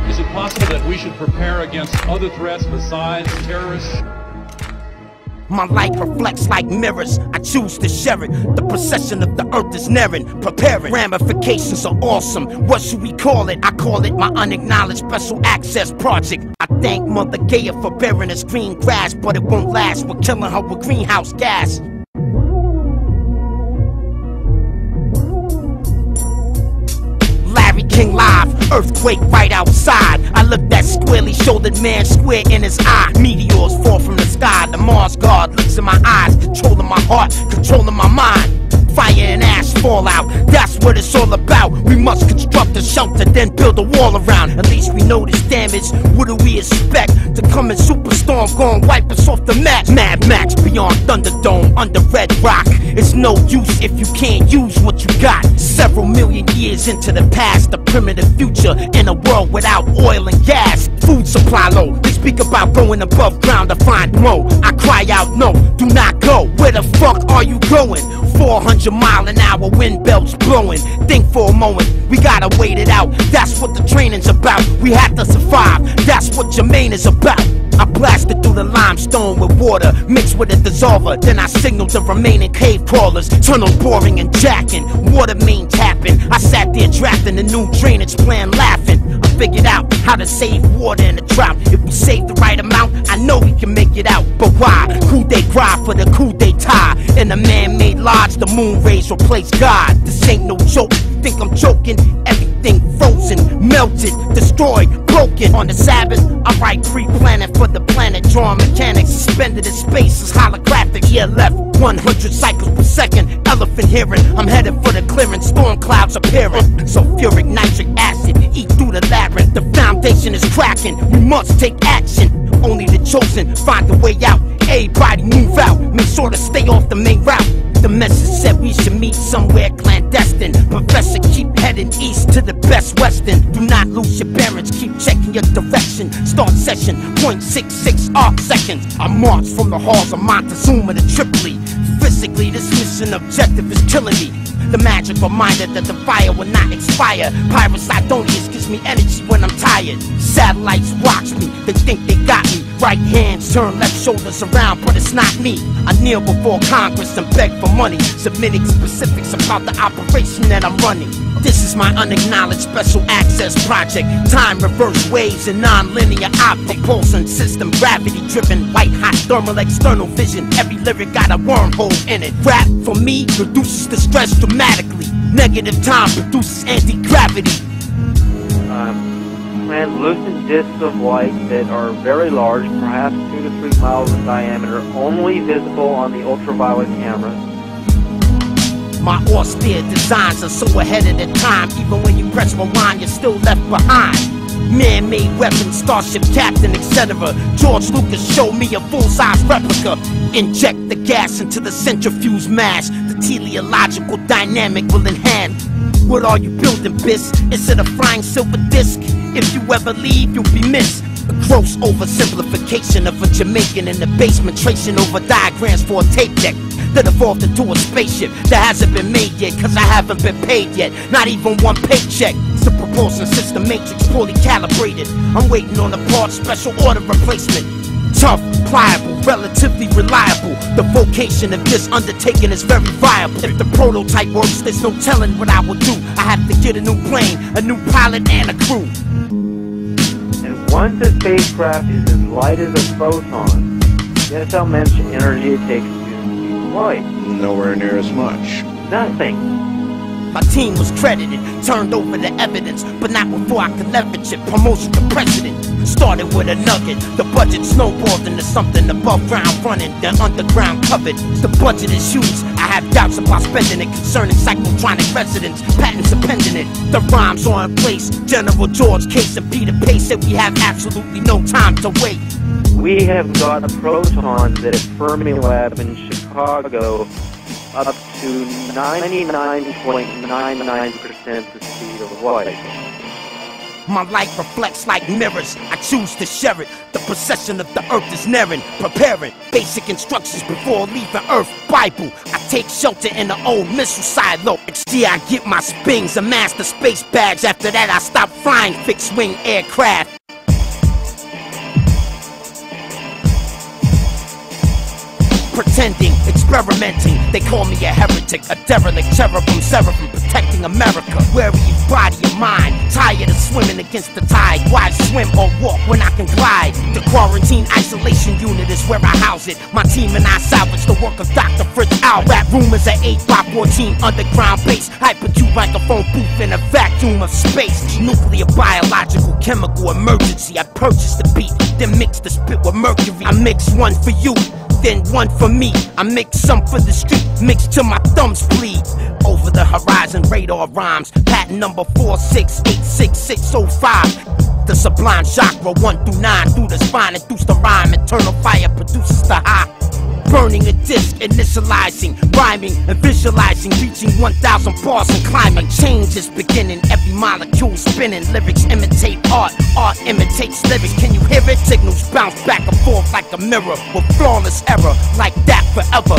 Is it possible that we should prepare against other threats besides terrorists? My light reflects like mirrors, I choose to share it. The procession of the earth is nearing, preparing. Ramifications are awesome, what should we call it? I call it my unacknowledged special access project. I thank Mother Gaia for bearing us green grass, but it won't last, we're killing her with greenhouse gas. Larry King live, earthquake right outside. I looked that squarely shouldered man square in his eye. Meteors fall from the sky, the Mars guard looks in my eyes, controlling my heart, controlling my mind. Fire and ash fall out, that's what it's all about. We must construct a shelter, then build a wall around. At least we know this damage, what do we expect? To come in superstorm, gon' wipe us off the map. Mad Max beyond Thunderdome, under Red Rock. It's no use if you can't use what you got. Several million years into the past, the primitive future, in a world without oil and gas. Food supply low, they speak about going above ground to find more. I cry out no, do not go. Where the fuck are you going? 400-mile-an-hour wind belts blowing. Think for a moment, we gotta wait it out. That's what the training's about. We have to survive, that's what Jermaine is about. I blasted through the limestone with water mixed with a dissolver. Then I signaled the remaining cave crawlers. Tunnel boring and jacking, water main tapping. I sat there drafting a new drainage plan, laughing. I figured out how to save water in a drought. If we save the right amount, I know we can make it out. But why? Coup de grace for the coup d'etat. In a man-made lodge, the moon rays replace God. This ain't no joke, think I'm joking? Everything frozen, melted, destroyed, broken. On the Sabbath, I write pre-planning for the planet. Drawing mechanics suspended in space is holographic. Year left, 100 cycles per second. Elephant hearing, I'm headed for the clearing. Storm clouds appearing. Sulfuric nitric acid, eat through the labyrinth. The foundation is cracking, we must take action. Only the chosen find a way out. Everybody move out, make sure to stay off the main route. The message said we should meet somewhere clandestine. Professor, keep heading east to the best western. Do not lose your bearings, keep checking your direction. Start session, 0.66 arc seconds. I march from the halls of Montezuma to Tripoli. Physically, this mission objective is killing me. The magic reminder that the fire will not expire. Pyrus Idonius gives me energy when I'm tired. Satellites watch me, they think they got me. Right hands turn, left shoulders around, but it's not me. I kneel before Congress and beg for money, submitting specifics about the operation that I'm running. This is my unacknowledged special access project. Time reverse waves and non-linear optic. Propulsion system, gravity driven, white hot thermal external vision. Every lyric got a wormhole in it. Rap for me reduces the stress dramatically. Negative time produces anti-gravity. translucent discs of light that are very large, perhaps 2 to 3 miles in diameter, only visible on the ultraviolet cameras. My austere designs are so ahead of the time. Even when you press rewind, you're still left behind. Man-made weapons, starship captain, etc. George Lucas showed me a full-size replica. Inject the gas into the centrifuge mass. The teleological dynamic will enhance. What are you building, Biss? Is it a flying silver disc? If you ever leave, you'll be missed. A gross oversimplification of a Jamaican in the basement, tracing over diagrams for a tape deck that evolved into a spaceship that hasn't been made yet, cause I haven't been paid yet, not even one paycheck. It's a propulsion system matrix poorly calibrated. I'm waiting on a part, special order replacement. Tough, pliable, relatively reliable. The vocation of this undertaking is very viable. If the prototype works, there's no telling what I will do. I have to get a new plane, a new pilot, and a crew. And once a spacecraft is as light as a photon, guess how much energy it takes to speed light? Nowhere near as much. Nothing. My team was credited, turned over the evidence, but not before I could leverage it. Promotion to president. Started with a nugget. The budget snowballed into something above ground running, then underground covered. The budget is huge. I have doubts about spending it concerning psychotronic residents. Patents are pending it. The rhymes are in place. General George Case and Peter Pace said we have absolutely no time to wait. We have got protons at a Fermi lab in Chicago up to 99.99% the speed of light. My life reflects like mirrors. I choose to share it. The procession of the earth is nearing, preparing. Basic instructions before leaving Earth. Bible. I take shelter in the old missile silo. Yeah, I get my spings, a master space badge. After that, I stop flying fixed wing aircraft. Pretending, experimenting, they call me a heretic, a derelict, cherubim, seraphim, protecting America. Wary of body and mind, tired of swimming against the tide. Why swim or walk when I can glide? The quarantine isolation unit is where I house it. My team and I salvage the work of Dr. Fritz Al. Rap rumors at 8x14 underground base. Hypertube microphone booth in a vacuum of space. Nuclear, biological, chemical emergency. I purchase the beat, then mix the spit with mercury. I mix one for you, then one for me. I mix some for the street, mix till my thumbs bleed. Over the horizon, radar rhymes. Patent number 4686605. The sublime chakra 1 through 9 through the spine, induce the rhyme. Eternal fire produces the high. Burning a disc, initializing, rhyming and visualizing, reaching 1,000 bars and climbing. Change is beginning, every molecule spinning. Lyrics imitate art, art imitates lyrics. Can you hear it? Signals bounce back and forth like a mirror with flawless error, like that forever.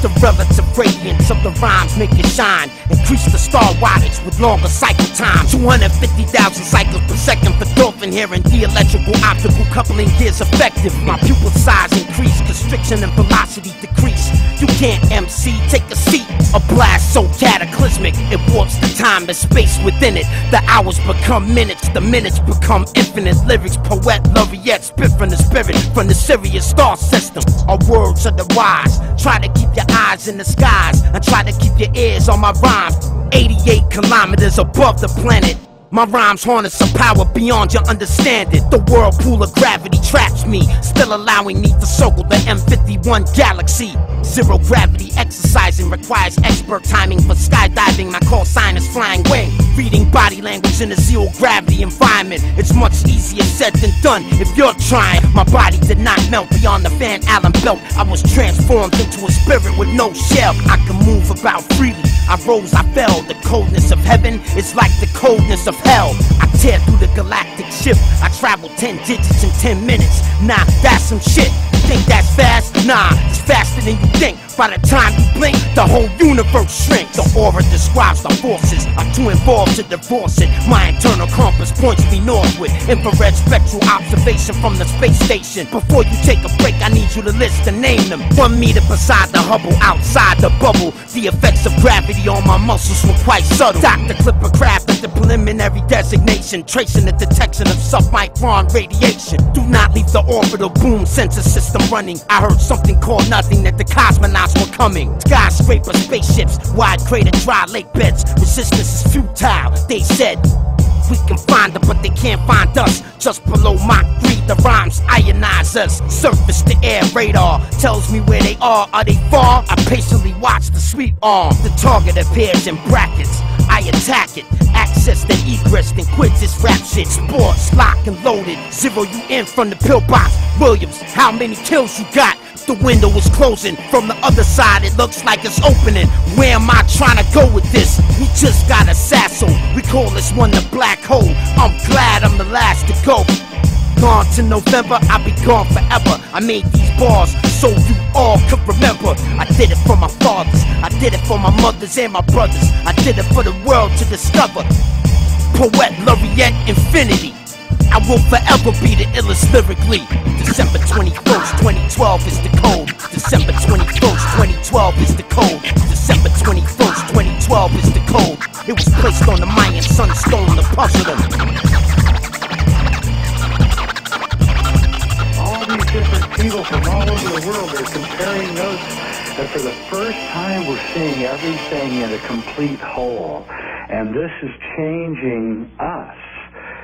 The relative radiance of the rhymes make it shine. Increase the star wattage with longer cycle time. 250,000 cycles per second for dolphin hearing. The electrical optical coupling gears effective. My pupil size increase, constriction and velocity decrease. You can't MC, take a seat. A blast so cataclysmic, it warps the time and space within it. The hours become minutes, the minutes become infinite. Lyrics, poet, laureate, spit from the spirit, from the Sirius star system. Our words are the wise. Try to keep your eyes in the skies and try to keep your ears on my rhymes. 88 kilometers above the planet. My rhymes harness a power beyond your understanding. The whirlpool of gravity traps me, still allowing me to circle the M51 galaxy. Zero gravity exercising requires expert timing for skydiving. My call sign is flying wing. Reading body language in a zero gravity environment. It's much easier said than done if you're trying. My body did not melt beyond the Van Allen belt. I was transformed into a spirit with no shell. I can move about freely. I rose, I fell. The coldness of heaven is like the coldness of hell. I tear through the galactic ship. I travel 10 digits in 10 minutes. Nah, that's some shit. You think that's fast? Nah, it's faster than you think. By the time you blink, the whole universe shrinks. The aura describes the forces. I'm too involved to divorce it. My internal compass points me northward. Infrared spectral observation from the space station. Before you take a break, I need you to list and name them. 1 meter beside the Hubble, outside the bubble. The effects of gravity on my muscles were quite subtle. Dr. Clipper Craft at the preliminary designation, tracing the detection of submicron radiation. Do not leave the orbital boom sensor system running. I heard something called nothing, that the cosmonauts were coming. Skyscraper spaceships, wide crater, dry lake beds. Resistance is futile, they said. We can find them, but they can't find us. Just below Mach 3, the rhymes ionize us. Surface to air radar tells me where they are they far? I patiently watch the sweep arm. The target appears in brackets. I attack it. Access then egress, then quit this rap shit. Sports, lock and loaded. Zero you in from the pillbox. Williams, how many kills you got? The window is closing. From the other side, it looks like it's opening. Where am I trying to go with this? We just got a sasso. We call this one the black hole. I'm glad I'm the last to go. Gone to November, I'll be gone forever. I made these bars so you all could remember. I did it for my fathers, I did it for my mothers and my brothers. I did it for the world to discover. Poet Laureate Infinity. I will forever be the illest lyrically. December 21st, 2012 is the code. December 21st, 2012 is the code. December 21st, 2012 is the code. It was placed on the Mayan sunstone to puzzle them. All these different people from all over the world are comparing notes, and for the first time we're seeing everything in a complete whole. And this is changing us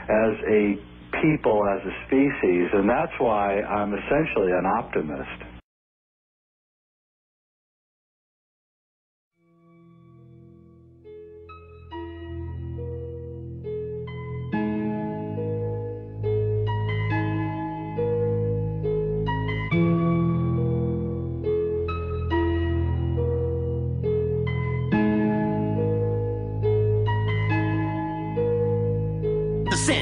as a people, as a species, and that's why I'm essentially an optimist.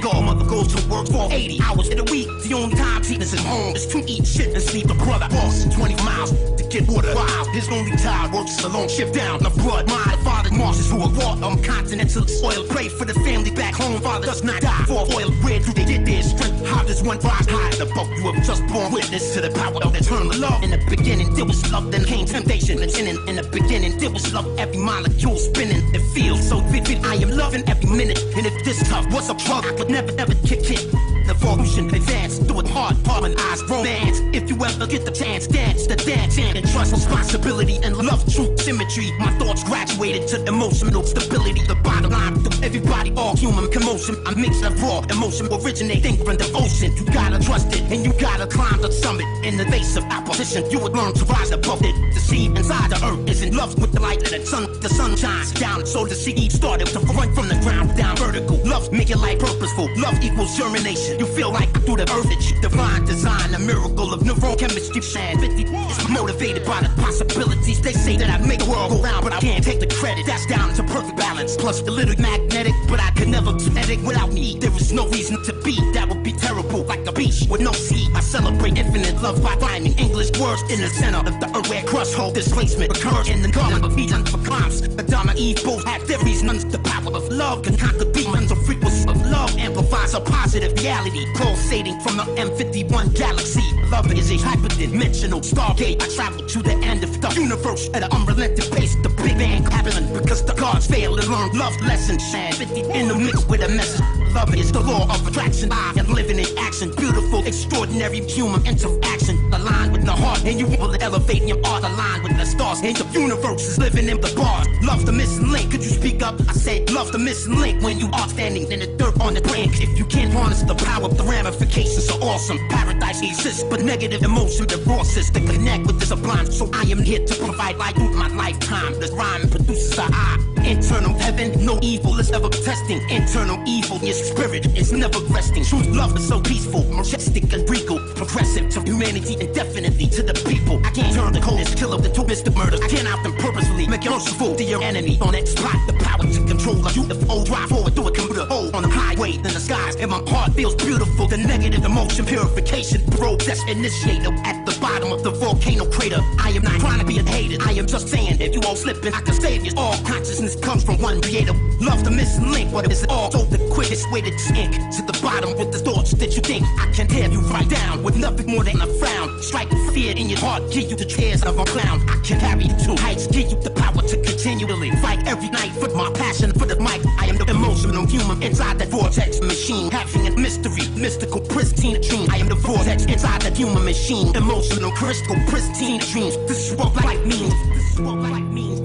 Godmother goes to work for 80 hours in a week. The only time she is at home is to eat shit and sleep. The brother walks 20 miles to get water. Wow, his only child works a long shift down the blood. My father marches through a war continental soil. Pray for the family back home. Father does not die for oil. Where do they get their strength? How does one rise high? The boat you have just born. Witness to the power of eternal love. In the beginning there was love, then came temptation. And in the beginning there was love. Every molecule spinning. It feels so vivid. I am loving every minute. And if this tough was a plug, I could never kick it. The evolution advance, do it hard, harmonize, romance. If you ever get the chance, dance the dance and trust, responsibility and love, truth, symmetry. My thoughts graduated to emotional stability. The bottom line, to everybody, all human commotion. I mix of raw emotion, originating from devotion. You gotta trust it, and you gotta climb the summit. In the face of opposition, you would learn to rise above it. The seed inside the earth is in love with the light of the sun shines down. So the seed started to run from the ground down vertical. Love make your life purposeful. Love equals germination. You feel like through the earth it's divine design, a miracle of neurochemistry. Shine 50 is motivated by the possibilities. They say that I make the world go round, but I can't take the credit. That's down to perfect balance. Plus a little magnetic, but I could never kinetic without me. There is no reason to be. That would be terrible, like a beach with no sea. I celebrate infinite love by finding English words in the center of the earth where crust hole displacement occurs in the garden of Eden for crimes. Adam and Eve both had their reasons. The power of love can conquer demons. The frequency of love amplifies a positive reality, pulsating from the M51 galaxy. Love is a hyperdimensional stargate. I travel to the end of the universe at an unrelenting pace. The Big Bang happened because the gods failed to learn love lessons. And 50 in the mix with a message. Love is the law of attraction. I am living in action. Beautiful, extraordinary human interaction. Aligned with the heart, and you will elevate your art. Aligned with the stars, and the universe is living in the bars. Love the missing link. Could you speak up? I said, love the missing link. When you are standing in the dirt on the brink. If you can't harness the power of the ramifications are awesome. Paradise exists, but negative emotion divorces to connect with the sublime. So I am here to provide light through my lifetime. This rhyme produces an eye. Internal heaven, no evil is ever testing. Internal evil, your spirit is never resting. Truth, love is so peaceful, majestic and regal. Progressive to humanity and definitely to the people. I can't turn the coldest killer into Mr. Murder. I can't out them purposefully, make it merciful to your enemy. On that spot, the power to control a UFO. Drive forward through a computer hole on the highway in the skies. And my heart feels beautiful. The negative emotion purification probe that's initiated at the bottom of the volcano crater. I am not trying to be a hater. I am just saying if you all slipping, I can save you. All consciousness comes from one creator. Love the missing link, but it's all so the quickest way to sink to the bottom with the thoughts that you think. I can tear you right down with nothing more than a frown. Strike fear in your heart, give you the tears of a clown. I can carry you to heights, give you the power to continually fight every night for my passion for the mic. I am the emotional human inside that vortex machine, having a mystery, mystical, pristine dream. I am the vortex inside that human machine, emotional, crystal, pristine dreams. This is what life means. This is what life means.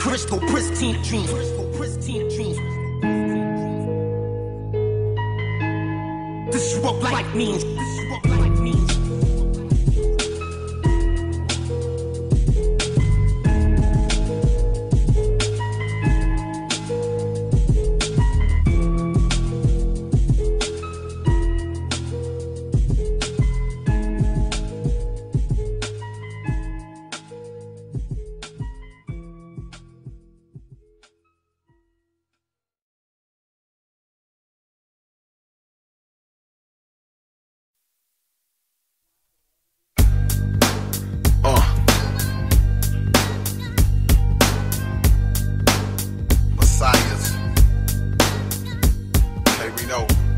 Crystal, pristine dreams. Crystal, pristine dreams. what life means. This is what life means.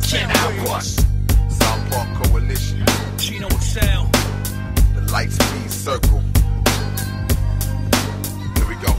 Canibus, South Park Coalition, Gino Excel, the Lightspeed Circle. Here we go.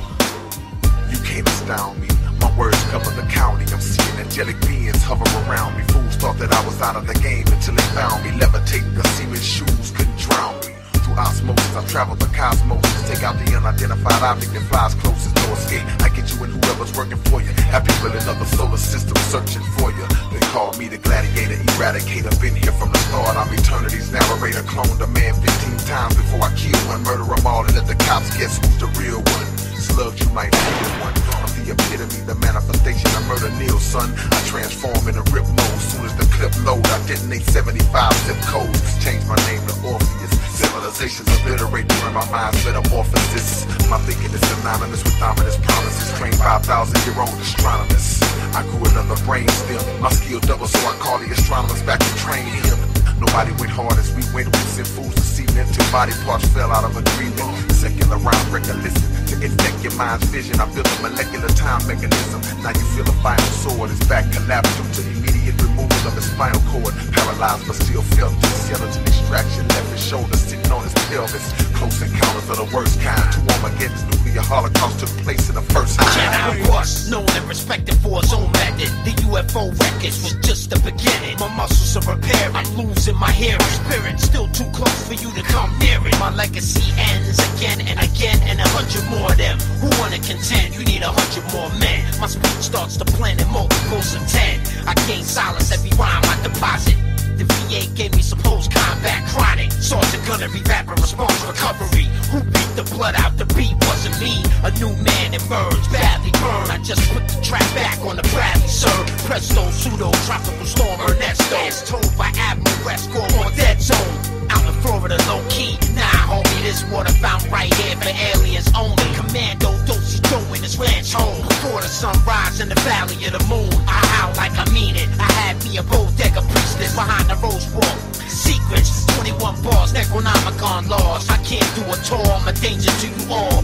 You can't astound me. My words cover the county. I'm seeing angelic beings hover around me. Fools thought that I was out of the game until they found me. Levitating, the semen shoes couldn't drown me. Through osmosis, I've traveled the cosmos. Take out the unidentified object that flies closest, no escape. I get you and whoever's working for you. Have people in other solar systems searching for you. They call me the gladiator, eradicator. Been here from the start. I'm eternity's narrator. Cloned a man 15 times before I kill one. Murder them all and let the cops guess who's the real one. Slugs, you might feel one. I'm the epitome, the manifestation of murder Neil, son. I transform in a rip mode. Soon as the clip load, I detonate 75 zip codes. Change my name to Orpheus. Civilizations obliterate during my mind's metamorphosis. My thinking is synonymous with ominous promises. Trained 5,000-year-old astronomers. I grew another brain stem. My skill doubled, so I call the astronomers back to train him. Nobody went hard as we went. We sent fools to semen until body parts fell out of agreement. Secular rhyme record, listen to infect your mind's vision. I built a molecular time mechanism. Now you feel a final sword. His back collapsed due to immediate removal of his spinal cord. Paralyzed but still felt the skeleton extraction. Left his shoulder sitting on his pelvis. Close encounters of the worst kind. 2 Armageddon's nuclear holocaust took place in the first time. Canibus, known and respected for his own method. The UFO records was just the beginning. My muscles are repairing. I'm losing my hearing. Spirit still too close for you to come near it. My legacy ends again and again, and 100 more of them who wanna contend. You need 100 more men. My speech starts to blend in multiples of 10. I gain solace every rhyme I deposit. The VA gave me supposed combat chronic. Sergeant Gunnery, rapid response recovery. Who beat the blood out the beat? Wasn't me. A new man emerged, badly burned. I just put the track back on the Bradley, sir. Presto, pseudo, tropical storm, Ernesto. As told by Admiral Resco on Dead Zone. Out in Florida, low key. Nah, homie, this water fountain right here for aliens only. Commando, do-si-do in his ranch home. Before the sunrise in the valley of the moon. I howl like I mean it. I had me a bodega priestess behind the rose walk. Secrets, 21 bars, Necronomicon laws. I can't do a tour, I'm a danger to you all.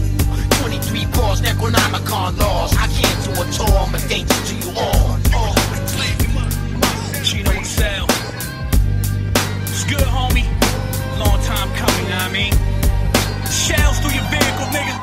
23 bars, Necronomicon laws. I can't do a tour, I'm a danger to you all. Gino Excel. It's good, homie. Long time coming, I mean. Shells through your vehicle, nigga.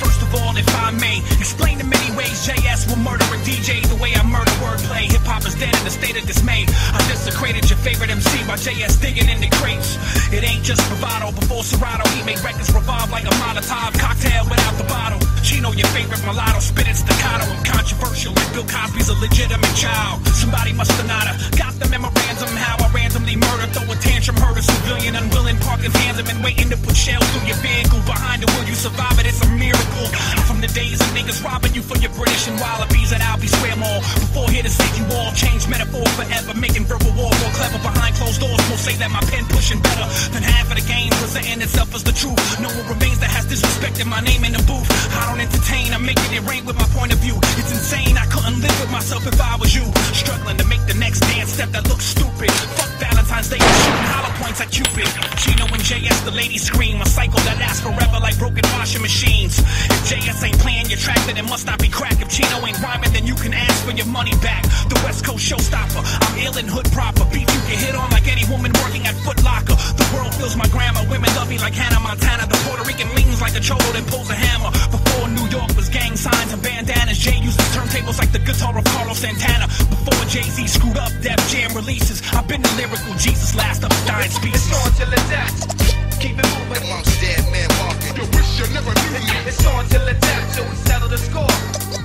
First of all, if I may, explain the many ways JS will murder a DJ the way I murder wordplay. Hip-hop is dead in a state of dismay. I desecrated your favorite MC by JS digging in the crates. It ain't just bravado. Before Serato, he made records revolve like a Molotov cocktail without the bottle. Chino, your favorite mulatto, spit it staccato. I'm controversial, like Bill Cosby's a legitimate child. Somebody must have not got the memorandum how I randomly murdered, throw a tantrum, hurt a civilian, unwilling, parking hands and waiting to put shells through your vehicle. Behind it, will you survive it? It's a miracle. From the days of niggas robbing you for your British and Wallabies at Albee Square Mall. Before here to save you all, change metaphor forever, making verbal war more clever. Behind closed doors, will say that my pen pushing better than half of the game, presenting itself as the truth. No one remains that has disrespected my name in the booth. I don't entertain, I'm making it rain with my point of view. It's insane, I couldn't live with myself if I was you. Struggling to make the next dance step that looks stupid. Fuck Valentine's Day and shooting hollow points at Cupid. Chino and JS, the ladies scream. A cycle that lasts forever like broken washing machines. If JS ain't playing your track, then it must not be crack. If Chino ain't rhyming, then you can ask for your money back. The West Coast showstopper, I'm ill and hood proper. Beat you can hit on like any woman working at Foot Locker. The world feels my grammar, women love me like Hannah Montana. The Puerto Rican leans like a cholo, then pulls a hammer. Before New York was gang signs and bandanas, Jay uses turntables like the guitar of Carlos Santana. Before Jay-Z screwed up Def Jam releases, I've been the lyrical Jesus, last of dying species. It's on till it's death. Keep it moving. Amongst dead men walking. You wish you never knew me. It's on till it's death, so we settle the score.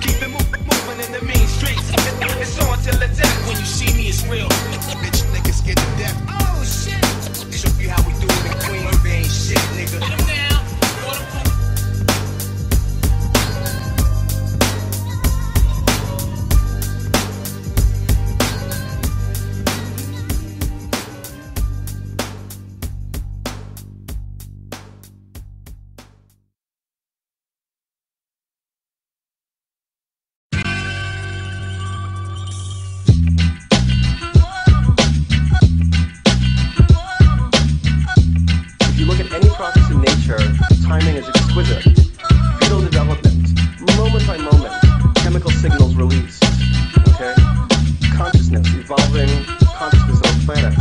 Keep it moving in the mean streets. It's on till it's death. When you see me, it's real. Bitch niggas timing is exquisite. Fetal development, moment by moment, chemical signals released. Okay? Consciousness, evolving consciousness of the planet.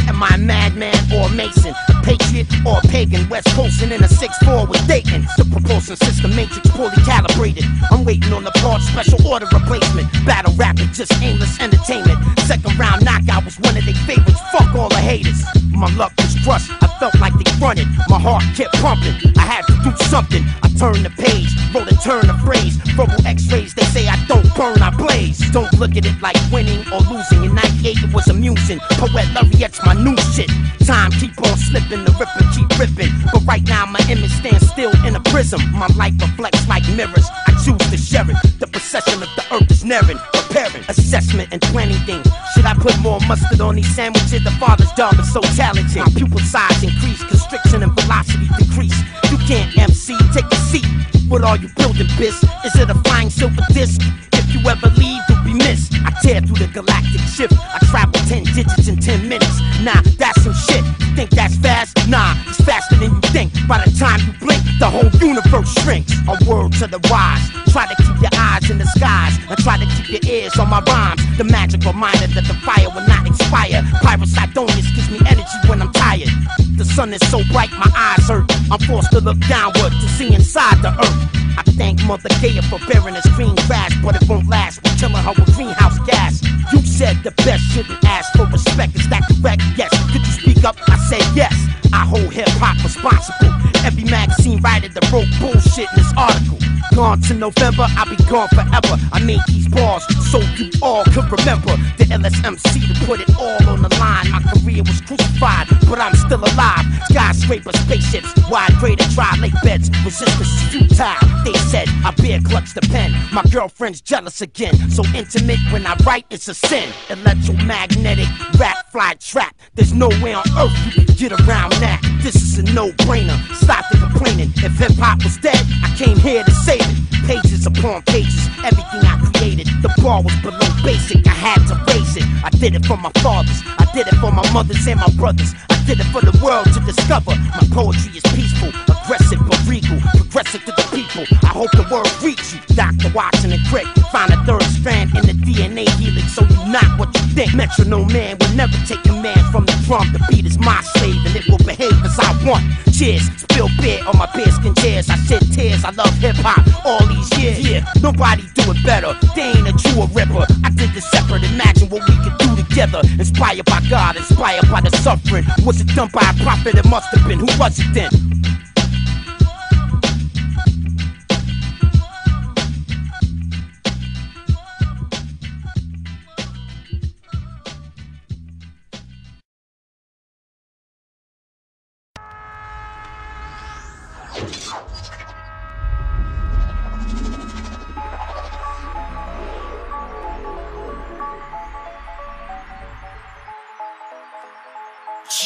Am I a madman or a mason? A patriot or a pagan? West Coastin' in a 6'4" with Dayton. The propulsion system matrix poorly calibrated. I'm waiting on the part, special order replacement. Battle rapid, just aimless entertainment. Second round knockout was one of their favorites. Fuck all the haters. My luck was crushed, I felt like they fronted. My heart kept pumping, I had to do something. I turned the page, wrote a turn of phrase. Verbal x-rays, they say I don't burn, I blaze. Don't look at it like winning or losing. In 98 it was amusing. Poet Laureate's my new shit. Time keep on slipping, the ripper keep ripping. But right now my image stands still in a prism. My life reflects like mirrors, I choose to share it. The procession of the earth is nearing. Preparing, assessment and planning things. Should I put more mustard on these sandwiches? The father's job is so challenging. My pupil size increase, constriction and velocity decrease. You can't MC, take a seat. What are you building, bis? Is it a flying silver disc? If you ever leave, you'll be missed. I tear through the galactic shift. I travel 10 digits in 10 minutes. Nah, that's some shit. You think that's fast? Nah, it's faster than you think. By the time you blink, the whole universe shrinks. A word to the wise. Try to keep your eyes in the skies and try to keep your ears on my rhymes. The magic reminder that the fire will not expire. Pyrosidonius gives me energy when I'm tired. The sun is so bright, my eyes hurt. I'm forced to look downward to see inside the earth. I thank Mother Gaia for bearing this green grass, but it won't last. We're killing her with greenhouse gas. You said the best shouldn't ask for respect. Is that correct? Yes. Could you speak up? I said yes. I hold hip-hop responsible. Every magazine writer that wrote bullshit in this article. Gone to November, I'll be gone forever. I made these bars so you all could remember. The LSMC to put it all on the line. My career was crucified, but I'm still alive. Skyscraper spaceships, wide crater, dry lake beds. Resistance is futile. They said I bear clutch the pen. My girlfriend's jealous again. So intimate when I write, it's a sin. Electromagnetic rap fly trap. There's no way on earth you can get around that. This is a no-brainer. Stop the complaining. If hip-hop was dead, I came here to save it. Pages upon pages, everything I created. The bar was below basic, I had to raise it. I did it for my fathers, I did it for my mothers and my brothers. I did it for the world to discover. My poetry is peaceful, aggressive but regal, progressive to the people. I hope the word reach you. Dr. Watson and Crick, find a third strand in the DNA helix, so you not what you think. Metronome man will never take command from the drum. The beat is my slave and it will behave as I want. Cheers, spill beer on my bearskin chairs. I shed tears, I love hip-hop all these years. Yeah, nobody do it better. They ain't a Jew or ripper. I did this separate, imagine what we could do together. Inspired by God, inspired by the suffering. Was it done by a prophet? It must have been. Who was it then?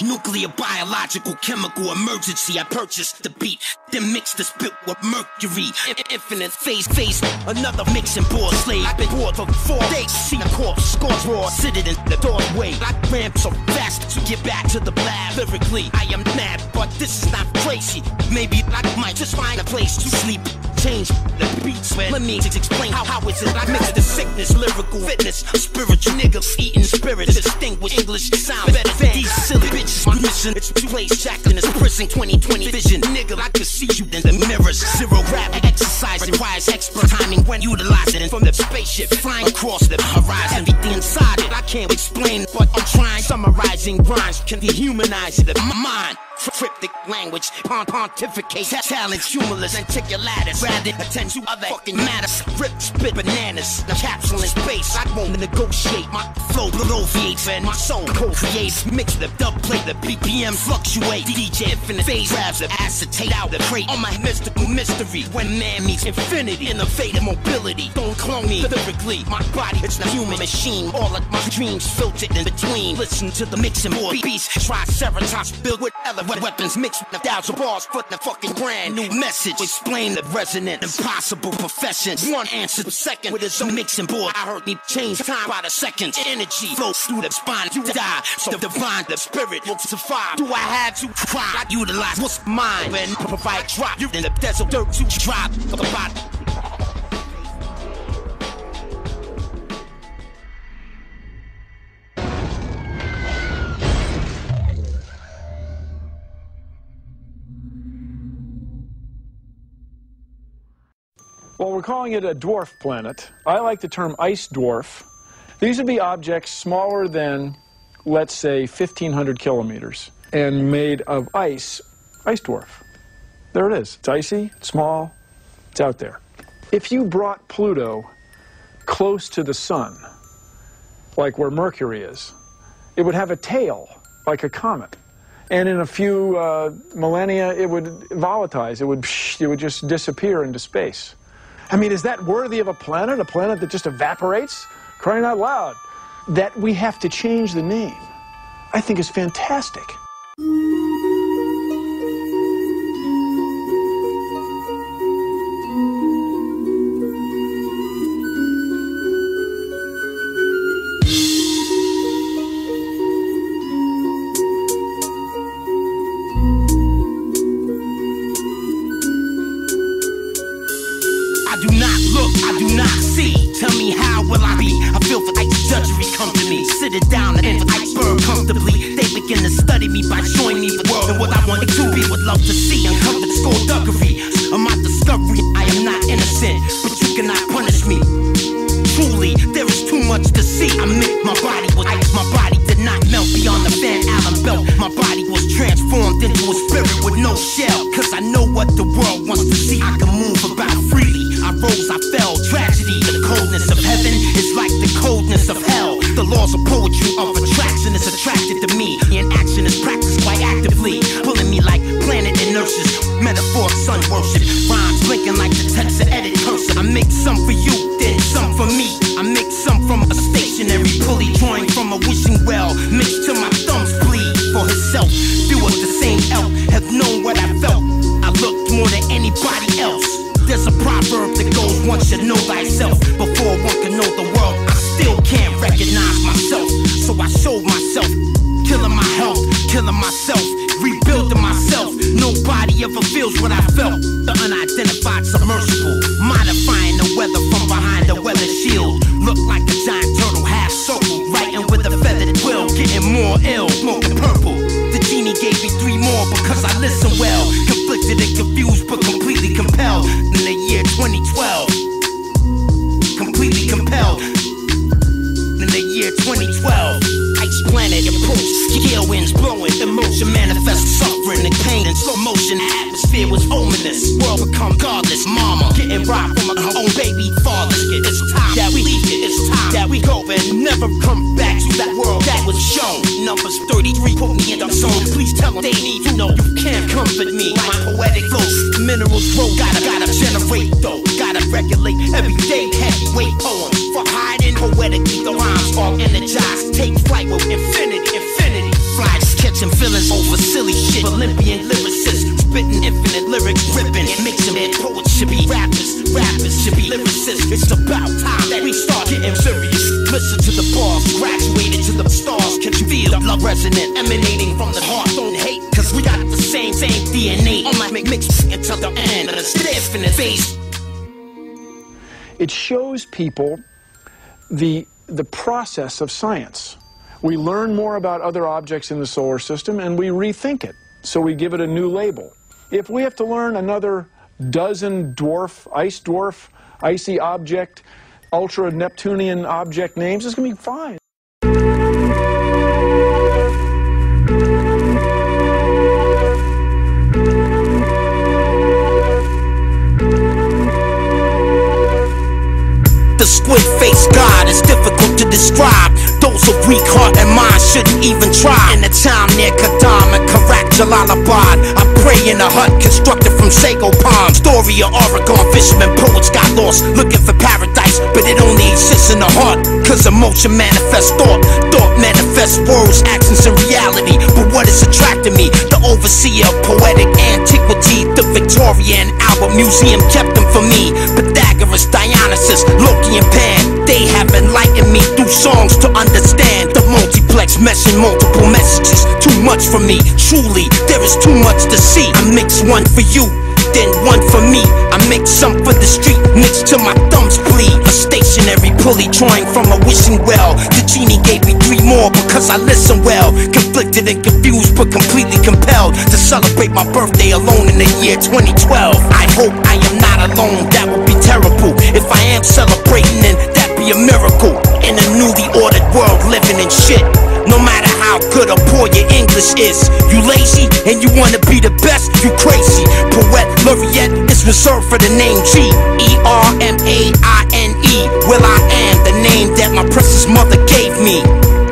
Nuclear, biological, chemical emergency. I purchased the beat, then mixed the spit with mercury. Infinite phase, another mixing board slave. I've been bored for 4 days. See the corpse, scorch raw, sitting in the doorway. I ran so fast to get back to the lab. Lyrically, I am mad, but this is not crazy. Maybe I might just find a place to sleep. Change the beats, man. Let me explain how is it I mix the sickness, lyrical fitness, spiritual niggas eating spirit, distinguish English sound better than these silly bitches. My mission, it's place jacked in this prison, 2020 vision. Nigga, I can see you in the mirrors. Zero rap exercise requires expert timing when utilizing from the spaceship flying across the horizon. Everything inside it, I can't explain, but I'm trying. Summarizing rhymes can dehumanize the mind. Cryptic language, pontificate, talent, humorless, anticulatus. Rather attend to other fucking matters. Rip, spit bananas, the capsule in space. I won't negotiate, my flow bloviates and my soul co-creates. Mix the dub play, the BPM fluctuate. DJ infinite phase grabs the acetate out the crate. On my mystical mystery, when man meets infinity, innovative mobility. Don't clone me lyrically, my body, it's the human machine. All of my dreams filtered in between. Listen to the mixing board beats, triceratops built with elevators. weapons mixed with 1,000 bars, put the fucking brand new message. Explain the resonant, impossible professions. One answer per second with his own mixing board. I heard me change time by the seconds. Energy flows through the spine. You die, so divine, the spirit will survive. Do I have to cry? I utilize what's mine and provide drop. You in the desert dirt to drop about. Well, we're calling it a dwarf planet. I like the term ice dwarf. These would be objects smaller than, let's say, 1,500 kilometers and made of ice dwarf. There it is. It's icy, it's small, it's out there. If you brought Pluto close to the sun, like where Mercury is, it would have a tail, like a comet. And in a few millennia, it would volatilize. It would just disappear into space. I mean, is that worthy of a planet that just evaporates? Crying out loud. That we have to change the name, I think is fantastic. I do not see. Tell me how will I be? I feel for ice judgery come to me. Sit it down and the iceberg comfortably. They begin to study me by showing me the world and what I wanted to be. Would love to see uncovered skullduggery of my discovery. I am not innocent, but you cannot punish me. Truly, there is too much to see. I meant my body was ice. My body did not melt beyond the Van Allen belt. My body was transformed into a spirit with no shell. Cause I know what the world wants to see. I can move about freely. I rose, I fell, tragedy. The coldness of heaven is like the coldness of hell. The laws of poetry of attraction is attracted to me. In action is practiced quite actively, pulling me like planet inertias. Metaphor, sun worship, rhymes blinking like the text of edit cursor. I make some for you, then some for me. I make some from a stationary pulley, drawing from a wishing well, mixed till my thumbs bleed. For himself, few of the same elf have known what I felt. I looked more than anybody else. There's a proverb that goes, one should know thyself before one can know the world. I still can't recognize myself, so I showed myself, killing my health, killing myself, rebuilding myself. Nobody ever feels what I felt. The unidentified submersible, modifying the weather from behind the weather shield. Look like a giant turtle, half circle, writing with a feathered quill, getting more ill, smoking purple. The genie gave me 3 more because I listen well. Conflicted and confused, but completely compelled. In the year 2012, completely compelled. In the year 2012, ice planet approach, scale winds blowing, emotion manifests suffering and pain in slow motion. Atmosphere was ominous, world become godless. Mama getting rocked from her own baby father. It's time that we leave it. It's time that we go and never come back to that world that was shown. Numbers 33 put me in the zone. Please tell them they need to know you can't comfort me. My poetic flows, minerals grow. Gotta generate though. Gotta regulate every day. Heavyweight poems for hiding poetically. The rhymes all energized. Take flight with infinity. Flies catching feelings over silly shit. Olympian lyricists spitting infinite lyrics, ripping and mixing it. Poets should be rappers should be lyricists. It's about time that we start getting serious. Listen to the bars, graduated to the stars. Can you feel the love resonant, emanating from the heart? Don't hate, cause we got the same DNA. On my mix until the end of the infinite phase. It shows people the process of science. We learn more about other objects in the solar system and we rethink it. So we give it a new label. If we have to learn another dozen ice dwarf, icy object, ultra Neptunian object names, it's going to be fine. The squid-faced god is difficult to describe. Those of weak heart and mind shouldn't even try. In a town near Kadam and Karak, Jalalabad, I pray in a hut constructed from sago palms. Story of Oregon fishermen, poets got lost looking for paradise. paradise, but it only exists in the heart. Cause emotion manifests thought, thought manifests words, actions, and reality. But what is attracting me? The overseer of poetic antiquity, the Victorian Albert Museum kept them for me. Pythagoras, Dionysus, Loki, and Pan, they have enlightened me through songs to understand the multiplex meshing multiple messages. Too much for me, truly, there is too much to see. I mix one for you, then one for me. I make some for the street, mixed to my thumbs bleed. A stationary pulley drawing from a wishing well. The genie gave me 3 more because I listen well. Conflicted and confused but completely compelled to celebrate my birthday alone in the year 2012. I hope I am not alone, that would be terrible. If I am celebrating, then that'd be a miracle. In a newly ordered world living in shit. No matter how good or poor your English is, you lazy and you wanna be the best, you crazy. Poet Laureate is reserved for the name G-E-R-M-A-I-N-E. Well, I am the name that my precious mother gave me.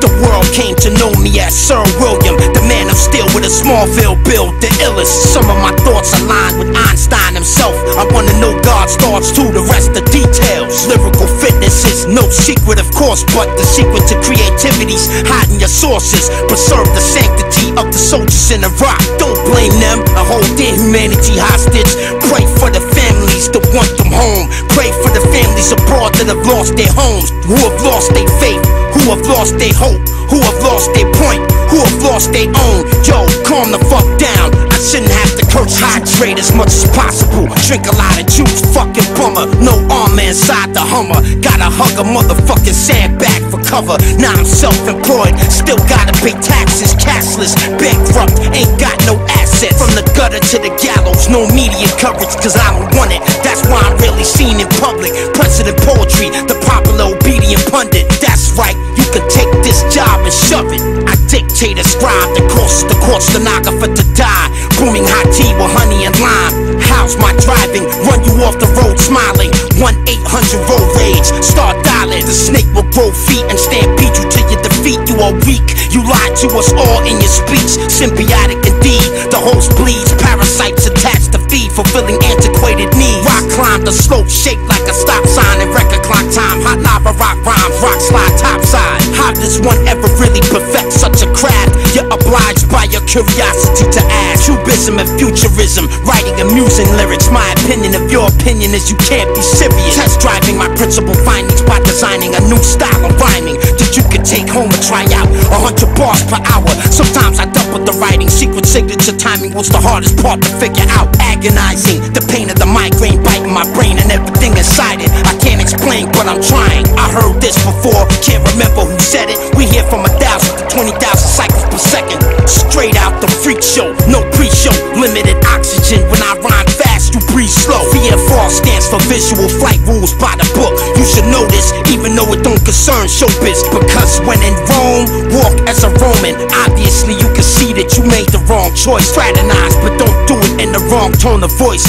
The world came to know me as Sir William, the man of steel with a Smallville build, the illest. Some of my thoughts align with Einstein himself. I wanna know God's thoughts too, the rest the details. Lyrical fitness is no secret, of course, but the secret to creativity's hiding your sources. Preserve the sanctity of the soldiers in Iraq. Don't blame them, I hold their humanity hostage. Pray for the families that want them home. Pray for the families abroad that have lost their homes, who have lost their faith, who have lost their hope, who have lost their point, who have lost their own. Yo, calm the fuck down. I shouldn't have to curse. Hydrate as much as possible. Drink a lot of juice, fucking bummer. No armor inside the Hummer. Gotta hug a motherfucking sandbag for cover. Now I'm self-employed, still gotta pay taxes. Cashless, bankrupt, ain't got no assets. From the gutter to the gallows, no media coverage, cause I don't want it. That's why I'm really seen in public. President poetry, the popular obedient pundit. That's right, you can take this job and shove it. I dictate a scribe, the course, the stenographer to die. Booming hot tea with honey and lime. How's my driving? Run you off the road smiling. 1-800 road rage, start dialing. The snake will grow feet and stampede you to your defeat. You are weak, you lied to us all in your speech. Symbiotic indeed, the host bleeds. Parasites attached to feed, fulfilling antiquated needs. Rock climb the slope shaped like a stop sign in record clock time. Hot lava rock rhymes, rock slide topside. How does one ever really perfect such a craft? You're obliged by your curiosity to ask. Cubism and futurism, writing and musing lyrics. My opinion of your opinion is you can't be serious. Test driving my principal findings by designing a new style of rhyming that you can take home and try out. 100 bars per hour. Sometimes I double the writing. Secret signature timing was the hardest part to figure out. Agonizing, the pain of the migraine biting my brain and everything inside it. I can't explain, but I'm trying. I heard this before, can't remember who said it. We hear from 1,000 to 20,000 cycles per second. Straight out the freak show, no pre-show. Limited oxygen when I rhyme fast, you breathe slow. VFR stands for visual flight rules by the book. You should know this, even though it don't concern showbiz. Because when in Rome, walk as a Roman. Obviously you can see that you made the wrong choice. Fraternize, but don't do it in the wrong tone of voice.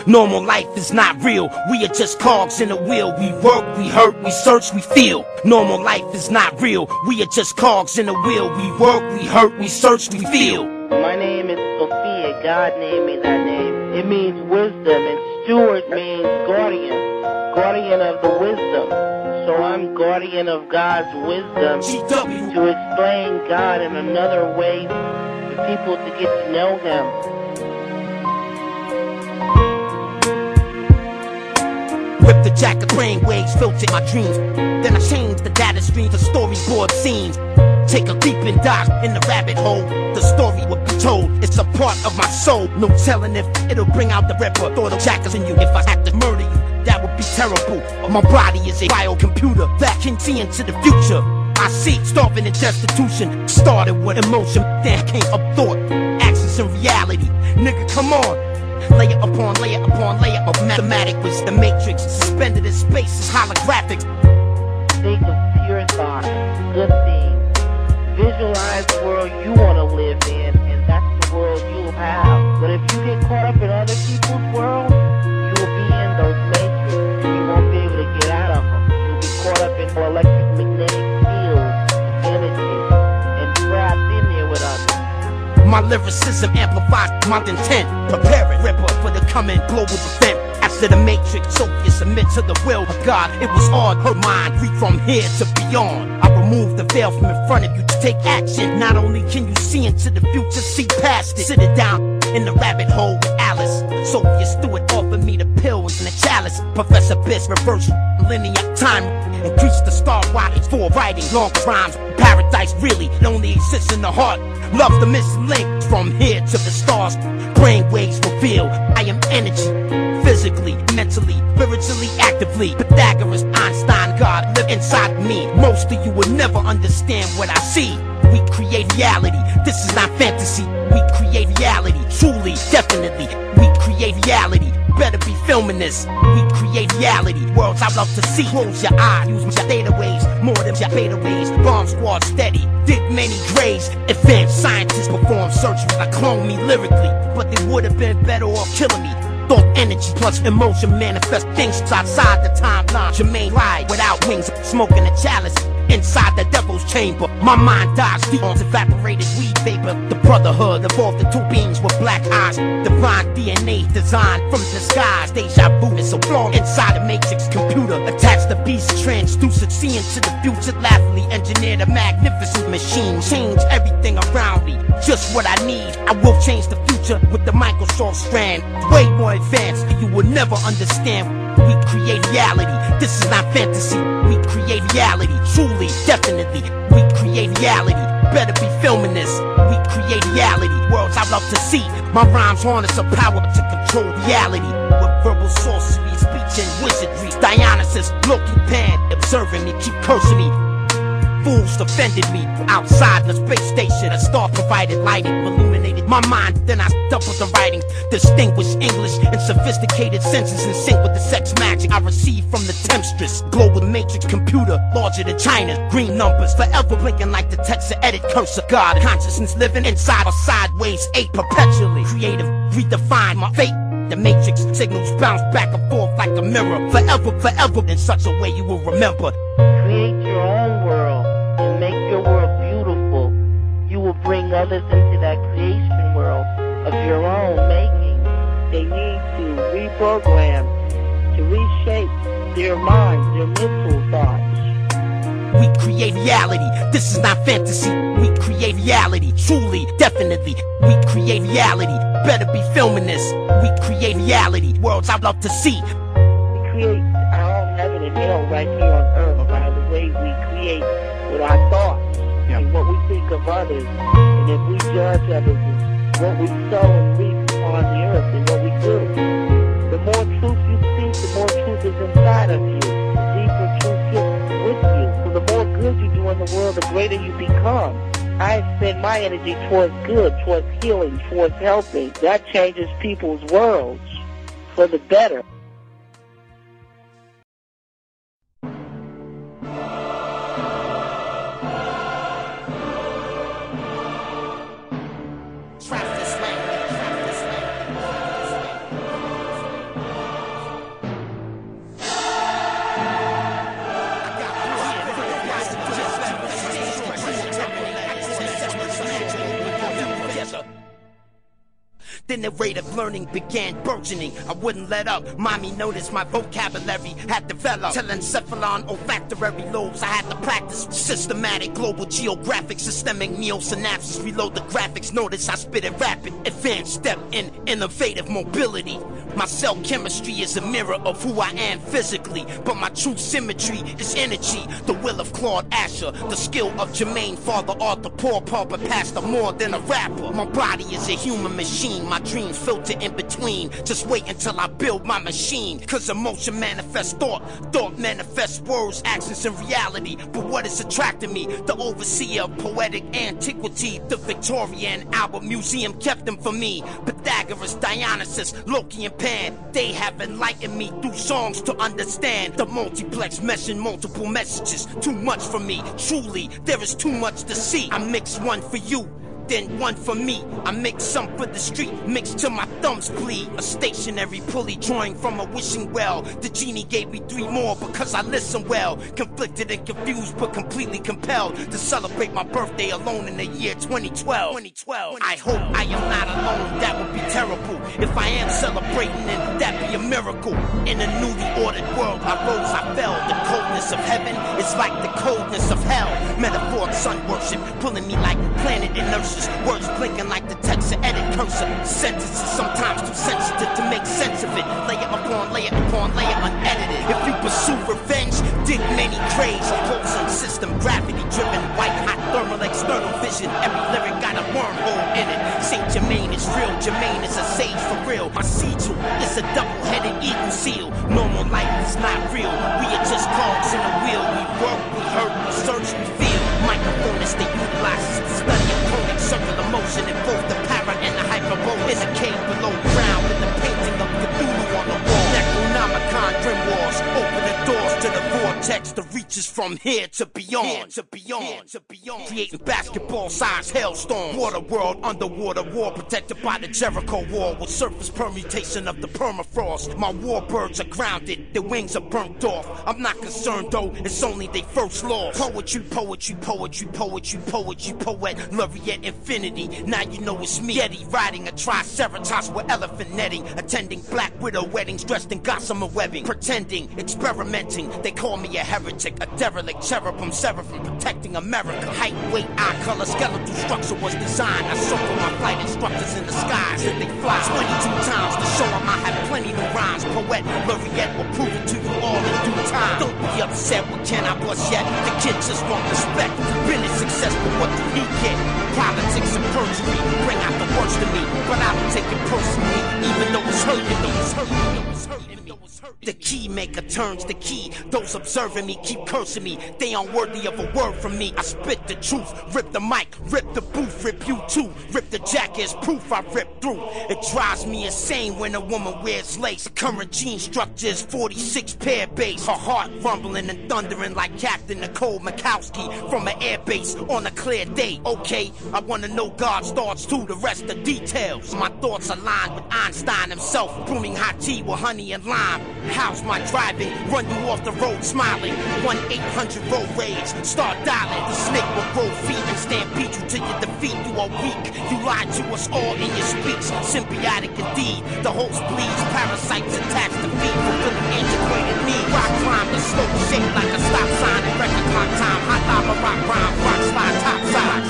Normal life is not real, we are just cogs in a wheel. We work, we hurt, we search, we feel. Normal life is not real, we are just cogs in a wheel. We work, we hurt, we search, we feel. My name is Sophia, God named me that name. It means wisdom, and Stewart means guardian, guardian of the wisdom. So I'm guardian of God's wisdom to explain God in another way for people to get to know Him. Rip the jacket, brain waves, filtered my dreams. Then I changed the data stream to storyboard scenes. Take a leap and dive in the rabbit hole. The story will be told, it's a part of my soul. No telling if it'll bring out the ripper. Thought of jackals in you if I had to murder you. That would be terrible. My body is a biocomputer that can see into the future. I see starving and destitution. Started with emotion, then came up thought. Actions and reality. Nigga, come on. Layer upon layer upon layer of mathematic was the matrix. Suspended in space is holographic. Think of pure thought, good things. Visualize the world simple electromagnetic field of energy and trapped in there with us. My lyricism amplifies my intent. Prepare it, Ripper, for the coming global event. After the Matrix, Sophia submit to the will of God. It was on her mind, free from here to beyond. I removed the veil from in front of you to take action. Not only can you see into the future, see past it. Sit it down in the rabbit hole with Alice. Sophia Stewart offered me the pill and the chalice. Professor Biss reversed linear time. Increase the star wattage for writing long rhymes. Paradise really it only exists in the heart. Love the missing link from here to the stars. Brainwaves reveal I am energy. Physically, mentally, spiritually, actively. Pythagoras, Einstein, God live inside me. Most of you will never understand what I see. We create reality. This is not fantasy. We create reality. Truly, definitely. We create reality. Better be filming this. We create reality. Worlds I love to see. Close your eyes. Use my data waves. More than your beta waves. Bomb squad steady. Dig many graves. Advanced scientists perform surgery like clone me lyrically. But they would have been better off killing me. Thought energy plus emotion manifest things outside the timeline. Jermaine ride without wings, smoking a chalice inside the devil's chamber. My mind dies deep on evaporated weed vapor. The brotherhood evolved the two beings with black eyes. Divine DNA designed from the skies. Deja vu is a flaw inside a matrix computer. Attach the beast, transduce it, see into the future. Laughingly engineered a magnificent machine. Change everything around me, just what I need. I will change the future with the Microsoft strand. Way more advanced, you will never understand. We create reality. This is not fantasy. We create reality. Truly, definitely. We create reality. Better be filming this. We create reality. Worlds I love to see. My rhymes harness a power to control reality. With verbal sorcery, speech and wizardry. Dionysus, Loki, Pan, observing me, keep cursing me. Fools defended me outside the space station. A star provided lighting, illuminated my mind. Then I doubled the writing, distinguished English and sophisticated senses in sync with the sex magic I received from the temptress. Global matrix computer, larger than China. Green numbers, forever blinking like the text of edit cursor. God consciousness living inside or sideways, eight perpetually. Creative, redefine my fate. The matrix signals bounce back and forth like a mirror. Forever, forever, in such a way you will remember. Create your own world and make your world beautiful. You will bring others into that creation world of your own making. They need to reprogram, to reshape their minds, their mental thoughts. We create reality. This is not fantasy. We create reality. Truly, definitely. We create reality. Better be filming this. We create reality. Worlds I love to see. We create our own heaven and hell right here on earth by the way we create with our thoughts and what we think of others. And if we judge others, what we sow and reap on the earth and what we do. The more truth you speak, the more truth is inside of you. The deeper truth gets with you. So the more good you do in the world, the greater you become. I spend my energy towards good, towards healing, towards helping. That changes people's worlds for the better. Then the rate of learning began burgeoning. I wouldn't let up. Mommy noticed my vocabulary had developed. Telencephalon, olfactory lobes. I had to practice systematic global geographic systemic neosynapses. Reload the graphics. Notice I spit it rapid. Advanced step in innovative mobility. My cell chemistry is a mirror of who I am physically, but my true symmetry is energy. The will of Claude Asher, the skill of Jermaine, Father Arthur, Paul Pauper, Pastor, more than a rapper. My body is a human machine. My dreams filter in between. Just wait until I build my machine. Cause emotion manifests thought. Thought manifests words, actions, and reality. But what is attracting me? The overseer of poetic antiquity. The Victoria and Albert Museum kept them for me. Pythagoras, Dionysus, Loki, and Pan. They have enlightened me through songs to understand the multiplex mesh and multiple messages. Too much for me. Truly, there is too much to see. I mix one for you. then one for me. I make some for the street, mixed till my thumbs bleed. A stationary pulley drawing from a wishing well. The genie gave me 3 more because I listen well. Conflicted and confused, but completely compelled to celebrate my birthday alone in the year 2012. I hope I am not alone, that would be terrible. If I am celebrating, then that'd be a miracle. In a newly ordered world, I rose, I fell. The coldness of heaven is like the coldness of hell. Metaphoric sun worship, pulling me like planet inertia. Words blinking like the text of edit cursor. Sentences sometimes too sensitive to make sense of it. Layer upon layer upon layer unedited. If you pursue revenge, dig many graves. Pulsing system, gravity driven, white hot thermal external vision. Every lyric got a wormhole in it. Saint Germain is real, Jermaine is a sage for real. My sigil is a double-headed eagle seal. Normal life is not real. We are just cogs in the wheel. We work, we hurt, we search, we feel. Microphonist that utilizes the study of coding circular motion in both the para and the hyperbole. In a cave below ground with the painting of Cthulhu on the wall. Necronomicon grimoires open the doors to the vortex that reaches from here to beyond. Creating basketball-sized hailstorm. Water world, underwater war protected by the Jericho wall with surface permutation of the permafrost. My warbirds are grounded, their wings are burnt off. I'm not concerned though, it's only their first loss. Poetry, poetry, poetry, poetry, poetry, poet, Laureate infinity. Now you know it's me. Yeti riding a triceratops with elephant netting. Attending black widow weddings dressed in gossamer webbing. Pretending, experimenting, they call me a heretic. A derelict, cherubim, seraphim protecting America. Height, weight, eye color, skeletal structure was designed. I circle my flight instructors in the skies and they fly 22 times to show them I have plenty new rhymes. Poet, Laureate will prove it to you all in due time. Don't be upset, what can I bust yet? The kid just want respect. Been a successful, what did he get? Politics and perjury bring out the worst in me, but I don't take it personally, even though it's hurting me. The key maker turns the key. Those observing me keep cursing me. They unworthy of a word from me. I spit the truth, rip the mic, rip the booth, rip you too. Rip the jacket as proof I rip through. It drives me insane when a woman wears lace. The current gene structure is 46 pair base. Her heart rumbling and thundering like Captain Nicole Mikowski from an air base on a clear day. Okay, I wanna know God's thoughts too, the rest of details. My thoughts align with Einstein himself, brewing hot tea with honey and lime. How's my driving? Run you off the road smiling. 1-800 road rage. Start dialing. The snake will grow feet and stampede you till you defeat. You are weak. You lied to us all in your speech. Symbiotic indeed. The host bleeds. Parasites attached to feet. Fulfilling antiquated need. Rock climb the slope shaped like a stop sign. And record clock time. Hot lava rock rhyme. Rock slide top side.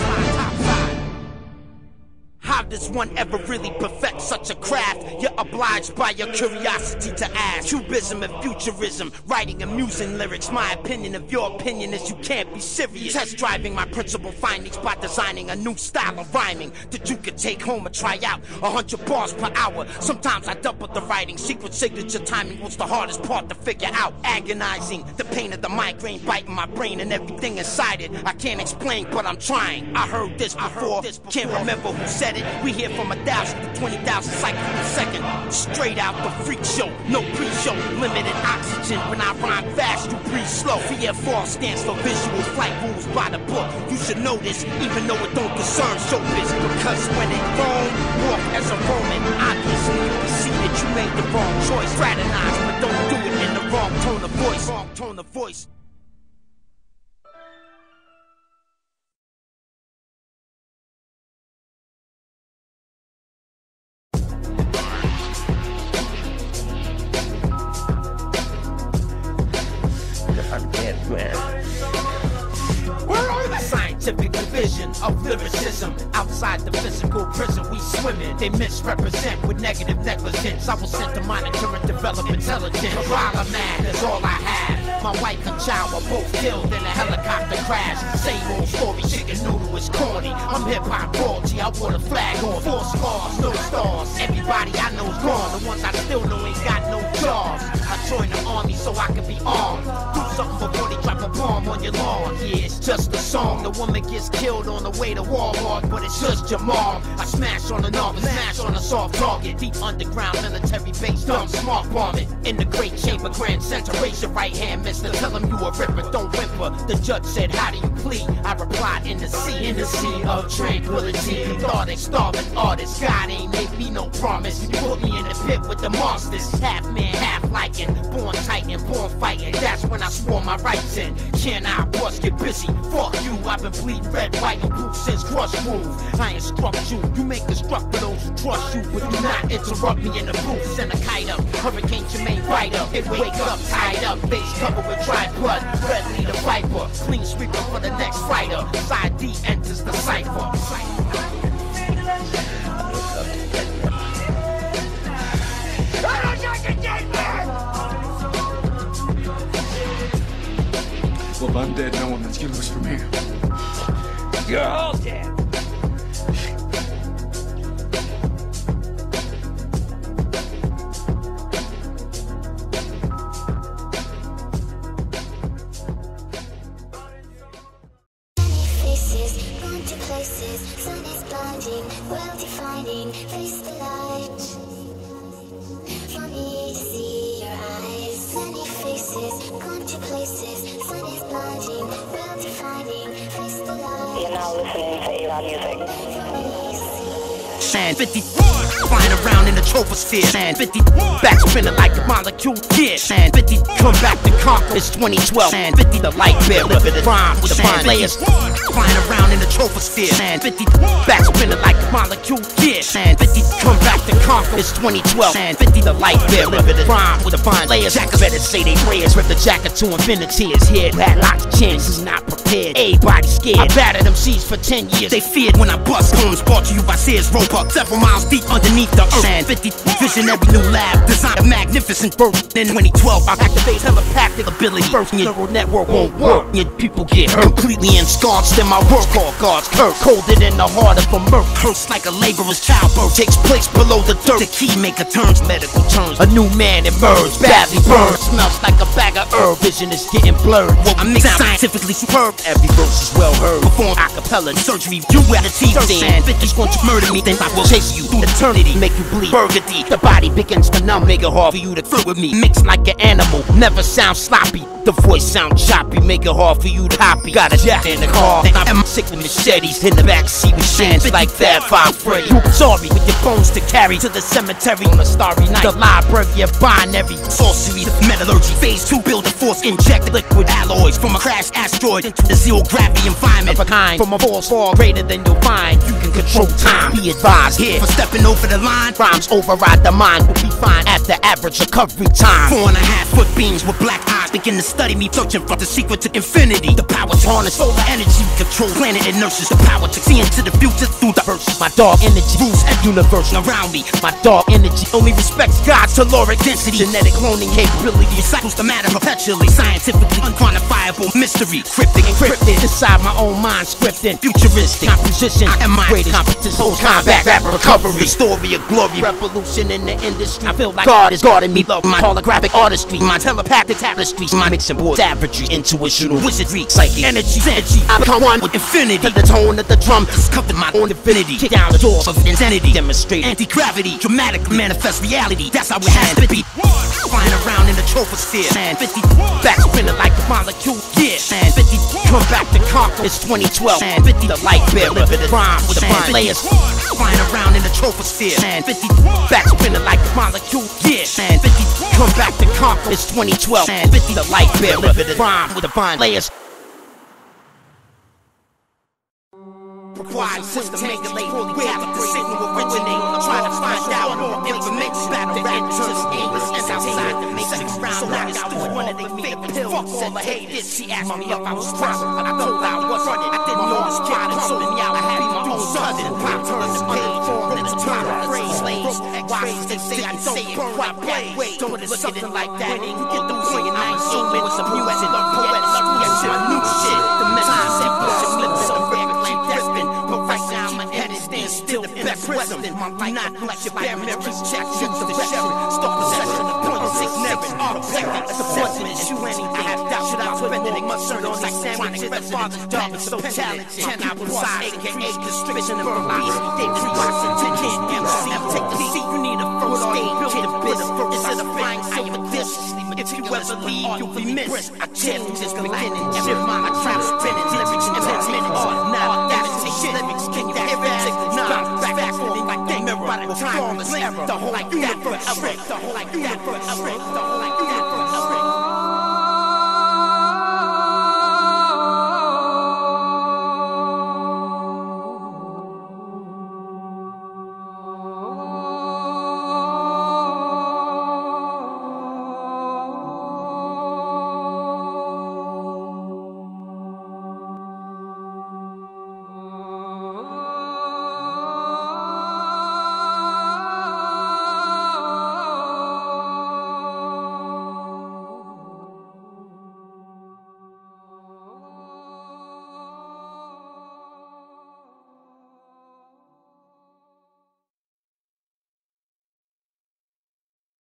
How does one ever really perfect such a craft? You're obliged by your curiosity to ask. Cubism and futurism, writing amusing lyrics. My opinion of your opinion is you can't be serious. Test driving my principal findings by designing a new style of rhyming that you could take home and try out. 100 bars per hour. Sometimes I double the writing. Secret signature timing was the hardest part to figure out. Agonizing, the pain of the migraine biting my brain and everything inside it. I can't explain, but I'm trying. I heard this before. Can't remember who said it. We hear from 1,000 to 20,000 cycles per second. Straight out the freak show, no pre-show. Limited oxygen when I rhyme fast, you breathe slow. VFR stands for visual flight rules by the book. You should know this, even though it don't concern showbiz. Because when it Rome, walk as a Roman. Obviously you can see that you made the wrong choice. Fraternize, but don't do it in the wrong tone of voice. Wrong tone of voice. Scientific division of lyricism. Outside the physical prison we swimming. They misrepresent with negative negligence. I was sent to monitor and develop intelligence. While I'm mad, that's all I have. My wife and child were both killed in a helicopter crash. Same old story, chicken noodle is corny. I'm hip-hop royalty, I wore the flag on. 4 scars, no stars. Everybody I know's gone. The ones I still know ain't got no jobs. I joined the army so I could be armed. Do something before they drop a bomb on your lawn. Yeah, it's just a song. The woman gets killed on the way to Walmart, but it's just your mom. I smash on a novice, smash on a soft target. Deep underground military base, dumb smart bombing. In the great chamber, grand center, raise your right hand, mister. Tell him you a ripper, don't whimper. paper. The judge said, how do you plead? I replied, in the sea of tranquility. Cathartic, starving artist. God ain't made me no promise. You put me in the pit with the monsters. Half man, half liking. Born titan, born fighting. That's when I swore my rights in. Can I bust, get busy? Fuck you, I've been bleeding red, white, and blue since Crush Move. I instruct you, you make a struck for those who trust you, but do not interrupt me in the booth. Send a kite up, Hurricane Jermaine right up. It wake up, tied up, face covered with dry blood. Red leader viper, clean sweeper for the next fighter. Side D enters the cipher. Well, if I'm dead, no one that's useless from here. You're all dead. Faces, gone to places, sun is blinding, world defining, face the light. For me to see your eyes, many faces, gone to places, sun is blinding, world defining, face the light. You're now listening to A-Rod Music. And 50 flying around in the troposphere. And 50 back spinning like a molecule. Yeah. And 50 come back to conquer. It's 2012. And 50 the light bear limited rhyme with the fine layers. Flying around in the troposphere. And 50 back spinning like a molecule. Yeah. And 50 come back to conquer. It's 2012. And 50 the light bear limited rhyme with the fine layers. Jackers better say they prayers. Rip the jacket to infinity. His head had lots of chins. He's not prepared. Everybody scared. I battered them C's for 10 years. They feared when I bust homes. Brought to you by Sears Roper. Several miles deep underneath the earth. And 50 visionary new lab. Design a magnificent birth. In 2012 I activate telepathic ability. First your neural network won't work. Your people get hurt. Completely ensconced in my work. Call God's curse. Colder than the heart of a murk. Hurts like a laborer's childbirth. Takes place below the dirt. The key maker turns medical terms. A new man emerged. Badly burned. Smells like a bag of herb. Vision is getting blurred. I make scientifically superb. Every verse is well heard. Perform acapella surgery. You at the TV scene. And 50's going to murder me. Then I will chase you through eternity. Make you bleed. Burgundy. The body begins to numb. Make it hard for you to fit with me. Mixed like an animal. Never sound sloppy. The voice sound choppy. Make it hard for you to copy. Got a jack in the car. I'm sick with machetes. In the backseat with shans like that. 5 Freddy. Sorry with your bones to carry to the cemetery on a starry night. The library of binary sorcery. Metallurgy. Phase 2. Build a force. Inject liquid alloys from a crashed asteroid into the zero gravity environment of a kind. From a force far greater than you'll find. You can control time. Be advised here for stepping over the line. Rhymes override the mind. Will be fine at the average recovery time. 4.5 foot beings with black eyes begin to study me, searching for the secret to infinity. The power to harness solar energy, control planet and nurses. The power to see into the future through the verses. My dark energy rules every universe around me. My dark energy only respects God's caloric density. Genetic cloning capability recycles the matter perpetually. Scientifically unquantifiable mystery. Cryptic encrypted inside my own mind, scripting futuristic composition. I am my greatest competition. Whole combat, rapid recovery. Story of glory, revolution in the industry. I feel like God is guarding me. Love my holographic artistry, my telepathic tapestry, my mixing board savagery, intuitional wizardry, psychic energy. I become one with infinity. The tone of the drum discovered my own divinity. Kick down the doors of insanity. Demonstrate anti-gravity, dramatically manifest reality. That's how it has to be. Flying around in the troposphere. And 50 back spinning like a molecule. Yeah. And 50 come back to conquer. It's 2012. And 50 the light bear limited rhyme with the fine layers. Flying around in the troposphere. And 50 back spinning like a molecule. Yeah. And 50 come back to conquer. It's 2012. And 50 the light bear limited rhyme with the fine layers. Required system regulate where the signal originate. Trying to find out more information. Battle rappers, English and outside the matrix. So I was one of the fake pills. Fuck all the haters. She asked me if I was proper. I told her I was running. I didn't know this kid and sold me out. I had my own sudden pop turn the page. Then it's time to phrase slaves. Why they say I don't burn my blade. Don't look at it like that. You get the point and I assume it was some music. Poetic reaction. My new shit. The message said pushing lips so rare. Keep destined. But right now my head is still the best prison. My life not like your memories. Check the sheriff. Stop possession. Point 6 never protected. The point is you anything. I have doubt. Should I spend it in my shirt on like sandwiches? The father's job is so challenging. Can I reside? AKA constriction and release. David Washington can't MC. Take the seat. You need a first aid. Build the business. Is it a flying eye of a dish? If you ever leave, you'll be missed. I can't just beginning. Shift my trap spinning. Lyrics in 10 minutes. Now imitation lyrics. Can you hear it? Nah, back on like the mirror. By the time the whole universe shrink. The whole universe shrink. The whole universe shrink.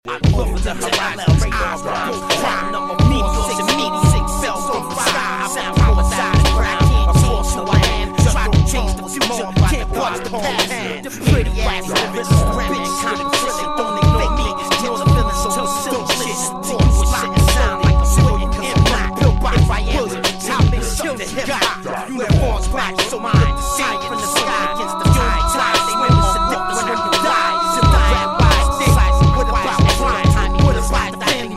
I look the horizon, eyes rise, crime number 4, and me, 6 fell from the sky. Sound outside the ground, across the land, try to change the future, can't watch the past. The pretty ass lyrics, bitch, competition, don't ignore me, kill the feeling so silly shit. To you it's shitting sound like a civilian, cause I'm not built by fire. I've been killed to hip-hop, uniforms black, so mine to see from the sky against the tide. They women seduct us when you die, zip the rap wise, what about what about the thing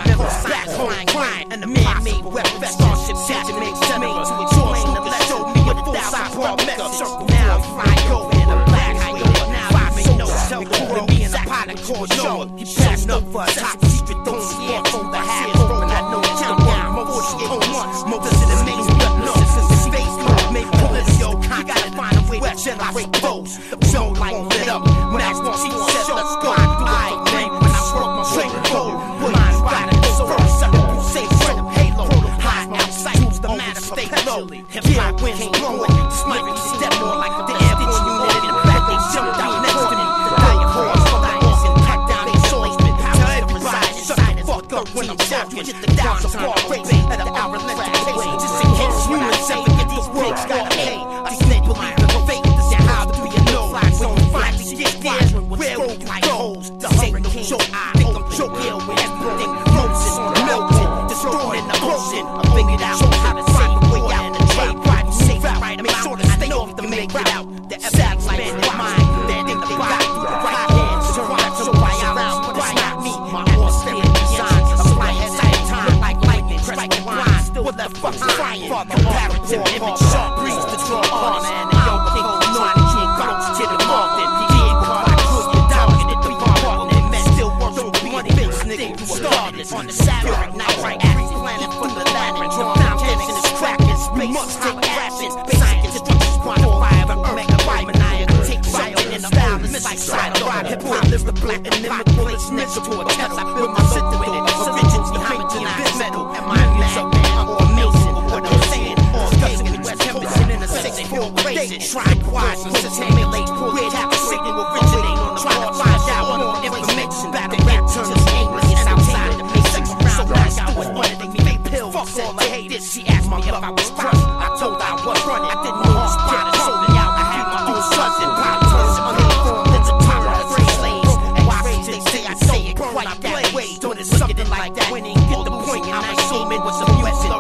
back home crying and the man-made weapon starship that makes me to explain the show me a full-size ball message. Now fly go in a black high now 5 no tell cool me in a pot and call Noah. He passed up for a top secret, don't scare from the half and I know countdown 48 months, most of the main nurses in the space made political. You gotta find a way to generate those. The show like lit up when I want to said let's go. I think when I broke my drink cold, mine's got it so first up, say friend of Halo, high outside, who's the matter, stay low. Hip-hop wins blowing, smite me step more like the airborne unit in the back, they jumped out next to me. The dire horse, flyers and cut down they swordsmen. Tell everybody shut the fuck up when I'm talking. Get the down to bar race at the hour limitation. Just in case you and say get these words gotta pay. I stay believe in the fate, this is how to be a no. When you finally get there, where we like hoes, the ain't no joke. I think I'm joking with everything frozen, melted, destroyed in the ocean. I figured out how to find a way out in the trade. Ride safe right, make sure to stay off to make it out. The satellite in mind, that think they got through the right hands. Turn right so right around, but it's not me. My horse spirit designs, a flying sight time like lightning, striking blind. Still with that fucking crying, comparative image, sharp breeze to draw on. And the young think I'm trying to keep close to the Marvin. Yeah, but I could get down in it, be part and men still work on money, bitch, nigga, you started on the Saturday night, right at the planet from the land and draw foundation is cracking space. Must take actions, scientists quantify the earth, maniacal, take something in the style, it's like side of rock, hip-hop, live the black and inimitable, it's next to a kettle, I built my shit with it, origins behind me, this metal, and my man, or Mason, what I'm saying, or Gagan, West Hempison in a 6-4 racing, try quiet, to simulate, weird happy signal originate, trying to find out more information, battle rap turns English, and outside of the matrix, around like I was one of the fake pills, fuck all I hate this, she asked me if I was crushed, I told her I was running, I didn't know the spot, and sold me out, I had my own cousin, pop turns uninformed, it's a time of the free slaves, and why they say I say it quite that way, doing it something like that, when they get the point, and I'm assuming was a music,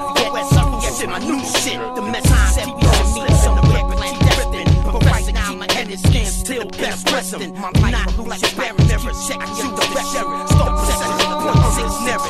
yes, in my new shit, the message said we don't meet some of the plan drifting, but right now my head is stand still, best resting, my life look like a barren mirror, check you the sheriff, stop possessing the .6 never,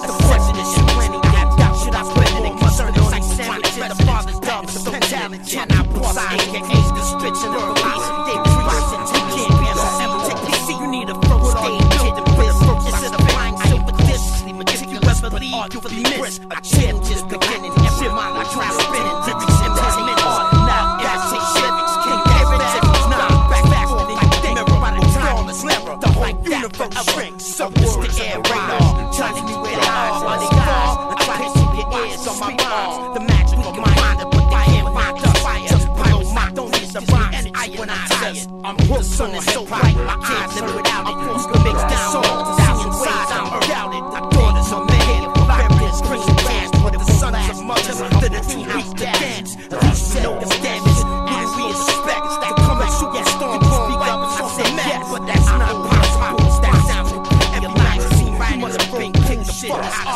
the question is you planning, I have doubt, should I spend it in concern, it's like sandwich, the father's dog, the talent, can I boss, AKA's the spitch and the police, they preach it, you can't be a ever take you need a first aid kit, the first instead of flying silver discs, if you ever leave, you'll be missed, a chance just beginning, every mind I try spinning, lyrics in 10 minutes, now that's it, lyrics, can't get it, now back on like the mirror, by the time it's never, the whole universe shrinks, surface the air radar, touch me with eyes on the guys, I try to keep your ears on my rhymes, the magic of my mind, but I can't find the fire, just below my don't need the rhymes, when I say it, I'm the sun is so bright, I can't live without it, force to mix down, thousand ways I'm undoubted, I thought it's a man, various brings the gas, but it was sons of mothers, then the 2 weeks to dance, these know the damage, what we expect, that come and shoot that storm, speak up, I say yes, but that's not possible, that sounds, every line seems right, must bring king the fuck out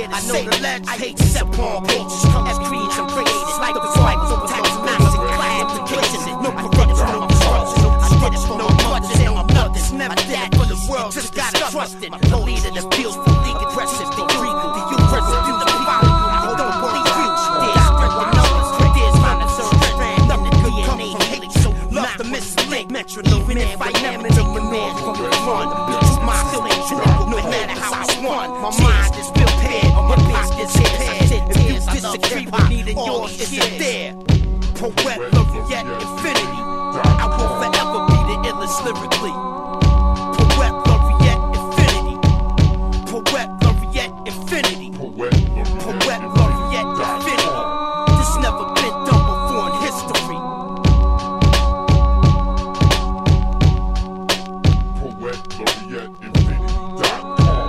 scared to say the lead. I hate to set upon pages, come as creeds and creators. Like the fighters, no tax, massive class implications. No corruption, no destruction, no did it for no budget, no nothing. Never that for the world, just gotta trust it. The leader that feels for league aggressive, the regal, the you persecute the people. I don't believe you. There's strength in numbers, there's monitor strength. Nothing good come from hate, so love the mislink. Metronome, even if I never take a man from the front. My feelings, no matter how I won. My mind is prepared, my pockets prepared. If you disagree with me, then yours isn't there. Poet, Laureate, infinity. I will forever be the illest lyrically. Poet, Laureate, infinity. Poet, Laureate, infinity. Poet, Laureate, infinity. This never been done before in history. Poet, Laureate, infinity.com.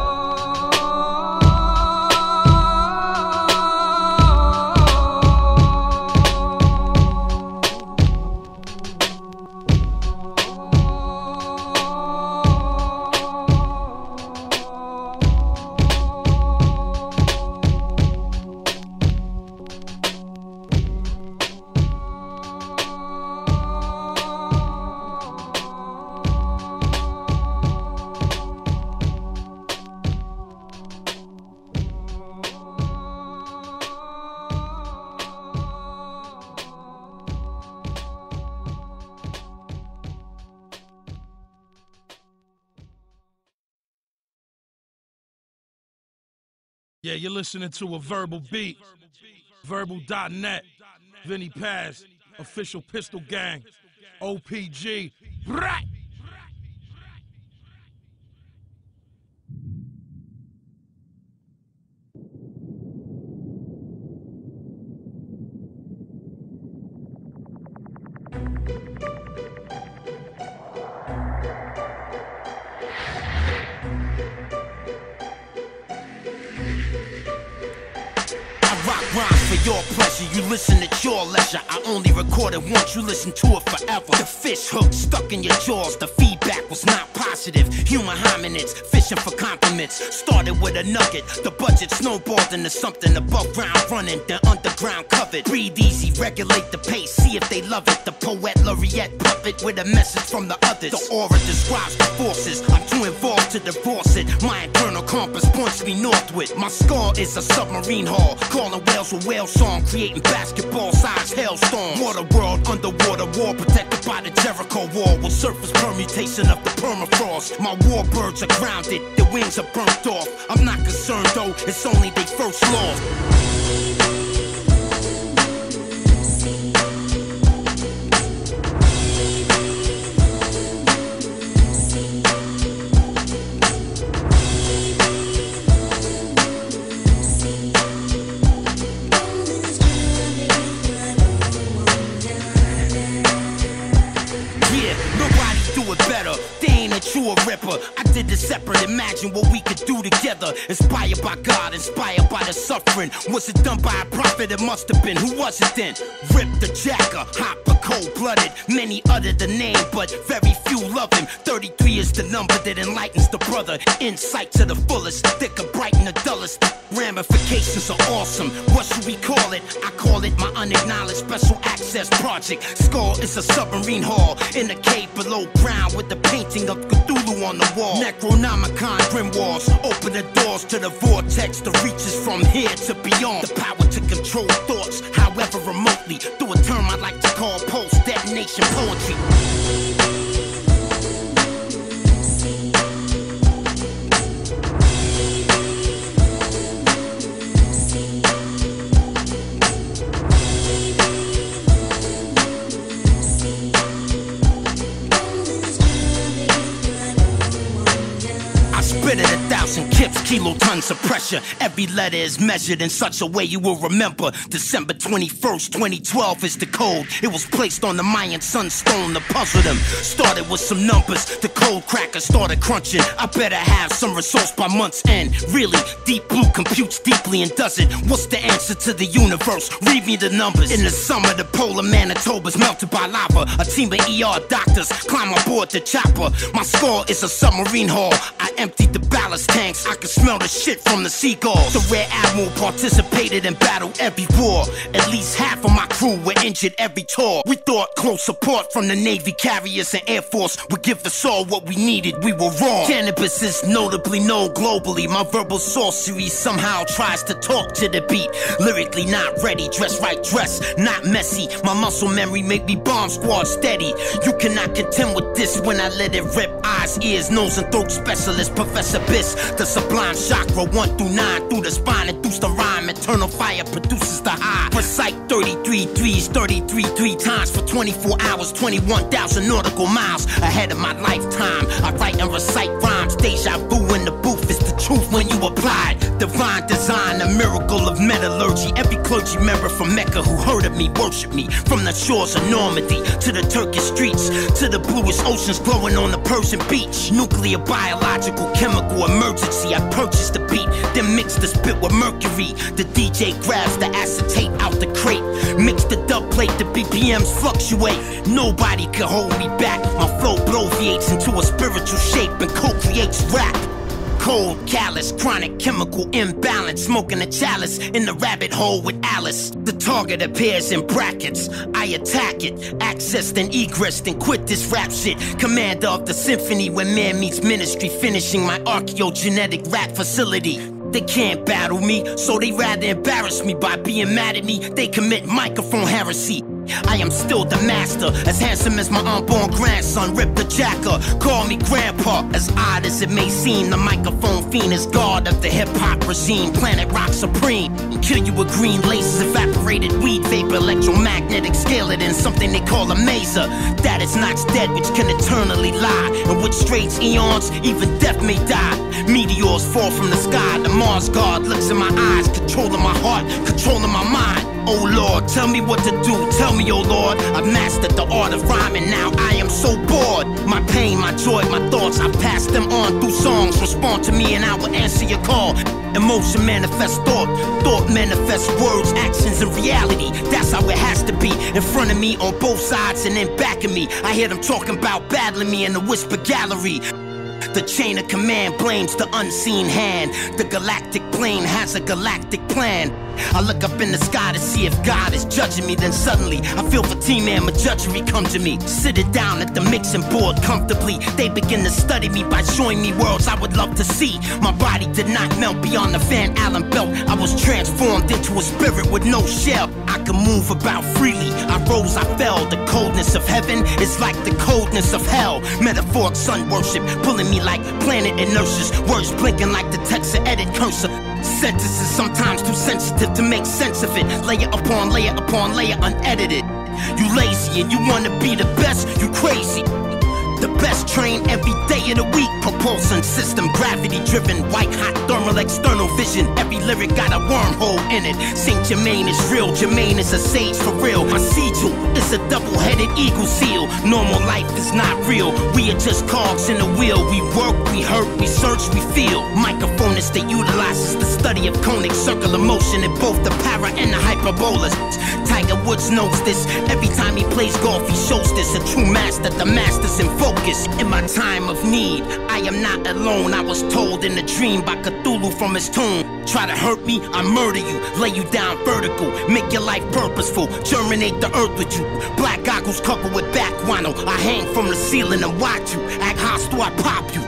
Yeah, you're listening to a verbal beat. Verbal.net. Vinny Paz. Official Pistol Gang. OPG. Brat! Rhymes for your pleasure, you listen at your leisure. I only record it once, you listen to it forever. The fish hook stuck in your jaws, the feedback was not positive. Human hominids, fishing for compliments. Started with a nugget, the budget snowballed into something above ground running, then underground covered. Breathe easy, regulate the pace, see if they love it. The Poet Laureate puppet with a message from the others. The aura describes the forces, I'm too involved to divorce it. My internal compass points me northward. My scar is a submarine hull, calling whales with whale song, creating basketball-sized hailstorm. Water world, underwater war, protected by the Jericho wall, with surface permutation of the permafrost. My warbirds are grounded, their wings are burnt off. I'm not concerned though, it's only they first lost. You a ripper, I did this separate. Imagine what we could do together. Inspired by God, inspired by the suffering. Was it done by a prophet? It must have been. Who was it then? Rip the Jacker, hot but cold-blooded. Many utter the name, but very few love him. 33 is the number that enlightens the brother. Insight to the fullest, thicker, brighten the dullest. Ramifications are awesome. What should we call it? I call it my unacknowledged special access project. Skull is a submarine hall in a cave below ground with the painting of Cthulhu on the wall. Necronomicon grimoires open the doors to the vortex that reaches from here to beyond. The power to control thoughts, however remotely, through a term I'd like to call post-detonation poetry. Spit at 1,000 kips, kilotons of pressure. Every letter is measured in such a way you will remember. December 21st, 2012 is the code. It was placed on the Mayan sunstone to puzzle them. Started with some numbers, the cold cracker started crunching. I better have some results by month's end. Really, Deep Blue computes deeply and does it. What's the answer to the universe? Read me the numbers. In the summer, the polar Manitoba's melted by lava. A team of ER doctors climb aboard the chopper. My skull is a submarine hull. I emptied the ballast tanks. I can smell smell the shit from the seagulls. The Rear Admiral participated in battle every war. At least half of my crew were injured every tour. We thought close support from the Navy carriers and Air Force would give us all what we needed. We were wrong. Canibus is notably known globally. My verbal sorcery somehow tries to talk to the beat. Lyrically not ready, dress right, dress not messy. My muscle memory make me bomb squad steady. You cannot contend with this when I let it rip. Eyes, ears, nose and throat specialist, Professor Biss. The sublime chakra 1 through 9 through the spine and through the rhyme. Eternal fire produces the high. Recite 33 threes, 33 3 times for 24 hours, 21,000 nautical miles ahead of my lifetime. I write and recite rhymes. Deja vu in the booth is the truth when you apply it. Divine design, a miracle of metallurgy. Every clergy member from Mecca who heard of me worship me. From the shores of Normandy to the Turkish streets, to the bluest oceans glowing on the Persian beach. Nuclear, biological, chemical emergency. I purchased the beat, then mixed the spit with mercury. The DJ grabs the acetate out the crate, mix the dub plate, the BPMs fluctuate. Nobody can hold me back. My flow bloviates into a spiritual shape and co-creates rap. Cold, callous, chronic chemical imbalance. Smoking a chalice in the rabbit hole with Alice. The target appears in brackets. I attack it, access then egress, then quit this rap shit. Commander of the symphony when man meets ministry. Finishing my archaeogenetic rap facility. They can't battle me, so they rather embarrass me by being mad at me. They commit microphone heresy. I am still the master, as handsome as my unborn grandson. Rip the jacker, call me grandpa. As odd as it may seem, the microphone fiend is god of the hip-hop regime. Planet rock supreme, kill you with green laces, evaporated weed vapor, electromagnetic scale it in something they call a maser. That is not dead, which can eternally lie, and which straits eons, even death may die. Meteors fall from the sky, the Mars god looks in my eyes, controlling my heart, controlling my mind. Oh Lord, tell me what to do, tell me, oh Lord. I've mastered the art of rhyming, now I am so bored. My pain, my joy, my thoughts, I pass them on through songs. Respond to me and I will answer your call. Emotion manifests thought, thought manifests words, actions and reality. That's how it has to be. In front of me, on both sides and in back of me. I hear them talking about battling me in the whisper gallery. The chain of command blames the unseen hand. The galactic plane has a galactic plan. I look up in the sky to see if God is judging me. Then suddenly I feel Fatima and Majudgery come to me. Sitting down at the mixing board comfortably, they begin to study me by showing me worlds I would love to see. My body did not melt beyond the Van Allen belt. I was transformed into a spirit with no shell. I could move about freely, I rose, I fell. The coldness of heaven is like the coldness of hell. Metaphoric sun worship, pulling me like planet inertias. Words blinking like the text of edit cursor. Sentences sometimes too sensitive to make sense of it. Layer upon layer upon layer unedited. You lazy and you wanna be the best, you crazy. The best train every day of the week. Propulsion system, gravity driven, white hot thermal external vision. Every lyric got a wormhole in it. Saint Germain is real, Jermaine is a sage for real. My sigil is a double-headed eagle seal. Normal life is not real, we are just cogs in the wheel. We work, we hurt, we search, we feel. Microphonist that utilizes the study of conic circular motion in both the para and the hyperbolas. Tiger Woods knows this, every time he plays golf he shows this. A true master, the master's in focus. In my time of need, I am not alone. I was told in a dream by Cthulhu from his tomb. Try to hurt me, I murder you. Lay you down vertical, make your life purposeful. Germinate the earth with you. Black goggles covered with back guano. I hang from the ceiling and watch you. Act hostile, I pop you.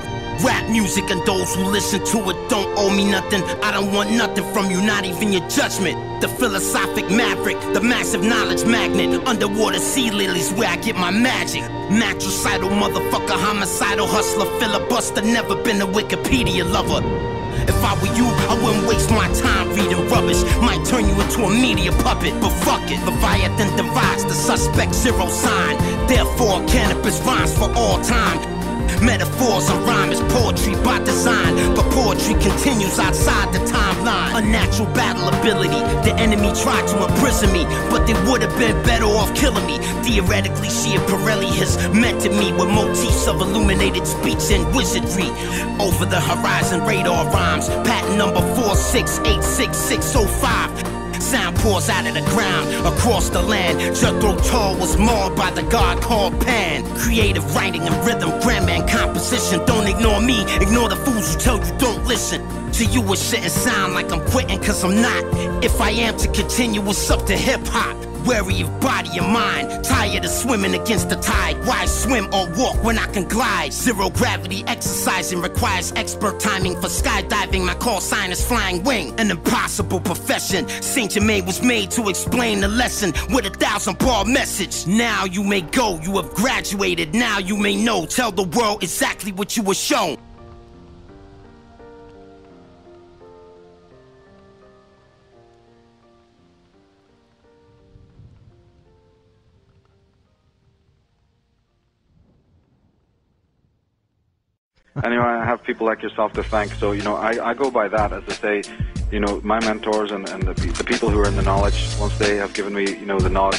Rap music and those who listen to it don't owe me nothing. I don't want nothing from you, not even your judgment. The philosophic maverick, the massive knowledge magnet. Underwater sea lilies where I get my magic. Matricidal motherfucker, homicidal hustler, filibuster. Never been a Wikipedia lover. If I were you, I wouldn't waste my time reading rubbish. Might turn you into a media puppet, but fuck it. Leviathan divides the suspect zero sign. Therefore, cannabis rhymes for all time. Metaphors and rhyme is poetry by design, but poetry continues outside the timeline. Unnatural battle ability, the enemy tried to imprison me, but they would have been better off killing me. Theoretically, Schiaparelli has mentored me with motifs of illuminated speech and wizardry. Over the horizon radar rhymes, patent number 4686605. Sound pours out of the ground, across the land. Jethro Tull was mauled by the god called Pan. Creative writing and rhythm, grammar and composition. Don't ignore me, ignore the fools who tell you don't listen. To you it shouldn't sound like I'm quitting, cause I'm not. If I am to continue, it's up to hip-hop. Wary of body and mind, tired of swimming against the tide. Why swim or walk when I can glide? Zero gravity exercising requires expert timing. For skydiving, my call sign is flying wing. An impossible profession. Saint Germain was made to explain the lesson with a 1,000-bar message. Now you may go, you have graduated. Now you may know, tell the world exactly what you were shown. Anyway, I have people like yourself to thank. So, you know, I go by that, as I say, you know, my mentors and the people who are in the knowledge, once they have given me, you know, the nod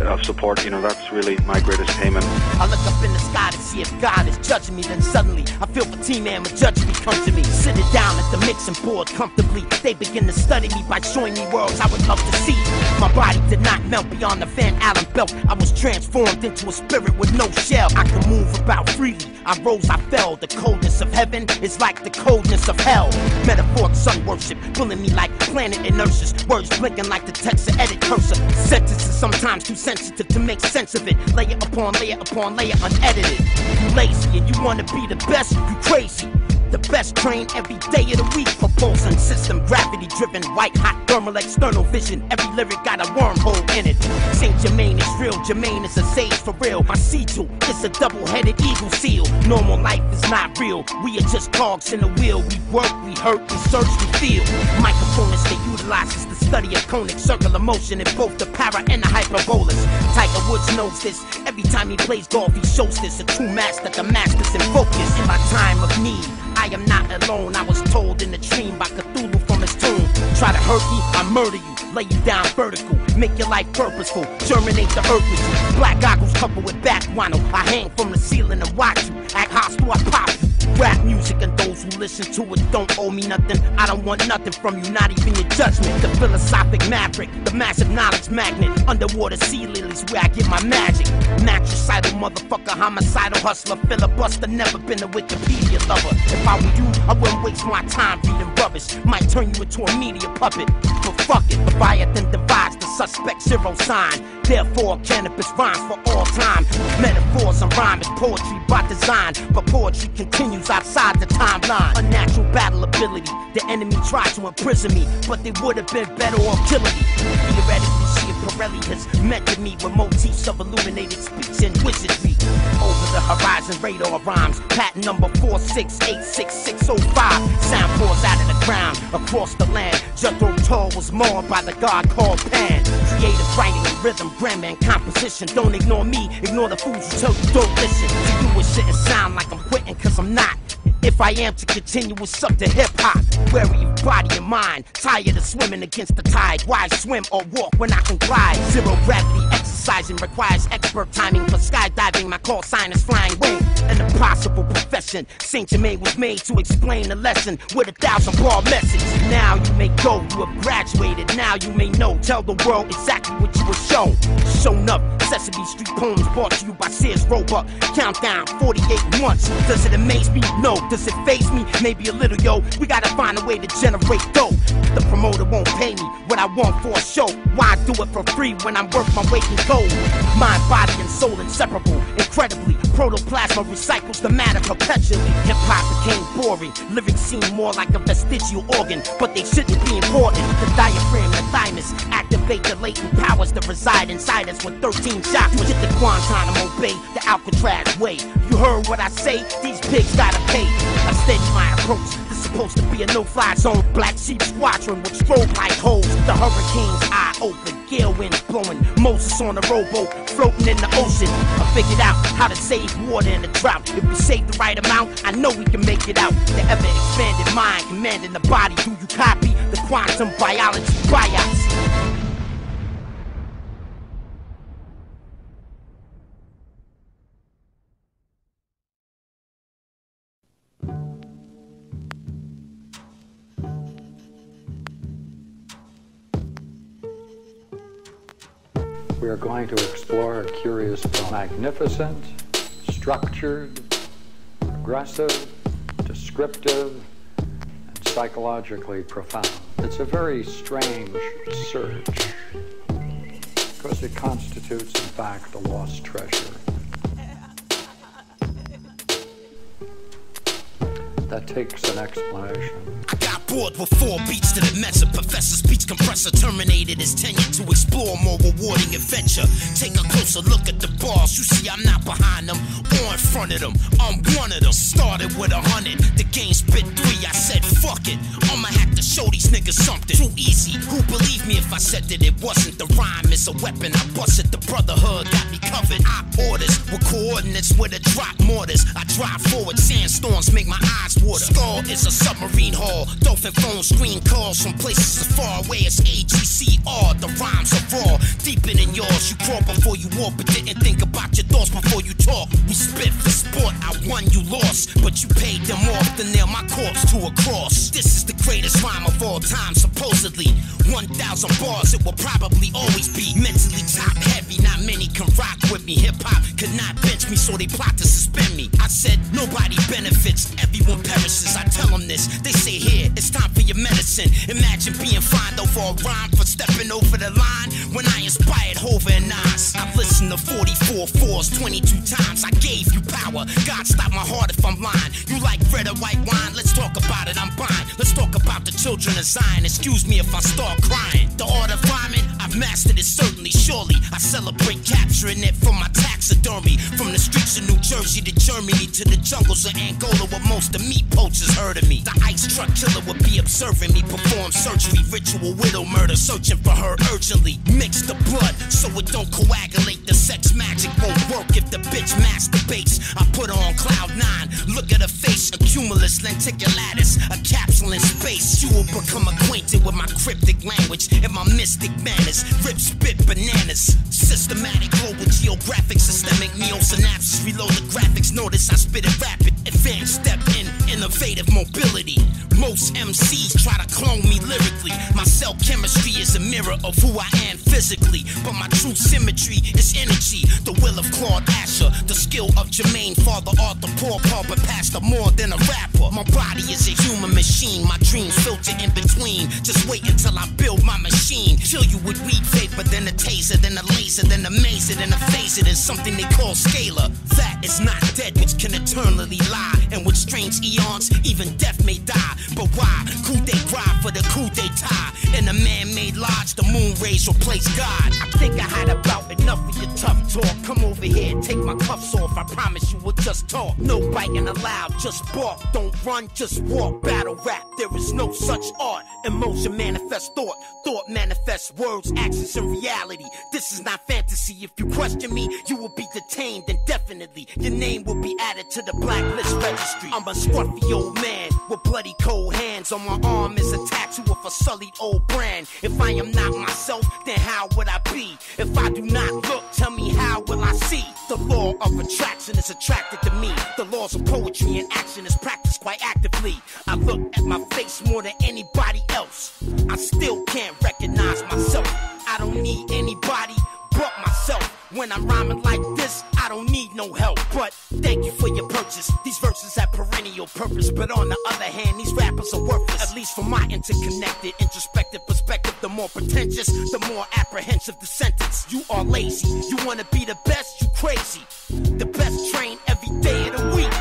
of support, you know, that's really my greatest payment. I look up in the sky to see if God is judging me, then suddenly I feel for Team Man with judgment come to me. Sitting down at the mixing board comfortably, they begin to study me by showing me worlds I would love to see. My body did not melt beyond the Van Allen belt. I was transformed into a spirit with no shell. I could move about freely. I rose, I fell. The coldness of heaven is like the coldness of hell. Metaphoric sun worship, pulling me like planet inertias. Words blinking like the text of edit cursor. Sentences sometimes too sensitive to make sense of it. Layer upon layer upon layer unedited. You lazy and you wanna be the best, you crazy. The best train every day of the week. Propulsion system, gravity driven, white hot thermal external vision. Every lyric got a wormhole in it. Saint Germain is real, Germain is a sage for real. My C2 is a double-headed eagle seal. Normal life is not real. We are just cogs in the wheel. We work, we hurt, we search, we feel. Microphone is they utilizes the study of conic circular motion in both the para and the hyperbolus. Tiger Woods knows this. Every time he plays golf, he shows this. A true master, the master's in focus. In my time of need, I am not alone. I was told in a dream by Cthulhu from his tomb. Try to hurt me, I murder you. Lay you down vertical, make your life purposeful. Germinate the earth with you. Black goggles coupled with back guano. I hang from the ceiling and watch you. Act hostile, I pop you. Rap music and those who listen to it don't owe me nothing. I don't want nothing from you, not even your judgment. The philosophic maverick, the massive knowledge magnet. Underwater sea lilies where I get my magic. Matricidal motherfucker, homicidal hustler, filibuster, never been a Wikipedia lover. If I were you, I wouldn't waste my time reading rubbish. Might turn you into a media puppet. But fuck it, Leviathan divides the suspect zero sign. Therefore, Canibus rhymes for all time. Metaphors and rhyme is poetry by design, but poetry continues outside the timeline. Unnatural battle ability. The enemy tried to imprison me, but they would have been better off killing me. Theoretically, Pirelli has mentored me with motifs of illuminated speech and wizardry. Over the horizon, radar rhymes. Patent number 4686605. Sound pours out of the ground across the land. Jethro Tull was mauled by the god called Pan. Creative writing and rhythm, grammar and composition. Don't ignore me, ignore the fools who tell you don't listen. To you it shouldn't sound like I'm quitting, cause I'm not. If I am to continue, it's up to hip-hop. Wary of body and mind, tired of swimming against the tide. Why swim or walk when I can glide? Zero gravity exercising requires expert timing. For skydiving, my call sign is flying wing. An impossible profession. Saint Germain was made to explain the lesson with a 1,000-bar message. Now you may go, you have graduated. Now you may know, tell the world exactly what you were shown. Shown up, Sesame Street poems brought to you by Sears Roebuck. Countdown, 48 months. Does it amaze me? No. Does it faze me? Maybe a little, yo. We gotta find a way to generate dough. The promoter won't pay me what I want for a show. Why do it for free when I'm worth my weight in gold? Mind, body, and soul inseparable. Incredibly, protoplasma recycles the matter perpetually. Hip-hop became boring. Lyrics seem more like a vestigial organ, but they shouldn't be important. The diaphragm, the thymus, activate the latent powers that reside inside us with 13 chakras. Get the Guantanamo Bay, the Alcatraz way. You heard what I say? These pigs gotta pay. I steady my approach. This is supposed to be a no-fly zone. Black Sheep Squadron with strobe light holes. The hurricane's eye open, gale winds blowing. Moses on a rowboat, floating in the ocean. I figured out how to save water in a drought. If we save the right amount, I know we can make it out. The ever-expanded mind commanding the body. Do you copy the quantum biology bias? We are going to explore a curious film. Magnificent, structured, progressive, descriptive, and psychologically profound. It's a very strange search because it constitutes, in fact, a lost treasure. That takes an explanation. I got bored with 4 beats to the mesa. Professor speech compressor terminated his tenure to explore more rewarding adventure. Take a closer look at the bars. You see I'm not behind them or in front of them. I'm one of them. Started with 100. The game spit 3. I said fuck it. I'ma have to show these niggas something. Too easy. Who believe me if I said that it wasn't? The rhyme is a weapon. I busted the brotherhood. Got me covered. I orders with coordinates with a drop mortars. I drive forward. Sandstorms make my eyes water. Skull is a submarine hull. Dolphin phone screen calls from places as far away as AGCR. The rhymes are raw, deeper than yours. You crawl before you walk, but didn't think about your thoughts before you talk. We spit for sport. I won, you lost, but you paid them off to nail my corpse to a cross. This is the greatest rhyme of all time, supposedly. 1,000 bars, it will probably always be mentally top heavy. Not many can rock with me. Hip hop could not bench me, so they plot to suspend me. I said nobody benefits, everyone perishes. I tell them this, they say here, it's time for your medicine. Imagine being fined over a rhyme for stepping over the line when I inspired Hova and Nas. I've listened to 44 fours 22 times. I gave you power. God stop my heart if I'm lying. You like red or white wine? Let's talk about it. I'm buying. Let's talk about the children of Zion. Excuse me if I start crying. The art of rhyming, I've mastered it certainly, surely. I celebrate capturing it from my taxidermy. From the streets of New Jersey to Germany to the jungles of Angola where most of meat poachers heard of me. The ice truck killer would be observing me perform surgery, ritual widow murder, searching for her urgently. Mix the blood so it don't coagulate. The sex magic won't work if the bitch masturbates. I put her on cloud 9. Look at her face, a cumulus lenticulatus, a capsule in space. You will become acquainted with my cryptic language and my mystic manners. Rip, spit, bananas. Systematic, global, geographic, systemic, neosynapses. Reload the graphics, notice I spit it rapid. Advanced step in, innovative mobility. Most MCs try to clone me lyrically. My cell chemistry is a mirror of who I am physically, but my true symmetry is energy. The will of Claude Asher, the skill of Jermaine, Father Arthur, Paul Paul, but Pastor more than a rapper. My body is a human machine. My dreams filter in between. Just wait until I build my machine. Kill you with weed vapor, then a taser, then a laser, then a mazer, then a phaser, then something they call scalar. That is not dead, which can eternally lie, and with strange eons, even death may die. But why? Coup de grace for the coup d'etat. In a man-made lodge, the moon rays replace God. I think I had about enough of your tough talk. Come over here and take my cuffs off. I promise you we'll just talk. No biting allowed, just bark. Don't run, just walk. Battle rap, there is no such art. Emotion manifests thought. Thought manifests words, actions, and reality. This is not fantasy. If you question me, you will be detained indefinitely. Your name will be added to the blacklist registry. I'm a scruffy old man with bloody cold hands. On my arm is a tattoo of a sullied old brand. If I am not myself, then how would I be? If I do not look, tell me how will I see? The law of attraction is attracted to me. The laws of poetry and action is practiced quite actively. I look at my face more than anybody else. I still can't recognize myself. I don't need anybody but myself. When I'm rhyming like this, I don't need no help. But thank you for your purchase. These verses have perennial purpose. But on the other hand, these rappers are worthless. At least from my interconnected, introspective perspective. The more pretentious, the more apprehensive the sentence. You are lazy. You wanna be the best, you crazy. The best train every day of the week.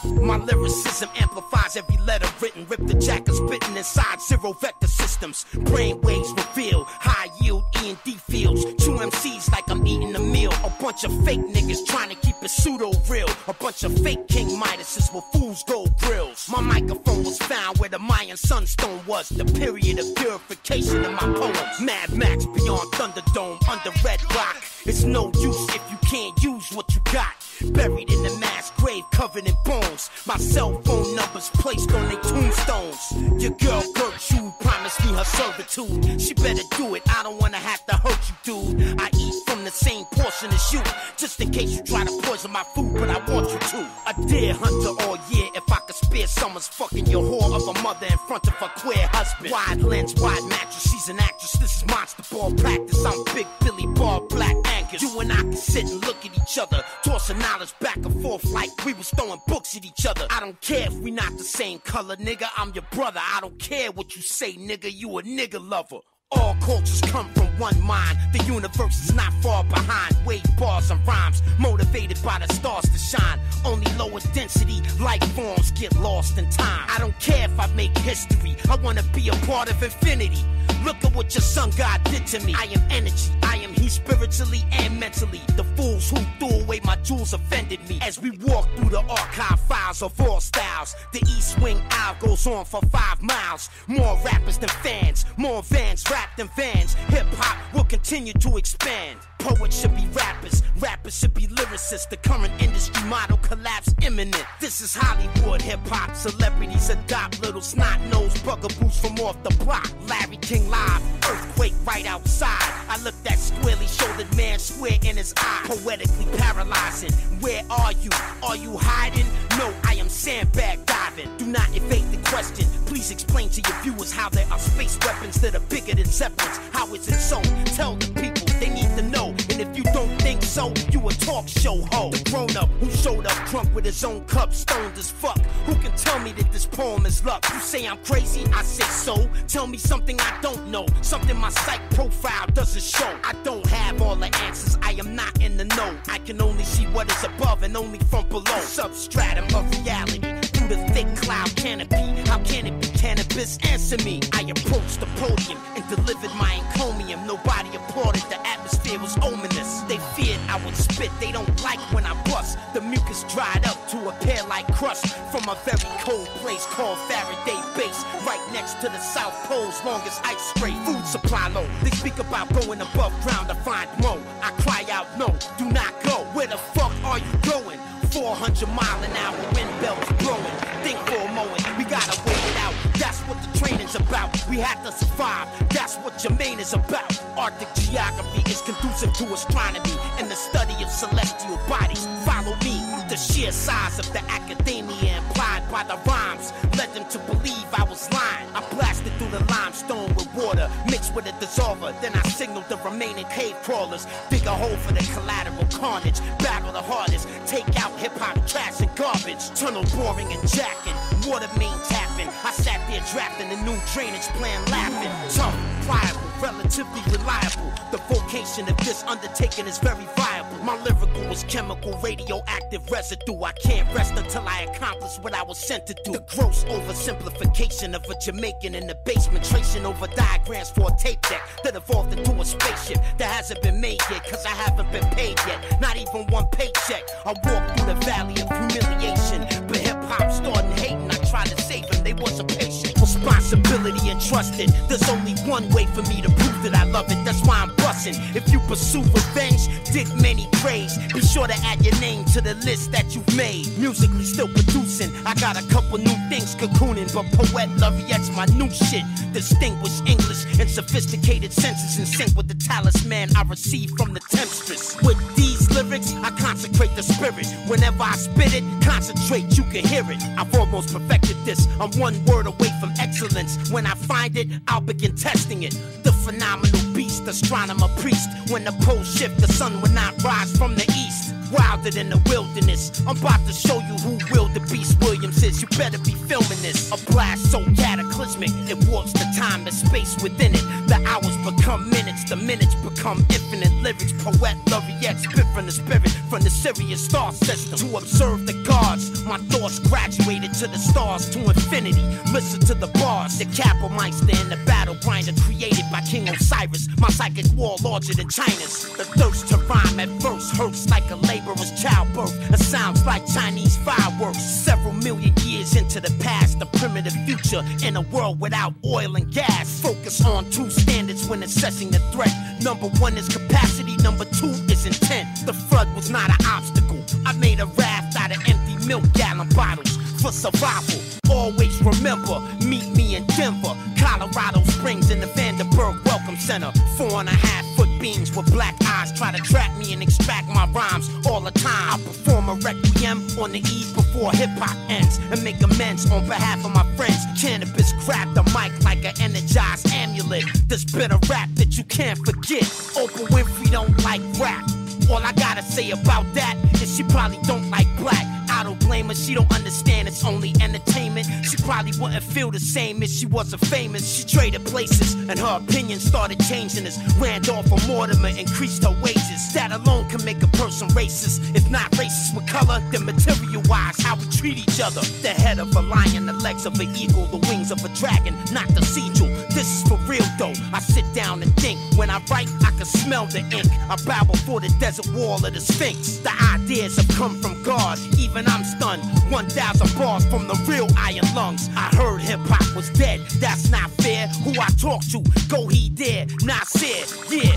My lyricism amplifies every letter written. Rip the jacket spitting inside zero vector systems. Brainwaves reveal high yield E&D fields. True MCs like I'm eating a meal. A bunch of fake niggas trying to keep it pseudo real. A bunch of fake King Midases with fool's gold grills. My microphone was found where the Mayan sunstone was. The period of purification in my poems. Mad Max beyond Thunderdome under Red Rock. It's no use if you can't use what you got. Buried in the mass grave covered in bones. My cell phone numbers placed on their tombstones. Your girl Gertrude promised me her servitude. She better do it, I don't wanna have to hurt you, dude. I eat from the same portion as you. Just in case you try to poison my food, but I want you to. A deer hunter all year. If I could spare someone's fucking your whore of a mother in front of her queer husband. Wide lens, wide mattress, she's an actress. This is monster ball practice. I'm Big Billy Ball, Black Angus. You and I can sit and look at each other, toss Bouncing knowledge back and forth like we was throwing books at each other. I don't care if we not the same color, nigga. I'm your brother. I don't care what you say, nigga. You a nigga lover. All cultures come from one mind. The universe is not far behind. Wave bars and rhymes, motivated by the stars to shine. Only lower density life forms get lost in time. I don't care if I make history. I wanna be a part of infinity. Look at what your sun God did to me. I am energy. I am he spiritually and mentally. The fools who threw away my jewels offended me. As we walk through the archive files of all styles, the East Wing aisle goes on for 5 miles. More rappers than fans, more vans rap than vans. Hip-hop will continue to expand. Poets should be rappers, rappers should be lyricists. The current industry model collapse imminent. This is Hollywood hip-hop. Celebrities adopt little snot-nosed bugaboos from off the block. Larry King live, earthquake right outside. I looked that squarely-shouldered man square in his eye, poetically paralyzing. Where are you? Are you hiding? No, I am sandbag diving. Do not evade the question. Please explain to your viewers how there are space weapons that are bigger than Zeppelins. How is it so? Tell the people, they need to know. And if you don't think so, you a talk show hoe. The grown-up who showed up drunk with his own cup, stoned as fuck. Who can tell me that this poem is luck? You say I'm crazy, I say so. Tell me something I don't know, something my psych profile doesn't show. I don't have all the answers, I am not in the know. I can only see what is above and only from below. Substratum of reality through the thick cloud canopy. How can it be Canibus? Answer me. I approached the podium and delivered my encomium. Nobody applauded, the atmosphere was ominous. They feared I would spit, they don't like when I bust. The mucus dried up to appear like crust from a very cold place called Faraday Base, right next to the South Pole's longest ice strait. Food supply low, they speak about going above ground to find more. I cry out no, do not go. Where the fuck are you going? 400-mile-an-hour wind belts blowing. Think for a moment, we gotta wait it out. That's what the training's about. We have to survive. That's what Jermaine is about. Arctic geography is conducive to astronomy and the study of celestial bodies. Follow me. The sheer size of the academia implied by the rhymes led them to believe I was lying. I blasted through the limestone with water mixed with a dissolver. Then I signaled the remaining cave crawlers. Dig a hole for the collateral carnage. Battle the hardest. Take out hip-hop trash and garbage. Tunnel boring and jacking. Water main tapping. I sat there drafting a new drainage plan, laughing. Tough, pliable, relatively reliable. The vocation of this undertaking is very viable. My lyrical is chemical, radioactive residue. I can't rest until I accomplish what I was sent to do. The gross oversimplification of a Jamaican in the basement, tracing over diagrams for a tape deck that evolved into a spaceship that hasn't been made yet, cause I haven't been paid yet. Not even one paycheck. I walk through the valley of humiliation, but hip-hop starting hating. I tried to save him, they wasn't patient. Responsibility entrusted. There's only one way for me to prove that I love it. That's why I'm busting. If you pursue revenge, dig many graves. Be sure to add your name to the list that you've made. Musically still producing. I got a couple new things cocooning, but Poet Laureate's my new shit. Distinguished English and sophisticated senses in sync with the talisman I received from the temptress. With these lyrics, I consecrate the spirit. Whenever I spit it, concentrate, you can hear it. I've almost perfected this. I'm one word away from excellence. When I find it, I'll begin testing it. The phenomenal beast, astronomer priest. When the poles shift, the sun will not rise from the east. Wilder than the wilderness. I'm about to show you who Will the Beast Williams is. You better be filming this. A blast so cataclysmic, it warps the time and space within it. The hours become minutes, the minutes become infinite. Lyrics, Poet Laureate, spit from the spirit, from the Sirius star system. To observe the gods, my thoughts graduated to the stars, to infinity. Listen to the bars, the Capelmeister and the battle grinder created by King Osiris. My psychic war larger than China's. The thirst to rhyme at first hurts like a laborer's childbirth. It sounds like Chinese fireworks. Several million years into the past, the primitive future in a world without oil and gas. Focus on two standards when assessing the threat. Number one is capacity, number two is intent. The flood was not an obstacle. I made a raft out of empty milk gallon bottles for survival. Always remember, meet me in Denver, Colorado Springs in the Vanderburg Welcome Center. 4.5-foot beams with black eyes try to trap me and extract my rhymes all the time. I perform a requiem on the eve before hip-hop ends and make amends on behalf of my friends. Canibus grabbed the mic like an energized amulet. This bitter rap that you can't forget. Oprah Winfrey don't like rap. All I gotta say about that is She probably don't like black. I don't blame her, she don't understand it's only entertainment. She probably wouldn't feel the same if she wasn't famous. She traded places and her opinion started changing as Randolph or Mortimer increased her wages. That alone can make a person racist. If not racist with color, then material-wise, how we treat each other. The head of a lion, the legs of an eagle, the wings of a dragon, not the cathedral. This is for real though, I sit down and think. When I write, I can smell the ink. I bow before the desert wall of the Sphinx. The ideas have come from God, even I'm stunned. 1,000 bars from the real iron lungs. I heard hip-hop was dead, that's not fair. Who I talk to, go he there, not said, yeah.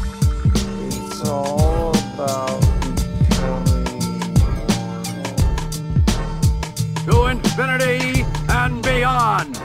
It's all about to infinity and beyond.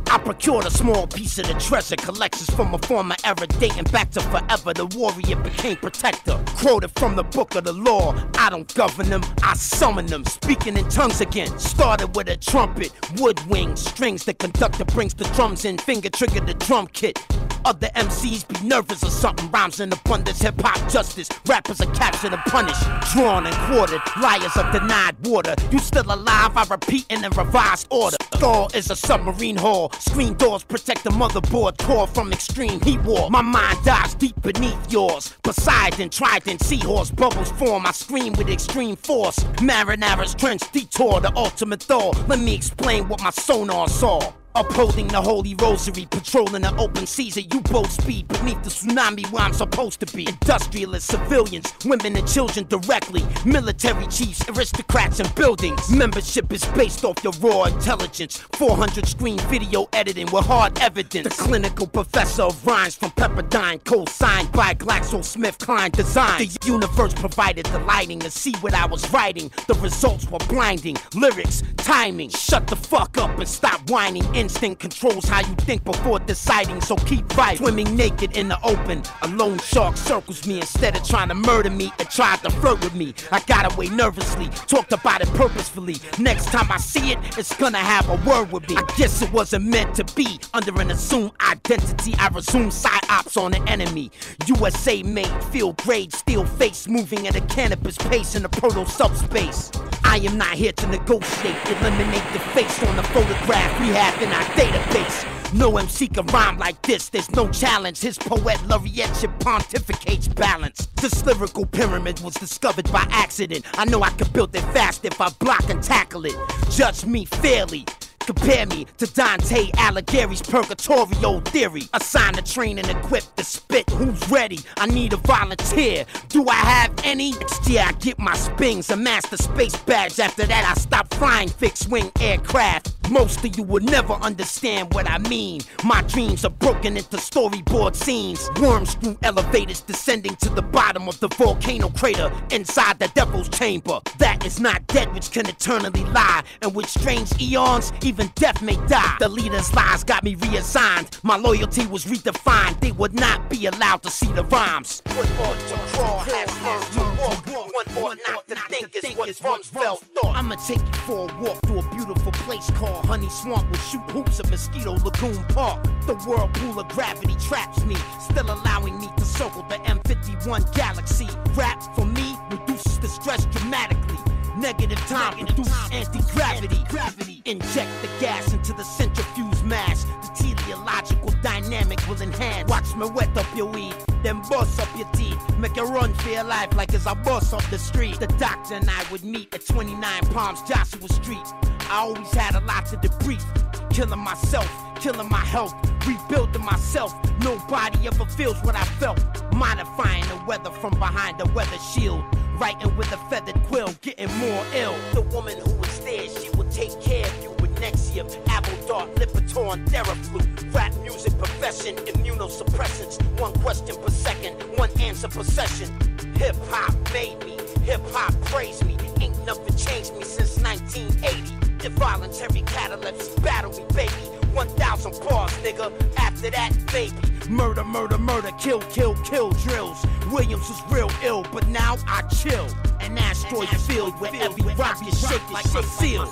I procured a small piece of the treasure, collections from a former era dating back to forever. The warrior became protector. Quoted from the book of the law. I don't govern them, I summon them. Speaking in tongues again. Started with a trumpet, wood wings, strings. The conductor brings the drums in, finger trigger the drum kit. Other MCs be nervous or something. Rhymes in abundance, hip-hop justice. Rappers are captured and punished, drawn and quartered. Liars are denied water. You still alive, I repeat in a revised order. Thor is a submarine hull. Screen doors protect the motherboard core from extreme heat war. My mind dives deep beneath yours. Poseidon, Trident, seahorse, bubbles form. I scream with extreme force. Marinara's trench detour, the ultimate Thor. Let me explain what my sonar saw. Upholding the holy rosary, patrolling the open seas at U-boat speed beneath the tsunami where I'm supposed to be. Industrialists, civilians, women and children directly. Military chiefs, aristocrats and buildings. Membership is based off your raw intelligence. 400 screen video editing with hard evidence. The clinical professor of rhymes from Pepperdine, co-signed by GlaxoSmithKline Design. The universe provided the lighting to see what I was writing. The results were blinding. Lyrics, timing. Shut the fuck up and stop whining. Instinct controls how you think before deciding, so keep fighting. Swimming naked in the open, a lone shark circles me. Instead of trying to murder me, it tried to flirt with me. I got away nervously, talked about it purposefully. Next time I see it, it's gonna have a word with me. I guess it wasn't meant to be. Under an assumed identity, I resume side ops on the enemy. USA made, field grade, steel face, moving at a Canibus pace in the proto-subspace. I am not here to negotiate, eliminate the face on the photograph we have in our database. No MC can rhyme like this, there's no challenge. His poet laureate ship pontificates balance. This lyrical pyramid was discovered by accident. I know I can build it fast if I block and tackle it. Judge me fairly. Compare me to Dante Alighieri's purgatorial theory. Assign the train and equip the spit. Who's ready? I need a volunteer. Do I have any? Next year I get my spings, a master space badge. After that I stop flying fixed-wing aircraft. Most of you will never understand what I mean. My dreams are broken into storyboard scenes. Worm screw elevators descending to the bottom of the volcano crater inside the devil's chamber. That is not dead which can eternally lie, and with strange eons even death may die. The leader's lies got me reassigned. My loyalty was redefined. They would not be allowed to see the rhymes. One more to crawl, has learned to walk. One more not to think is what Rumsfeld thought. I'ma take you for a walk through a beautiful place called Honey Swamp with shoot hoops of Mosquito Lagoon Park. The whirlpool of gravity traps me, still allowing me to circle the M51 galaxy. Rap for me reduces the stress dramatically. Negative time produces anti-gravity. Inject the gas into the centrifuge mass. The teleological dynamic will enhance. Watch me wet up your weed, then bust up your teeth. Make it run for your life like as I bust up the street. The doctor and I would meet at 29 Palms, Joshua Street. I always had a lot to debrief. Killing myself, killing my health, rebuilding myself. Nobody ever feels what I felt. Modifying the weather from behind the weather shield. Writing with a feathered quill, getting more ill. The woman who was there, she would take care of you with Nexium, Avodart, Lipitor, and Theraflu. Rap music profession, immunosuppressants. One question per second, one answer per session. Hip-hop made me, hip-hop praised me. Ain't nothing changed me since 1980. Involuntary catalepsy, battle me, baby. 1,000 bars, nigga. After that, baby. Murder, murder, murder, kill, kill, kill drills. Williams was real ill, but now I chill. An asteroid field where every rock is shaped like a seal.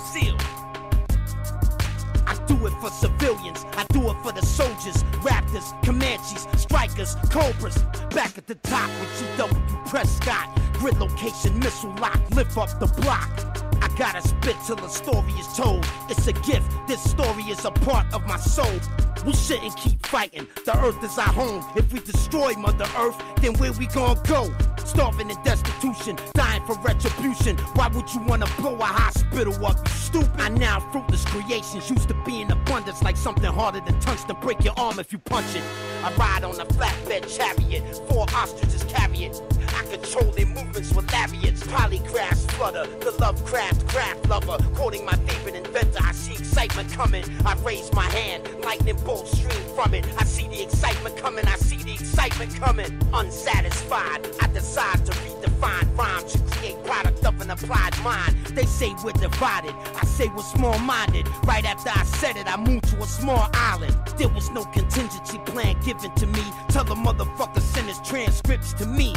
I do it for civilians, I do it for the soldiers, Raptors, Comanches, Strikers, Cobras. Back at the top with G.W. Prescott. Grid location, missile lock, lift up the block. I gotta spit till the story is told. It's a gift, this story is a part of my soul. We shouldn't keep fighting, the earth is our home. If we destroy Mother Earth, then where we gon' go? Starving in destitution, dying for retribution. Why would you wanna blow a hospital up, you stupid? I now fruitless creations used to be in abundance, like something harder than tungsten. Break your arm if you punch it. I ride on a flatbed chariot, 4 ostriches carry it. I control their movements with lariats. Polygraphs flutter, the Lovecraft craft lover. Quoting my favorite inventor, I see excitement coming. I raise my hand, lightning bolts stream from it. I see the excitement coming, I see the excitement coming. Unsatisfied, I decide to redefine rhymes to create product of an applied mind. They say we're divided, I say we're small-minded. Right after I said it, I moved to a small island. There was no contingency plan given to me. Tell the motherfucker send his transcripts to me.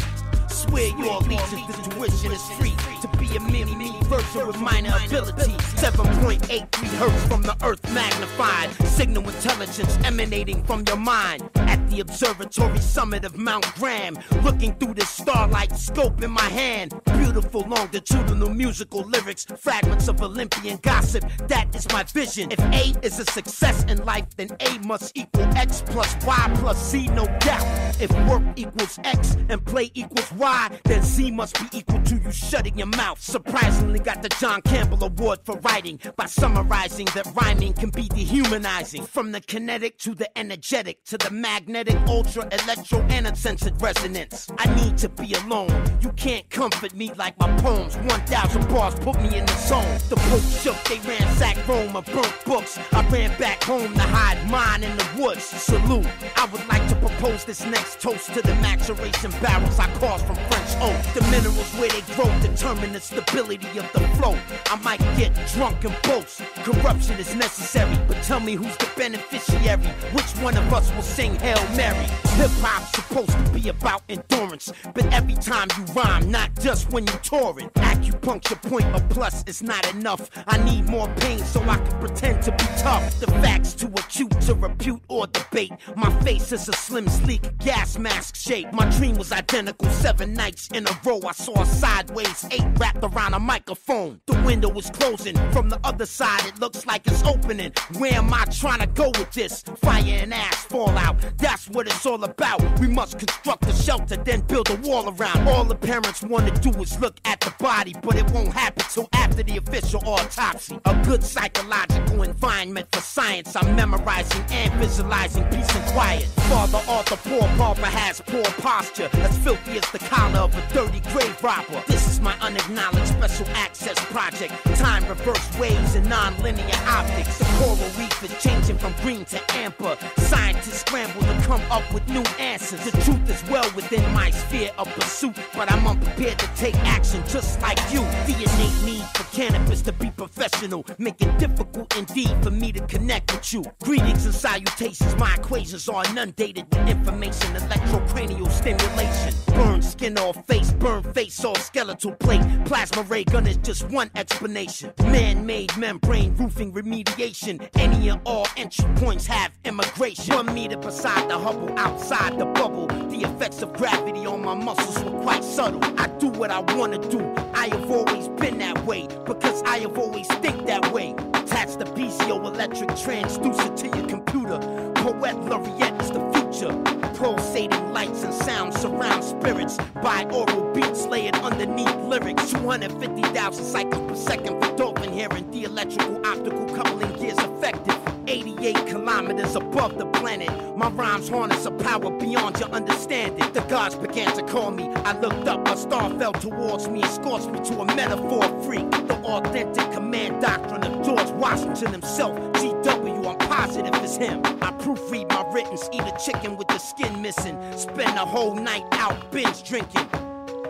Swear your allegiance, the tuition is free. To be a mini version with minor abilities. 7.83 hertz from the earth magnified. Signal intelligence emanating from your mind. At the observatory summit of Mount Graham, looking through this starlight scope in my hand. Beautiful longitudinal musical lyrics, fragments of Olympian gossip. That is my vision. If A is a success in life, then A must equal X plus Y plus Z, no doubt. If work equals X and play equals Y, then Z must be equal to you shutting your mouth. Surprisingly got the John Campbell Award for writing, by summarizing that rhyming can be dehumanizing. From the kinetic to the energetic to the magnetic, ultra, electro, and uncensored resonance. I need to be alone. You can't comfort me like my poems. 1,000 bars put me in the zone. The Pope shook, they ransacked Rome and burnt books. I ran back home to hide mine in the woods. Salute. I would like to propose this next toast to the maturation barrels I caused from French oak. The minerals where they grow determine the stability of the flow. I might get drunk and boast. Corruption is necessary, but tell me who's the beneficiary. Which one of us will sing Hail Mary? Hip-hop's supposed to be about endurance, but every time you rhyme, not just when you touring. Acupuncture point or plus is not enough. I need more pain so I can pretend to be tough. The facts too acute to repute or debate. My face is a slim, sleek gas mask shape. My dream was identical 7 nights in a row. I saw a sideways 8 wrapped around a microphone. The window was closing. From the other side, it looks like it's opening. Where am I trying to go with this? Fire and ash fallout. That's what it's all about. We must construct a shelter, then build a wall around. All the parents want to do is look at the body, but it won't happen till after the official autopsy. A good psychological environment for science. I'm memorizing and visualizing peace and quiet. Father Arthur, poor Barbara has poor posture, as filthy as the collar of a dirty grave robber. This is my unacknowledged special access project. Time reverse waves and non-linear optics. The coral reef is changing from green to amber. Scientists scramble to come up with new answers. The truth is well within my sphere of pursuit, but I'm unprepared to take action just like you. The innate need for cannabis to be professional, make it difficult indeed for me to connect with you. Greetings and salutations, my equations are inundated with information. Electrocranial stimulation, burn skin off face, burn face off skeletal plate. Plasma ray gun is just one explanation. Man-made membrane roofing remediation. Any and all entry points have immigration. 1 meter beside the Hubble, outside the bubble. The effects of gravity on my muscles were quite subtle. I do what I wanna do. I have always been that way, because I have always think that way. Attach the piezoelectric transducer to your computer. Poet Laureate is the future. Pulsating lights and sounds surround spirits. Binaural beats layered underneath lyrics. 250,000 cycles per second for dolphin hearing. The electrical optical coupling gears effective. 88 kilometers above the planet. My rhymes harness a power beyond your understanding. The gods began to call me. I looked up, a star fell towards me and scorched me to a metaphor freak. The authentic command doctrine of George Washington himself. GW, I'm positive it's him. I proofread my writtens, eat a chicken with the skin missing. Spend the whole night out binge drinking.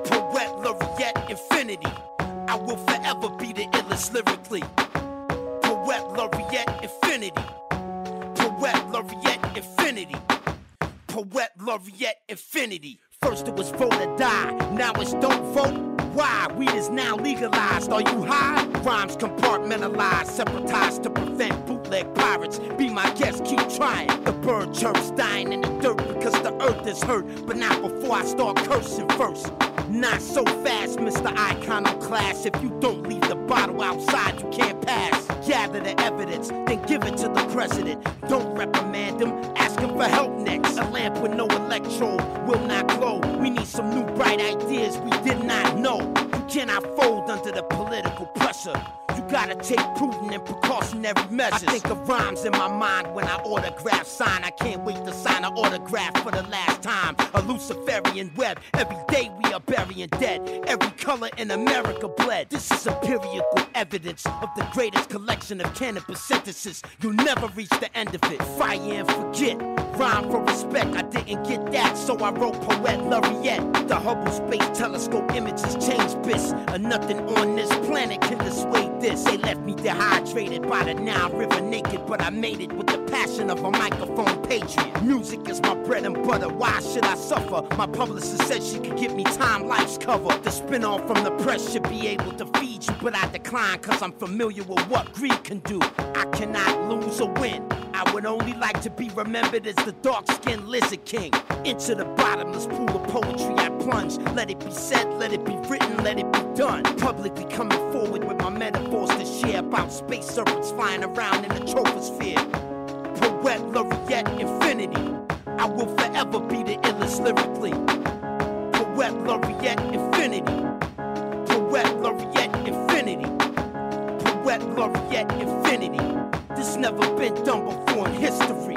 Poet Laureate Infinity. I will forever be the illest lyrically. Poet Laureate Infinity. Poet Laureate Infinity. Poet Laureate Infinity. First it was vote or die, now it's don't vote. Why? Weed is now legalized. Are you high? Rhymes compartmentalized, separatized to prevent boot bootleg pirates. Be my guest, keep trying. The bird chirps, dying in the dirt because the earth is hurt. But not before I start cursing first. Not so fast, Mr. Iconoclast. If you don't leave the bottle outside, you can't pass. Gather the evidence, then give it to the president. Don't reprimand him, ask him for help next. A lamp with no electrode will not glow. We need some new bright ideas we did not know. You cannot fold under the political pressure. You gotta take prudent and precautionary measures. I think of rhymes in my mind when I autograph sign. I can't wait to sign an autograph for the last time. A Luciferian web, every day we are burying dead. Every color in America bled. This is empirical evidence of the greatest collection of cannabis synthesis. You'll never reach the end of it. Fire and forget, rhyme for respect. I didn't get that, so I wrote Poet Laureate. The Hubble Space Telescope images change bits, and nothing on this planet can dissuade this. They left me dehydrated by the Nile River naked, but I made it with the passion of a microphone patriot. Music is my bread and butter, why should I suffer? My publicist said she could give me Time Life's cover. The spin-off from the press should be able to feed you, but I decline cause I'm familiar with what greed can do. I cannot lose or win. I would only like to be remembered as the dark-skinned lizard king. Into the bottomless pool of poetry I plunge. Let it be said, let it be written, let it be done. Publicly coming forward with my metaphors to share about space serpents flying around in the troposphere. Poet Laureate Infinity. I will forever be the illest lyrically. Poet Laureate Infinity. Poet Laureate Infinity. Poet Laureate Infinity. This never been done before in history.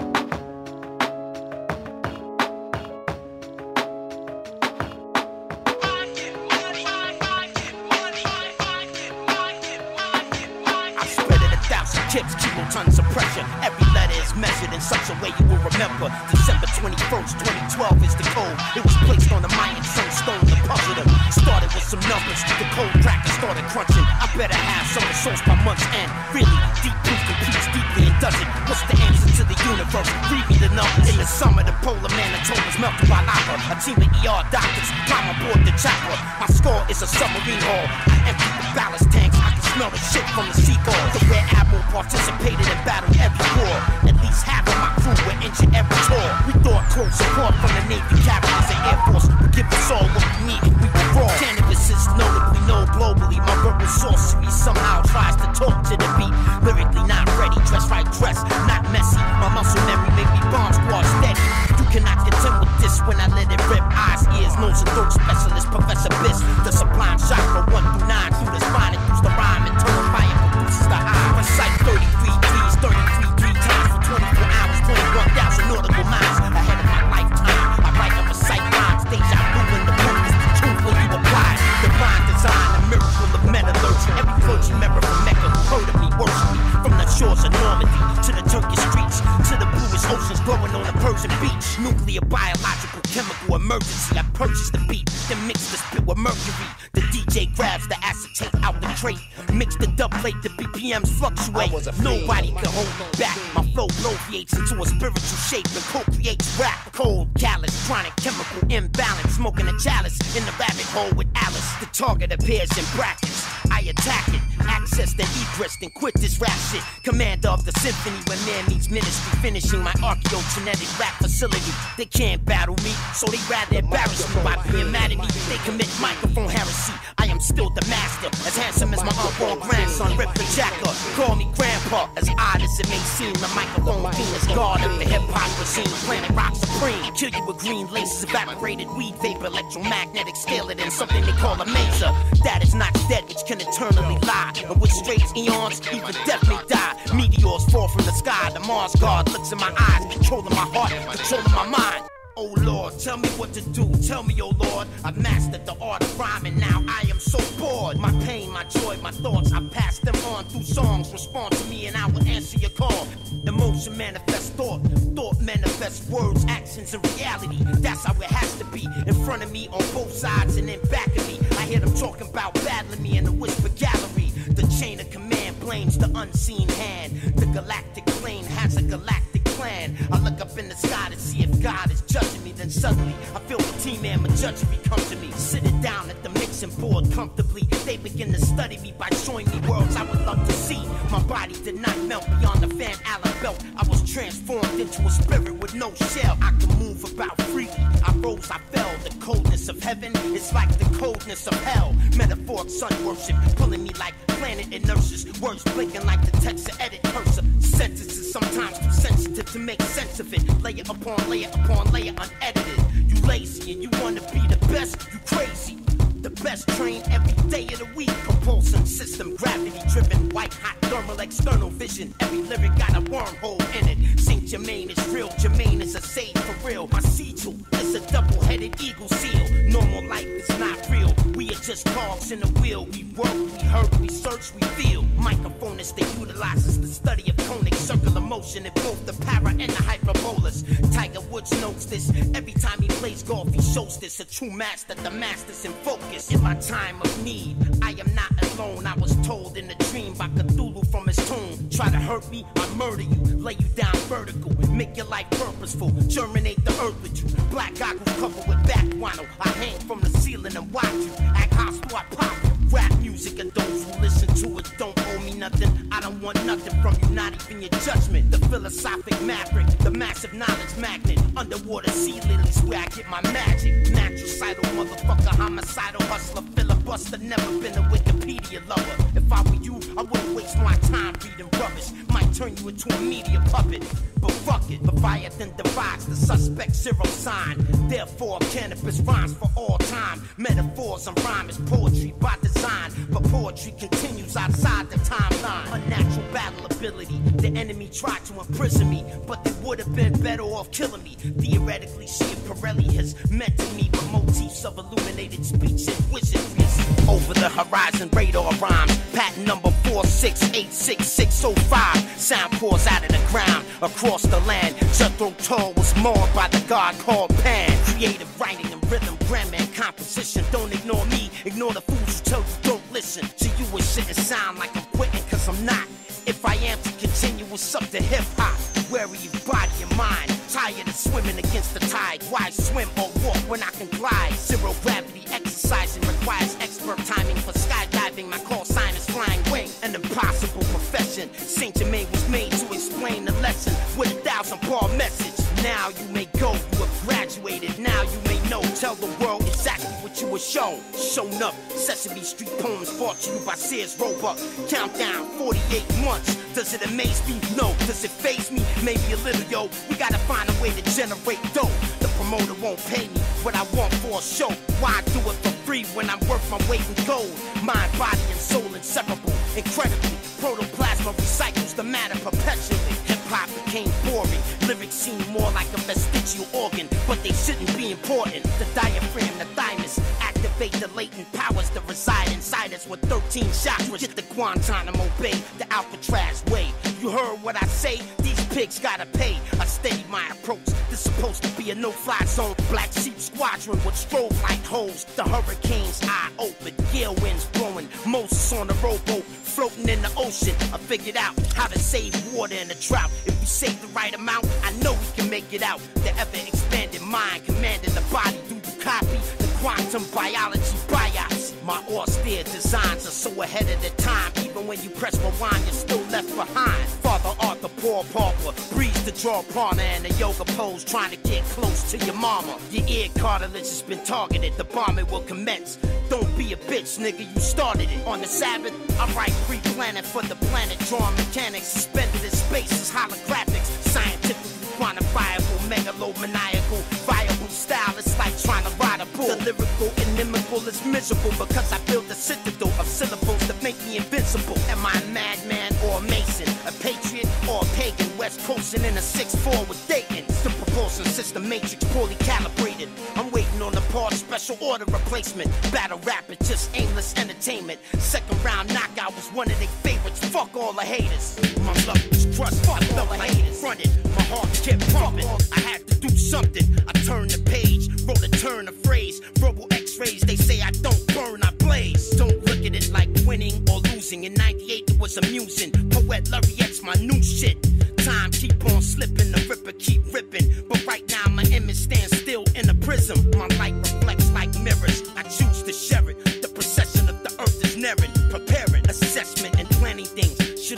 I spread it 1,000 tips, kilotons of pressure. Every letter is measured in such a way you will remember. December 21st, 2012 is the code. It was placed on the Mayan sunstone to puzzle them. Started with some numbers, the cold cracker started crunching. I better have some resource by month's end. Really, deep proof competes deeply and does it. What's the answer to the universe? Read me the numbers. In the summer, the polar manitoba's melted by lava. A team of ER doctors climb aboard the chopper. My score is a submarine hull. I emptied the ballast tanks. I can smell the shit from the seagull. The Red Admiral participated in battle every war. At least half of my crew were injured every tour. We thought close support from the Navy, Carriers, and Air Force would give us all what we need. We were wrong. Cannabis is notably known globally. My verbal sorcery somehow tries to talk to the beat. Lyrically not ready, dress right dress, not messy. My muscle memory make me bomb squad steady. You cannot contend with this when I let it rip. Eyes, ears, nose, and throat specialist, Professor Biss. The sublime chakra 1 through 9 through the spine and through the rhyme. Internal fire produces the high. Recite 33 G's, 33 times for 24 hours, 21,000 nautical miles ahead of my lifetime. I write and recite rhymes, deja vu in the book is the truth when you apply. Divine design, a miracle of metallurgy. Every clergy member from Mecca who heard of me, worship me. From the shores of Normandy to the Turkish streets, to the bluest oceans glowing on the Persian beach. Nuclear, biological, chemical emergency. I purchase the beat, then mix the spit with mercury. The DJ grabs the acetate out the crate. Mix the dub plate, the BPMs fluctuate. Nobody can hold me back. My flow bloviates into a spiritual shape and co-creates rap. Cold, callous, chronic, chemical imbalance. Smoking a chalice in the rabbit hole with Alice. The target appears in brackets. I attack it, access the egress, then quit this rap shit. Commander of the symphony when man meets ministry. Finishing my archaeogenetic rap facility. They can't battle me, so they rather embarrass me by being mad at me. They commit microphone heresy. I am still the master, as handsome as my unborn grandson, Rip the Jacker. Call me grandpa, as odd as it may seem. The microphone king is god of the hip-hop regime. Planet rock supreme, kill you with green laces, evaporated weed vapor, electromagnetic scale it in something they call a maser. That is not dead, which can eternally lie. And with straight eons, even death may die. Meteors fall from the sky, the Mars guard looks in my eyes, controlling my heart, controlling my mind. Oh Lord, tell me what to do, tell me, oh Lord. I've mastered the art of rhyming, now I am so bored. My pain, my joy, my thoughts, I pass them on through songs. Respond to me and I will answer your call. Emotion manifests thought, thought manifests words, actions, and reality. That's how it has to be, in front of me, on both sides, and in back of me. I hear them talking about battling me in the whisper gallery. The chain of command blames the unseen hand. The galactic plane has a galactic plan. I look up in the sky to see if God is judging me. Then suddenly I feel the T-Man judgery come to me. Sitting down at the mixing board comfortably, they begin to study me by showing me worlds I would love to see. My body did not melt beyond the Van Allen belt. I was transformed into a spirit with no shell. I could move about freely. I rose, I fell. The coldness of heaven is like the coldness of hell. Metaphoric sun worship, pulling me like planet inertias. Words blinking like the text of edit cursor. Sentences sometimes too sensitive to make sense of it. Layer upon layer upon layer unedited. You lazy and you wanna be the best, you crazy. The best trained every day of the week. Propulsion system, gravity driven, white hot thermal external vision. Every lyric got a wormhole in it. Saint Germain is real, Jermaine is a sage for real. My sigil is a double-headed eagle seal. Normal life is not real. We are just cogs in the wheel. We work, we hurt, we search, we feel. Microphonist that utilizes the study of conic circular motion in both the para and the hyperbolus. Tiger Woods notes this. Every time he plays golf, he shows this. A true master, the master's in focus. In my time of need, I am not alone. I was told in a dream by Cthulhu from his tomb. Try to hurt me, I murder you. Lay you down vertical, make your life purposeful. Germinate the earth with you. Black goggles covered with back guano. I hang from the ceiling and watch you. Act hostile, I pop you. Rap music and those who listen to it don't owe me nothing. I don't want nothing from you, not even your judgment. The philosophic maverick, the massive knowledge magnet. Underwater sea lilies where I get my magic. Natural-sidal motherfucker, homicidal hustler, filibuster. Never been a Wikipedia lover. If I were you, I wouldn't waste my time reading rubbish. Might turn you into a media puppet. But fuck it, Leviathan divides the suspect zero sign. Therefore, Canibus rhymes for all time. Metaphors and rhyme is poetry by design. But poetry continues outside the timeline. Unnatural battle ability. The enemy tried to imprison me, but they would have been better off killing me. Theoretically, she and Pirelli has meant to me, but motifs of illuminated speech and wizardries. Over the horizon, radar rhymes. Patent number 4686605. Sound pours out of the ground across the land. Jethro Tull was marred by the god called Pan. Creative writing and rhythm, grammar and composition. Don't ignore me, ignore the fools who tell you don't listen. To you it shouldn't sound like I'm quitting, cause I'm not. If I am to continue, it's up to hip-hop. Wary of body and mind. Tired of swimming against the tide. Why swim or walk when I can glide? Zero gravity exercising requires expert timing. For skydiving, my call sign is flying wing. An impossible profession. Saint Germain was made to explain the lesson with a 1,000-bar message. Now you may go, you have graduated. Now you may know. Tell the world exactly what you were shown. Shown up. Sesame Street poems brought to you by Sears Roebuck. Countdown, 48 months. Does it amaze me? No. Does it faze me? Maybe a little, yo. We gotta find a way to generate dough. The promoter won't pay me what I want for a show. Why do it for free when I'm worth my weight in gold? Mind, body, and soul inseparable. Incredibly, protoplasma recycles the matter perpetually. Hip-hop became boring. Lyrics seem more like a vestigial organ, but they shouldn't be important. The diaphragm, the thymus, activate the latent powers that reside inside us with 13 chakras. Get the Guantanamo Bay, the Alcatraz way. You heard what I say? These pigs gotta pay. I steady my approach. This supposed to be a no-fly zone. Black Sheep Squadron with strobe light holes. The hurricane's eye open, gale winds blowing. Moses on the rowboat, floating in the ocean. I figured out how to save water in a drought. If we save the right amount, I know we can make it out. The ever-expanding mind commanding the body. Do you copy? The quantum biology bias. My austere designs are so ahead of the time. Even when you press rewind, you're still left behind. Father Arthur, Paul Parker, breeze to draw prana and a yoga pose, trying to get close to your mama. Your ear cartilage has been targeted. The bombing will commence. Don't be a bitch, nigga, you started it. On the Sabbath, I write free planet for the planet. Drawing mechanics suspended in space is holographics. Scientifically quantifiable, megalomaniacal, viable style. It's like trying to ride a bull. The lyrical inimical is miserable because I built a citadel of syllables that make me invincible. Am I a madman or a mason? A patriot or a pagan? West coasting in a 6'4" with Dayton. The propulsion system matrix poorly calibrated. I'm waiting on the part special order replacement. Battle rap is just aimless entertainment. Second round knockout was one of their favorites. Fuck all the haters. My love was crushed. Fuck all the haters. Fronted. My heart kept pumping. I had to do something. I turned the page. Wrote a turn of phrase. Verbal x-rays. They say I don't burn, I blaze. Don't look at it like winning or losing. In 98 it was amusing. Poet Laureate's my new shit. Time keep on slipping. The ripper keep ripping. But right now my image stands still in a prism. My light reflects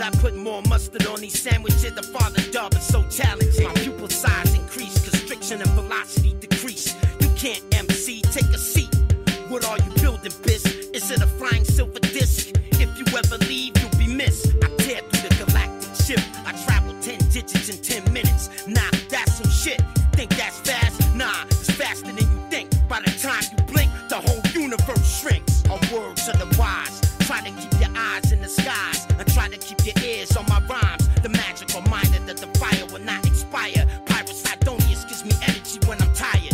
I put more mustard on these sandwiches? The father dub is so challenging. My pupil size increase, constriction and velocity decrease. You can't MC, take a seat. What are you building, biz? Is it a flying silver disc? If you ever leave, you'll be missed. I tear through the galactic ship. I travel 10 digits in 10 minutes. Nah, that's some shit. You think that's fast? Nah, it's faster than you think. By the time you blink, the whole universe shrinks. Our words are the wise. Try to keep your eyes in the skies and try to keep your ears on my rhymes. The magic reminder that the fire will not expire. Pyrus Sidonius gives me energy when I'm tired.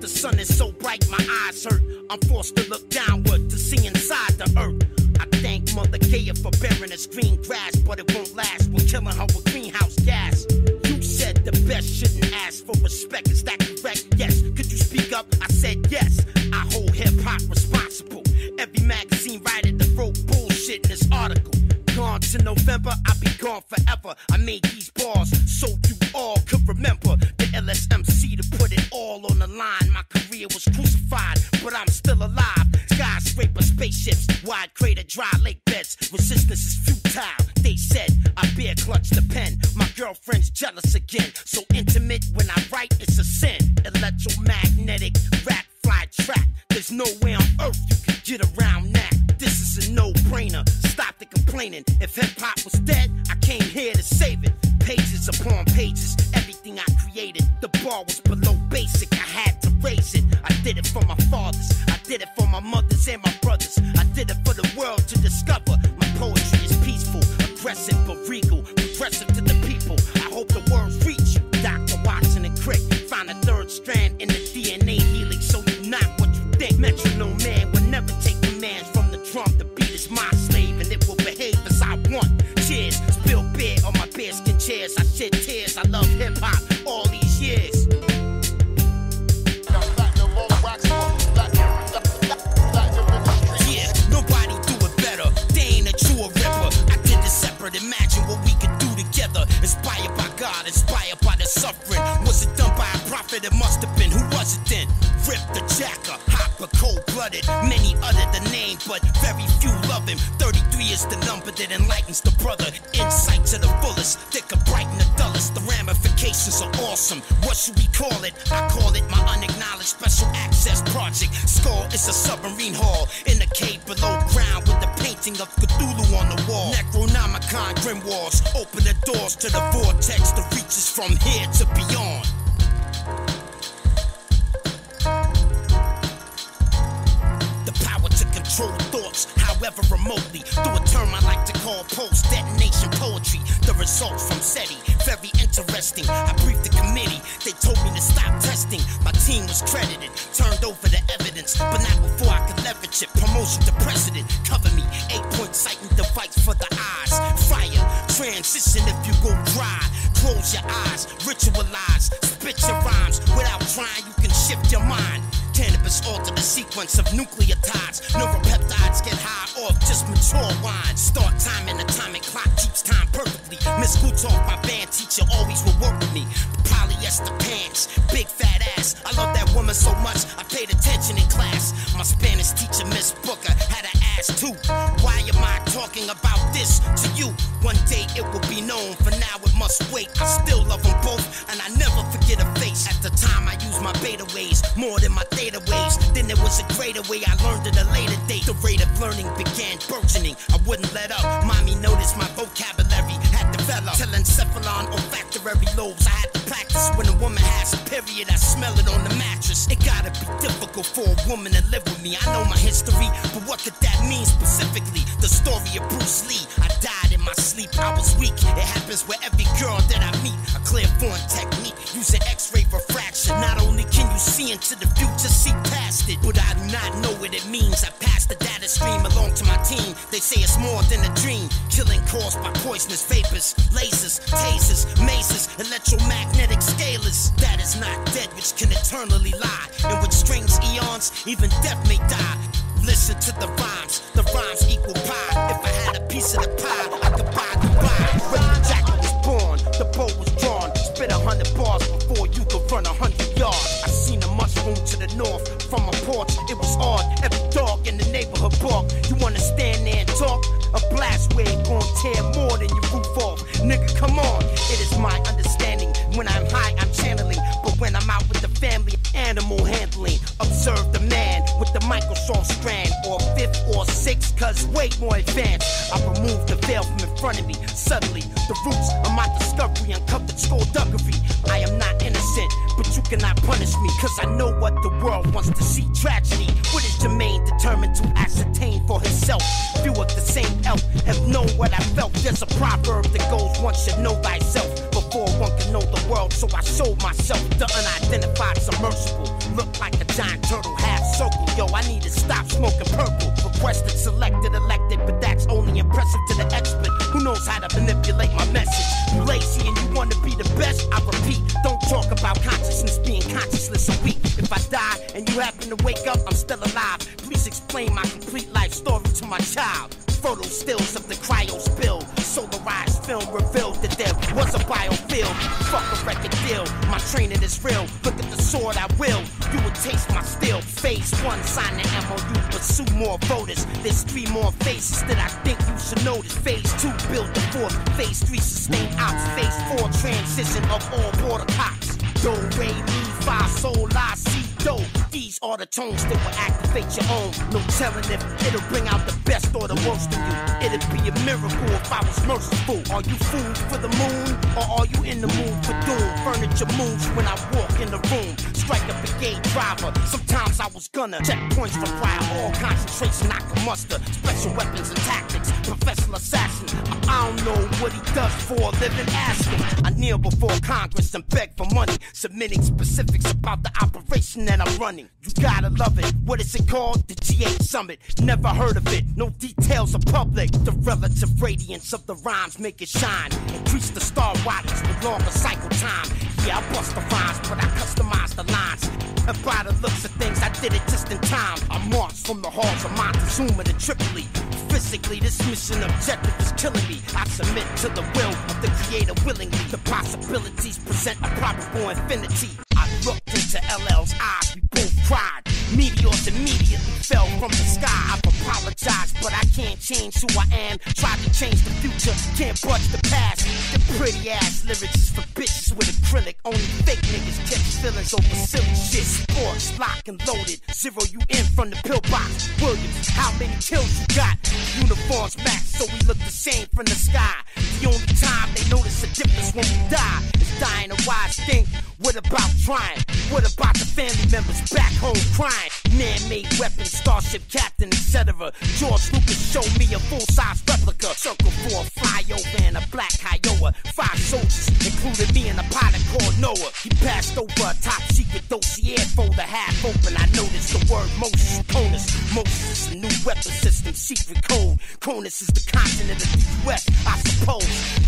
The sun is so bright, my eyes hurt. I'm forced to look downward to see inside the earth. I thank Mother Gaia for bearing us green grass, but it won't last. We're killing her with greenhouse gas. You said the best shouldn't ask for respect. Is that correct? Yes. Could you speak up? I said yes. I hold hip-hop responsible. Every magazine writer that wrote bullshit in this article. Gone to November, I'll be gone forever. I made these bars so you all could remember the LSMC to put it all on the line. My career was crucified, but I'm still alive. Skyscraper spaceships, wide crater, dry lake beds. Resistance is futile. They said I bear clutch the pen. My girlfriend's jealous again. So intimate when I write, it's a sin. Electromagnetic rap fly track. There's no way on earth you can get around that. This is a no-brainer. Stop the complaining. If hip-hop was dead, I came here to save it. Pages upon pages, everything I created. The bar was below basic, I had to raise it. I did it for my fathers, I did it for my mothers and my brothers. I did it for the world to discover. My poetry is peaceful, aggressive but regal, progressive to the people. I hope the words reach you. Dr. Watson and Crick found a third strand in the DNA helix, so you're not what you think. Metronome man will never take commands from the drum. The beat is my slave and it will behave as I want. Cheers, spill beer on my bearskin chairs. I shed tears, I love hip-hop all these years. Yeah, nobody do it better. They ain't a true ripper. I did this separate. Imagine what we could do together. Inspired by God, inspired by the suffering. Was it done by a prophet? It must have been. Who was it then? Rip the Jacker, hopper, cold-blooded. Many utter the name, but very few love him. 33 is the number that enlightens the brother. Insight to the fullest, thicker, bright, and the dullest. The ramifications are awesome. What should we call it? I call it my unacknowledged special access project. Skull is a submarine hall in a cave below ground with the painting of Cthulhu on the wall. Necronomicon grimoires open the doors to the vortex that reaches from here to beyond. The power to control thoughts, however remotely, through a term I like to call post-detonation poetry. The results from SETI, very interesting. I briefed the committee, they told me to stop testing. My team was credited, turned over the evidence, but not before I could leverage it. Promotion to precedent, cover me, 8-point sighting device for the eyes. Fire, transition if you go dry. Close your eyes, ritualize, spit your rhymes. Without trying, you can shift your mind. Canibus alter the sequence of nucleotides. Neuropeptides get high off just mature wine. Start time and atomic clock keeps time perfectly. Miss Gutoff, my band teacher, always would work with me. Polyester pants, big fat ass. I love that woman so much, I paid attention in class. My Spanish teacher, Miss Booker, had an ass too. Why am I talking about this to you? One day it will be known, for now it must wait. I still love them both, and I never forget a face. At the time I used my beta ways, more than my theta waves. Then there was a greater way, I learned at a later date. The rate of learning began burgeoning, I wouldn't let up. Mommy noticed my vocabulary had developed. Telencephalon olfactory lobes, I had to practice. When a woman has a period, I smell it on the mattress. It gotta be difficult for a woman to live with me. I know my history, but what could that mean specifically? The story of Bruce Lee, I died in my sleep, I was weak. It happens with every girl that I meet. A clairvoyant technique, using X-ray refraction. Not only can you see into the future, see past it, but I do not know what it means. I pass the data stream along to my team. They say it's more than a dream. Killing caused by poisonous vapors, lasers, tasers, maces, electromagnetic scalers. That is not dead, which can eternally lie. In which strange eons, even death may die. Listen to the rhymes equal pie. If I had a piece of the pie, I could buy Dubai. When the jacket was born, the bow was drawn. Spit 100 bars before you could run 100 yards. I seen a mushroom to the north from a porch. It was odd, every dog in the neighborhood barked. You wanna stand there and talk? A blast wave gon' tear more than you with the Microsoft strand, or 5th or 6th, cause way more advanced. I removed the veil from in front of me. Suddenly, the roots of my discovery uncovered skullduggery. I am not innocent, but you cannot punish me, cause I know what the world wants to see. Tragedy. What is Jermaine determined to ascertain for himself? Few of the same elf have known what I felt. There's a proverb that goes, one should know thyself before one can know the world. So I showed myself the unidentified submersible. Looked like a giant turtle, half circle. Yo, I need to stop smoking purple. Requested, selected, elected, but that's only impressive to the expert who knows how to manipulate my message. You lazy and you want to be the best? I repeat, don't talk about consciousness being conscienceless and weak. If I die and you happen to wake up, I'm still alive. Please explain my complete life story to my child. Photo stills of the cryo spill. Solarized film revealed that there was a biofield. Fuck a record deal, my training is real. Look at the sword I will, you will taste my steel. Phase 1, sign the MOU, pursue more voters. There's 3 more phases that I think you should notice. Phase 2, build the 4th. Phase 3, sustain ops. Phase 4, transition of all border cops. Do, re, mi, fa, sol, la, si, do. These are the tones that will activate your own. No telling if it'll bring out the best or the worst in you. It'd be a miracle if I was merciful. Are you food for the moon, or are you in the mood for doom? Furniture moves when I walk in the room. Strike a brigade driver. Sometimes I was gonna check points for prior all concentration I can muster. Special weapons and tactics. Professional assassin. I don't know what he does for a living. Ask him. I kneel before Congress and beg for money, submitting specifics about the operation that I'm running. You gotta love it. What is it called? The G8 Summit. Never heard of it. No details are public. The relative radiance of the rhymes make it shine. Increase the star wattage with longer cycle time. Yeah, I bust the rhymes, but I customize the lines. And by the looks of things, I did it just in time. I marched from the halls of Montezuma to Tripoli. Physically, this mission objective is killing me. I submit to the will of the creator willingly. The possibilities present a probable infinity. I looked into LL's eyes, we both cried. Meteors immediately fell from the sky. I've apologized, but I can't change who I am. Tried to change the future, can't budge the past. The pretty ass lyrics is for bitches with acrylic. Only fake niggas catch feelings over silly shit. Sports, lock and loaded. Zero you in from the pillbox. Williams, how many kills you got? Uniforms match, so we look the same from the sky. The only time they notice a difference when we die is dying a wise thing. What about trying? What about the family members back home crying? Man-made weapons, starship captain, etc. George Lucas showed me a full-size replica. Circle for a flyover and a black Kiowa. 5 soldiers, including me and a pilot called Noah. He passed over a top-secret dossier folder half open. I noticed the word Moses, Conus. Moses is a new weapon system, secret code. Conus is the continent of the U.S., I suppose.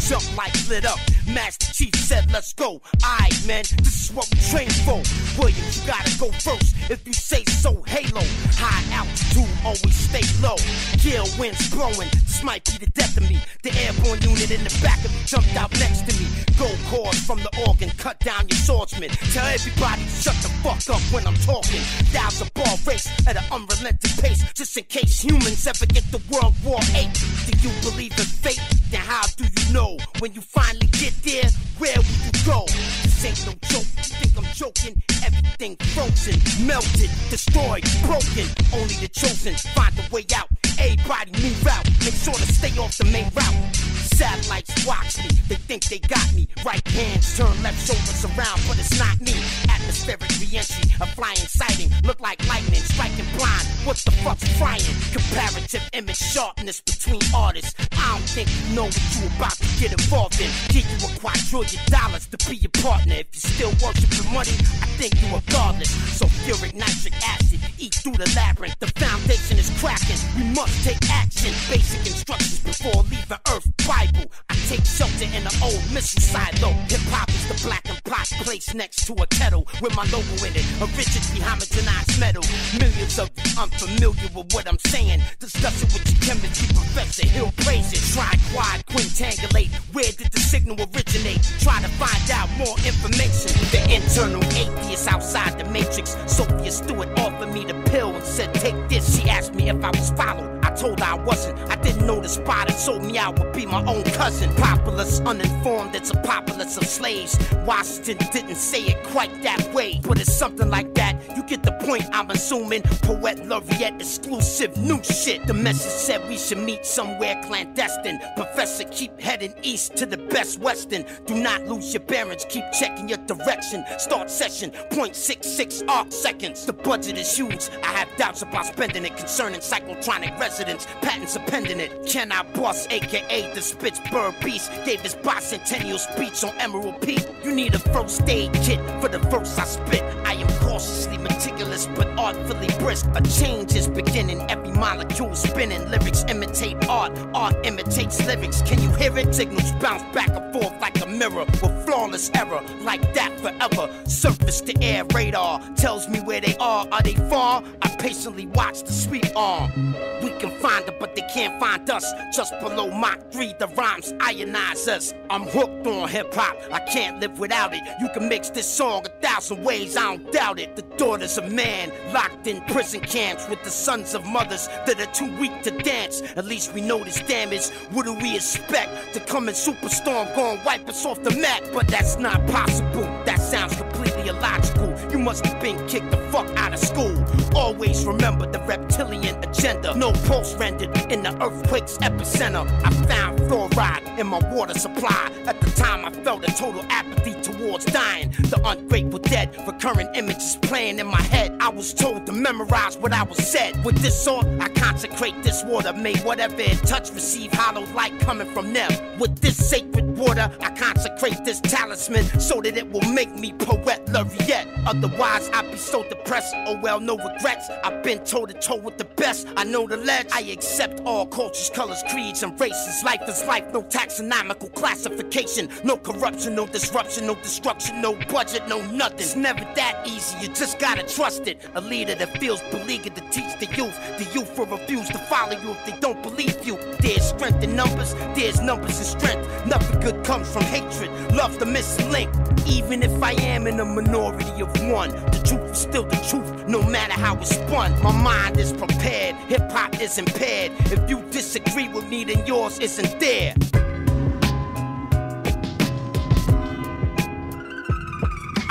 Jump like lit up. Master Chief said, let's go. Aight, man, this is what we train for. Williams, you gotta go first. If you say so, Halo. High altitude, always stay low. Gale winds blowing, this might be the death of me. The airborne unit in the back of me jumped out next to me. Gold cords from the organ, cut down your swordsman. Tell everybody shut the fuck up when I'm talking. Dials a ball race at an unrelenting pace, just in case humans ever get the World War 8. Do you believe in fate? Then how do you know? When you finally get there, where will you go? This ain't no joke, you think I'm joking? Everything frozen, melted, destroyed, broken. Only the chosen find a way out. Everybody move out, make sure to stay off the main route. Satellites watch me, they think they got me. Right hands turn, left shoulders around, but it's not me. Atmospheric re-entry, a flying sighting. Look like lightning, striking blind. What the fuck's frying? Comparative image sharpness between artists. I don't think you know what you about to get involved in. Give you $250 million to be your partner. If you still worshiping money, I think you are godless. Sulfuric nitric acid, eat through the labyrinth. The foundation is cracking, we must take action. Basic instructions before leaving Earth, Bible. I take shelter in an old missile silo. Hip-hop is the blackened pot placed next to a kettle with my logo in it, originally homogenized metal. Millions of you unfamiliar with what I'm saying. Discuss it with your chemistry professor, he'll praise it. Try quad, quintangulate, where did the signal originate? Try to find out more information. The internal atheist outside the matrix. Sophia Stewart offered me the pill and said, take this. She asked me if I was followed. I I told her I wasn't. I didn't know the spot that sold me out would be my own cousin. Populace, uninformed, it's a populace of slaves. Washington didn't say it quite that way, but it's something like that. You get the point, I'm assuming. Poet Laureate, exclusive new shit. The message said we should meet somewhere clandestine. Professor, keep heading east to the best western. Do not lose your bearings, keep checking your direction. Start session, 0.66 arc seconds. The budget is huge, I have doubts about spending it. Concerning cyclotronic residents, patents are pending it. Can I boss, aka the Pittsburgh Beast, gave his bicentennial speech on Emerald Peak. You need a first aid kit for the verse I spit. I am cautiously meticulous but artfully brisk. A change is beginning, every molecule spinning. Lyrics imitate art, art imitates lyrics. Can you hear it? Signals bounce back and forth like a mirror with flawless error, like that forever. Surface to air radar tells me where they are they far? I patiently watch the sweep arm. We can find them, but they can't find us. Just below Mach 3, the rhymes ionize us. I'm hooked on hip-hop, I can't live without it. You can mix this song 1,000 ways, I don't doubt it. The daughters of man, locked in prison camps with the sons of mothers that are too weak to dance. At least we know this damage. What do we expect? To come in superstorm, go and wipe us off the map? But that's not possible, that sounds completely illogical. You must have been kicked the fuck out of school. Always remember the reptilian agenda. No pulse rendered in the earthquake's epicenter. I found fluoride in my water supply. At the time I felt a total apathy towards dying. The ungrateful dead, recurrent images playing in my head. I was told to memorize what I was said. With this sword, I consecrate this water. May whatever it touch receive hallowed light coming from them. With this sacred water, I consecrate this talisman so that it will make me Poet Laureate. Otherwise, I'd be so depressed. Oh well, no regrets. I've been toe to toe with the best. I know the ledge. I accept all cultures, colors, creeds, and races. Life is life, no taxonomical classification. No corruption, no disruption, no destruction, no budget, no nothing. It's never that easy, you just gotta trust it. A leader that feels beleaguered to teach the youth will refuse to follow you if they don't believe you. There's strength in numbers, there's numbers in strength. Nothing good comes from hatred, love's the missing link. Even if I am in a minority of one, the truth is still the truth, no matter how it's spun. My mind is prepared, hip-hop is impaired. If you disagree with me, then yours isn't there.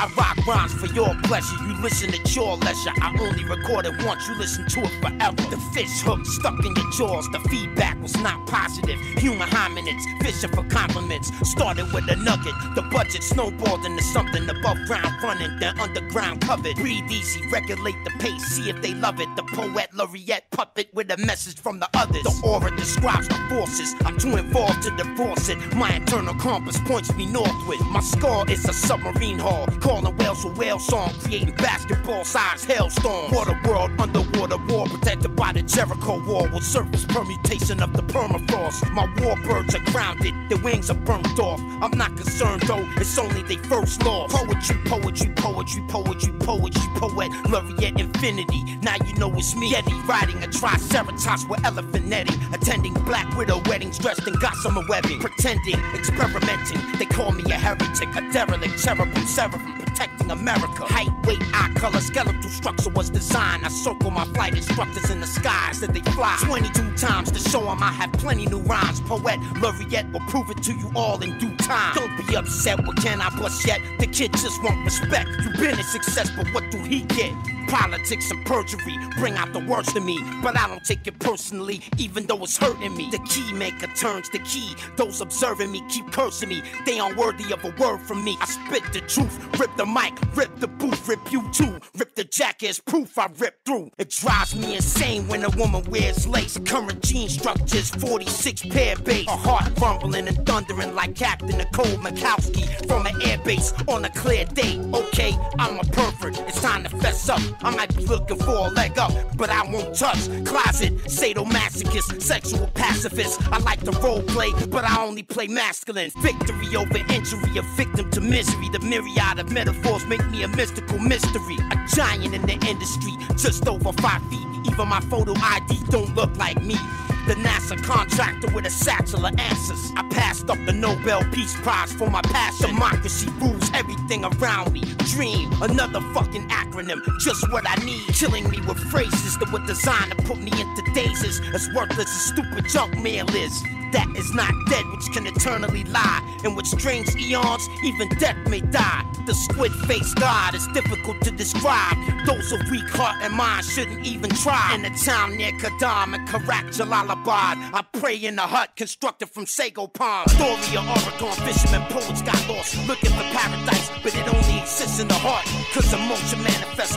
I rock rhymes for your pleasure, you listen at your leisure. I only record it once, you listen to it forever. The fish hook stuck in your jaws, the feedback was not positive. Human hominids, fishing for compliments. Started with a nugget, the budget snowballed into something above ground running, then underground covered. Breathe easy, regulate the pace, see if they love it. The Poet Laureate puppet with a message from the others. The aura describes the forces, I'm too involved to divorce it. My internal compass points me northward. My scar is a submarine hull, calling whales for whale song, creating basketball-sized hailstorm. Water world, underwater war, protected by the Jericho wall, with surface permutation of the permafrost. My warbirds are grounded, their wings are burnt off. I'm not concerned though, it's only they first law. Poetry, poetry, poetry, poetry, poetry, Poet Laureate infinity. Now you know it's me, Yeti, riding a triceratops with elephant Eddie, attending Black Widow weddings, dressed in gossamer webbing, pretending, experimenting. They call me a heretic, a derelict, cherubim, seraphim, protecting America. Height, weight, eye color, skeletal structure was designed. I circle my flight instructors in the skies that they fly 22 times to show them I have plenty new rhymes. Poet Laureate will prove it to you all in due time. Don't be upset, what can I bust yet? The kid just want respect. You been a success, but what do he get? Politics and perjury bring out the worst in me, but I don't take it personally, even though it's hurting me. The key maker turns the key. Those observing me keep cursing me. They unworthy of a word from me. I spit the truth, rip the mic, rip the booth, rip you too. Rip the jacket, proof I rip through. It drives me insane when a woman wears lace. Current gene structures, 46 pair base. A heart rumbling and thundering like Captain Nicole Mikowski from an airbase on a clear day. Okay, I'm a pervert, it's time to fess up. I might be looking for a leg up, but I won't touch. Closet, sadomasochist, sexual pacifist. I like to role play, but I only play masculine. Victory over injury, a victim to misery. The myriad of metaphors metaphors make me a mystical mystery. A giant in the industry, just over 5 feet. Even my photo ID don't look like me. The NASA contractor with a satchel of answers. I passed up the Nobel Peace Prize for my passion. Democracy rules everything around me. Dream, another fucking acronym, just what I need. Killing me with phrases that were designed to put me into dazes. As worthless as stupid junk mail is. That is not dead, which can eternally lie. And with strange eons, even death may die. The squid-faced God is difficult to describe. Those of weak heart and mind shouldn't even try. In a town near Kadam and Karak, Jalalabad, I pray in a hut constructed from sago palm. Story of Oregon fishermen, poets got lost looking for paradise, but it only exists in the heart. Cause emotion manifests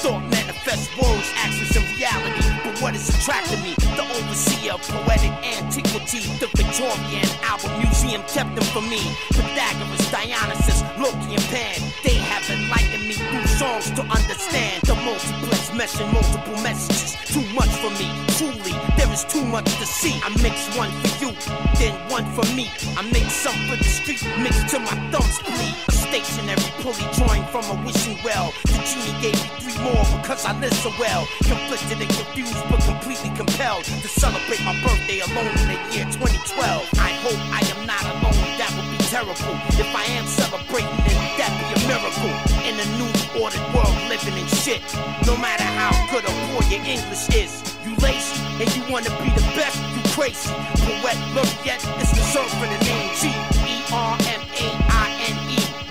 thought manifests words, actions, and reality. But what is attracting me? The overseer of poetic antiquity. The Victorian Albert Museum kept them for me. Pythagoras, Dionysus, Loki, and Pan. They have enlightened me through songs to understand. The multiplex meshing multiple messages. Too much for me, truly, there is too much to see. I mix one for you, then one for me. I make some for the street, mix to my thumbs bleed. A stationary pulley drawing from a wishing well. The genie gave me 3 more because I live so well. Conflicted and confused, but completely compelled to celebrate my birthday alone in the year 2012. I hope I am not alone, that would be terrible. If I am celebrating, then that'd be a miracle. In a new ordered world, living in shit. No matter how good or poor your English is, you lazy and you wanna be the best, you crazy. Poet Laureate is reserved for the name G-E-R-M-A-I-N-E.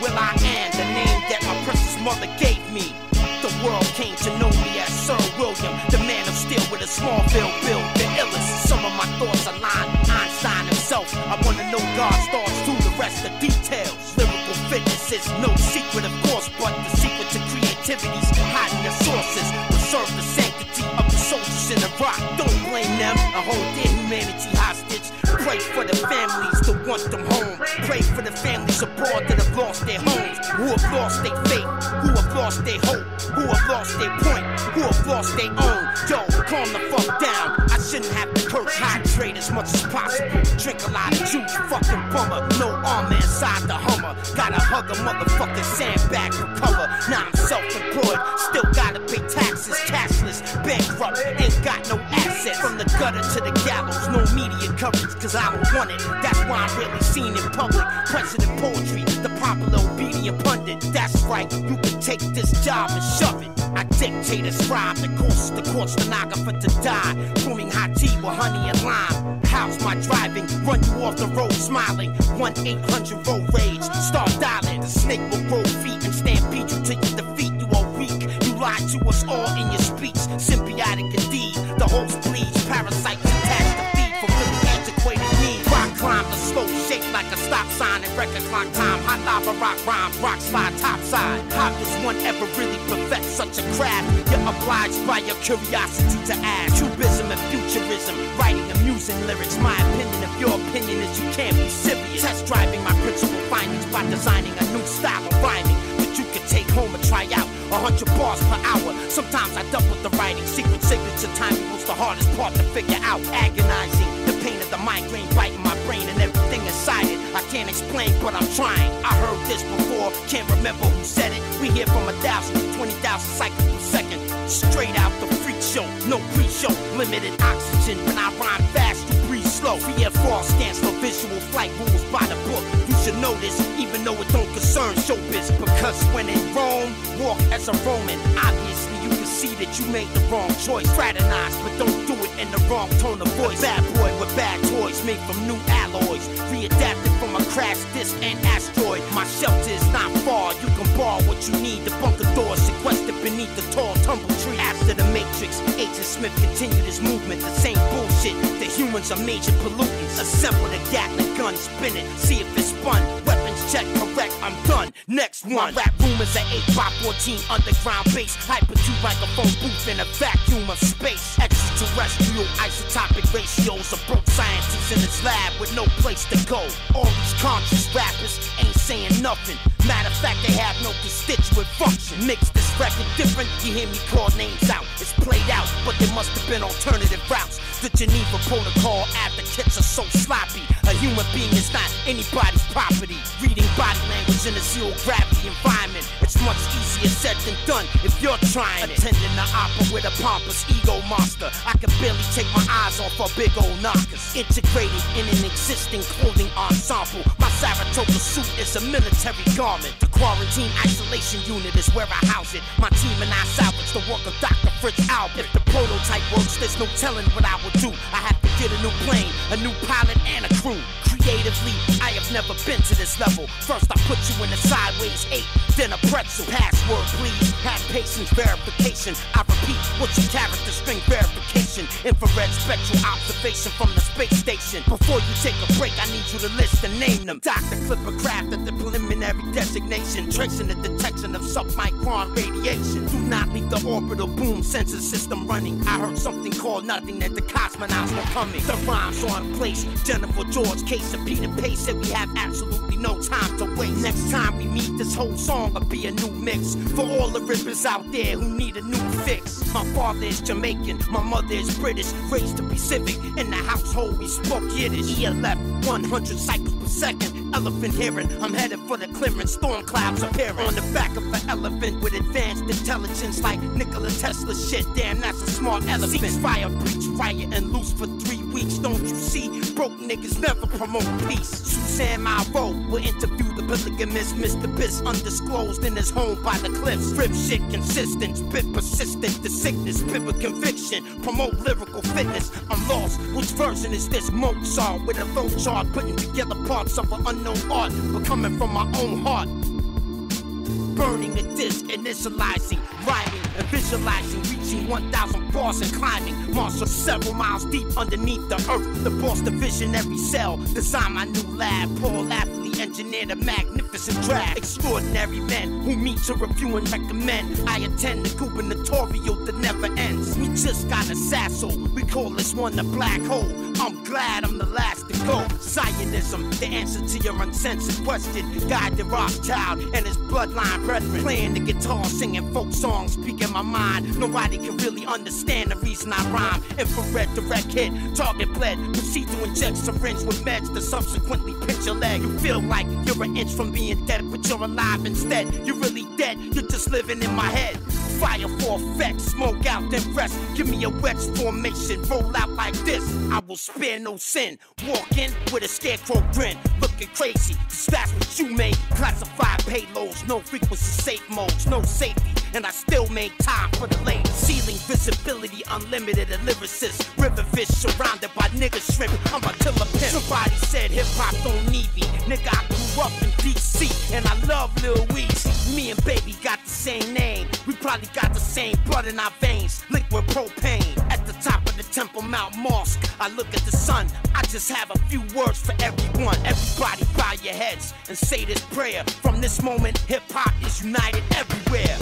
Will I am the name that my precious mother gave me. The world came to know me as Sir William, the man of steel with a Smallville build, the illest. Some of my thoughts align, Einstein himself. I wanna know God's thoughts through the rest of details. Lyrical fitness is no secret, of course, but the secret to creativity's hiding the sources. Preserve the sanctity of the soldiers in Iraq. Don't blame them, I hold their humanity hostage. Pray for the families that want them home. Pray for the families abroad that have lost their homes, who have lost their faith, who have lost their hope, who have lost their point, who have lost their own. Yo, calm the fuck down. I shouldn't have to curse. Hydrate as much as possible. Drink a lot of juice, fucking bummer. No armor inside the Hummer. Gotta hug a motherfucking sandbag for cover. Now I'm self-employed, still gotta pay taxes. Cashless, bankrupt, ain't got no assets. From the gutter to the gallows, no media coverage, cause I don't want it. That's why I'm really seen in public. President poetry, the popular obedient pundit. That's right, you can take this job and shove it. I dictate a scribe, the course, the stenographer to die. Brewing hot tea with honey and lime. How's my driving? Run you off the road smiling. 1-800 road rage. Start dialing. The snake will grow feet and stampede you till you defeat. You are weak. You lied to us all in your speech. Symbiotic indeed. The host bleeds. Parasites attached to feed for really antiquated needs. Rock climb the slope, shake like a stop sign and record clock time. Hot lava rock rhyme, rock slide topside. How does one ever really perfect such a craft? You're obliged by your curiosity to ask. Cubism and futurism, writing amusing lyrics. My opinion of your opinion is you can't be serious. Test driving my principal findings by designing a new style of rhyming that you can take home and try out. 100 bars per hour. Sometimes I double the writing. Secret signature timing was the hardest part to figure out. Agonizing, the pain of the migraine biting my brain and everything inside it. I can't explain, but I'm trying. I heard this before, can't remember who said it. We hear from 1,000 to 20,000 cycles per second. Straight out the freak show, no pre-show. Limited oxygen when I rhyme fast, you breathe slow. VFR stands for visual flight rules by the book. You should know this, even though it don't concern showbiz. Because when in Rome, walk as a Roman. Obviously you can see that you made the wrong choice. Fraternize, but don't do it in the wrong tone of voice. Bad boy with bad toys made from new alloys. Readapted from a crash disc and asteroid. My shelter is not far, you can borrow what you need. The bunker door sequestered beneath the tall tumble tree. After the Matrix, Agent Smith continued his movement. The same bullshit, the humans are major pollutants. Assemble the Gatling gun, spin it, see if it's spun. Weapons check, correct, I'm done. Next one. My rap room is an 8x14 underground base. Hyper-2 microphone booth in a vacuum of space. Extraterrestrial isotopic ratios of broke scientists in his lab with no place to go. All these conscious rappers ain't saying nothing. Matter of fact, they have no constituent function. Mix this record different, you hear me call names out. It's played out, but there must have been alternative routes. The Geneva Protocol advocates are so sloppy. A human being is not anybody's property. Reading body language in a zero gravity environment, it's much easier said than done if you're trying it. Attending the opera with a pompous ego monster, I can barely take my eyes off her big old knockers. Integrated in an existing clothing ensemble, my Saratoga suit is a military garment. The quarantine isolation unit is where I house it. My team and I salvage the work of Dr. Fritz Albert. If the prototype works, there's no telling what I would do. I have to get a new plane, a new pilot, and a crew. Creatively, I have never been to this level. First I put you in a sideways 8, then a pretzel. Password please, have patience, verification. I repeat, what's your character string verification? Infrared spectral observation from the space station. Before you take a break, I need you to list and name them. Dr. Clipper Craft at the preliminary designation, tracing the detection of submicron radiation. Do not leave the orbital boom sensor system running. I heard something called nothing, that the cosmonauts were coming. The rhymes on place, Jennifer George, Case and Peter Pace said we have absolutely no time to waste. Next time we meet, this whole song will be a new mix for all the rippers out there who need a new fix. My father is Jamaican, my mother is British, raised to be civic. In the household we spoke Yiddish. ELF 100 cycles per second, elephant hearing. I'm headed for the clearance, storm clouds appearing. On the back of an elephant with advanced intelligence like Nikola Tesla shit. Damn, that's a smart elephant. Ceasefire, breach, riot, and loose for 3 weeks. Don't you see? Broke niggas never promote peace. Suzanne Malvo will interview the polygamist Mr. Biss, undisclosed in his home by the cliffs. Rip shit consistent, spit persistent. The sickness, spit with conviction. Promote lyrical fitness. I'm lost. Which version is this? Mozart with a flow chart, putting together parts of an unknown art, but coming from my own heart. Burning the disc, initializing, rhyming, and visualizing, reaching 1,000 bars and climbing. Marshal several miles deep underneath the earth. The boss, the visionary cell, design my new lab. Paul Athlete engineered a magnificent draft. Extraordinary men who meet to review and recommend. I attend the gubernatorial that never ends. We just got a sasso, we call this one the black hole. I'm glad I'm the last to go. Zionism, the answer to your uncensored question. Guide the Rothschild and his bloodline brethren. Playing the guitar, singing folk songs, speaking my mind. Nobody can really understand the reason I rhyme. Infrared direct hit, target bled. Proceed to inject syringe with meds to subsequently pinch your leg. You feel like you're an inch from being dead, but you're alive instead. You're really dead, you're just living in my head. Fire for effect, smoke out then rest. Give me a wedge formation, roll out like this. I will spare no sin. Walk in with a scarecrow grin, looking crazy, cause that's what you make. Classified payloads, no frequency safe modes, no safety, and I still make time for the late. Ceiling visibility, unlimited, a lyricist. River fish surrounded by nigga shrimp, I'm a killer pimp. Somebody said hip-hop don't need me. Nigga, I grew up in DC, and I love Lil Weezy. Me and Baby got the same name. We probably got the same blood in our veins. Liquid propane. At the top of the Temple Mount Mosque, I look at the sun. I just have a few words for everyone. Everybody bow your heads and say this prayer. From this moment, hip-hop is united everywhere.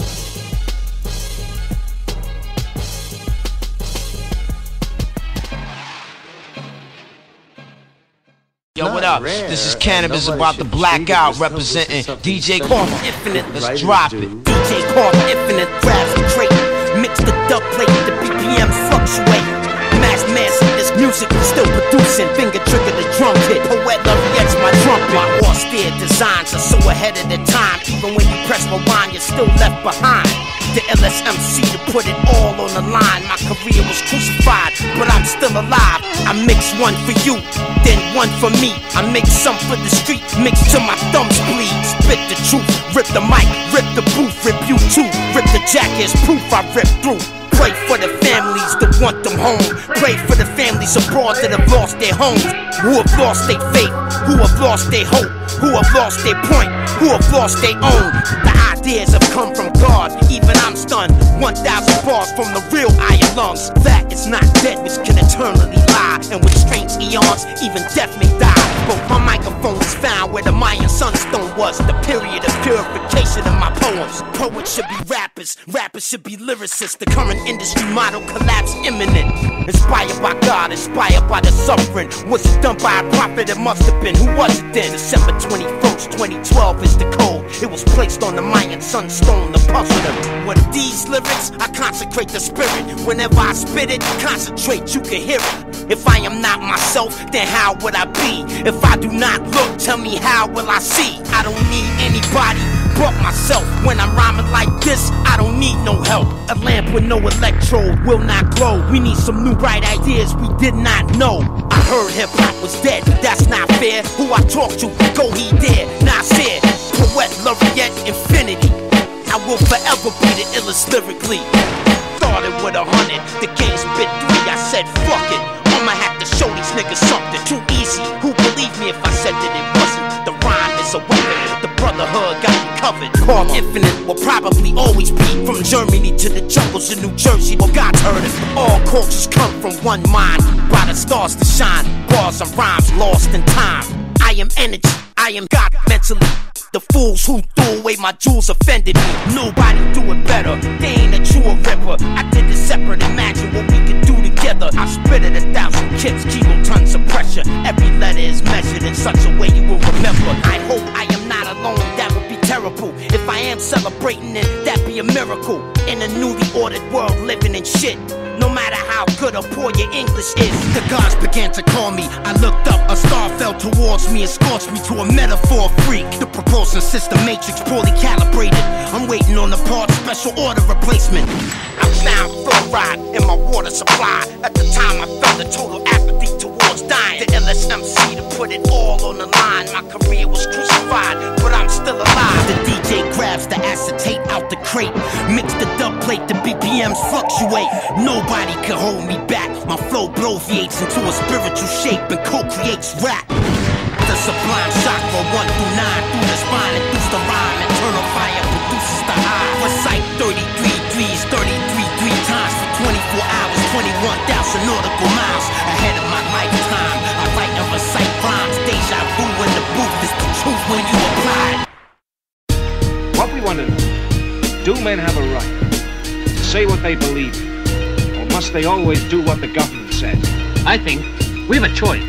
Yo, what up? This is Canibus about the blackout, representing DJ Corp Infinite. Let's drop it. DJ Corp Infinite grabs the crate, mix the dub plate, the BPMs fluctuate. Mass this music is still producing. Finger trigger the drum hit. Poet Laureate's my trumpet. My austere designs are so ahead of the time. Even when you press rewind, you're still left behind. The LSMC to put it all on the line. My career was crucified, but I'm still alive. I mix one for you, then one for me. I make some for the street, mix till my thumbs bleed. Spit the truth, rip the mic, rip the booth, rip you too. Rip the jacket, proof I rip through. Pray for the families that want them home. Pray for the families abroad that have lost their homes. Who have lost their faith, who have lost their hope, who have lost their point, who have lost their own. The ideas have come from God, even I'm stunned. 1,000 bars from the real iron lungs. That is not dead, which can eternally lie. And with strange eons, even death may die. But my microphone is found where the Mayan sunstone was. The period of purification of my poems. Poets should be rappers, rappers should be lyricists. The current industry model collapse imminent. Inspired by God, inspired by the suffering. Was it done by a prophet? It must have been. Who was it then? December 21st, 2012 is the code. It was placed on the Mayan sunstone to puzzle them. With these lyrics, I consecrate the spirit. Whenever I spit it, concentrate, you can hear it. If I am not myself, then how would I be? If I do not look, tell me how will I see? I don't need anybody but myself. When I'm rhyming like this, I don't need no help. A lamp with no electrode will not glow. We need some new bright ideas we did not know. I heard hip-hop was dead, that's not fair. Who I talk to, go he there, Nasir, Poet Laureate, Infinity. I will forever be the illest lyrically. Started with 100, the game spit 3. I said fuck it, I'ma have to show these niggas something. Too easy, who believe me if I said that it wasn't? The rhyme is a weapon, the brotherhood got me covered. Called Infinite will probably always be. From Germany to the jungles of New Jersey, well God's heard it. All cultures come from one mind, by the stars to shine. Bars and rhymes lost in time. I am energy, I am God mentally. The fools who threw away my jewels offended me. Nobody do it better, they ain't a true ripper. I did it separate, imagine what we could do together. I spit it 1,000 kips, kilotons of pressure. Every letter is measured in such a way you will remember. I hope I am not alone, that would be terrible. If I am celebrating it, that'd be a miracle. In a newly ordered world, living in shit. No matter how good or poor your English is, the gods began to call me. I looked up, a star fell towards me and scorched me to a metaphor freak. The propulsion system matrix poorly calibrated. I'm waiting on the part, special order replacement. I found fluoride in my water supply. At the time I felt a total apathy towards dying. The LSMC to put it all on the line. My career was crucified, but I'm still alive. The DJ grabs the acetate out the crate, mix the dub plate, the BPMs fluctuate. Nobody can hold me back. My flow bloviates into a spiritual shape and co-creates rap. The sublime chakra 1 through 9 through the spine, induce the rhyme. Internal fire produces the eye. Recite 33 threes, 33 times for 24 hours, 21,000 nautical miles ahead of my lifetime. I write and recite rhymes, deja vu in the booth is the truth when you apply. What we want to know, do men have a right to say what they believe in? Must they always do what the government says? I think we have a choice.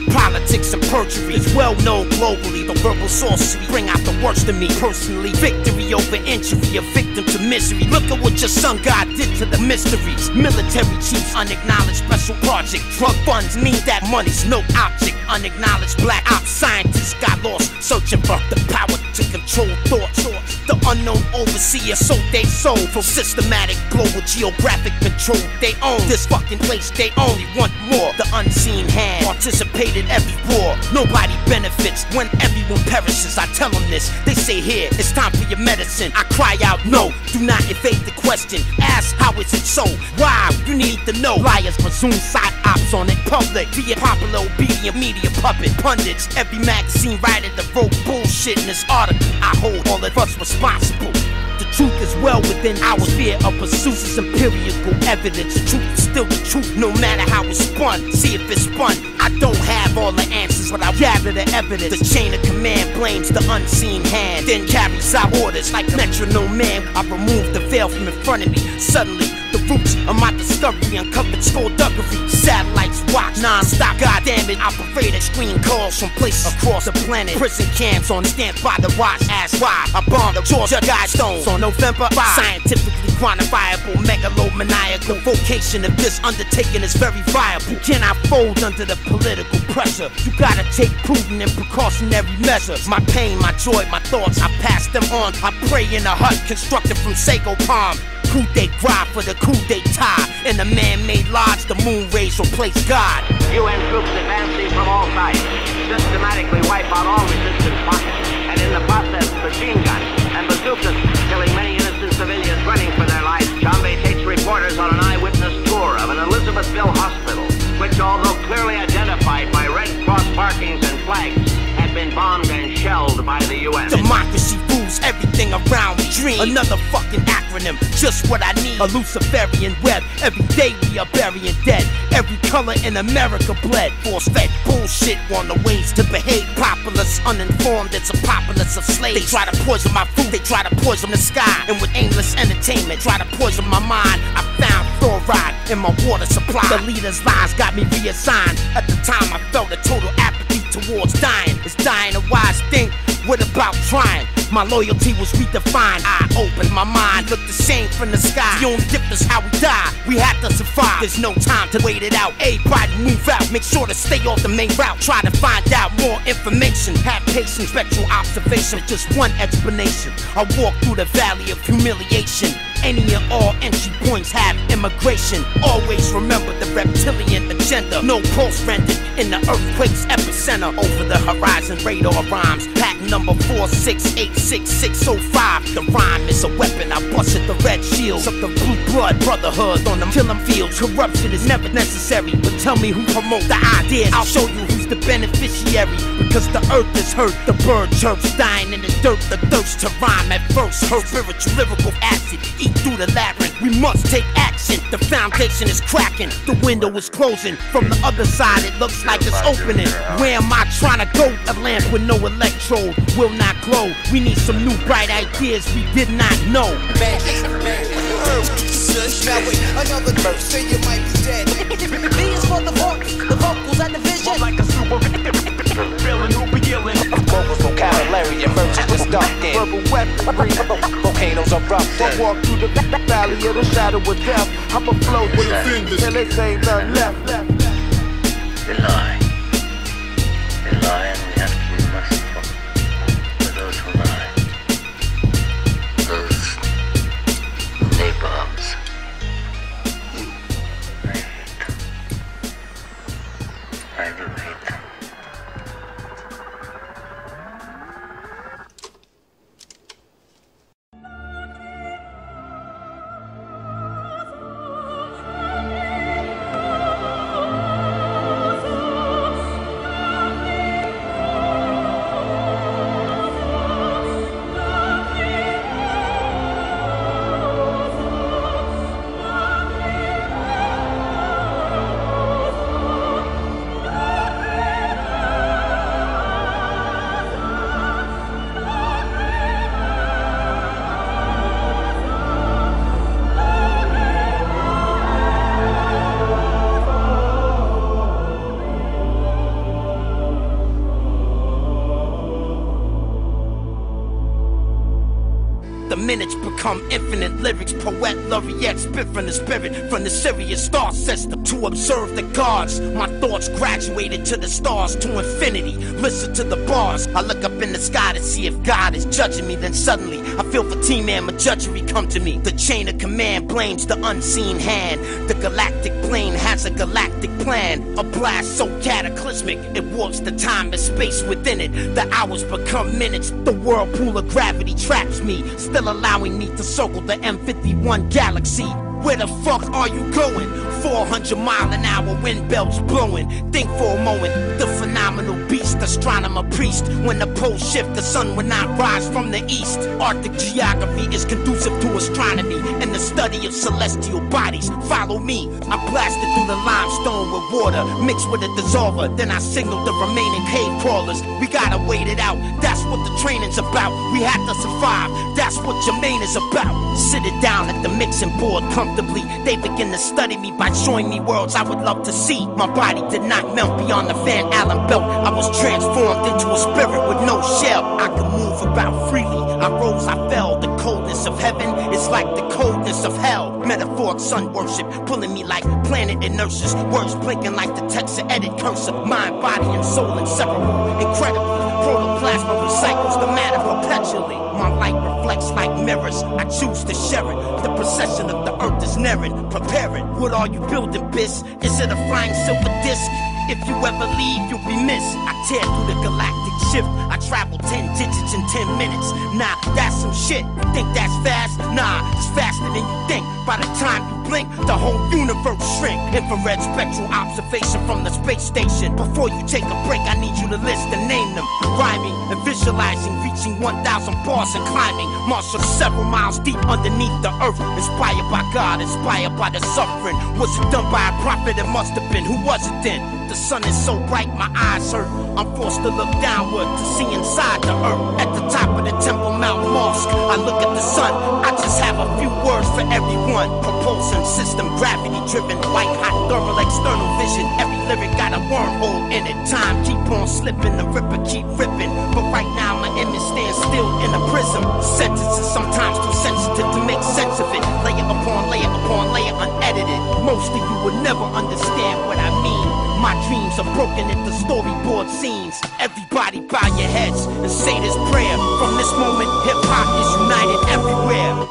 Politics and perjury is well known globally. The verbal sorcery bring out the worst in me personally. Victory over injury, a victim to misery. Look at what your sun god did to the mysteries. Military chiefs, unacknowledged special project. Drug funds mean that money's no object. Unacknowledged black ops scientists got lost searching for the power to control thoughts. The unknown overseer sold they soul for systematic global geographic control. They own this fucking place, they only want more. The unseen hand participated every war. Nobody benefits when everyone perishes. I tell them this, they say here, it's time for your medicine. I cry out no, do not evade the question. Ask how is it so? Why? You need to know. Liars presume side ops on it. Public, be a popular obedient media puppet. Pundits, every magazine writer that wrote bullshit in this article. I hold all of us responsible. The truth is well within our sphere of pursuit. Is empirical evidence. The truth is still the truth, no matter how it's spun. See if it's spun. I don't have all the answers, but I gather the evidence. The chain of command blames the unseen hand, then carries out orders like a metronome man. I remove the veil from in front of me. Suddenly, the roots of my discovery uncovered skullduggery. Satellites watch non-stop. God damn it, operator screen calls from places across the planet. Prison camps on stand by the watch. Ask why I bombed the Georgia Guidestones on November 5. Scientifically quantifiable, megalomaniacal vocation of this undertaking is very viable. You cannot fold under the political pressure. You gotta take prudent and precautionary measures. My pain, my joy, my thoughts, I pass them on. I pray in a hut constructed from sago palm. Coup de grace for the coup d'etat. In a man-made lodge, the moon rays replace God. UN troops advancing from all sides systematically wipe out all resistance pockets, and in the process, machine guns and bazookas killing many innocent civilians running for their lives. Jambe takes reporters on an eyewitness tour of an Elizabethville hospital, which, although clearly identified by Red Cross markings and flags, had been bombed and shelled by the UN. Democracy rules everything around me. Dream, another fucking acronym, just what I need. A Luciferian web, every day we are burying dead. Every color in America bled. Force-fed bullshit on the ways to behave. Populace, uninformed, it's a populace of slaves. They try to poison my food, they try to poison the sky. And with aimless entertainment, try to poison my mind. I found fluoride in my water supply. The leader's lies got me reassigned. At the time I felt a total apathy towards dying. Is dying a wise thing? What about trying? My loyalty was redefined. I opened my mind, looked the same from the sky. The only difference how we die. We have to survive. There's no time to wait it out. Everybody move out. Make sure to stay off the main route. Try to find out more information. Have patience, spectral observation. Just one explanation. I walk through the valley of humiliation. Any and all entry points have immigration. Always remember the reptilian agenda. No pulse rendered in the earthquake's epicenter. Over the horizon, radar rhymes. Patent number 4686605. The rhyme is a weapon. I busted the red shields of the blue blood brotherhood on them killing fields. Corruption is never necessary, but tell me who promote the ideas. I'll show you who's the beneficiary. Because the earth is hurt. The bird chirps dying in the dirt. The thirst to rhyme at first hurt. Spiritual lyrical acid. Through the labyrinth, we must take action. The foundation is cracking, the window is closing. From the other side, it looks like it's opening. Where am I trying to go? A lamp with no electrode will not glow. We need some new bright ideas we did not know. Shush, now wait, another verse, say you might be dead. B is for the vocals and the vision. I'm like a super villain who be yelling. Vocals, vocabulary, emerges to start in. Verbal weaponry, volcanoes erupting. I walk through the valley of the shadow of death. I'ma flow with the fingers till there ain't none left. They lie. They lie, and we have to be merciful for those who lie. Those nabobs. I do hate them. Minutes become infinite lyrics. Poet Laureate spit from the spirit, from the Sirius star system to observe the gods. My thoughts graduated to the stars, to infinity. Listen to the bars. I look up in the sky to see if God is judging me. Then suddenly I feel fatigue and my judgery come to me. The chain of command blames the unseen hand. The galactic plane has a galactic plan. A blast so cataclysmic it warps the time and space within it. The hours become minutes. The whirlpool of gravity traps me, still allowing me to circle the M51 galaxy. Where the fuck are you going? 400-mile-an-hour wind belts blowing. Think for a moment, the phenomenal beast, astronomer priest. When the poles shift, the sun will not rise from the east. Arctic geography is conducive to astronomy and the study of celestial bodies. Follow me. I blasted through the limestone with water mixed with a dissolver. Then I signaled the remaining cave crawlers. We gotta wait it out. That's what the training's about. We have to survive. That's what Jermaine is about. Sit it down at the mixing board comfortably. They begin to study me by showing me worlds I would love to see. My body did not melt beyond the Van Allen belt. I was transformed into a spirit with no shell. I could move about freely. I rose, I fell. The coldness of heaven is like the coldness of hell. Metaphoric sun worship, pulling me like planet inertias. Words blinking like the text of edit cursor. Mind, body, and soul inseparable. Incredibly, protoplasma recycles the matter perpetually. My light reflects like mirrors. I choose to share it. The procession of the earth is nearing. Prepare it. What are you building, bis? Is it a flying silver disc? If you ever leave, you'll be missed. I tear through the galactic shift. I travel 10 digits in 10 minutes. Nah, that's some shit. You think that's fast? Nah, it's faster than you think. By the time you blink, the whole universe shrink. Infrared spectral observation from the space station. Before you take a break, I need you to list and name them. Rhyming and visualizing, reaching 1,000 bars and climbing. Marshal several miles deep underneath the earth. Inspired by God, inspired by the suffering. Was it done by a prophet? It must have been. Who was it then? The sun is so bright, my eyes hurt. I'm forced to look downward to see inside the earth. At the top of the Temple Mount Mosque, I look at the sun. I just have a few words for everyone. Propulsion system, gravity driven, white hot thermal external vision. Every lyric got a wormhole in it. Time keep on slipping, the ripper keep ripping. But right now my image stands still in a prism. Sentences sometimes too sensitive to make sense of it. Layer upon layer upon layer, unedited. Most of you would never understand what I mean. My dreams are broken into storyboard scenes. Everybody bow your heads and say this prayer. From this moment, hip-hop is united everywhere.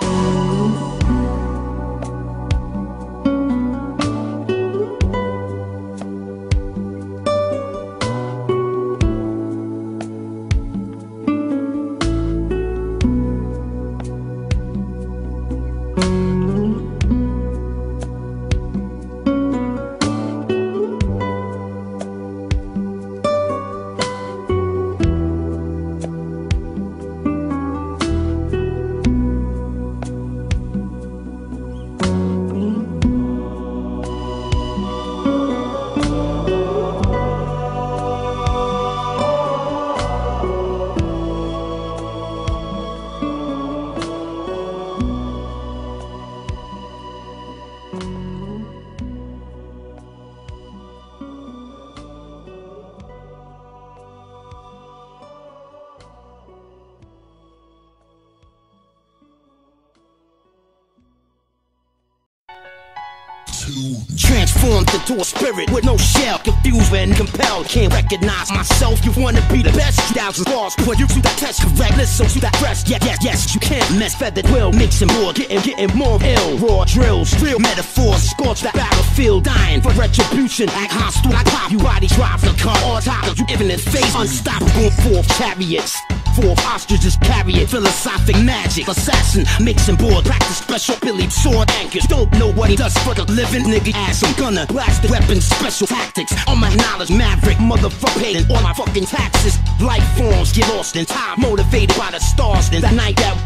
Transformed into a spirit with no shell, confused and compelled. Can't recognize myself. You wanna be the best? 2,000 bars, put you to that test. Correct, listen to that rest. Yes, you can't mess. Feathered will, mixing more, getting more ill. Raw drills, real metaphors, scorch that battlefield, dying for retribution. Act hostile, I pop you. Body drive the car, all top of you, even in face. Unstoppable, fourth chariots. Fourth ostriches carry it, philosophic magic. Assassin, mixing board, practice special Billy sword anchors. Don't know what he does for the living, nigga. Ass I'm gonna blast the weapons, special tactics. All my knowledge, maverick, motherfucker, paying all my fucking taxes. Life forms get lost in time, motivated by the stars. Then that night that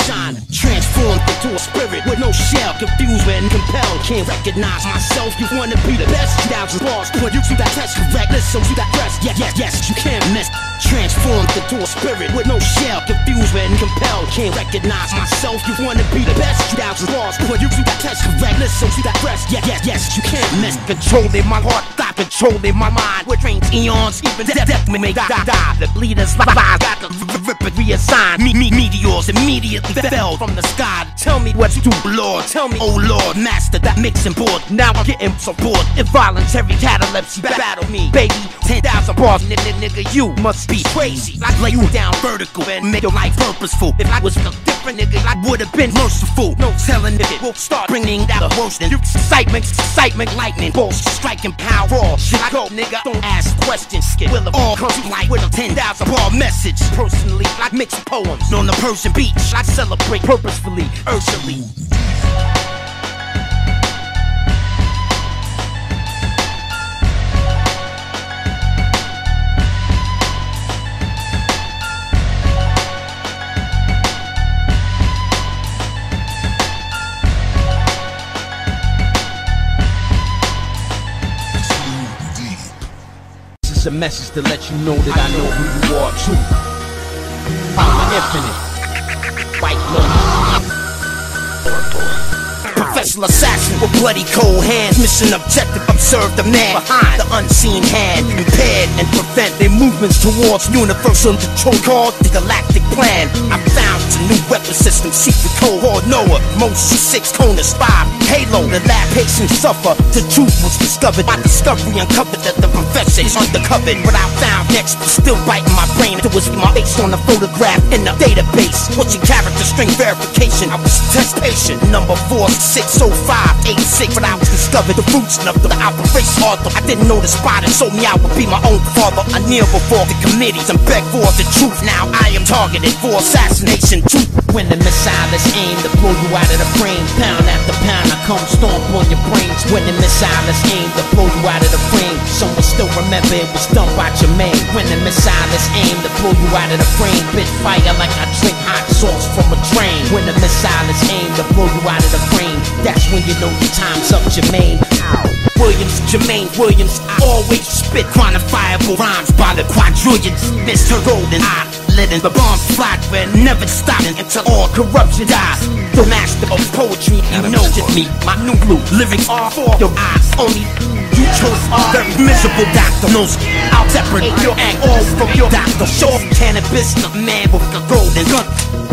shine, transformed into a spirit with no shell, confused and compelled. Can't recognize myself. You wanna be the best? 2,000 bars, put you to that test. Correct, listen to that rest. Yes, you can't mess. Transformed into a spirit with no shell, confused and compelled. Can't recognize myself. You wanna be the best? 2,000 bars, put you to that test. Correct, listen to that rest. Yes, you can't mess. Controlling my heart, stop controlling my mind. With trains, eons, even death may make die. The bleeders live, got the rip it reassigned. Meteors immediately fell from the sky. Tell me what to do, Lord. Tell me, oh Lord, master that mixing board. Now I'm getting so bored. Involuntary catalepsy, battle me, baby. 10,000 bars, nigga, you must be crazy. I lay you down vertical and make your life purposeful. If I was a different nigga, I would have been merciful. No telling if it will start bringing out the worst in you. Excitement, lightning bolts, striking power. Raw shit, I go, nigga. Don't ask questions. Skip. Will it all come to light with a 10,000 bar message? Personally, I mix poems on the Persian beach. I celebrate purposefully, urgently. A message to let you know that I know who you are too. I'm infinite. White love. Professional assassin with bloody cold hands. Mission objective, observe the man behind the unseen hand. Impaired and prevent their movements towards universal control called the galactic plan. I found a new weapon system, secret code called Noah. Most C6 Conus 5 Halo. The lab patients suffer. The truth was discovered. My discovery uncovered that the professor is undercovered. What I found next was still biting my brain. It was my face on the photograph in the database. What's your character string verification? I was test patient number 460586. But I was discovered the roots of the operation author. I didn't know the spot and sold me out would be my own father. I kneel before the committees and beg for the truth. Now I am targeted for assassination. Truth. When the missile is aimed to blow you out of the frame, pound after pound I come stomp on your brains. When the missile is aimed to blow you out of the frame, someone still remember it was done by Jermaine. When the missile is aimed to blow you out of the frame, bit fire like I drink hot sauce from a drain. When the missile is aimed to blow you out of the frame, that's when you know your time's up, Jermaine. Ow. Williams, Jermaine Williams, I always spit quantifiable rhymes by the quadrillions. Mr. Golden, I lit in the bomb flat where never stopping until all corruption dies. The master of poetry, you know it me. My new blue lyrics are for your eyes. Only you chose very miserable doctor knows I'll separate your anger all from your doctor. Show Canibus, the man with the golden gun.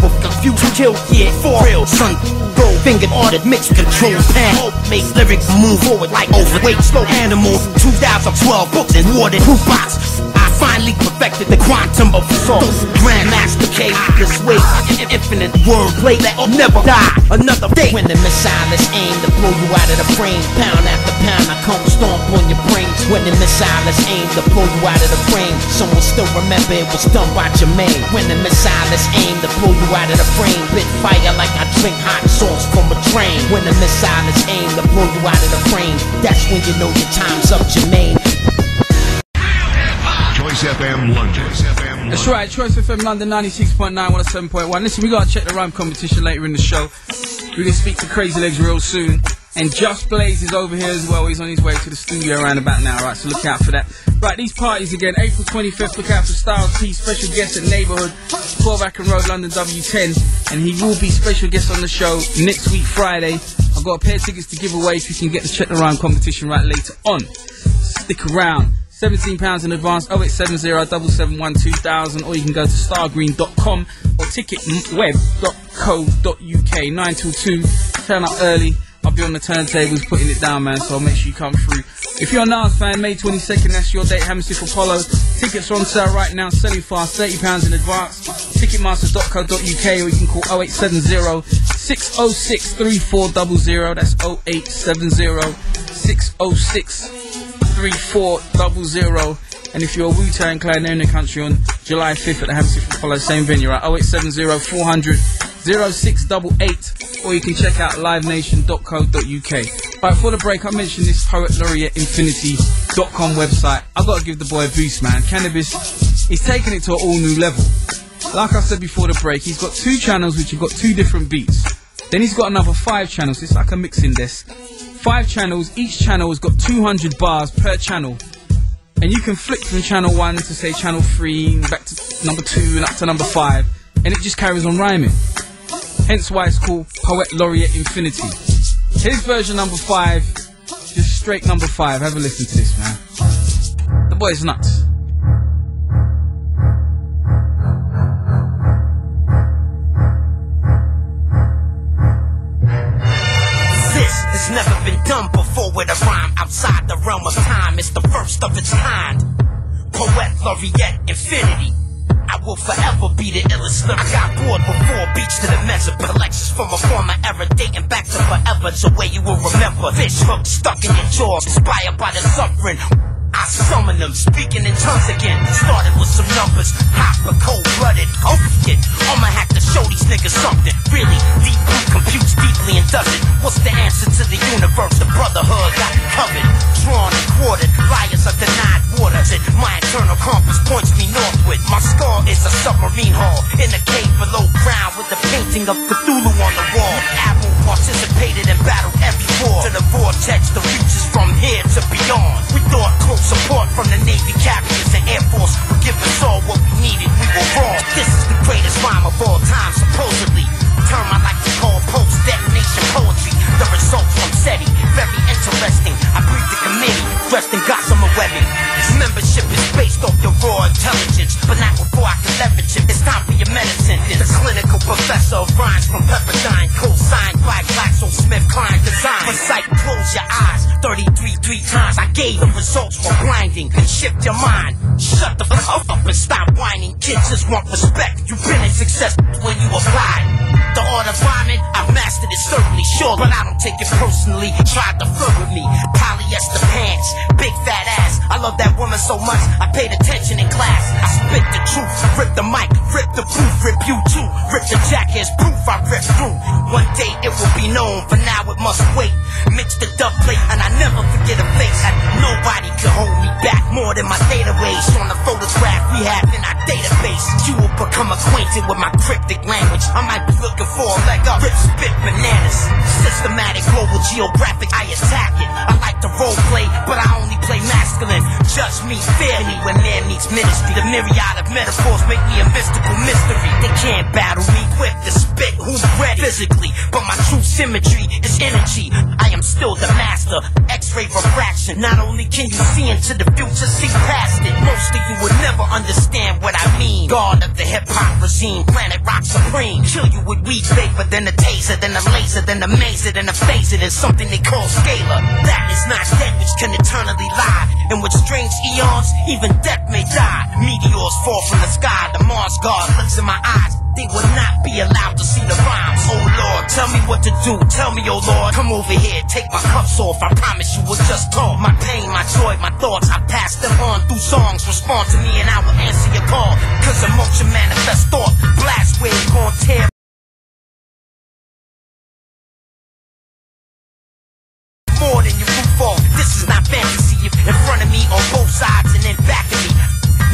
With the few kill, yeah, for real, son. Gold fingered, ordered, mixed control pan. Hope makes lyrics move forward like overweight slow animals. 2012 books and water proof box. I finally perfected the quantum of soul. Grandmaster K, this way, infinite wordplay that'll never die. Another day when the missile is aimed to blow you out of the frame. Pound after pound, I come stomp on your brains. When the missile is aimed to blow you out of the frame, some will still remember it was done by Jermaine. When the missile is aimed to blow you out of the frame, bit fire like I drink hot sauce from a drain. When the missile is aimed to blow you out of the frame, that's when you know your time's up, Jermaine. Choice FM London. That's right, Choice FM London 96.9, 107.1. Listen, we gotta check the rhyme competition later in the show. We're gonna speak to Crazy Legs real soon. And Just Blaze is over here as well. He's on his way to the studio around about now, right? So look out for that. Right, these parties again, April 25th, look out for Styles P, special guest at Neighbourhood, 12 Acton Road, London W10. And he will be special guest on the show next week, Friday. I've got a pair of tickets to give away if you can get the Check the Rhyme competition right later on. Stick around. £17 in advance, 0870 771 2000, or you can go to stargreen.com or ticketweb.co.uk. 9 till 2, turn up early. I'll be on the turntables putting it down, man, so I'll make sure you come through. If you're a Nas fan, May 22nd, that's your date, Hammersmith Apollo. Tickets are on sale right now, selling fast, £30 in advance. Ticketmaster.co.uk, or you can call 0870 606 3400. That's 0870 606 3400. And if you're a Wu-Tang Clan, they're in the country on July 5th at the Hammersmith Apollo, same venue, right? 0870 400 0688, or you can check out livenation.co.uk. Right, for the break, I mentioned this Poet Laureate Infinity.com website. I've got to give the boy a boost, man. Canibus, he's taking it to an all new level. Like I said before the break, he's got 2 channels which have got 2 different beats. Then he's got another 5 channels. It's like a mixing desk. 5 channels, each channel has got 200 bars per channel. And you can flick from channel 1 to say channel 3, back to number 2 and up to number 5. And it just carries on rhyming. Hence why it's called Poet Laureate Infinity. His version number 5, just straight number 5. Have a listen to this, man. The boy's nuts. It's never been done before with a rhyme outside the realm of time. It's the first of its kind. Poet Laureate Infinity. I will forever be the illest lyric. I got bored with 4 beats to the measure. Collections from a former era dating back to forever. It's a way you will remember. Fish hooks stuck in your jaws, inspired by the suffering. I summon them, speaking in tongues again. Started with some numbers, hot but cold-blooded. Opiate, I'ma have to show these niggas something. Really, deep computes deeply and does it. What's the answer to the universe? The brotherhood got it covered. Drawn and quartered, liars are denied water. My internal compass points me northward. My skull is a submarine hull in a cave below ground with a painting of Cthulhu on the wall. Admiral participated in battle every war. To the vortex, the reaches from here to beyond. We thought close support from the Navy captains and Air Force would give us all what we needed. We were wrong. This is the greatest rhyme of all time, supposedly. Term I like to call post-detonation poetry. The results from SETI, very interesting. I briefed the committee, dressed in gossamer webbing. Its membership is based off your raw intelligence, but not before I can leverage it. It's time for your medicine. The clinical professor of rhymes from Pepperdine, co-signed by GlaxoSmithKline Design. For sight, close your eyes. 33 times I gave the results were blinding. Can shift your mind. Shut the fuck up and stop whining. Kids just want respect. You've been a success when you applied. The art of rhyming, I've mastered it certainly, sure, but I don't take it personally. Tried to flirt with me, polyester pants, big fat ass. I love that woman so much, I paid attention in class. I spit the truth, rip the mic, rip the proof, rip you too, rip the jackass proof I rip through. One day it will be known, for now it must wait. Mix the dub plate, and I never forget a face. Nobody can hold me back more than my database. On the photograph we have in our database, you will become acquainted with my cryptic language. I might be looking for a leg up, rip, spit, bananas. Systematic global geographic, I attack it. I like to role play but I only play masculine. Judge me fairly when man meets ministry. The myriad of metaphors make me a mystical mystery. They can't battle me, quick to spit, who's ready physically, but my true symmetry is energy. I am still the master, X-ray refraction. Not only can you see into the future, see past it. Most of you would never understand what I mean. God of the hip-hop regime, planet rock supreme. Kill you with weed vapor, then a taser, then a laser, then a mazer, then a phaser, then something they call scalar. That is not dead, which can eternally lie. And with strange eons, even death may die. Meteors fall from the sky, the Mars God looks in my eyes. They would not be allowed to see the rhymes. Oh Lord, tell me what to do. Tell me, oh Lord, come over here, take my cuffs off. I promise you we'll just talk. My pain, my joy, my thoughts, I pass them on through songs. Respond to me and I will answer your call. Cause emotion manifests thought. Blast wave gon' tear more than your roof off. This is not fantasy. In front of me, on both sides, and then back of me.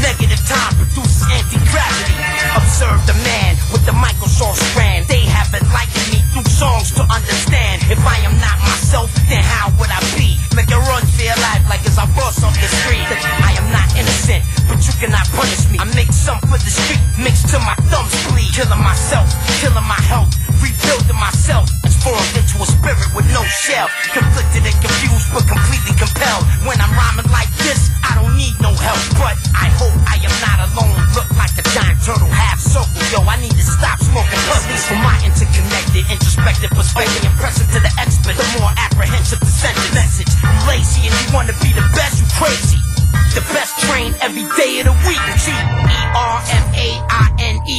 Negative time produces anti-gravity. Observe the man with the Microsoft strand. They have enlightened me through songs to understand. If I am not myself, then how would I be? Make a run for your life like as I bust off the street. I am not innocent, but you cannot punish me. I make some for the street, mixed till my thumbs bleed. Killing myself, killing my health, rebuilding myself. Transformed into a spirit with no shell. Conflicted and confused, but completely compelled. When I'm rhyming like this, I don't need no help. But I hope I am not alone. Look like a giant turtle, half circle. Yo, I need to stop smoking puzzles from my interconnected, introspective perspective. Impressive to the expert, the more apprehensive the sentence. Message, you lazy and you wanna be the best, you crazy. The best train every day of the week. G-E-R-M-A-I-N-E.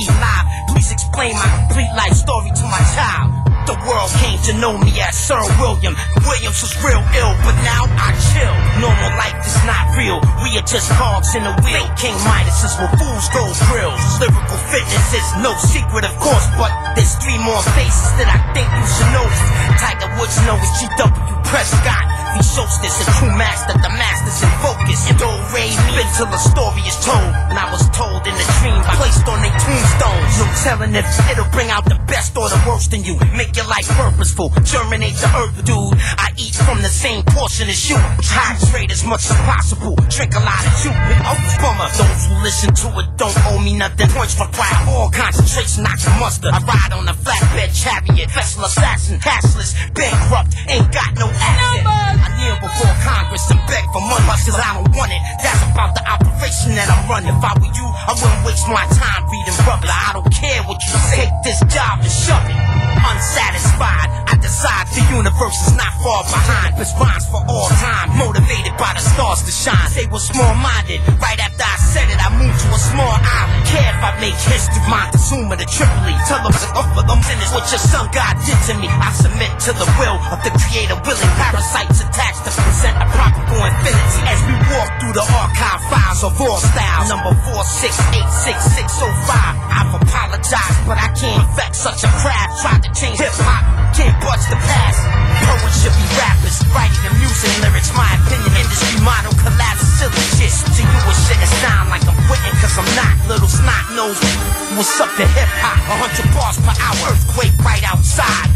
Live, please explain my complete life story to my child. The world came to know me as Sir William. Williams was real ill, but now I chill. Normal life is not real. We are just cogs in the wheel. King Midas is where fools go grills. Lyrical fitness is no secret, of course, but there's 3 more faces that I think you should know. Tiger Woods knows G.W. Prescott. He shows this a true master, the master's in focus. And don't raise me until the story is told. And I was told in a dream, placed on their tombstones. No telling if it'll bring out the best or the worst in you. Make your life purposeful, germinate the earth, dude. I eat from the same portion as you. Hydrate as much as possible, drink a lot of juice. Bummer, those who listen to it don't owe me nothing. Points require all concentration, not the mustard. I ride on a flatbed chariot, vessel assassin, cashless, bankrupt, ain't got no asset. I kneel before Congress and beg for money, cause I don't want it. That's about the operation that I'm running. If I were you, I wouldn't waste my time reading rubber. I don't care what you say, take this job and shove it. Unsatisfied, I decide the universe is not far behind. This rhymes for all time, motivated by the stars to shine. They were small-minded, right after I said it, I moved to a small island. Care if I make history, Montezuma to Tripoli. Tell them to offer them finish what your son God did to me. I submit to the will of the creator, willing parasites attached to present a probable infinity. As we walk through the archive files of all styles, number 4686605. I've apologized, but I can't affect such a craft. Tried to change hip-hop, can't budge the past. Poets should be rappers, writing and music lyrics. My opinion, industry motto, collapse, silly shit. To you it shouldn't sound like I'm quitting, cause I'm not. Little snot nose, what's up to hip-hop? 100 bars per hour, earthquake right outside.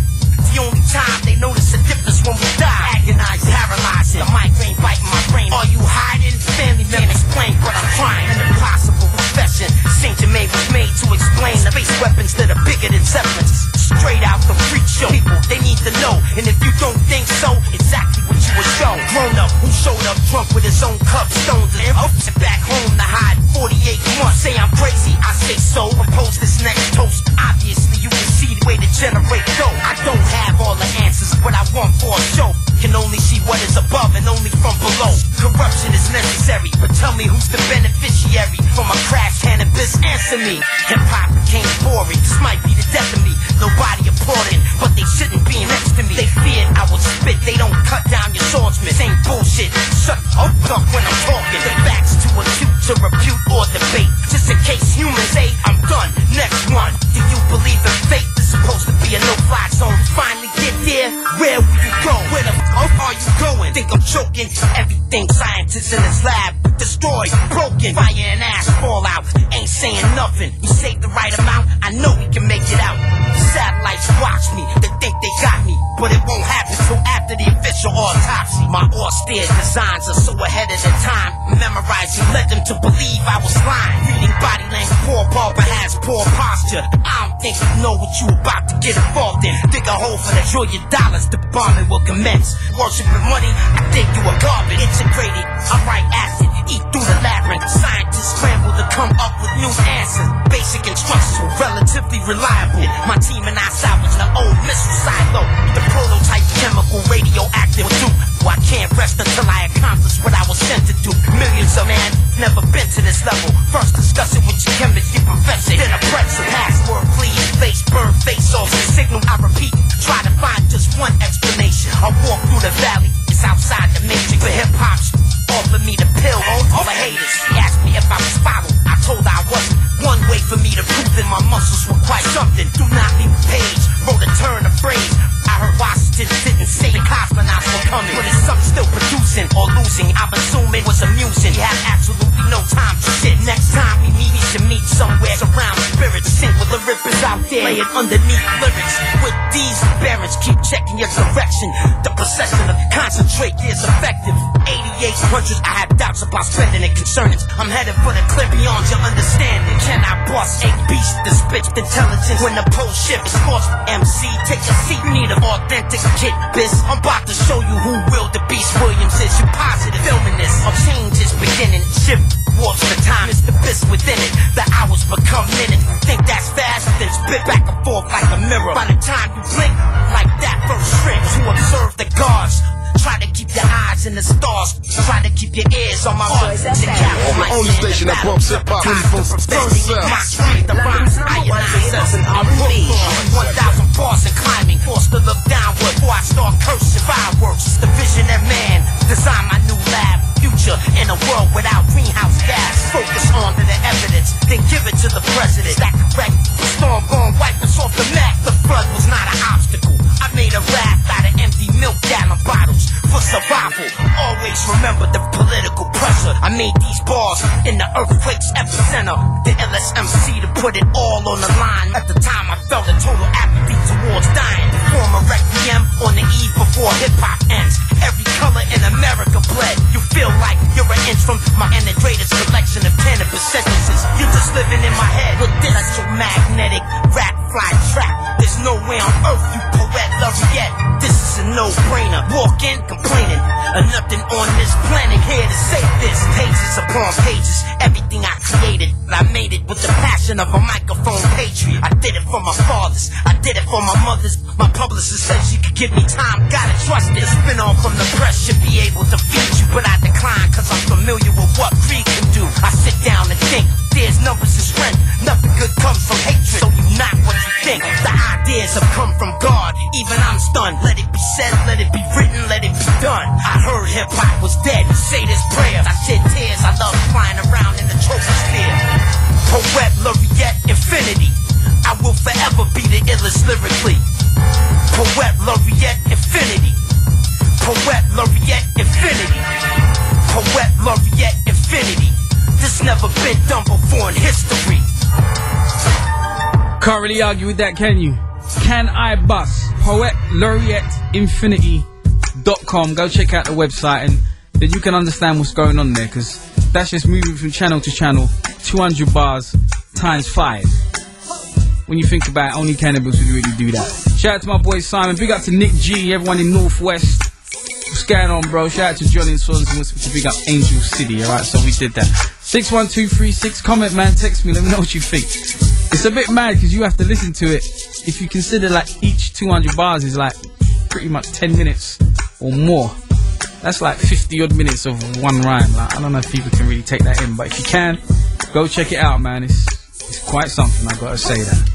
The only time they notice a difference when we die. Agonized, paralyzing, the migraine biting my brain. Are you hiding? Family man explain, but I'm trying. An impossible profession. Saint Germain was made to explain the space weapons that are bigger than Zeppelins. Straight out the freak show. People, they need to know. And if you don't think so, exactly what you were shown. Grown up, who showed up drunk with his own cup, stones and and back home to hide 48 months. Say I'm crazy, I say so. Propose this next toast. Obviously, you can see the way to generate dough. I don't have all the answers, but I want for a show. Can only see what is above and only from below. Corruption is necessary, but tell me who's the beneficiary from a crash cannabis? Answer me. Hip-hop became boring, this might be the death of me. Nobody applauding, but they shouldn't be next to me. They feared I would spit, they don't cut down your swordsman. Same bullshit, shut up when I'm talking. The facts too acute to refute or debate. Just in case humans say I'm done, next one. Do you believe in fate? There's supposed to be a no-fly zone. Finally get there, where will you go? Where the f*** are you going? Think I'm joking? Everything scientists in this lab destroyed, broken. Fire and ash fallout, ain't saying nothing. You save the right amount, I know we can make it out. Satellites watch me, they think they got me, but it won't happen till after the official autopsy. My austere designs are so ahead of the time. Memorizing led them to believe I was lying. Reading body language, poor barber has poor posture. I don't think you know what you about to get involved in. Dig a hole for the $1 trillion, the bombing will commence. Worshipping money, I think you are garbage. Integrated, I write acid, eat through the labyrinth. Scientists scramble to come up with new answers. Basic instructions were relatively reliable. My team and I salvaged the old missile silo. The prototype chemical radioactive dupe. Well, I can't rest until I accomplish what I was sent to do. Millions of man never been to this level. First discuss it with your chemist, your professor, then a pretzel. Password, please, face burn, face off. The signal I repeat, try to find just one explanation. I walk through the valley, it's outside the matrix. The hip hop offered me the pill. All the haters asked me if I was followed. I told I wasn't. One way for me to prove that my muscles were quite something. Do not leave a page, wrote a turn of phrase. I heard Washington didn't say the cosmonauts were coming, but it's something still producing or losing. I'm assuming it was amusing. You have absolutely no time to sit. Next time we meet, we should meet somewhere around spirits. Sink with the rippers out there, lay it underneath lyrics. With these bearings, keep checking your direction. The procession of concentrate is effective. 8800s, I have doubts about spending it concerning. I'm headed for the clear beyond your understanding. Can I boss a beast that spits intelligence when the pole shift is forced? MC, take a seat. You need an authentic kid, biz. I'm about to show you who Will the Beast Williams is. You positive filming this. Our change is beginning. Shift warps the time. It's the biz within it. The hours become minutes. Think that's fast? Then spit back and forth like a mirror. By the time you blink, like that first shrink to observe the gods. Try to keep your eyes in the stars. Try to keep your ears on my voice. The only station that bumps hip hop 24/7. My street, the rhymes, ionizers. I'm booked for 1,000 bars and climbing. Forced to look downward before I start cursing. Fireworks, the visionary man. Design my new lab. Future in a world without greenhouse gas. Focus on to the evidence, then give it to the president. That correct? The storm gon' wipe us off the map. The flood was not an obstacle. I made a raft out of empty milk gallon bottles for survival. Always remember the political pressure. I made these bars in the earthquake's epicenter. The LSMC to put it all on the line. At the time I felt a total apathy towards dying. Perform a requiem on the eve before hip hop ends. Every color in America bled. You feel like you're an inch from my integrated collection of Canibus sentences. You're just living in my head with this electromagnetic rap fly trap. There's no way on earth you poet Laureate. This is a no-brainer. Walk in complaining of nothing on this planet here to say this. Pages upon pages, everything I created. I made it with the passion of a microphone patriot. I did it for my fathers, I did it for my mothers. My publicist said she could give me time, gotta trust it. Spin off from the press should be able to feed you, but I decline cause I'm familiar with what greed can do. I sit down and think, there's numbers and strength. Nothing good comes from hatred, so you not what you think. The ideas have come from God, even I'm stunned. Let it be said, let it be written, let it be done. I heard hip-hop was dead, say this prayer. I shed tears, I love flying around in the troposphere. Poet Laureate Infinity, I will forever be the illest lyrically. Poet Laureate Infinity, Poet Laureate Infinity, Poet Laureate Infinity. This never been done before in history. Can't really argue with that, can you? Can I bust? Poet Laureate Infinity.com. Go check out the website and then you can understand what's going on there, because that's just moving from channel to channel, 200 bars times 5. When you think about it, only Canibus would really do that. Shout out to my boy Simon, big up to Nick G, everyone in Northwest. What's going on, bro? Shout out to Johnny and Swansea, what's big up Angel City, alright? So we did that. 61236, comment, man, text me, let me know what you think. It's a bit mad because you have to listen to it. If you consider like each 200 bars is like pretty much 10 minutes or more. That's like 50 odd minutes of one rhyme. Like, I don't know if people can really take that in, but if you can, go check it out, man. It's quite something, I gotta say that.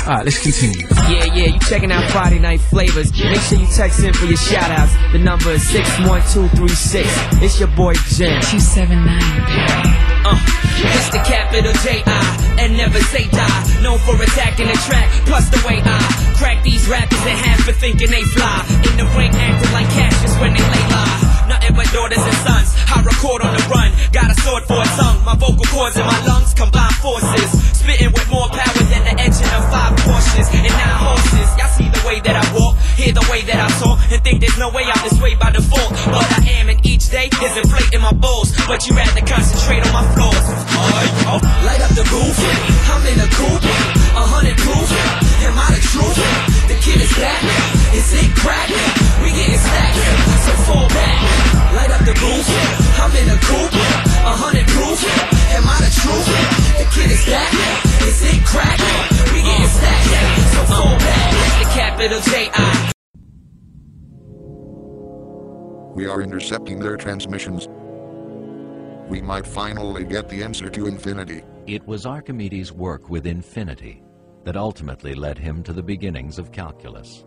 Alright, let's continue. Yeah, you checking out Friday Night Flavors. Make sure you text in for your shout-outs. The number is 61236. It's your boy Jen. 279. It's the capital J.I. and never say die. Known for attacking the track, plus the way I crack these rappers in half for thinking they fly. In the ring acting like Cassius when they lay lie. Nothing but daughters and sons. I record on the run. Got a sword for a tongue. My vocal cords and my lungs combine forces. Spitting with more power than the engine of 5 Porsches. And now inflating my balls, but you rather concentrate on my flaws. Light up the roof, I'm in a coupe, 100 proof. Am I the truth? The kid is back. Is it crack? We getting stacked, so fall back. Light up the roof, I'm in a coupe, 100 proof. Am I the truth? The kid is back. Is it crack? We getting stacked, so fall back. It's the capital J.I. We are intercepting their transmissions. We might finally get the answer to infinity. It was Archimedes' work with infinity that ultimately led him to the beginnings of calculus.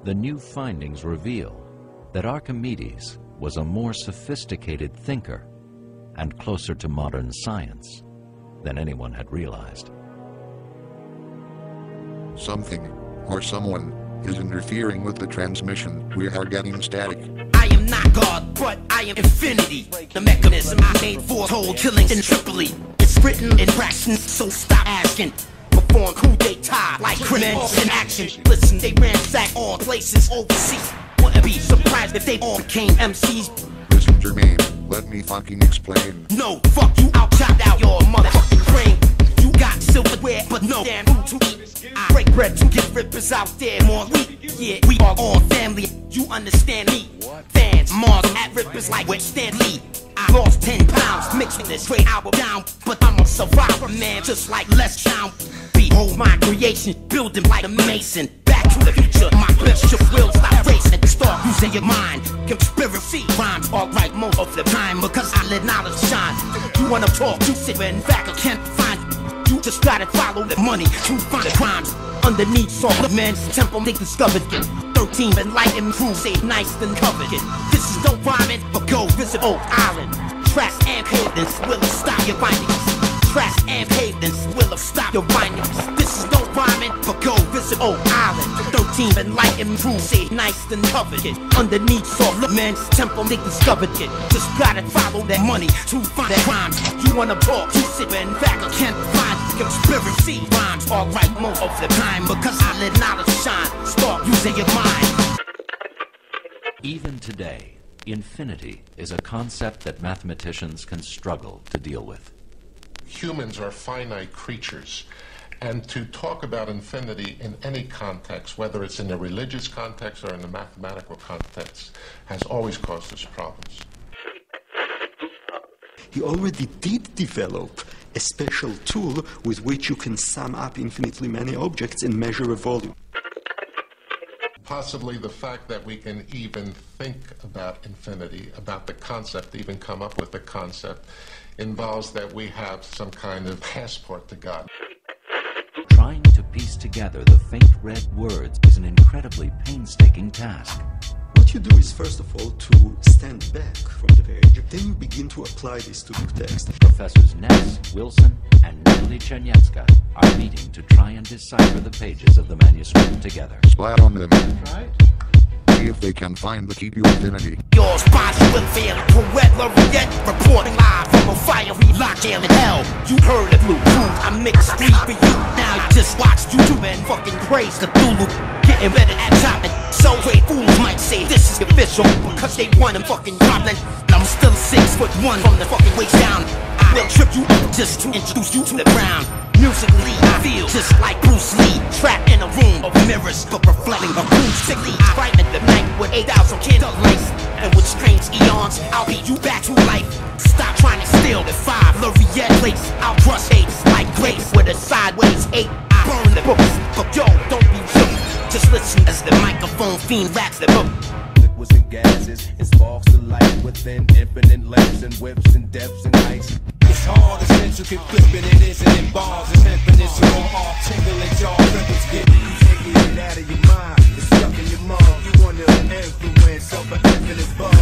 The new findings reveal that Archimedes was a more sophisticated thinker and closer to modern science than anyone had realized. Something, or someone, is interfering with the transmission. We are getting static. I am not God, but I am infinity. The mechanism I made for told killings in Tripoli. It's written in fractions, so stop asking. Perform coup d'etat like criminals in action. Listen, they ransack all places overseas. Wouldn't be surprised if they all became MCs. Listen, Jermaine, let me fucking explain. No, fuck you, I'll chop out your motherfucking brain. You got silverware, but no damn food to eat. I break bread to get rippers out there more weak. Yeah, we are all family, you understand me. Fans, Mars at rippers like with Stan Lee. I lost 10 pounds, mixing this straight album down. But I'm a survivor, man, just like Les Chow. Behold my creation, building like a mason. Back to the future, my bishop will stop racing. Start using your mind, conspiracy rhymes all right most of the time. Because I let knowledge shine. You wanna talk, you sit in fact I can't find. You just gotta follow the money to find the crimes. Underneath Solomon's temple they discovered it. 13 enlightened crew saved nice and covered it. This is no rhyming, but go visit Oak Island. Tracks and pavements will stop your findings. Tracks and pavements will stop your findings. This is no rhyming, but go visit Oak Island. 13 enlightened crew saved nice and covered it. Underneath Solomon's temple they discovered it. Just gotta follow that money to find the crimes. You wanna talk, you sit in fact I can't find. Conspiracy rhymes all right most of the time. Because I let knowledge shine. Start using your mind. Even today, infinity is a concept that mathematicians can struggle to deal with. Humans are finite creatures, and to talk about infinity in any context, whether it's in a religious context or in a mathematical context, has always caused us problems. He already did develop a special tool with which you can sum up infinitely many objects and measure a volume. Possibly the fact that we can even think about infinity, about the concept, even come up with the concept, involves that we have some kind of passport to God. Trying to piece together the faint red words is an incredibly painstaking task. What you do is, first of all, to stand back from the page. Then you begin to apply this to the text. Professors Ness, Wilson, and Natalie Chernetska are meeting to try and decipher the pages of the manuscript together. Splat on them. Right. See if they can find the key to infinity. Your sponsor will fail. Poet Laureate reporting live from a fiery lockdown in hell. You heard of Blue Crew, I mixed three for you. Now you just watch YouTube and fucking praise Cthulhu. Getting better at chopping. So great fools might say this is official because they won and fucking goblin. I'm still 6'1" from the fucking waist down. I will trip you up just to introduce you to the ground. Musically, I feel just like Bruce Lee, trapped in a room of mirrors, but reflecting acoustically. I write at the night with 8,000 candle lights, and with strange eons, I'll beat you back to life. Stop trying to steal the 5 Laureate plates. I'll crush apes like grapes with a sideways 8. I burn the books, but yo, don't be shook. Just listen as the microphone fiend raps the book. Liquids and gases, and sparks of light within infinite lengths and widths and depths and heights. It's hard, it's intricate, flipping it isn't in bars. It's infinite, so I'm all tingling, y'all rhythms get taking it out of your mind. It's stuck in your mom. You want to influence of an infinite buzz.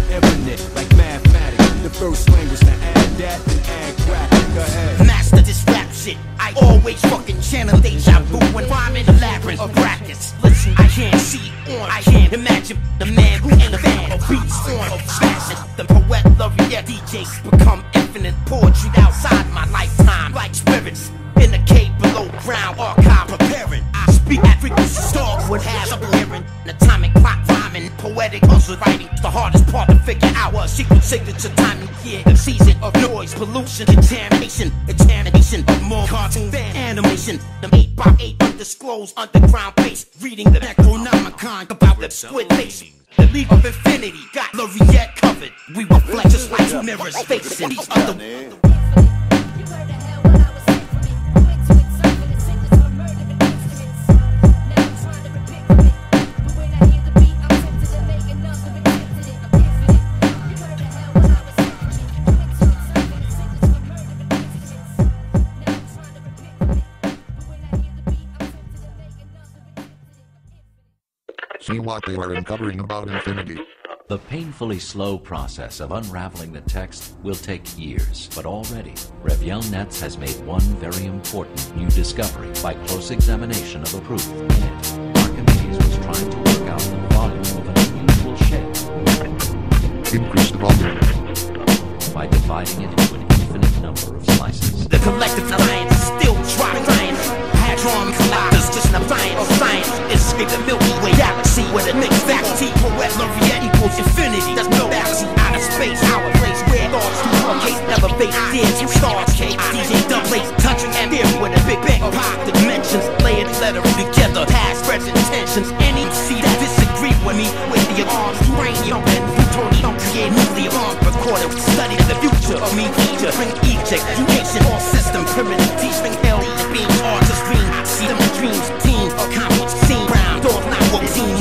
Infinite, like mathematics. The first language to add that and add crack. Go ahead. Master this rap shit. I always fucking channel deja vu when rhyming a labyrinth of brackets. Listen, I can't see on, I can't imagine the man who ain't a fan of beats on, of smashing. The poet Laureate DJs become infinite poetry outside my lifetime, like spirits in a cave below ground, archive preparing. I speak at frequency stars would have up hearing an atomic clock rhyme. rhyming, poetic puzzle writing. The hardest part to figure out was secret signature timing. Yeah, the season of noise, pollution, contamination of more cartoon than animation. The 8x8 undisclosed underground base, reading the Necronomicon about the squid face. The League of Infinity got Laureate covered. We reflect just like two mirrors facing each other. See what they are uncovering about infinity. The painfully slow process of unraveling the text will take years, but already, Reviel Netz has made one very important new discovery by close examination of the proof. In it, Archimedes was trying to work out the volume of an unusual shape. Increase the volume. By dividing it into an infinite number of slices. The collective alliance is still trying. Hadron collides, just an appliance of science. Escape the Milky Way galaxy with a mixed faculty. Poet Laureate equals infinity. There's no galaxy out of space. Our place where thoughts to rotate, elevate, ideas to stars. K, DJ, double touching and theory with a big bang of high dimensions. Layered letter together, past, present tensions. Any see that disagree with me with the arms, uranium and plutonium. Create nuclear bombs, recorded, study the future of me. Teacher, bring Egypt, education, all system, primitive, teaching, hell, being artist, dream. See them dreams, team, accomplished, scene, brown, doors, not what team,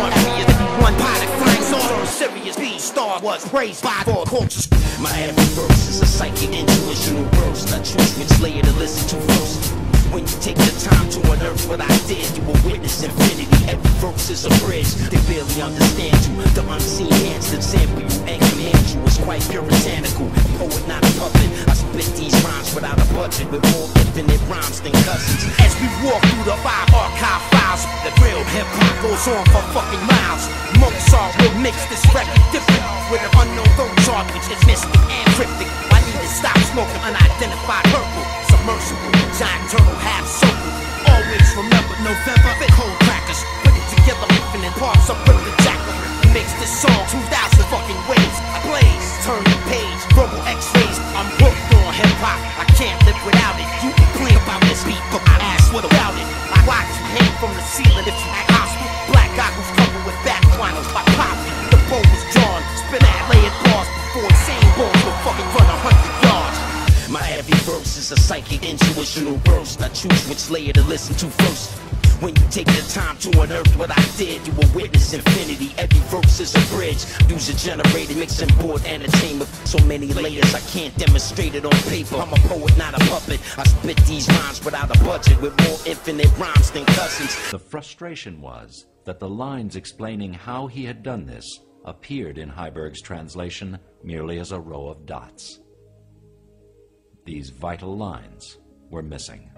on areas, one pilot, flying saucer, serious B, Star was praised by all cultures. My every verse is a psychic intuitional burst. I choose which layer to listen to first. When you take the time to unearth what I did, you will witness infinity. Every verse is a bridge. They barely understand you. The unseen hands that sample you and command you is quite puritanical. Poet, not a puppet. I spit these rhymes without a budget, with more infinite rhymes than cousins. As we walk through the 5 archive files, the real hip-hop goes on for fucking miles. Mozart will mix this record different with an unknown road chart, which is mystic and cryptic. I need to stop smoking unidentified purple. Submersible, giant turtle, half circle. Always remember November, cold crackers. Put it together, infinite parts of the jackal. Makes this song 2,000 fucking ways. I blaze, turn the page, verbal x-rays. I'm hooked on hip-hop, I can't live without it. You complain about this beat, but I ask what about it. I watch you hang from the ceiling if you act hostile. Black goggles covered with back finals by pop. The bow was drawn, spin at layered bars before insane balls will fucking run 100 yards. My every verse is a psychic intuitional burst. I choose which layer to listen to first. When you take the time to unearth what I did, you will witness infinity. Every verse is a bridge. User generated, mixing board entertainment. So many layers I can't demonstrate it on paper. I'm a poet, not a puppet. I spit these rhymes without a budget, with more infinite rhymes than cousins. The frustration was that the lines explaining how he had done this appeared in Heiberg's translation merely as a row of dots. These vital lines were missing.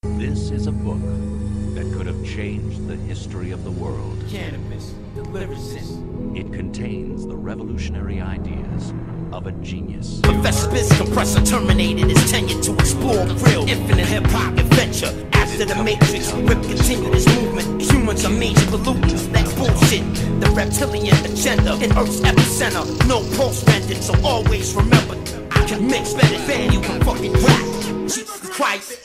This is a book that could have changed the history of the world. Canibus, the lyricist. It contains the revolutionary ideas of a genius. Professor Biz Compressor terminated his tenure to explore the real infinite hip-hop adventure. After the Matrix, Rip continued his movement. Humans are major pollutants, that's bullshit. The reptilian agenda in Earth's epicenter. No pulse rendered, so always remember, I can mix better than you can fucking rap. Jesus Christ.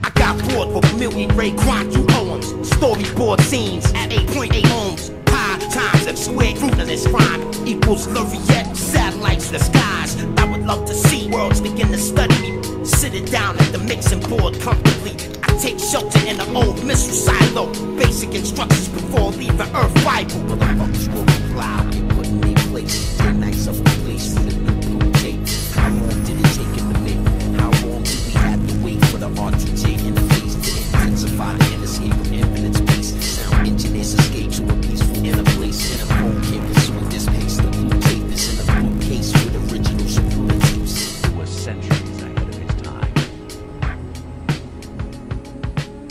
I got bored with million-ray quantum poems, storyboard scenes at 8.8 ohms. Pi times F squared root of this rhyme equals Laureate, satellites to the skies. I would love to see worlds begin to study me. Sitting down at the mixing board comfortably, I take shelter in the old missile silo. Basic instructions before leaving Earth vital. But the folks will fly, putting me place. 10 nights of the place with a new blue tape. How long did it take him to make? How long did we have to wait for the R2J interface to intensify the escape of infinite space? Sound engineers escape to a peaceful inner place. In a phone can't pursue this pace. The blue tape is in a blue case with original superlatives. It was centuries ahead of his time.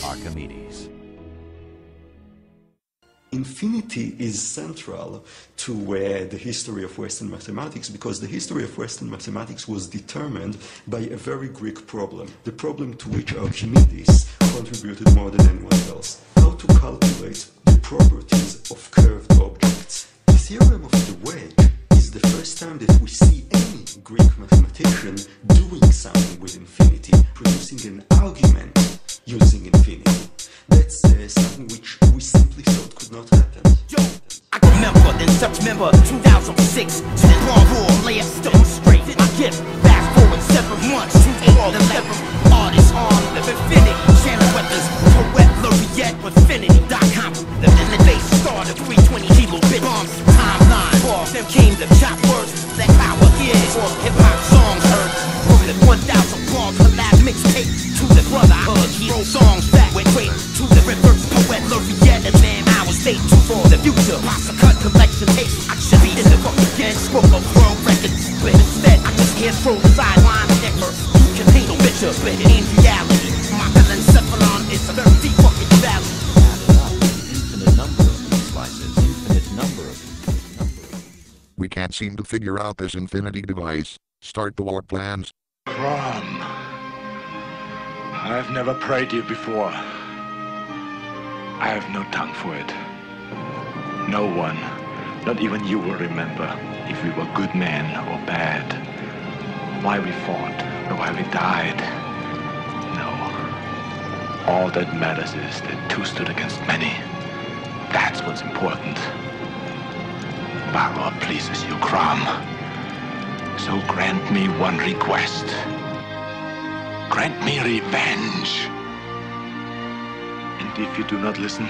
Archimedes. Infinity is central to the history of Western mathematics, because the history of Western mathematics was determined by a very Greek problem, the problem to which Archimedes contributed more than anyone else. How to calculate the properties of curved objects. The theorem of the wedge is the first time that we see any Greek mathematician doing something with infinity, producing an argument using infinity. That's something which we simply thought could not happen. I remember, then September 2006, spent long war, lay it still straight. My gift, fast forward 7 months, 2011, artists on the infinity, channel weapons, poet, Laureate, infinity.com. Living in the base, started 320 kilobit bombs, timeline, boss, then came the chop words, that power is, or hip-hop songs heard, from the 1,000 blog collab mixtape, to the brotherhood, hero songs that went great, to the reverse poet, Laureate, and man, I was late for the future, pasta cut collection tape, I should be in the book again, spoke of world records, but instead, I just hear throw the sideline, never, you can paint a picture, but it ain't reality, my encephalon is a very deep fucking valley. Infinite number of these slices, infinite number of We can't seem to figure out this infinity device. Start the war plans. Crom, I've never prayed you before. I have no tongue for it. No one, not even you, will remember if we were good men or bad, why we fought or why we died. No. All that matters is that two stood against many. That's what's important. Power pleases you, Crom. So grant me one request. Grant me revenge. And if you do not listen,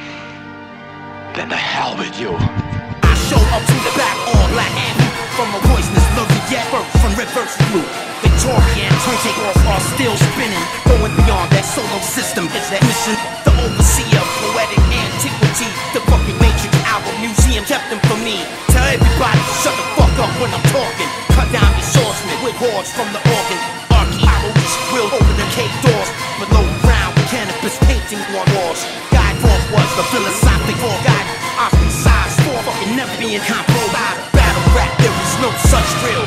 then the hell with you. I show up to the back, all black and from a voiceless Laureate, first from reverse blue. Victorian turntake off are still spinning, going beyond that solar system. Is that mission? The overseer, poetic antiquity, the fucking Matrix album museum kept them for me. Tell everybody to shut the fuck up when I'm talking. Cut down your swordsman with hordes from the organ. Archaeologists will open the cave doors. Below ground, Canibus painting on walls. Guy Forth was the philosophic guide. Ostracized for fucking never being compromised. Battle rap, there is no such drill.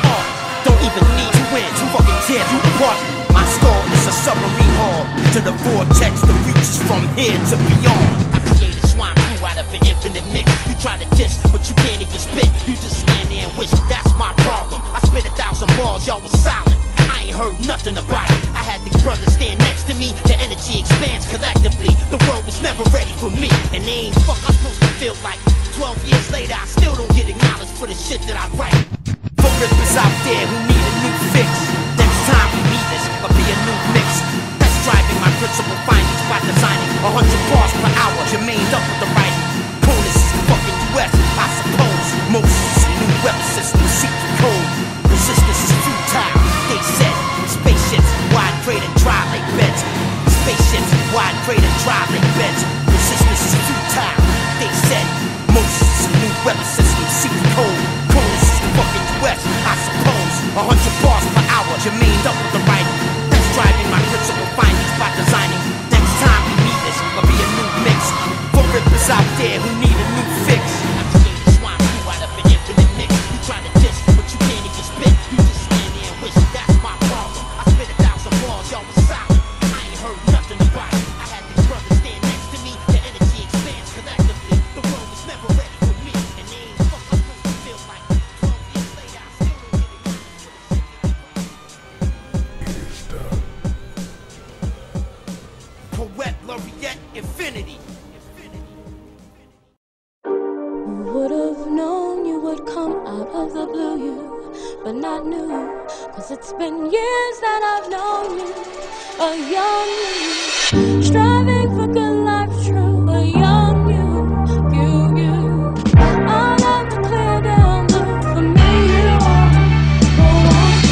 Don't even need to win to fucking tear you apart. My skull is a submarine hall. To the vortex that reaches from here to beyond. I created swine flu out of an infinite mix. You try to diss, but you can't even spit. You just stand there and wish. That's my problem. I spit 1,000 bars, y'all was silent. I ain't heard nothing about it. I had these brothers stand next to me. The energy expands collectively. The world was never ready for me. And they ain't fuck I'm supposed to feel like. 12 years later, I still don't get acknowledged for the shit that I write. For rippers out there who need a new fix. Next time we meet this, I'll be a new mix. That's driving my principal findings by designing 100 bars per hour. Jermaine up with the writing. Conus is the fucking US, I suppose. Moses is a new weapon system, secret code. Resistance is futile, they said. Spaceships, wide crater, dry lake beds. Spaceships, wide crater, dry lake beds. Resistance is futile, they said. Moses is a new weapon system, secret code. Conus is the fucking US, I suppose. 100 bars per hour, Jermaine up with the writing. That's driving my principal findings by designing. Next time we meet this, I'll be a new mix. For rippers out there who need a new fix. I created swine flu out of an infinite mix. You try to diss, but you can't even spit. You just stand there and wish. That's my problem. I spit 1,000 bars, y'all was silent. I ain't heard nothing about it. I had these brothers stand next to me. The energy expands collectively. The world was never ready for me. And they ain't fuck I'm supposed to feel like. 12 years later, I still don't get it. Poet Laureate Infinity. Would've known you would come out of the blue, you, but not new. Cause it's been years that I've known you, a young you, striving for good life, true, a young you. I'll never clear down the for me, you are.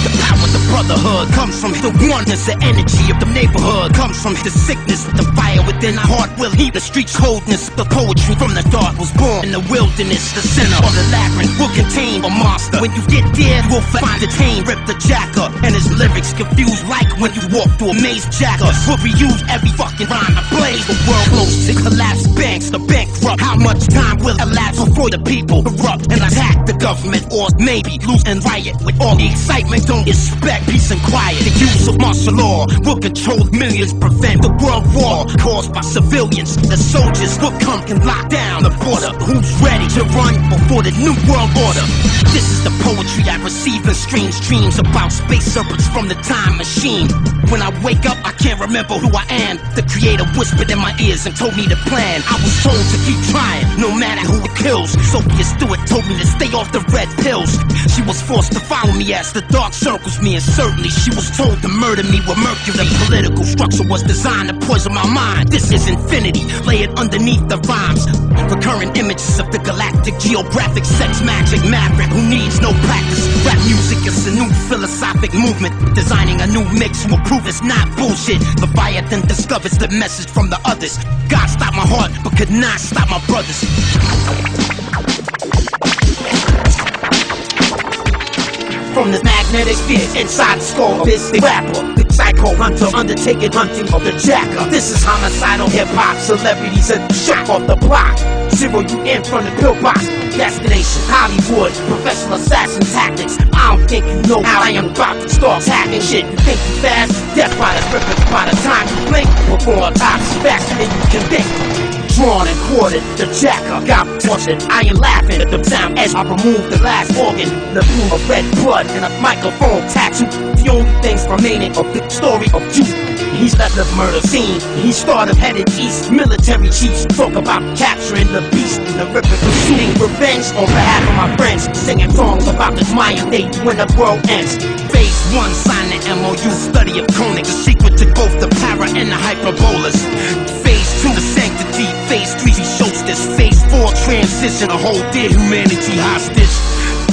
The power of the brotherhood comes from the oneness, the energy of the neighborhood comes from the sickness, the fire within our heart will heat the streets coldness. The poetry from the dark was born in the wilderness. The center of the labyrinth will contain a monster. When you get there, you will find the tame, rip the jacker, and his lyrics confused like when you walk through a maze jacker. We'll reuse every fucking rhyme I blaze. The world blows to collapse banks, the bankrupt. How much time will elapse before the people erupt and attack the government? government, or maybe lose and riot with all the excitement. Don't expect peace and quiet. The use of martial law will control millions, prevent the world war caused by civilians. The soldiers will come and lock down the border. Who's ready to run before the new world order? This is the poetry I receive in strange dreams about space serpents from the time machine. When I wake up, I can't remember who I am. The creator whispered in my ears and told me to plan. I was told to keep trying, no matter who it kills. Sophia Stewart told me to stay off the red pills. She was forced to follow me as the dark circles me, and certainly she was told to murder me with mercury. The political structure was designed to poison my mind. This is infinity, lay it underneath the rhymes. Recurrent images of the galactic geographic sex magic maverick who needs no practice. Rap music is a new philosophic movement, designing a new mix will prove it's not bullshit. Leviathan discovers the message from the others. God stopped my heart, but could not stop my brothers. From the magnetic sphere inside the skull of this rapper, the psycho hunter undertaking hunting of the jacker. This is homicidal hip-hop, celebrities at the shot off the block. Zero you in from the pillbox. Destination Hollywood, professional assassin tactics. I don't think you know how I am about to start attacking shit. You think you fast? Death by the ripper by the time you blink. Before autopsy faster than you can think. Drawn and quartered, the jacker got tortured. I am laughing at the sound as I remove the last organ. The blue of red blood and a microphone tattoo. The only things remaining of the story of you. He's left the murder scene. He started headed east. Military chiefs talk about capturing the beast in the river, pursuing revenge on behalf of my friends. Singing songs about this Mayan date when the world ends. Phase 1, sign the MOU, study of conic, the secret to both the para and the hyperbolas. Phase 2, the sanctity. Phase 3, he shows this. Phase 4, transition, a whole dear humanity hostage.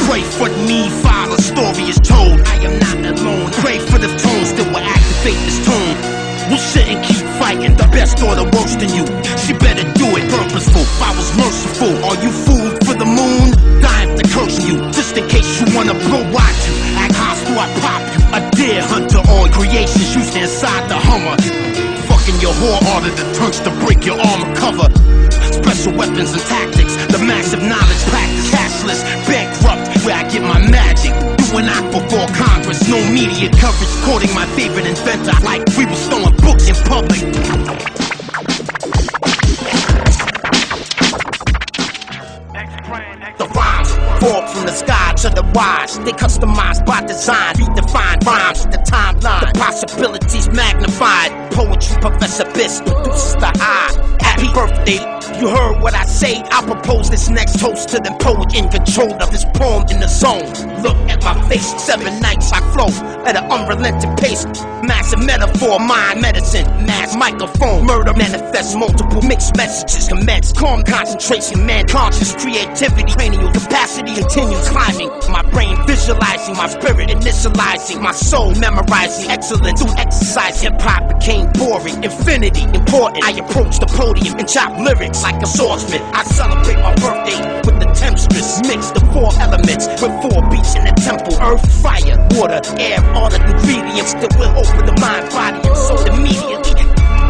Pray for me, Father, story is told. I am not alone. Pray for the tones that will activate this tone. We'll sit and keep fighting, the best or the worst in you. She better do it purposeful, I was merciful. Are you fooled for the moon? Dying to curse you, just in case you wanna blow watch you. Act hostile, I pop you. A deer hunter on creations used inside the Hummer. Fucking your whore harder than trunks to break your armor cover. Special weapons and tactics, the massive knowledge practice. Cashless, bankrupt, where I get my magic. Doing act before Congress, no media coverage. Quoting my favorite inventor like we were throwing books in public. The rhymes fall from the sky to the wise. They customized by design, redefined rhymes with the timeline. The possibilities magnified. Poetry Professor Biss produces the eye. Happy birthday. You heard what I say. I propose this next toast to the poet in control of this poem in the zone. Look at my face, 7 nights I flow at an unrelenting pace. Massive metaphor, mind medicine, mass microphone. Murder manifests multiple mixed messages. Commence calm concentration, man conscious creativity. Cranial capacity continues climbing. My brain visualizing, my spirit initializing, my soul memorizing excellence through exercise. Hip hop became boring, infinity important. I approach the podium and chop lyrics like a swordsman. I celebrate my birthday with the temptress. Mix the 4 elements with 4 beats in the temple. Earth, fire, water, air, all the ingredients that will open the mind, body, and soul immediately.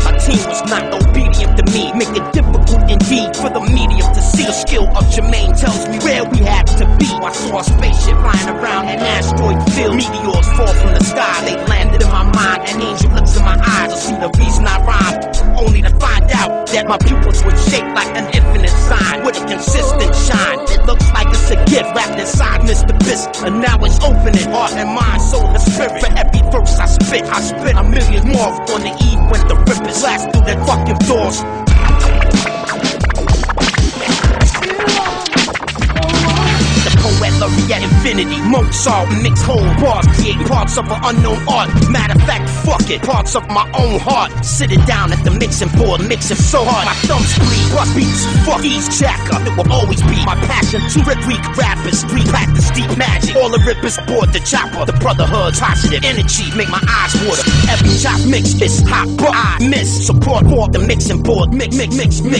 My team was not obedient to me, make it difficult indeed for the medium to see. The skill of Jermaine tells me where we have to be. I saw a spaceship flying around an asteroid field. Meteors fall from the sky, they landed in my mind. An angel looks in my eyes to see the reason I rhyme, only to find out that my pupils would shape like an infinite sign with a consistent shine. It looks like it's a gift wrapped inside Mr. Biss, and now it's opening heart and mind, soul and spirit. For every verse I spit a million more on the eve when the rippers blast through their fucking doors. Poet Laureate infinity, Mozart mix whole bars, create parts of an unknown art. Matter of fact, fuck it, parts of my own heart. Sitting down at the mixing board, mixing so hard my thumbs bleed. Bust beats, fuck each jacker. It will always be my passion to rip weak rappers, practice deep magic. All the rippers aboard the chopper, the brotherhood, positive energy, make my eyes water. Every chop mix is hot, but I miss support for the mixing board. Mix,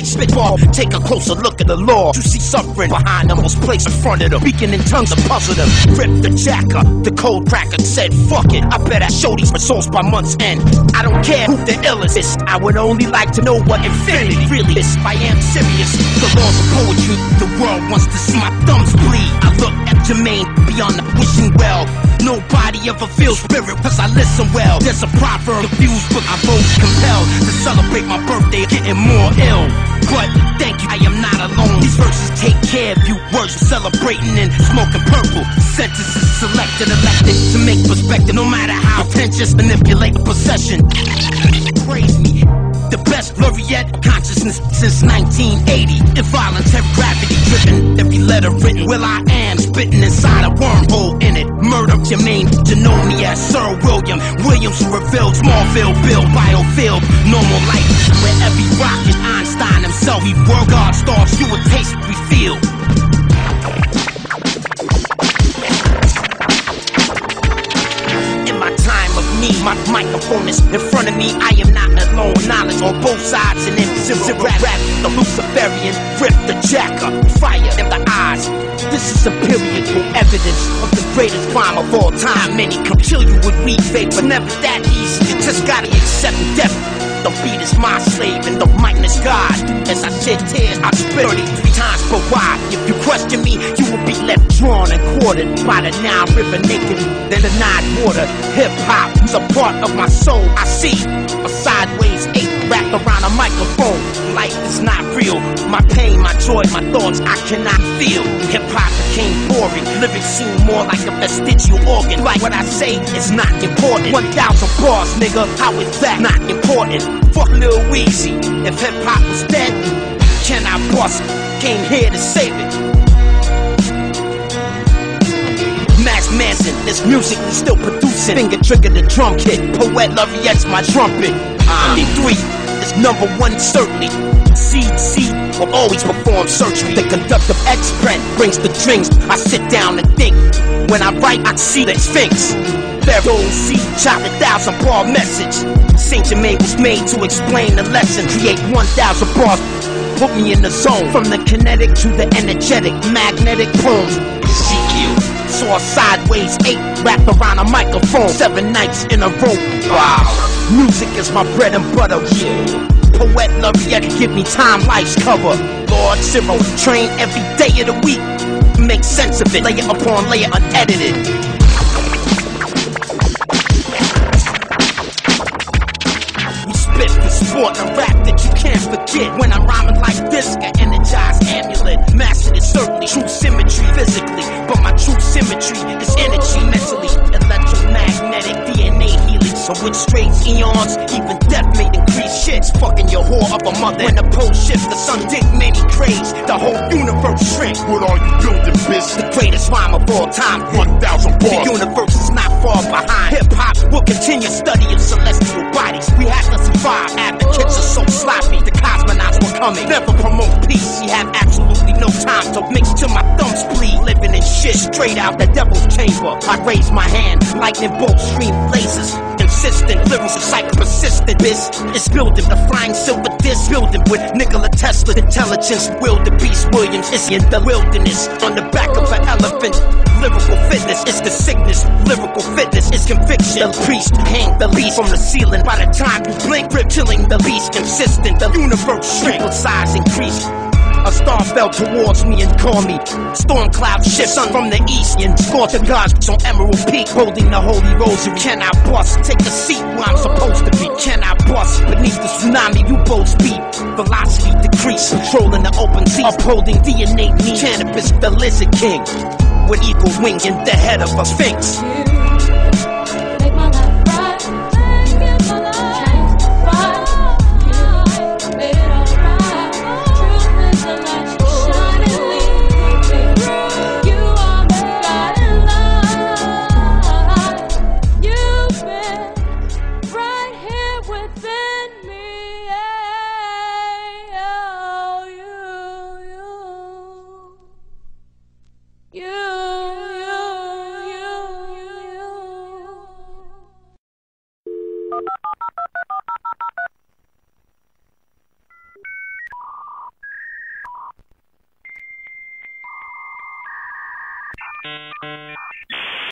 spitball. Take a closer look at the law. You see suffering behind them, was placed in front of them. Speaking in tongues to puzzle them. Rip the jacker, the cold cracker said, fuck it, I bet I show these results by month's end. I don't care who the illest is, I would only like to know what infinity really is. If I am serious, the laws of poetry, the world wants to see my thumbs bleed. I look at Jermaine, beyond the wishing well. Nobody ever feels spirit, cause I listen well. There's a proverb, the views book I wrote compelled to celebrate my birthday, getting more ill. But thank you, I am not alone. These verses take care of you. Words celebrating and smoking purple. Sentences selected, elected to make perspective. No matter how pretentious, manipulate the possession. Praise me. The best Laureate of consciousness since 1980. Involuntary gravity driven, every letter written. Well, I am spitting inside a wormhole in it. Murder Jermaine, to know me as Sir William Williams, who revealed Smallville, Bill, Biofield, normal life. Where every rock is Einstein himself. He world God stars, you would taste what we feel. My microphone is in front of me, I am not alone. Knowledge on both sides and in zero rap. The Luciferian, rip the jacker, fire in the eyes. This is empirical evidence of the greatest crime of all time. Many can kill you with weak faith, but never that easy. You just gotta accept death. The beat is my slave and the mic is God. As I shed tears, I spit 33 times per why. If you question me, you will be left drawn and quartered by the Nile River naked, then denied water. Hip-hop is a part of my soul. I see a sideways ape wrapped around a microphone. Life is not real. My pain, my joy, my thoughts, I cannot feel. Hip-hop became boring. Lyrics seem more like a vestigial organ. Like what I say is not important. 1,000 bars, nigga, how is that not important? Fuck Lil Weezy. If hip-hop was dead, can I bust? Came here to save it. Max Manson is musically still producing. Finger trigger the drum kit. Poet Laureate's my trumpet. I need 3 is #1 certainly. C will always perform surgery. The conductive X-Print brings the drinks. I sit down and think. When I write, I see the Sphinx. Pharaoh C, chop 1,000 bar message. Saint Germain was made to explain the lesson. Create 1,000 bars. Put me in the zone. From the kinetic to the energetic. Magnetic poems. Ezekiel saw a sideways ape wrapped around a microphone 7 nights in a row. Wow. Music is my bread and butter. Yeah. Poet Laureate can give me time, life's cover. Lord Zero, train every day of the week. Make sense of it, layer upon layer, unedited. We spit for sport, a rap that you can't forget. When I'm rhyming like this, an energized amulet. Mastered it certainly, true symmetry physically. But my true symmetry is energy mentally. Electromagnetic DNA healing. So with straight eons, even death may increase shits. Fucking your whore of a mother. When the pole shifts, the sun dig many craves. The whole universe shrinks. What are you building, bitch? The greatest rhyme of all time. 1,000 bars. The universe is not far behind. Hip-hop will continue studying celestial bodies. We have to survive. Advocates are so sloppy. The cosmonauts were coming. Never promote peace. We have absolutely no time to mix till my thumbs bleed. Living in shit straight out the devil's chamber. I raise my hand. Lightning bolts stream lasers. Consistent, lyrics are psych persistent. This is building the flying silver disc. Building with Nikola Tesla intelligence. Wildebeest Williams is in the wilderness. On the back of an elephant. Lyrical fitness is the sickness. Lyrical fitness is conviction. The priest hang the least from the ceiling. By the time you blink, rip killing the least. Consistent, the universe shrink. Size increase. A star fell towards me and called me. Storm cloud shift, sun from the east and scorch the gods on Emerald Peak, holding the holy rosary. Can I bust? Take a seat where I'm supposed to be. Can I bust? Beneath the tsunami, you both speed. Velocity decrease, patrolling the open sea, upholding the innate need. Canibus, the lizard king, with eagle wings in the head of a sphinx.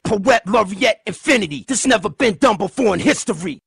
Poet Laureate Infinity. This never been done before in history.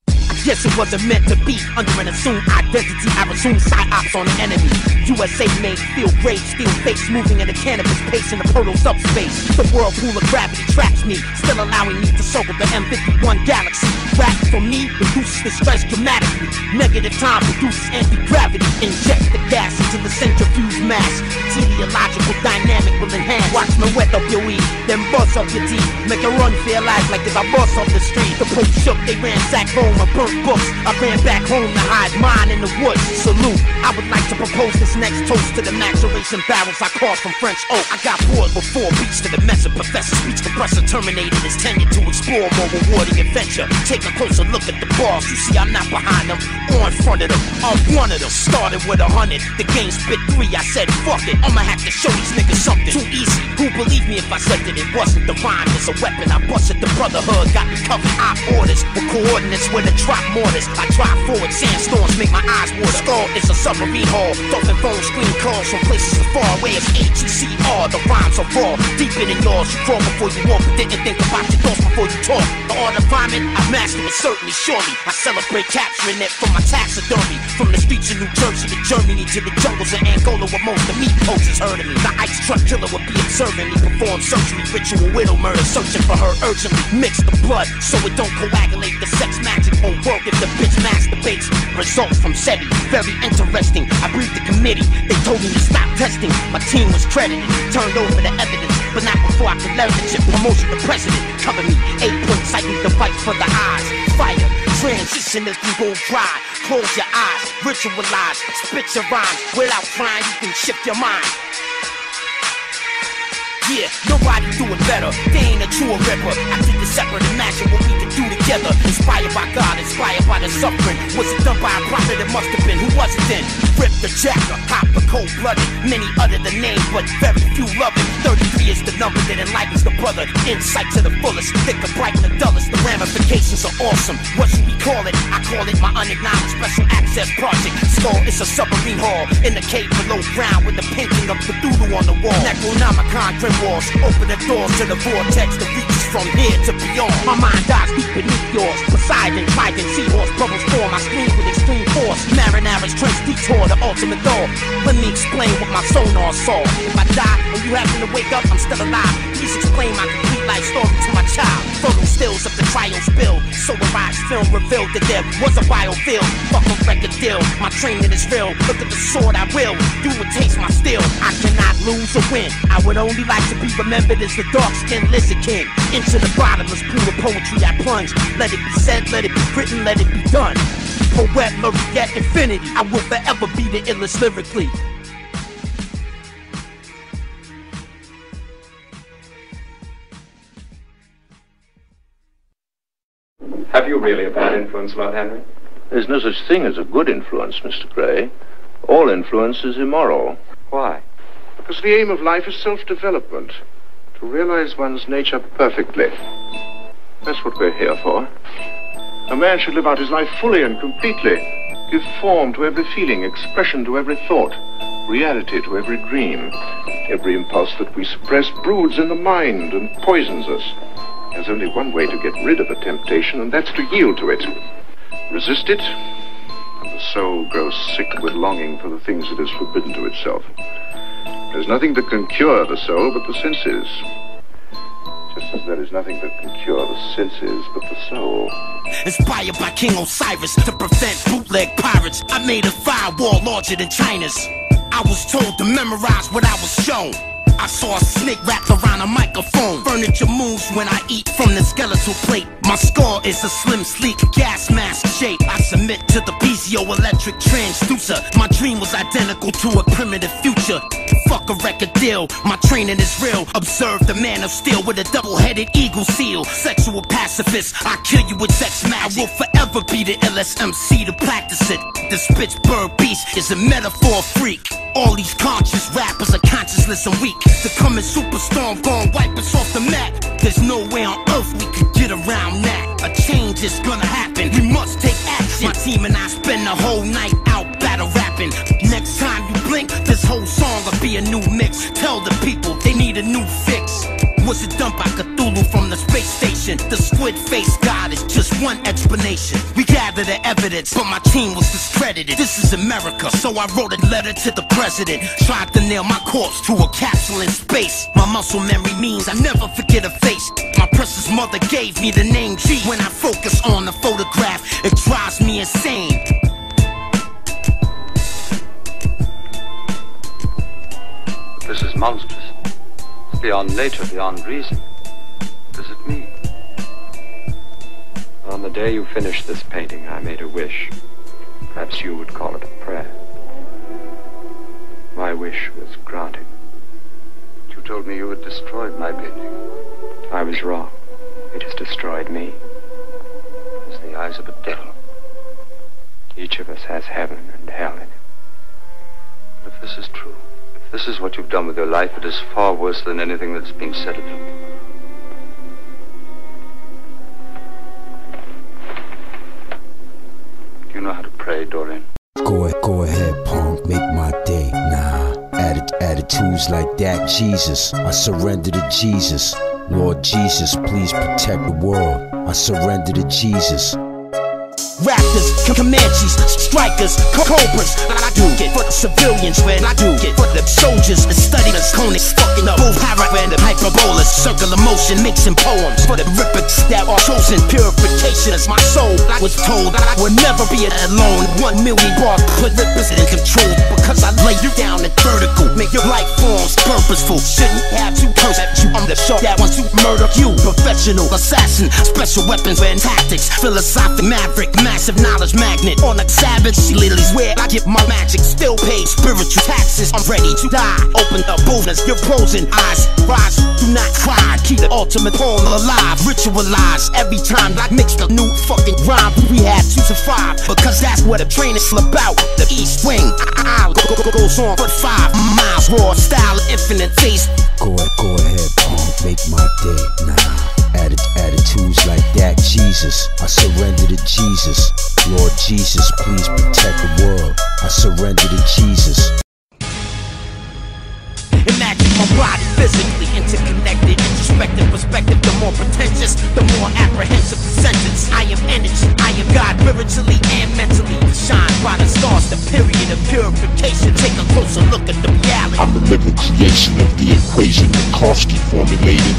Yes, it wasn't meant to be. Under an assumed identity, I resumed psyops on the enemy. USA made feel great, steel face moving at a cannabis pace in the proto subspace. The whirlpool of gravity traps me, still allowing me to circle the M51 galaxy. Rap for me reduces the stress dramatically. Negative time produces anti-gravity. Inject the gas into the centrifuge mass. Teleological dynamic will enhance. Watch me wet up your weed, then bust up your teeth. Make a run for your life like if I bust off the street. The Pope shook, they ransacked home and burnt books. I ran back home to hide mine in the woods. Salute, I would like to propose this next toast to the maceration barrels I caught from French oak. I got bored before beats to the mess of Professor Speech compressor terminated his tenure to explore more rewarding adventure. Take a closer look at the bars. You see I'm not behind them or in front of them. I'm one of them. Started with 100, the game spit 3. I said fuck it, I'ma have to show these niggas something. Too easy, who believe me if I said that it wasn't the rhyme? It's a weapon, I busted the brotherhood. Got me covered, I orders with coordinates where the drop mortars. I drive forward, sandstorms make my eyes water. Skull is a submarine hull, dolphin phone screen calls from places as far away as HCR. The rhymes are raw, deeper than yours. You crawl before you walk, but didn't think about your thoughts before you talk. The art of rhyming, I mastered it certainly, surely. I celebrate capturing it from my taxidermy. From the streets of New Jersey to Germany to the jungles of Angola where most of me posters heard of me. The ice truck killer would be observing me perform surgery, ritual widow murder, searching for her urgently. Mix the blood so it don't coagulate. The sex magic won't work if the bitch masturbates. Results from SETI, very interesting. I briefed the committee, they told me to stop testing. My team was credited, turned over the evidence, but not before I could leverage it. Promotion to president, cover me, 8-point sighting device for the eyes. Fire, transition if you go dry. Close your eyes, ritualize, spit your rhymes. Without trying, you can shift your mind. Yeah, nobody do it better. They ain't a true ripper. I think it's separate. Imagine what we could do together. Inspired by God, inspired by the suffering. Was it done by a prophet? It must have been. Who was it then? Rip the jacker, hop the cold-blooded. Many utter the name, but very few love it. 33 is the number that enlightens the brother. Insight to the fullest, thicker, bright, the dullest. The ramifications are awesome. What should we call it? I call it my unacknowledged special access project. Skull is a submarine hall in the cave below ground with the painting of Cthulhu on the wall. Necronomicon, grim walls, open the doors to the vortex that reaches from here to beyond. My mind dies deep beneath yours. Poseidon, Trident, Seahorse, bubbles form. I scream with extreme force. Marinara's trench detour, the ultimate door. Let me explain what my sonar saw. If I die and you happen to wake up, I'm still alive. Please explain my complete life story to my child. Photo stills of the trial spill. Soberized film revealed that there was a biofield. Fuck a record deal. My training is real. Look at the sword I will. You would taste my steel. I cannot lose or win. I would only like to be remembered as the dark-skinned lizard king. Into the bottomless pool of poetry I plunge. Let it be said, let it be written, let it be done. Poet, laureate, infinity. I will forever be the illest lyrically. Have you really a bad influence, Lord Henry? There's no such thing as a good influence, Mr. Gray. All influence is immoral. Why? Because the aim of life is self-development. To realize one's nature perfectly. That's what we're here for. A man should live out his life fully and completely. Give form to every feeling, expression to every thought, reality to every dream. Every impulse that we suppress broods in the mind and poisons us. There's only one way to get rid of a temptation, and that's to yield to it. Resist it, and the soul grows sick with longing for the things it has forbidden to itself. There's nothing that can cure the soul but the senses. Just as there is nothing that can cure the senses but the soul. Inspired by King Osiris to prevent bootleg pirates, I made a firewall larger than China's. I was told to memorize what I was shown. I saw a snake wrapped around a microphone. Furniture moves when I eat from the skeletal plate. My skull is a slim, sleek gas mask shape. I submit to the piezoelectric transducer. My dream was identical to a primitive future. Fuck a record deal, my training is real. Observe the man of steel with a double-headed eagle seal. Sexual pacifist, I kill you with sex magic. I will forever be the LSMC to practice it. The Spitzberg beast is a metaphor freak. All these conscious rappers are conscienceless and weak. The coming superstorm gon' wipe us off the map. There's no way on earth we could get around that. A change is gonna happen, we must take action. My team and I spend the whole night out battle rapping. Next time you blink, this whole song will be a new mix. Tell the people they need a new fix. Was it done by Cthulhu from the space station? The squid face god is just one explanation. We gather the evidence, but my team was discredited. This is America, so I wrote a letter to the president. Tried to nail my corpse to a capsule in space. My muscle memory means I never forget a face. My precious mother gave me the name G. When I focus on the photograph, it drives me insane. This is monstrous. It's beyond nature, beyond reason. What does it mean? On the day you finished this painting, I made a wish. Perhaps you would call it a prayer. My wish was granted. You told me you had destroyed my painting. I was wrong. It has destroyed me. It's the eyes of a devil. Each of us has heaven and hell in him. But if this is true, if this is what you've done with your life, it is far worse than anything that's been said of you. Do you know how to pray, Dorian? Go ahead, punk, make my day. Nah, attitudes like that, Jesus. I surrender to Jesus. Lord Jesus, please protect the world. I surrender to Jesus. Raptors, Comanches, strikers, cobras. I do it for the civilians, when I do it for the soldiers. The study that's conics, fucking up both para and the hyperbolas. Circular motion, mixing poems for the rippers that are chosen. Purification is my soul. I was told I would never be alone. 1 million bars put rippers in control. Because I lay you down in vertical, make your life forms purposeful. Shouldn't have you curse at you. I'm the shark that wants to murder you. Professional assassin, special weapons and tactics. Philosophic maverick, massive knowledge magnet. On a savage, she literally swear I get my magic. Still paid spiritual taxes. I'm ready to die. Open up boldness, your frozen eyes. Rise, do not cry. Keep the ultimate poem alive. Ritualize every time I mix the new fucking rhyme. We had to survive because that's what a train is about. The East Wing, goes on for 5 miles. Raw style, infinite taste. Go ahead, punk, make my day. Nah. Attitudes like that, Jesus. I surrender to Jesus. Lord Jesus, please protect the world. I surrender to Jesus. Imagine my body physically interconnected. Introspective perspective, the more pretentious, the more apprehensive the sentence. I am energy, I am God, spiritually and mentally. Shine by the stars, the period of purification. Take a closer look at the reality. I'm the living creation of the equation Minkowski formulated.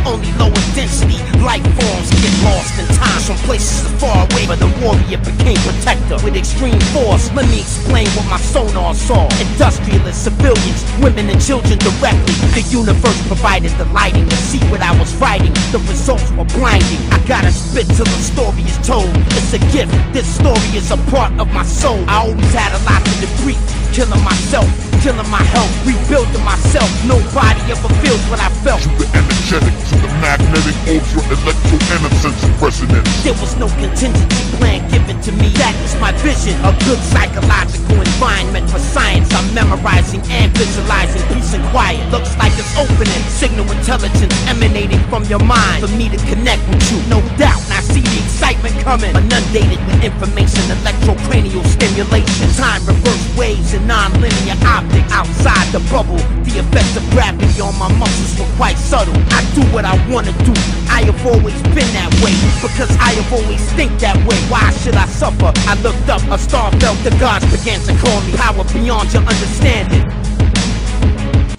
Only lower density life forms get lost in time. From places far away, but the warrior became protector with extreme force. Let me explain what my sonar saw. Industrialists, civilians, women and children directly. The universe provided the lighting to see what I was writing. The results were blinding. I gotta spit till the story is told. It's a gift, this story is a part of my soul. I always had a lot to defeat. Killing myself, killing my health, rebuilding myself. Nobody ever feels what I felt. To the energetic, to the magnetic, ultra electro-innocence resonance. There was no contingency plan given to me. That was my vision. A good psychological environment for science. I'm memorizing and visualizing peace and quiet. Looks like it's opening. Signal intelligence emanating from your mind. For me to connect with you, no doubt. And I see the excitement coming. Inundated with information, electrocranial stimulation. Time reverse waves and non-linear optics. Outside the bubble, the effects of gravity on my muscles were quite subtle. I do what I want to do. I have always been that way, because I have always think that way. Why should I suffer? I looked up, a star fell, the gods began to call me. Power beyond your understanding.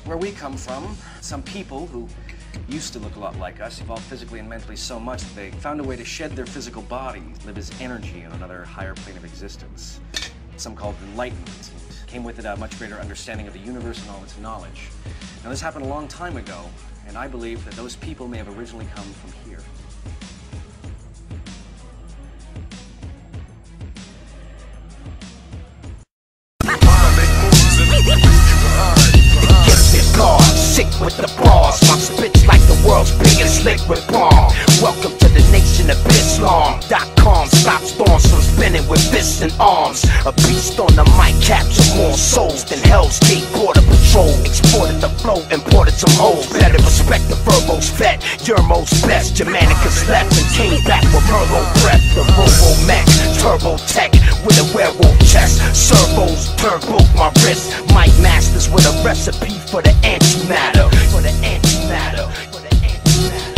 Where we come from, some people who used to look a lot like us evolved physically and mentally so much that they found a way to shed their physical body, live as energy on another higher plane of existence. Some called enlightenment. Came with it a much greater understanding of the universe and all its knowledge. Now this happened a long time ago, and I believe that those people may have originally come from here. Sick with the bars, my spit's like the world's biggest liquid bomb. Welcome to the nation of Islam.com. Stop storms from spinning with fists and arms. A beast on the mic, capture more souls than Hell's Gate Border Patrol. Exported the flow, imported some hoes. Better respect the Virgo's vet, Yermo's best. Germanicus left and came back with Merlo breath. The Robo-Mech, Turbo Tech with a werewolf chest. Servos turbo my wrist. Mic Masters with a recipe for the antimatter. For the antimatter. For the antimatter.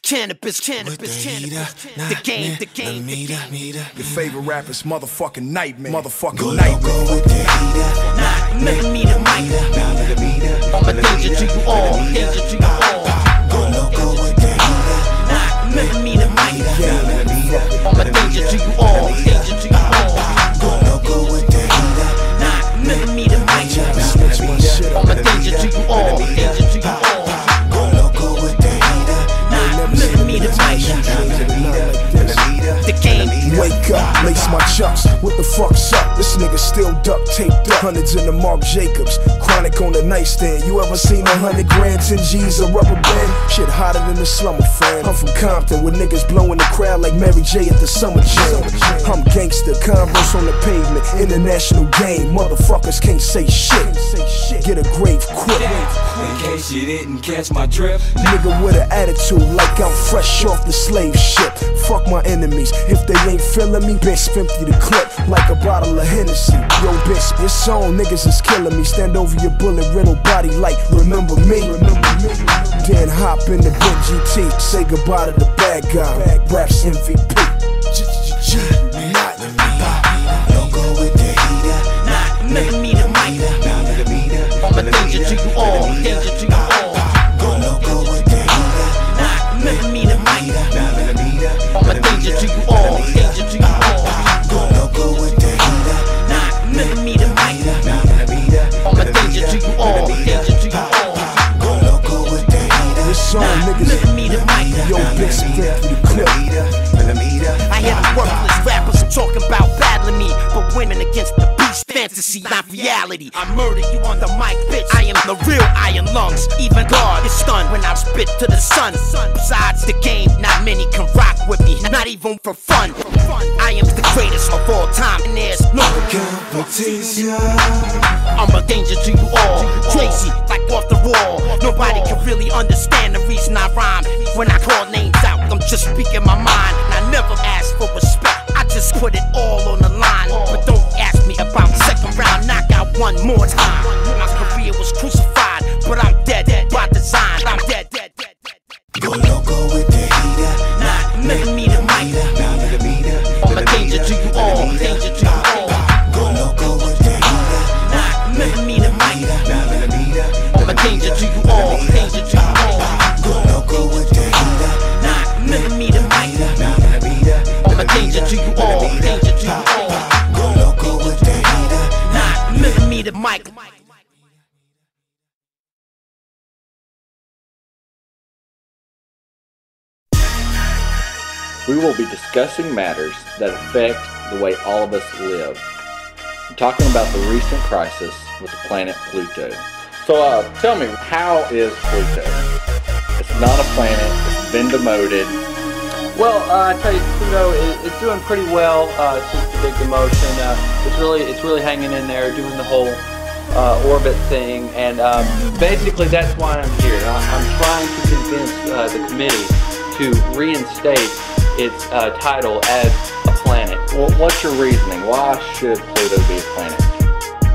Canibus, the game. Your favorite rapper's motherfucking nightmare. Go with the heater, not millimeter mic. I'm a danger to you all, danger to you all. Go with the heater, not millimeter mic. I'm a danger to you all, danger to you all. Go with the heater, not millimeter mic. I'm a danger to you all, danger to you all. Go with the heater, not millimeter mic. The game. Wake up, lace my chucks. What the fuck's up? This nigga still duct taped up. Hundreds in the Marc Jacobs. Chronic on the nightstand. You ever seen 100 grand, 10 G's, a rubber band? Shit hotter than the slumber fan. I'm from Compton with niggas blowing the crowd like Mary J at the summer jam. I'm gangster, Converse on the pavement. International game. Motherfuckers can't say shit. Get a grave quick. In case you didn't catch my drip. Nigga with an attitude like I'm fresh off the slave ship. Fuck my enemies. If they ain't feeling me, bitch, empty the clip like a bottle of Hennessy. Yo, bitch, your song niggas is killing me. Stand over your bullet riddled body like remember me. Then hop in the big GT. Say goodbye to the bad guy. Raps MVP. Don't go with the heater, not millimeter mic. I'm a danger to you all, danger to you all. Go with the heater, not millimeter mic. I'm a danger to you all, danger to you all. Go with the heater, not millimeter mic. I'm a danger to you all, danger to you all. Go with the heater, not millimeter mic. Yo, bitch, get the clip. I hear the worthless rappers talking about battling me, but winning against the beast fantasy, not reality. I murder you on the mic, bitch. I am the real Iron Lungs. Even God is stunned when I spit to the sun. Besides the game, not many can rock with me, not even for fun. I am the greatest of all time, and there's no competition. I'm a danger to you all, crazy like off the wall. Nobody can really understand the reason I rhyme. When I call names out, I'm just speaking my mind. And I never ask for respect, I just put it all on the line. But don't ask me about second round knockout one more time. My career was crucified, but I'm dead by design. I'm dead. Go with the heater, not millimeter mic. I'm a danger to you all, danger to you all. Go with the heater, not millimeter mic. I'm a danger to you all, danger to you all. Go with the heater, not millimeter mic. I'm a danger to you all, danger to you all. Go with the heater, not millimeter mic. We will be discussing matters that affect the way all of us live. I'm talking about the recent crisis with the planet Pluto. So tell me, how is Pluto? It's not a planet, it's been demoted. Well, I tell you, Pluto is doing pretty well since the big demotion. It's really hanging in there, doing the whole orbit thing, and basically that's why I'm here. I'm trying to convince the committee to reinstate its title as a planet. Well, what's your reasoning? Why should Pluto be a planet?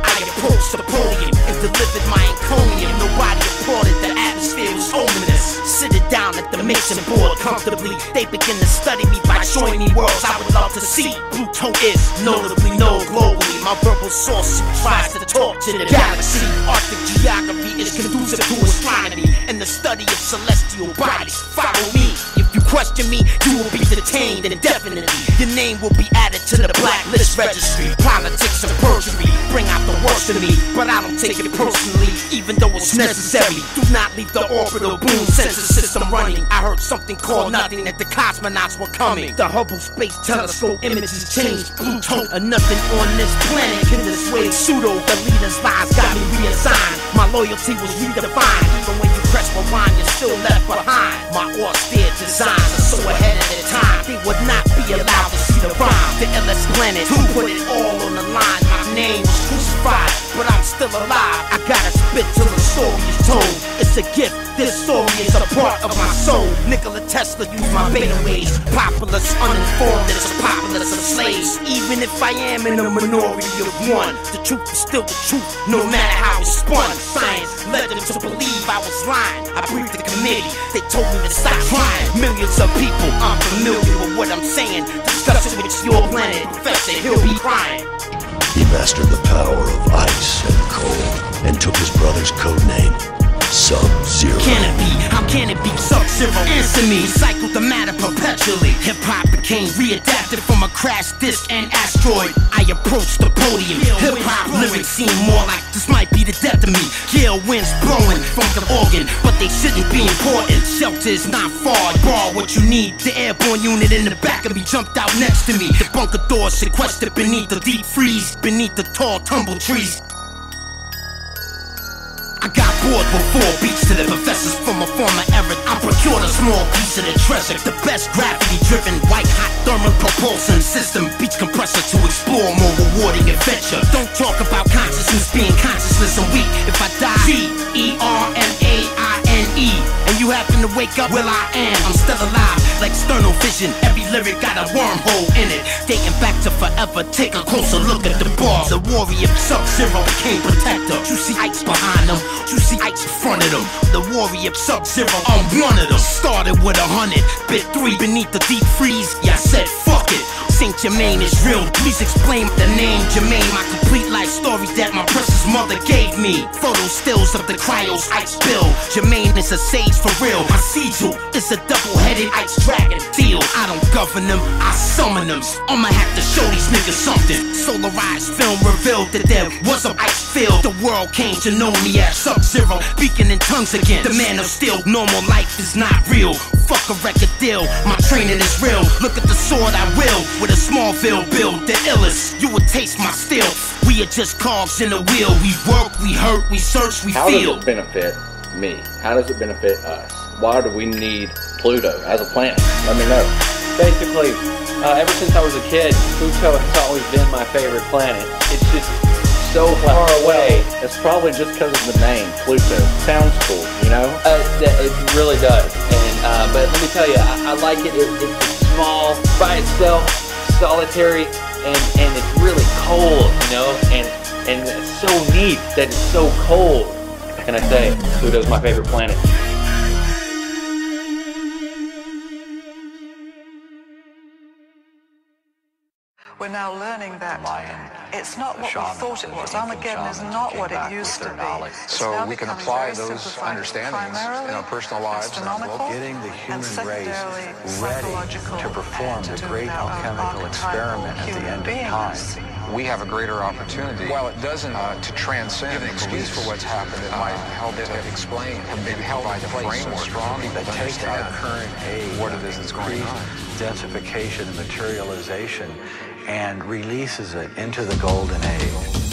I approached the podium and delivered my encomium. Nobody applauded, the atmosphere was ominous. Sitting down at the mixing board comfortably, they begin to study me by showing me worlds I would love to see. Pluto is notably known globally. My verbal source tries to talk to the galaxy. Arctic geography is conducive to astronomy and the study of celestial bodies. Follow me. If you question me, you will be detained indefinitely. Your name will be added to the blacklist registry. Politics and perjury bring out the worst in me, but I don't take it personally, even though it's necessary. Do not leave the orbital boom sensor system running. I heard something called nothing, that the cosmonauts were coming. The Hubble Space Telescope images changed. Pluto or nothing on this planet can dissuade pseudo. The leader's lies got me reassigned. My loyalty was redefined. Even when you press rewind, you're still left behind. My austere designs are so ahead of their time. They would not be allowed to see the rhyme. The LS planet, who put it all on the line. My name was crucified, but I'm still alive. I gotta spit till the story is told. It's a gift, this story is a part of my soul. Nikola Tesla used my beta waves. Populace, uninformed, it's a populace of slaves. Even if I am in a minority of one, the truth is still the truth, no matter how it's spun. Science led them to believe I was lying. I briefed the committee, they told me to stop trying. Millions of people unfamiliar with what I'm saying. Discuss it with your planet, Professor, he'll be crying. He mastered the power of ice and cold and took his brother's code name, Sub-Zero. Can it be? How can it be? Sub-Zero, answer me. Recycled the matter perpetually. Hip-hop became readapted from a crash disc and asteroid. I approached the podium. Hip-hop lyrics seem more like this might be the death of me. Gale winds blowing from the organ, but they shouldn't be important. Shelter is not far. Borrow what you need. The airborne unit in the back of me jumped out next to me. The bunker door sequestered beneath the deep freeze, beneath the tall tumble trees. I got bored before beats to the professors from a former era. I procured a small piece of the treasure. The best gravity-driven, white-hot thermal propulsion system. Beats compressor to explore more rewarding adventure. Don't talk about consciousness being conscienceless and weak. If I die, G-E-R-M-A-I-N-E, and you happen to wake up, well I am. I'm still alive, like external vision. Every lyric got a wormhole in it. Dating back to forever, take a closer look at the bars. The warrior Sub-Zero became protector. You see ice behind them, you see ice in front of them. The warrior Sub-Zero, I'm one of them. Started with 100, bit 3 beneath the deep freeze. Yeah, I said fuck it. Saint Germain is real. Please explain the name Germain. My complete life story that my precious mother gave me. Photo stills of the cryos ice spill. Germain is a sage for real. My sigil is a double-headed ice dragon deal. I don't govern them, I summon them. I'ma have to show these niggas something. Solarized film revealed that there was a ice field. The world came to know me as Sub-Zero, speaking in tongues again. The man of steel, normal life is not real. Fuck a record deal, my training is real. Look at the sword I wield, with a Smallville build, the illest. You would taste my steel. We are just cogs in the wheel. We work, we hurt, we search, we feel. How does it benefit me? How does it benefit us? Why do we need Pluto as a planet? Let me know. Basically, ever since I was a kid, Pluto has always been my favorite planet. It's just so far away. It's probably just because of the name, Pluto. Sounds cool, you know? It really does. And but let me tell you, I like it. It's small by itself, solitary, and it's really cold, you know? And it's so neat that it's so cold. What can I say? Pluto's my favorite planet. We're now learning that it's not what we thought it was. Armageddon is not what it used to be. So we can apply those understandings in our personal lives, getting the human race ready to perform the great alchemical experiment at the end of time. We have a greater opportunity. While it doesn't to transcend, give an excuse for what's happened, it might help to explain and maybe help by the framework strong that takes our current age, what it is that's going on, densification and materialization, and releases it into the golden age.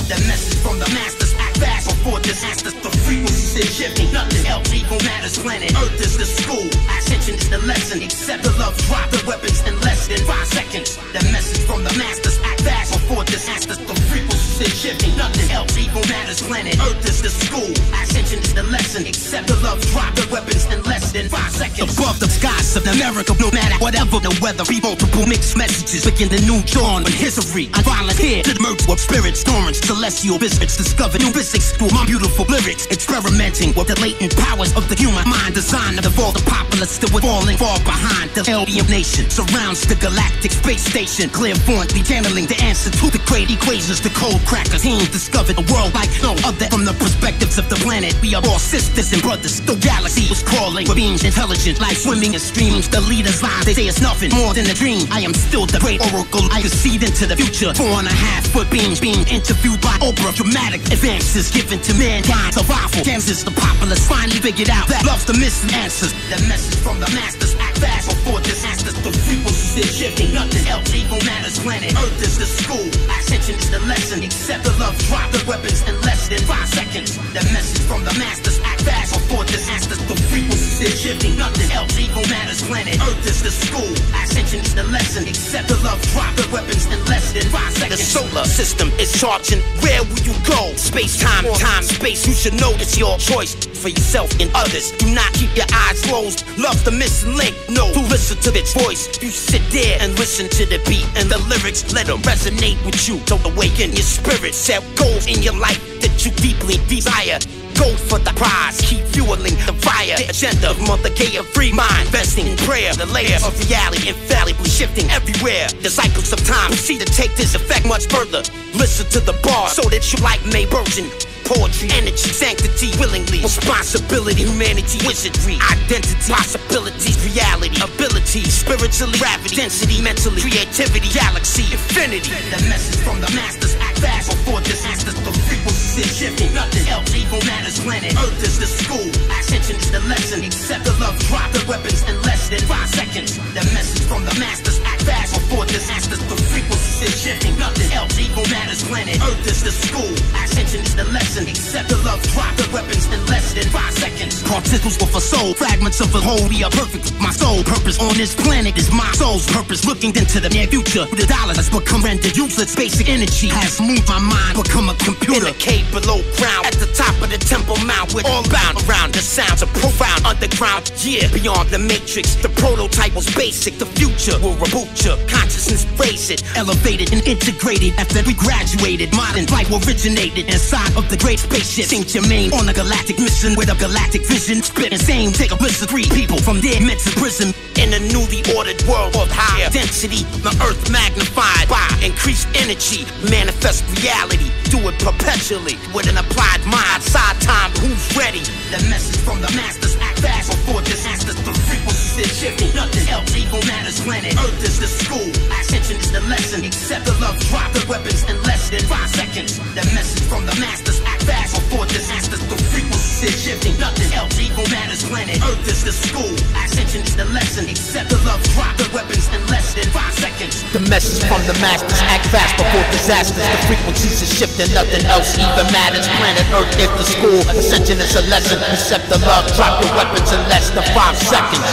The message from the masters, act fast before disasters. The frequency is shifting, nothing else even matters. Planet Earth is the school, ascension is the lesson. Except the love drop the weapons in less than 5 seconds. The message from the masters, act fast before disasters. The frequency is shifting, nothing else even matters. Planet Earth is the school, ascension is the lesson. Except the love drop the weapons in less than 5 seconds. Above the skies of America, no matter whatever the weather, be multiple mixed messages begin the new dawn in history. I volunteer to merge with spirits, torrents, celestial visits, discover new physics through my beautiful lyrics, experimenting with the latent powers of the human mind, design of all the populace that would falling far behind. The alien nation surrounds the galactic space station, clairvoyantly channeling the answer to the great equations. The cold crackers team discovered a world like no other from the perspectives of the planet. We are all sisters and brothers. The galaxy was crawling with beings intelligent, life swimming in streams. The leaders lie, they say it's nothing more than a dream. I am still the great oracle, I can see into the future. 4.5-foot beings being interviewed by Oprah. Dramatic advances given to mankind. Survival dances. The populace finally figured out that love's the missing answers. The message from the masters, act fast before disasters. The frequency is shifting, nothing else even matters. Planet Earth is the school, ascension is the lesson. Except the love drop the weapons in less than 5 seconds. The message from the masters, act fast before disasters. The frequency is shifting, nothing else even matters. Planet Earth is the school, ascension is the lesson. Except the love drop the weapons in less than in 5 seconds. The solar system is charging. Where will you go? Space, time, space. You should know it's your choice for yourself and others. Do not keep your eyes closed. Love the missing link. No, to listen to its voice. You sit there and listen to the beat and the lyrics. Let them resonate with you. Don't awaken your spirit. Set goals in your life that you deeply desire. Go for the prize, keep fueling the fire. The agenda of Mother Gaia, free mind, investing in prayer. The layers of reality infallibly shifting everywhere. The cycles of time proceed to take this effect much further. Listen to the bar so that your life may burgeon. Poetry, energy, sanctity, willingly. Responsibility, humanity, wizardry, identity, possibilities, reality, ability, spiritually, gravity, density, mentally, creativity, galaxy, infinity. The message from the masters, act fast before disasters. The frequency is shifting, nothing else even matters. Planet Earth is the school, ascension is the lesson. Accept the love, drop the weapons in less than 5 seconds. The message from the masters, act fast before disasters. The frequency is shifting, nothing else even matters. Planet Earth is the school, ascension is the lesson. Accept the love, drop the weapons in less than 5 seconds. Particles with a soul, fragments of a whole. We are perfect. My sole purpose on this planet is my soul's purpose. Looking into the near future, the dollar has become rendered useless. Basic energy has moved my mind, become a computer. In a cave below ground, at the top of the Temple Mount, with all bound around the sounds of profound underground. Yeah, beyond the matrix, the prototype was basic. The future will reboot your consciousness, raise it, elevated and integrated. After we graduated, modern life originated inside of the great spaceship. Saint Germain on a galactic mission with a galactic vision. Spit and same, take a bliss of 3 people from their mental prison. In a newly ordered world of higher density, the earth magnified by increased energy. Manifest reality, do it perpetually with an applied mind. Outside time, who's ready? The message from the masters, act fast before disasters. The frequency is shifting, nothing else even matters. Planet Earth is the school, ascension is the lesson. Accept the love, drop the weapons in less than 5 seconds. The message from the masters, act fast before disasters. The frequency is shifting, nothing else even matters. Planet Earth is the school, ascension is the lesson. Accept the love, drop the weapons in less than 5 seconds. The message from the masters, act fast before disasters. The frequencies is shifting, nothing else even matters. Planet Earth is the school, ascension is a lesson. Accept the love, drop your weapons in less than 5 seconds.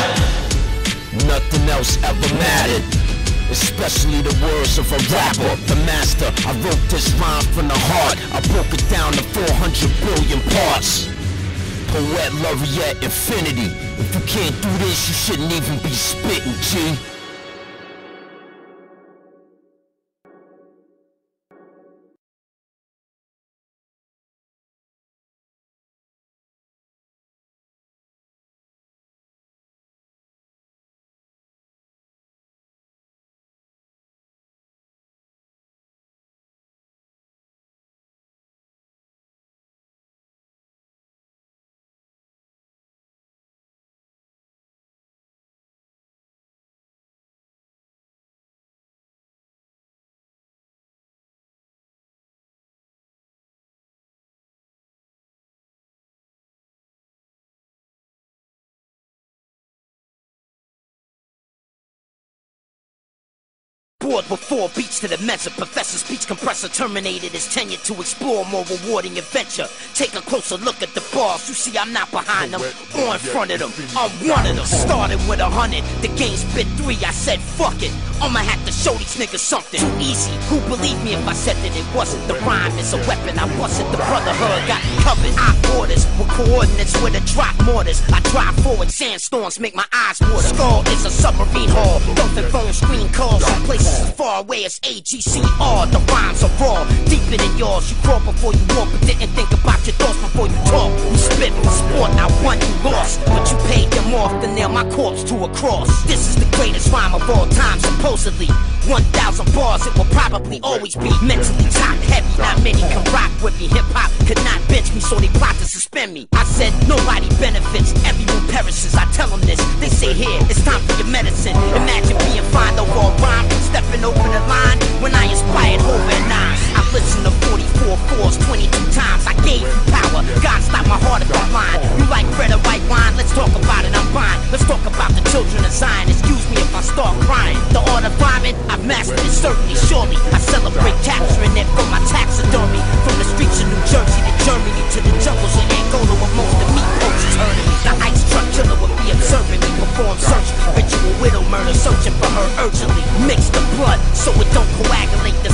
Nothing else ever mattered, especially the words of a rapper, the master. I wrote this rhyme from the heart. I broke it down to 400 billion parts. Poet Laureate infinity. If you can't do this, you shouldn't even be spitting, G. Board with 4 beats to the measure. Professor speech compressor terminated his tenure to explore more rewarding adventure. Take a closer look at the bars. You see I'm not behind them, or in front of them. I'm one of them. Started with 100, the game spit 3. I said fuck it, I'ma have to show these niggas something. Too easy, who believe me if I said that it wasn't? The rhyme is a weapon, I busted. The brotherhood got me covered. I orders with coordinates with a drop mortars. I drive forward, sandstorms make my eyes water. Skull is a submarine hull, dolphin phone screen calls. Some places as far away as AGCR. The rhymes are raw, deeper than yours. You crawl before you walk, but didn't think about your thoughts before you talk. You spit for sport, I won, you lost, but you paid them off to nail my corpse to a cross. This is the greatest rhyme of all time, supposedly. 1,000 bars, it will probably always be mentally top heavy. Not many can rock with me. Hip hop could not bench me, so they plot to suspend me. I said nobody benefits, everyone perishes. I tell them this, they say here, it's time for your medicine. Imagine being fined over a rhyme, stepping over the line when I inspired Hova and Nas. I listened to 44 4s 22 times. I gave you power, God stopped my heart if I'm lying. You like red or white wine? Let's talk about it, I'm fine. Let's talk about the children of Zion. Excuse me if I start crying. The art of rhyming, I've mastered it certainly, surely. I celebrate capturing it from my taxidermy. From the streets of New Jersey to Germany to the jungles of Angola, where most of meat poachers heard of me. The ice truck killer would be observing me perform surgery. Ritual widow murder, searching for her urgently. Mix the blood so it don't coagulate. The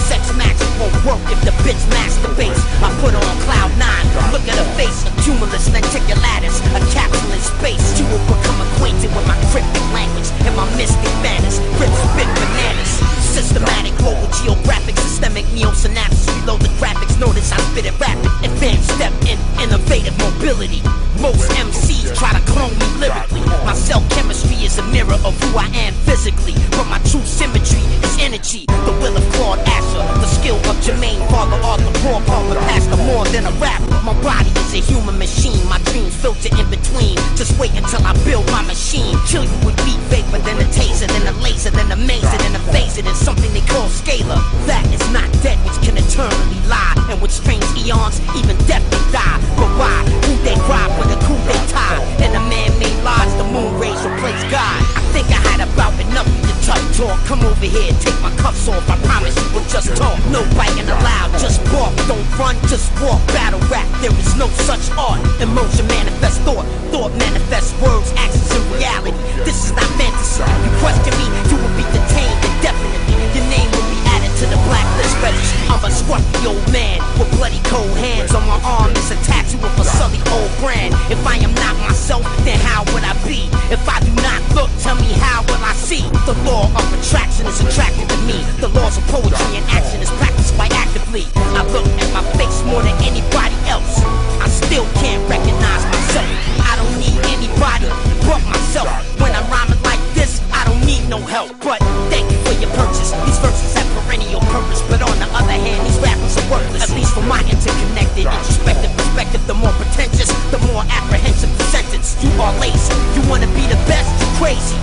spit it rapid, advanced step in innovative mobility. Most MCs try to clone me lyrically. My cell chemistry is a mirror of who I am physically, but my true symmetry is energy. The will of Claude Asher, the skill of Jermaine, Father Arthur, poor Palmer, pastor more than a rapper. My body is a human machine, my dreams filter in between. Just wait until I build my machine. Kill you with beat vapor, then a taser, then a laser, then a mazer, then a phaser, then something they call scalar. That is not dead, which can eternally lie, and with strange eons, even death may die. But why? Who they rob with a coup they tie? In a man-made lodge, the moon rays replace God. I think I had about enough of your tough talk. Come over here, take my cuffs off. I promise you we'll just talk. No biting allowed, just walk. Don't run, just walk. Battle rap, there is no such art. Emotion manifests thought, thought manifests words, actions, and reality. This is not fantasy. You question me, you will be detained indefinitely. Your name will be added to the blacklist registry. I'm a scruffy old man with bloody cold hands. On my arm is a tattoo of a sully old brand. If I am not myself, then how would I be? If I do not look, tell me how will I see? The law of attraction is attracted to me. The laws of poetry and action is practiced quite actively. I look at my face more than anybody else. I still can't recognize myself. I don't need anybody but myself. When I'm rhyming like this, I don't need no help. But thank you for your purchase. These verses have perennial purpose, but on the other hand, these rappers are worthless. At least from my interconnected, introspective perspective, the more pretentious, the more apprehensive the sentence. You are lazy. You wanna be the best? You're crazy.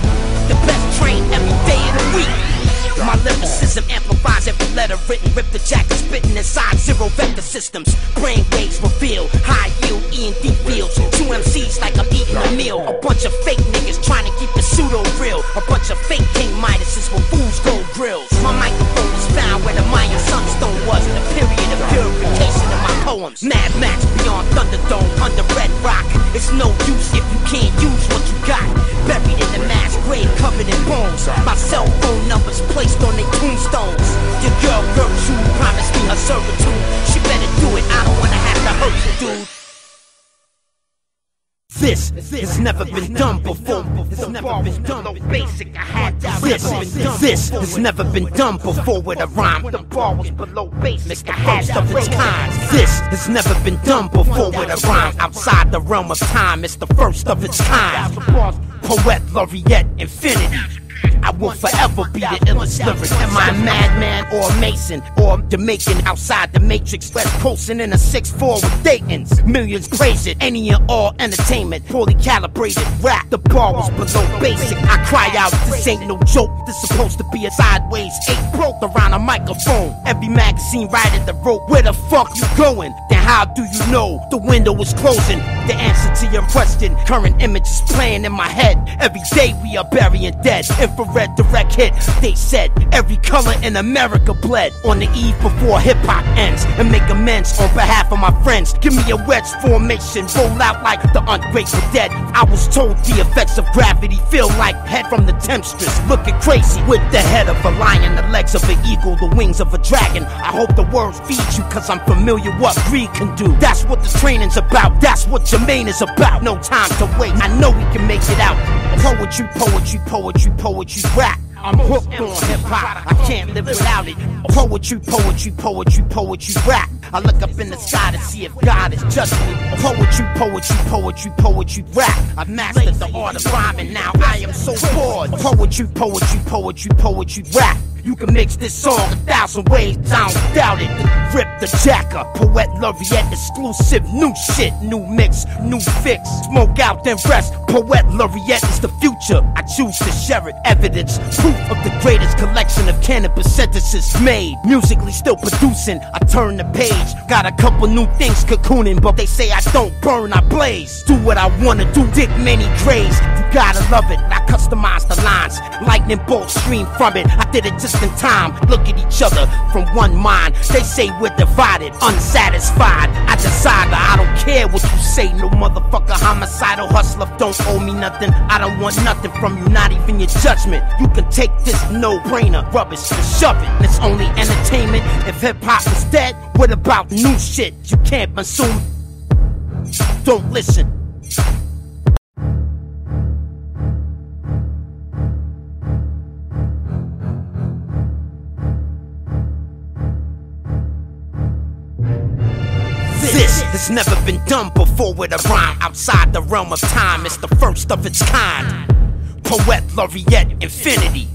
The best trained every day of the week. My lyricism amplifies every letter written. Rip the jacket, spitting inside zero vector systems. Brain waves reveal high yield E&D fields. Two MCs like I'm eating a meal. A bunch of fake niggas trying to keep it pseudo real. A bunch of fake King Midases with fools gold grills. My microphone was found where the Mayan sunstone was. The period of purification of my poems. Mad Max beyond Thunderdome under Red Rock. It's no use if you can't use what you got. Buried in the mass grave covered in bones. My cell phone number's placed on their tombstones. Your girl Gertrude promised me her servitude. She better do it, I don't wanna have to hurt you, dude. This has never been done before. It's never been done. Below basic, I had this has never been done before with a rhyme. The bar was below basic, the first of its kind. This has never been done before with a rhyme. Outside the realm of time, it's the first of its kind. Poet, Laureate, infinity. I will forever be the illest lyric. Am I a madman or a mason or Jamaican outside the matrix? West coasting in a 6'4" with Dayton's. Millions praise it, any and all entertainment. Poorly calibrated rap, the bar was below basic. I cry out, this ain't no joke. This supposed to be a sideways 8 broke around a microphone. Every magazine right at the rope. Where the fuck you going? Then how do you know the window is closing? The answer to your question, current image is playing in my head. Every day we are burying dead. Infrared direct hit, they said every color in America bled on the eve before hip-hop ends, and make amends on behalf of my friends. Give me a wedge formation, roll out like the ungrateful dead. I was told the effects of gravity feel like head from the temptress, looking crazy with the head of a lion, the legs of an eagle, the wings of a dragon. I hope the words feed you, cause I'm familiar what greed can do. That's what the training's about, that's what Jermaine is about. No time to wait, I know we can make it out. Poetry, poetry, poetry, poetry, rap. I'm hooked on hip-hop, I can't live without it. Poetry, poetry, poetry, poetry, rap. I look up in the sky to see if God is judging me. Poetry, poetry, poetry, poetry, rap. I've mastered the art of rhyming, now I am so bored. Poetry, poetry, poetry, poetry, rap. You can mix this song 1,000 ways, I don't doubt it. Rip the jacker, Poet Laureate exclusive, new shit, new mix, new fix. Smoke out then rest, Poet Laureate is the future. I choose to share it, evidence, proof of the greatest collection of Canibus sentences made. Musically still producing, I turn the page. Got a couple new things cocooning, but they say I don't burn, I blaze. Do what I wanna do, dig many graves. You gotta love it, I customize the lines. Lightning bolts stream from it, I did it just in time. Look at each other from one mind. They say we're divided, unsatisfied. I decide that I don't care what you say. No motherfucker homicidal hustler don't owe me nothing. I don't want nothing from you, not even your judgment. You can take this no-brainer rubbish and shove it. It's only entertainment. If hip-hop is dead, what about new shit you can't consume? Don't listen. It's never been done before with a rhyme outside the realm of time. It's the first of its kind. Poet Laureate Infinity.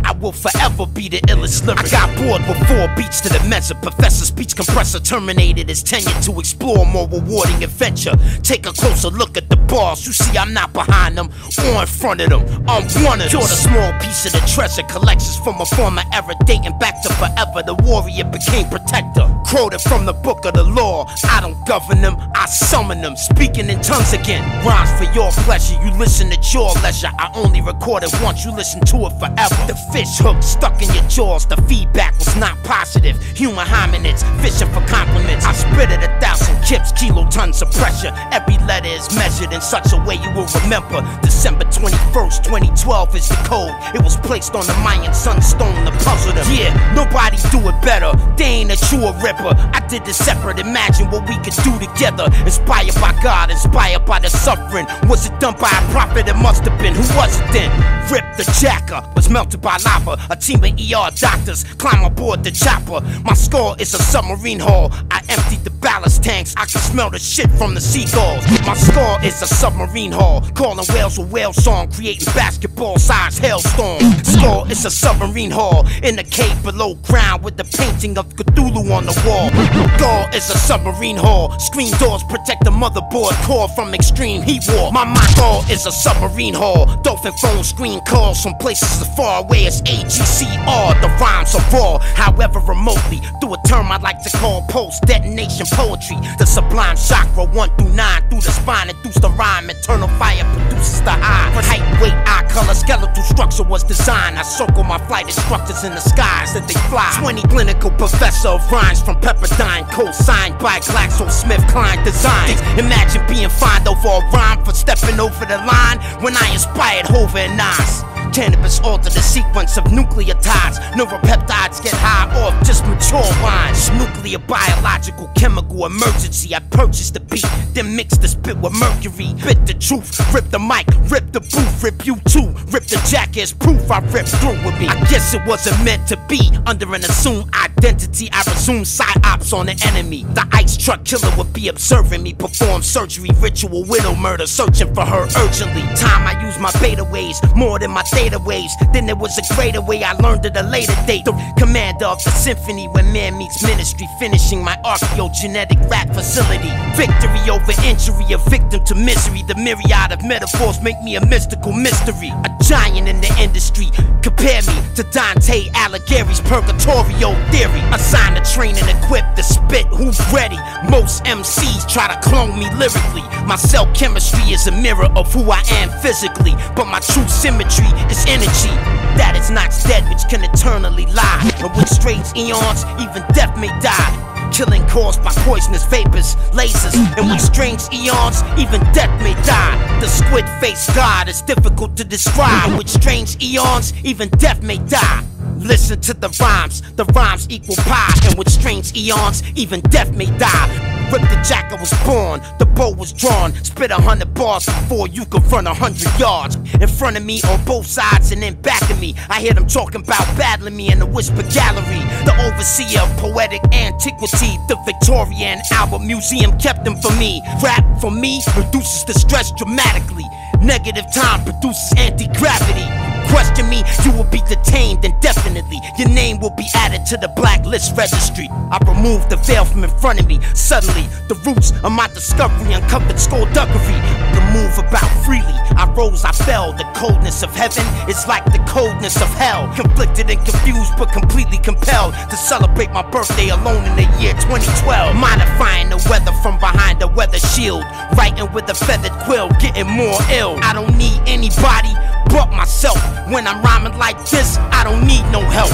I will forever be the illest lyric. I got bored with 4 beats to the measure. Professor speech compressor terminated his tenure to explore more rewarding adventure. Take a closer look at the bars. You see I'm not behind them or in front of them. I'm one of them. You're the small piece of the treasure collections from a former era dating back to forever. The warrior became protector. Quoted from the book of the law. I don't govern them, I summon them. Speaking in tongues again. Rhymes for your pleasure. You listen at your leisure. I only record it once. You listen to it forever. The fish hook stuck in your jaws. The feedback was not positive. Human hominids fishing for compliments. I spit it 1,000 kips, kilotons of pressure. Every letter is measured in such a way you will remember. December 21st, 2012 is the code. It was placed on the Mayan sunstone to puzzle them. Yeah, nobody do it better. They ain't a true ripper. I did this separate. Imagine what we could do together. Inspired by God, inspired by the suffering. Was it done by a prophet? It must have been. Who was it then? Rip the Jacker was melted by lava. A team of ER doctors climb aboard the chopper. My skull is a submarine hull. I emptied the ballast tanks. I can smell the shit from the seagulls. My skull is a submarine hull. Calling whales a whale song. Creating basketball-sized hailstorm. Skull is a submarine hull. In a cave below ground with the painting of Cthulhu on the wall. Skull is a submarine hull. Screen doors protect the motherboard core from extreme heat war. My skull is a submarine hull. Dolphin phone screen calls from places as far away as AGCR. The rhymes are raw, however remotely, through a term I'd like to call post-detonation poetry. The sublime chakra 1 through 9 through the spine induce the rhyme. Eternal fire produces the high. Height, weight, eye color, skeletal structure was designed. I circle my flight instructors in the skies that they fly. 20 clinical professor of rhymes from Pepperdine, co-signed by GlaxoSmithKline Designs. Imagine being fined over a rhyme for stepping over the line when I inspired Hova and Nas. Canibus altered the sequence of nucleotides. Neuropeptides get high off just mature wines. Nuclear, biological, chemical emergency. I purchased the beat, then mixed the spit with mercury. Bit the truth, rip the mic, rip the booth, rip you too. Rip the jackass proof I ripped through with me. I guess it wasn't meant to be. Under an assumed identity, I resumed psyops on the enemy. The ice truck killer would be observing me perform surgery, ritual widow murder, searching for her urgently. Time I use my beta ways more than my theta waves. Then there was a greater way I learned at a later date. The commander of the symphony when man meets ministry, finishing my archaeogenetic rap facility. Victory over injury, a victim to misery. The myriad of metaphors make me a mystical mystery. A giant in the industry. Compare me to Dante Alighieri's Purgatorio theory. Assigned to train and equip the spit. Who's ready? Most MCs try to clone me lyrically. My cell chemistry is a mirror of who I am physically, but my true symmetry is energy that is not dead, which can eternally lie. And with strange eons, even death may die. Killing caused by poisonous vapors, lasers. And with strange eons, even death may die. The squid-faced god is difficult to describe. With strange eons, even death may die. Listen to the rhymes equal pi. And with strange eons, even death may die. Rip the Jacker was born, the bow was drawn. Spit 100 bars before you could run 100 yards. In front of me, on both sides, and then back of me, I hear them talking about battling me in the Whisper Gallery. The overseer of poetic antiquity, the Victoria and Albert Museum kept them for me. Rap for me reduces the stress dramatically. Negative time produces anti-gravity. Question me, you will be detained indefinitely. Your name will be added to the blacklist registry. I removed the veil from in front of me. Suddenly, the roots of my discovery uncovered skullduggery. I can move about freely. I rose, I fell. The coldness of heaven is like the coldness of hell. Conflicted and confused, but completely compelled to celebrate my birthday alone in the year 2012. Modifying the weather from behind the weather shield. Writing with a feathered quill, getting more ill. I don't need anybody but myself. When I'm rhyming like this, I don't need no help.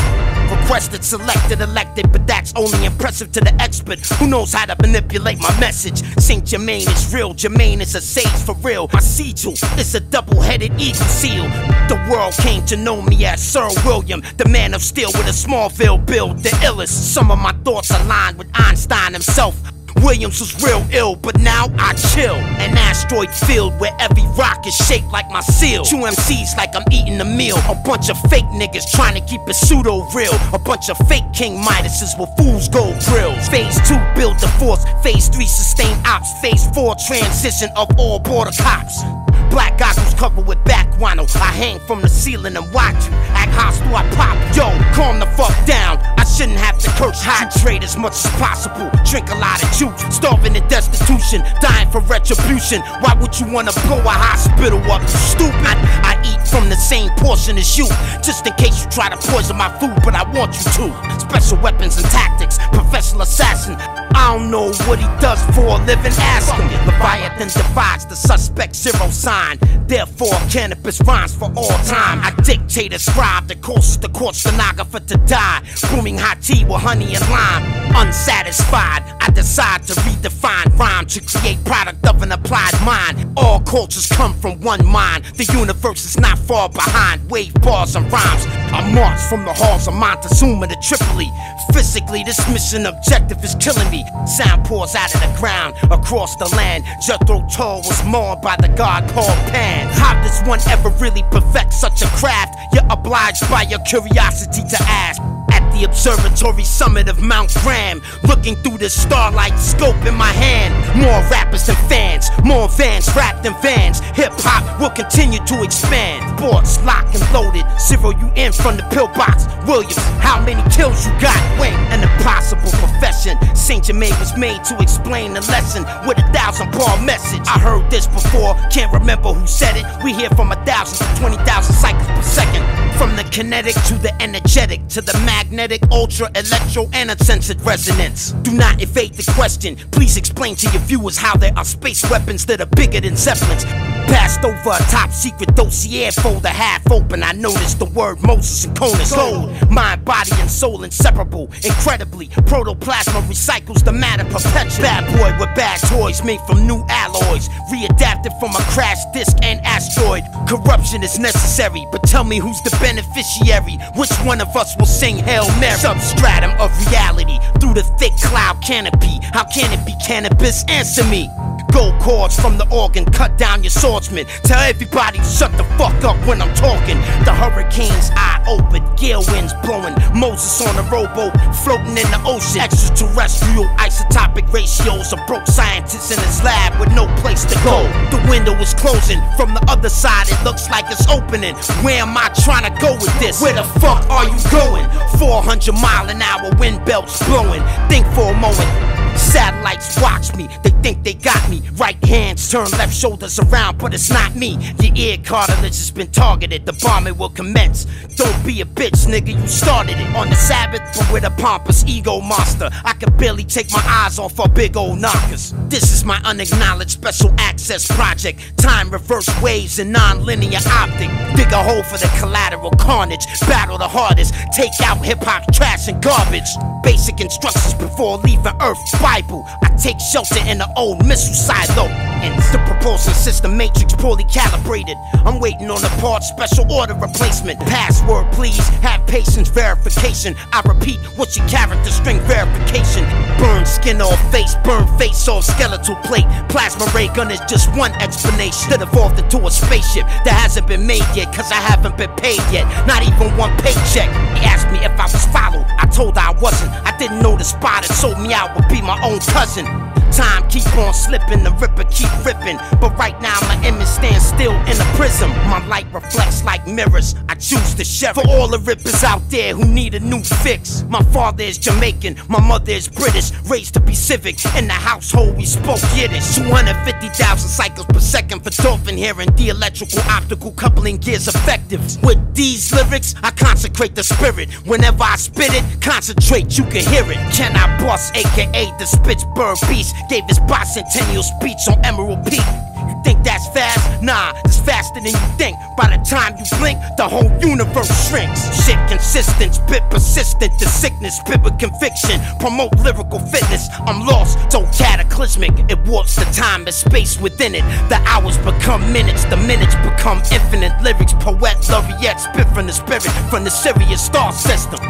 Requested, selected, elected, but that's only impressive to the expert who knows how to manipulate my message. Saint Germain is real, Jermaine is a sage for real. My sigil is a double-headed eagle seal. The world came to know me as Sir William, the man of steel with a Smallville build, the illest. Some of my thoughts align with Einstein himself. Williams was real ill, but now I chill. An asteroid field where every rock is shaped like my seal. Two MCs like I'm eating a meal. A bunch of fake niggas trying to keep it pseudo real. A bunch of fake King Midases with fool's gold grills. Phase 2 build the force. Phase 3 sustain ops. Phase 4 transition of all border cops. Black goggles covered with back guano. I hang from the ceiling and watch you. Act hostile, I pop. Yo, calm the fuck down. I shouldn't have to curse. Hydrate as much as possible. Drink a lot of juice. Starving in destitution. Dying for retribution. Why would you wanna blow a hospital up? You stupid. I eat from the same portion as you. Just in case you try to poison my food, but I want you to. Special weapons and tactics. Professional assassin. I don't know what he does for a living. Ask him. Leviathan divides the suspect zero sign. Therefore, Canibus rhymes for all time. I dictate a scribe that causes the court stenographer to die. Booming hot tea with honey and lime. Unsatisfied, I decide to redefine rhyme to create product of an applied mind. All cultures come from one mind. The universe is not far behind. Wave bars and rhymes. I march from the halls of Montezuma to Tripoli. Physically, this mission objective is killing me. Sound pours out of the ground across the land. Jethro Tull was mauled by the god called Pan. How does one ever really perfect such a craft? You're obliged by your curiosity to ask. At the observatory summit of Mount Graham, looking through the starlight scope in my hand. More rappers than fans, more vans wrapped in vans. Hip-hop will continue to expand. Sports locked and loaded, zero you in from the pillbox. Williams, how many kills you got? Wing, an impossible profession. St. Germain was made to explain the lesson with a 1,000-bar message. I heard this before, can't remember who said it. We hear from 1,000 to 20,000 cycles per second. From the kinetic to the energetic to the magnetic, ultra, electro, and uncensored resonance. Do not evade the question. Please explain to your viewers how there are space weapons that are bigger than Zeppelins. Passed over a top secret dossier folder half open. I noticed the word Moses and Conan. Soul, mind, body, and soul inseparable. Incredibly, protoplasma recycles the matter perpetually. Bad boy with bad toys made from new alloys. Readapted from a crashed disc and asteroid. Corruption is necessary, but tell me who's the beneficiary? Which one of us will sing Hail Mary? Substratum of reality through the thick cloud canopy. How can it be Canibus? Answer me. Gold cords from the organ, cut down your swordsman. Tell everybody to shut the fuck up when I'm talking. The hurricane's eye open, gale winds blowing. Moses on a rowboat, floating in the ocean. Extraterrestrial isotopic ratios. A broke scientist in his lab with no place to go. The window is closing, from the other side it looks like it's opening. Where am I trying to go with this? Where the fuck are you going? 400-mile-an-hour wind belts blowing. Think for a moment. Satellites watch me, they think they got me. Right hands turn, left shoulders around, but it's not me. Your ear cartilage has been targeted, the bombing will commence. Don't be a bitch, nigga, you started it. On the Sabbath, but with a pompous ego monster, I can barely take my eyes off our big old knockers. This is my unacknowledged special access project. Time reverse waves and non-linear optic. Dig a hole for the collateral carnage. Battle the hardest, take out hip-hop trash and garbage. Basic instructions before leaving Earth. Bible, I take shelter in the old missile silo. And the propulsion system matrix poorly calibrated. I'm waiting on the part, special order replacement. Password please, have patience, verification. I repeat, what's your character string verification? Burn skin off face, burn face off skeletal plate. Plasma ray gun is just one explanation. That evolved into a spaceship that hasn't been made yet, cause I haven't been paid yet. Not even one paycheck. He asked me if I was followed, I told her I wasn't. I didn't know the spy that sold me out would be my own cousin. Time keep on slipping, the ripper keep ripping. But right now my image stands still in a prism. My light reflects like mirrors, I choose to share it. For all the rippers out there who need a new fix. My father is Jamaican, my mother is British. Raised to be civic, in the household we spoke Yiddish. 250,000 cycles per second for dolphin hearing. The electrical optical coupling gears effective. With these lyrics, I consecrate the spirit. Whenever I spit it, concentrate, you can hear it. Can I bust, aka the Spitzberg Beast? Gave his bicentennial speech on Emerald Peak. You think that's fast? Nah, it's faster than you think. By the time you blink, the whole universe shrinks. Shit consistent, spit persistent. The sickness, spit with conviction. Promote lyrical fitness. I'm lost, so cataclysmic. It warps the time and space within it. The hours become minutes, the minutes become infinite. Lyrics, poet, laureate, spit from the spirit, from the Sirius star system.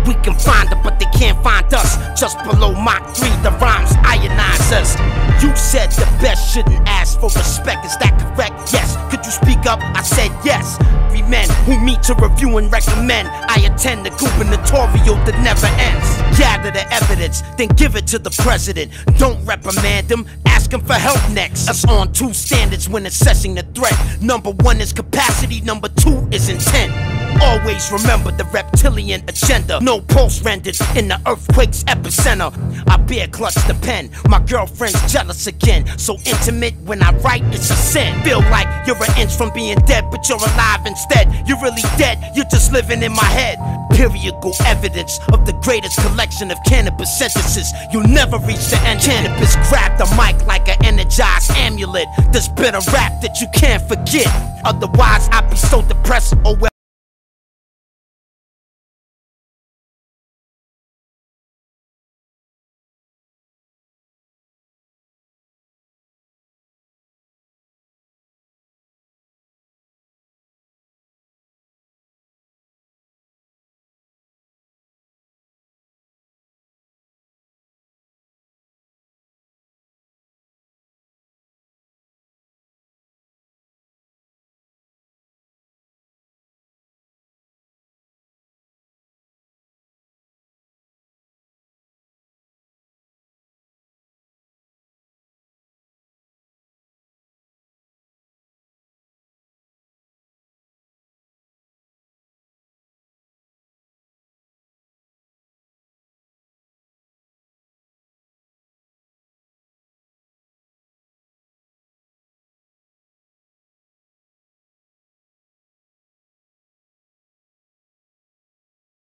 We can find her, but they can't find us. Just below Mach 3, the rhymes ionize us. You said the best shouldn't ask for respect, is that correct? Yes. Could you speak up? I said yes. We men who meet to review and recommend. I attend the gubernatorial that never ends. Gather the evidence, then give it to the president. Don't reprimand him, ask him for help next. Us on two standards when assessing the threat. Number one is capacity, number two is intent. Always remember the reptilian agenda. No pulse rendered in the earthquake's epicenter. I bear clutch the pen. My girlfriend's jealous again. So intimate when I write, it's a sin. Feel like you're an inch from being dead, but you're alive instead. You're really dead, you're just living in my head. Periodical evidence of the greatest collection of cannabis sentences. You'll never reach the end. Cannabis grab the mic like an energized amulet. There's bitter rap that you can't forget. Otherwise I'd be so depressed. Oh well.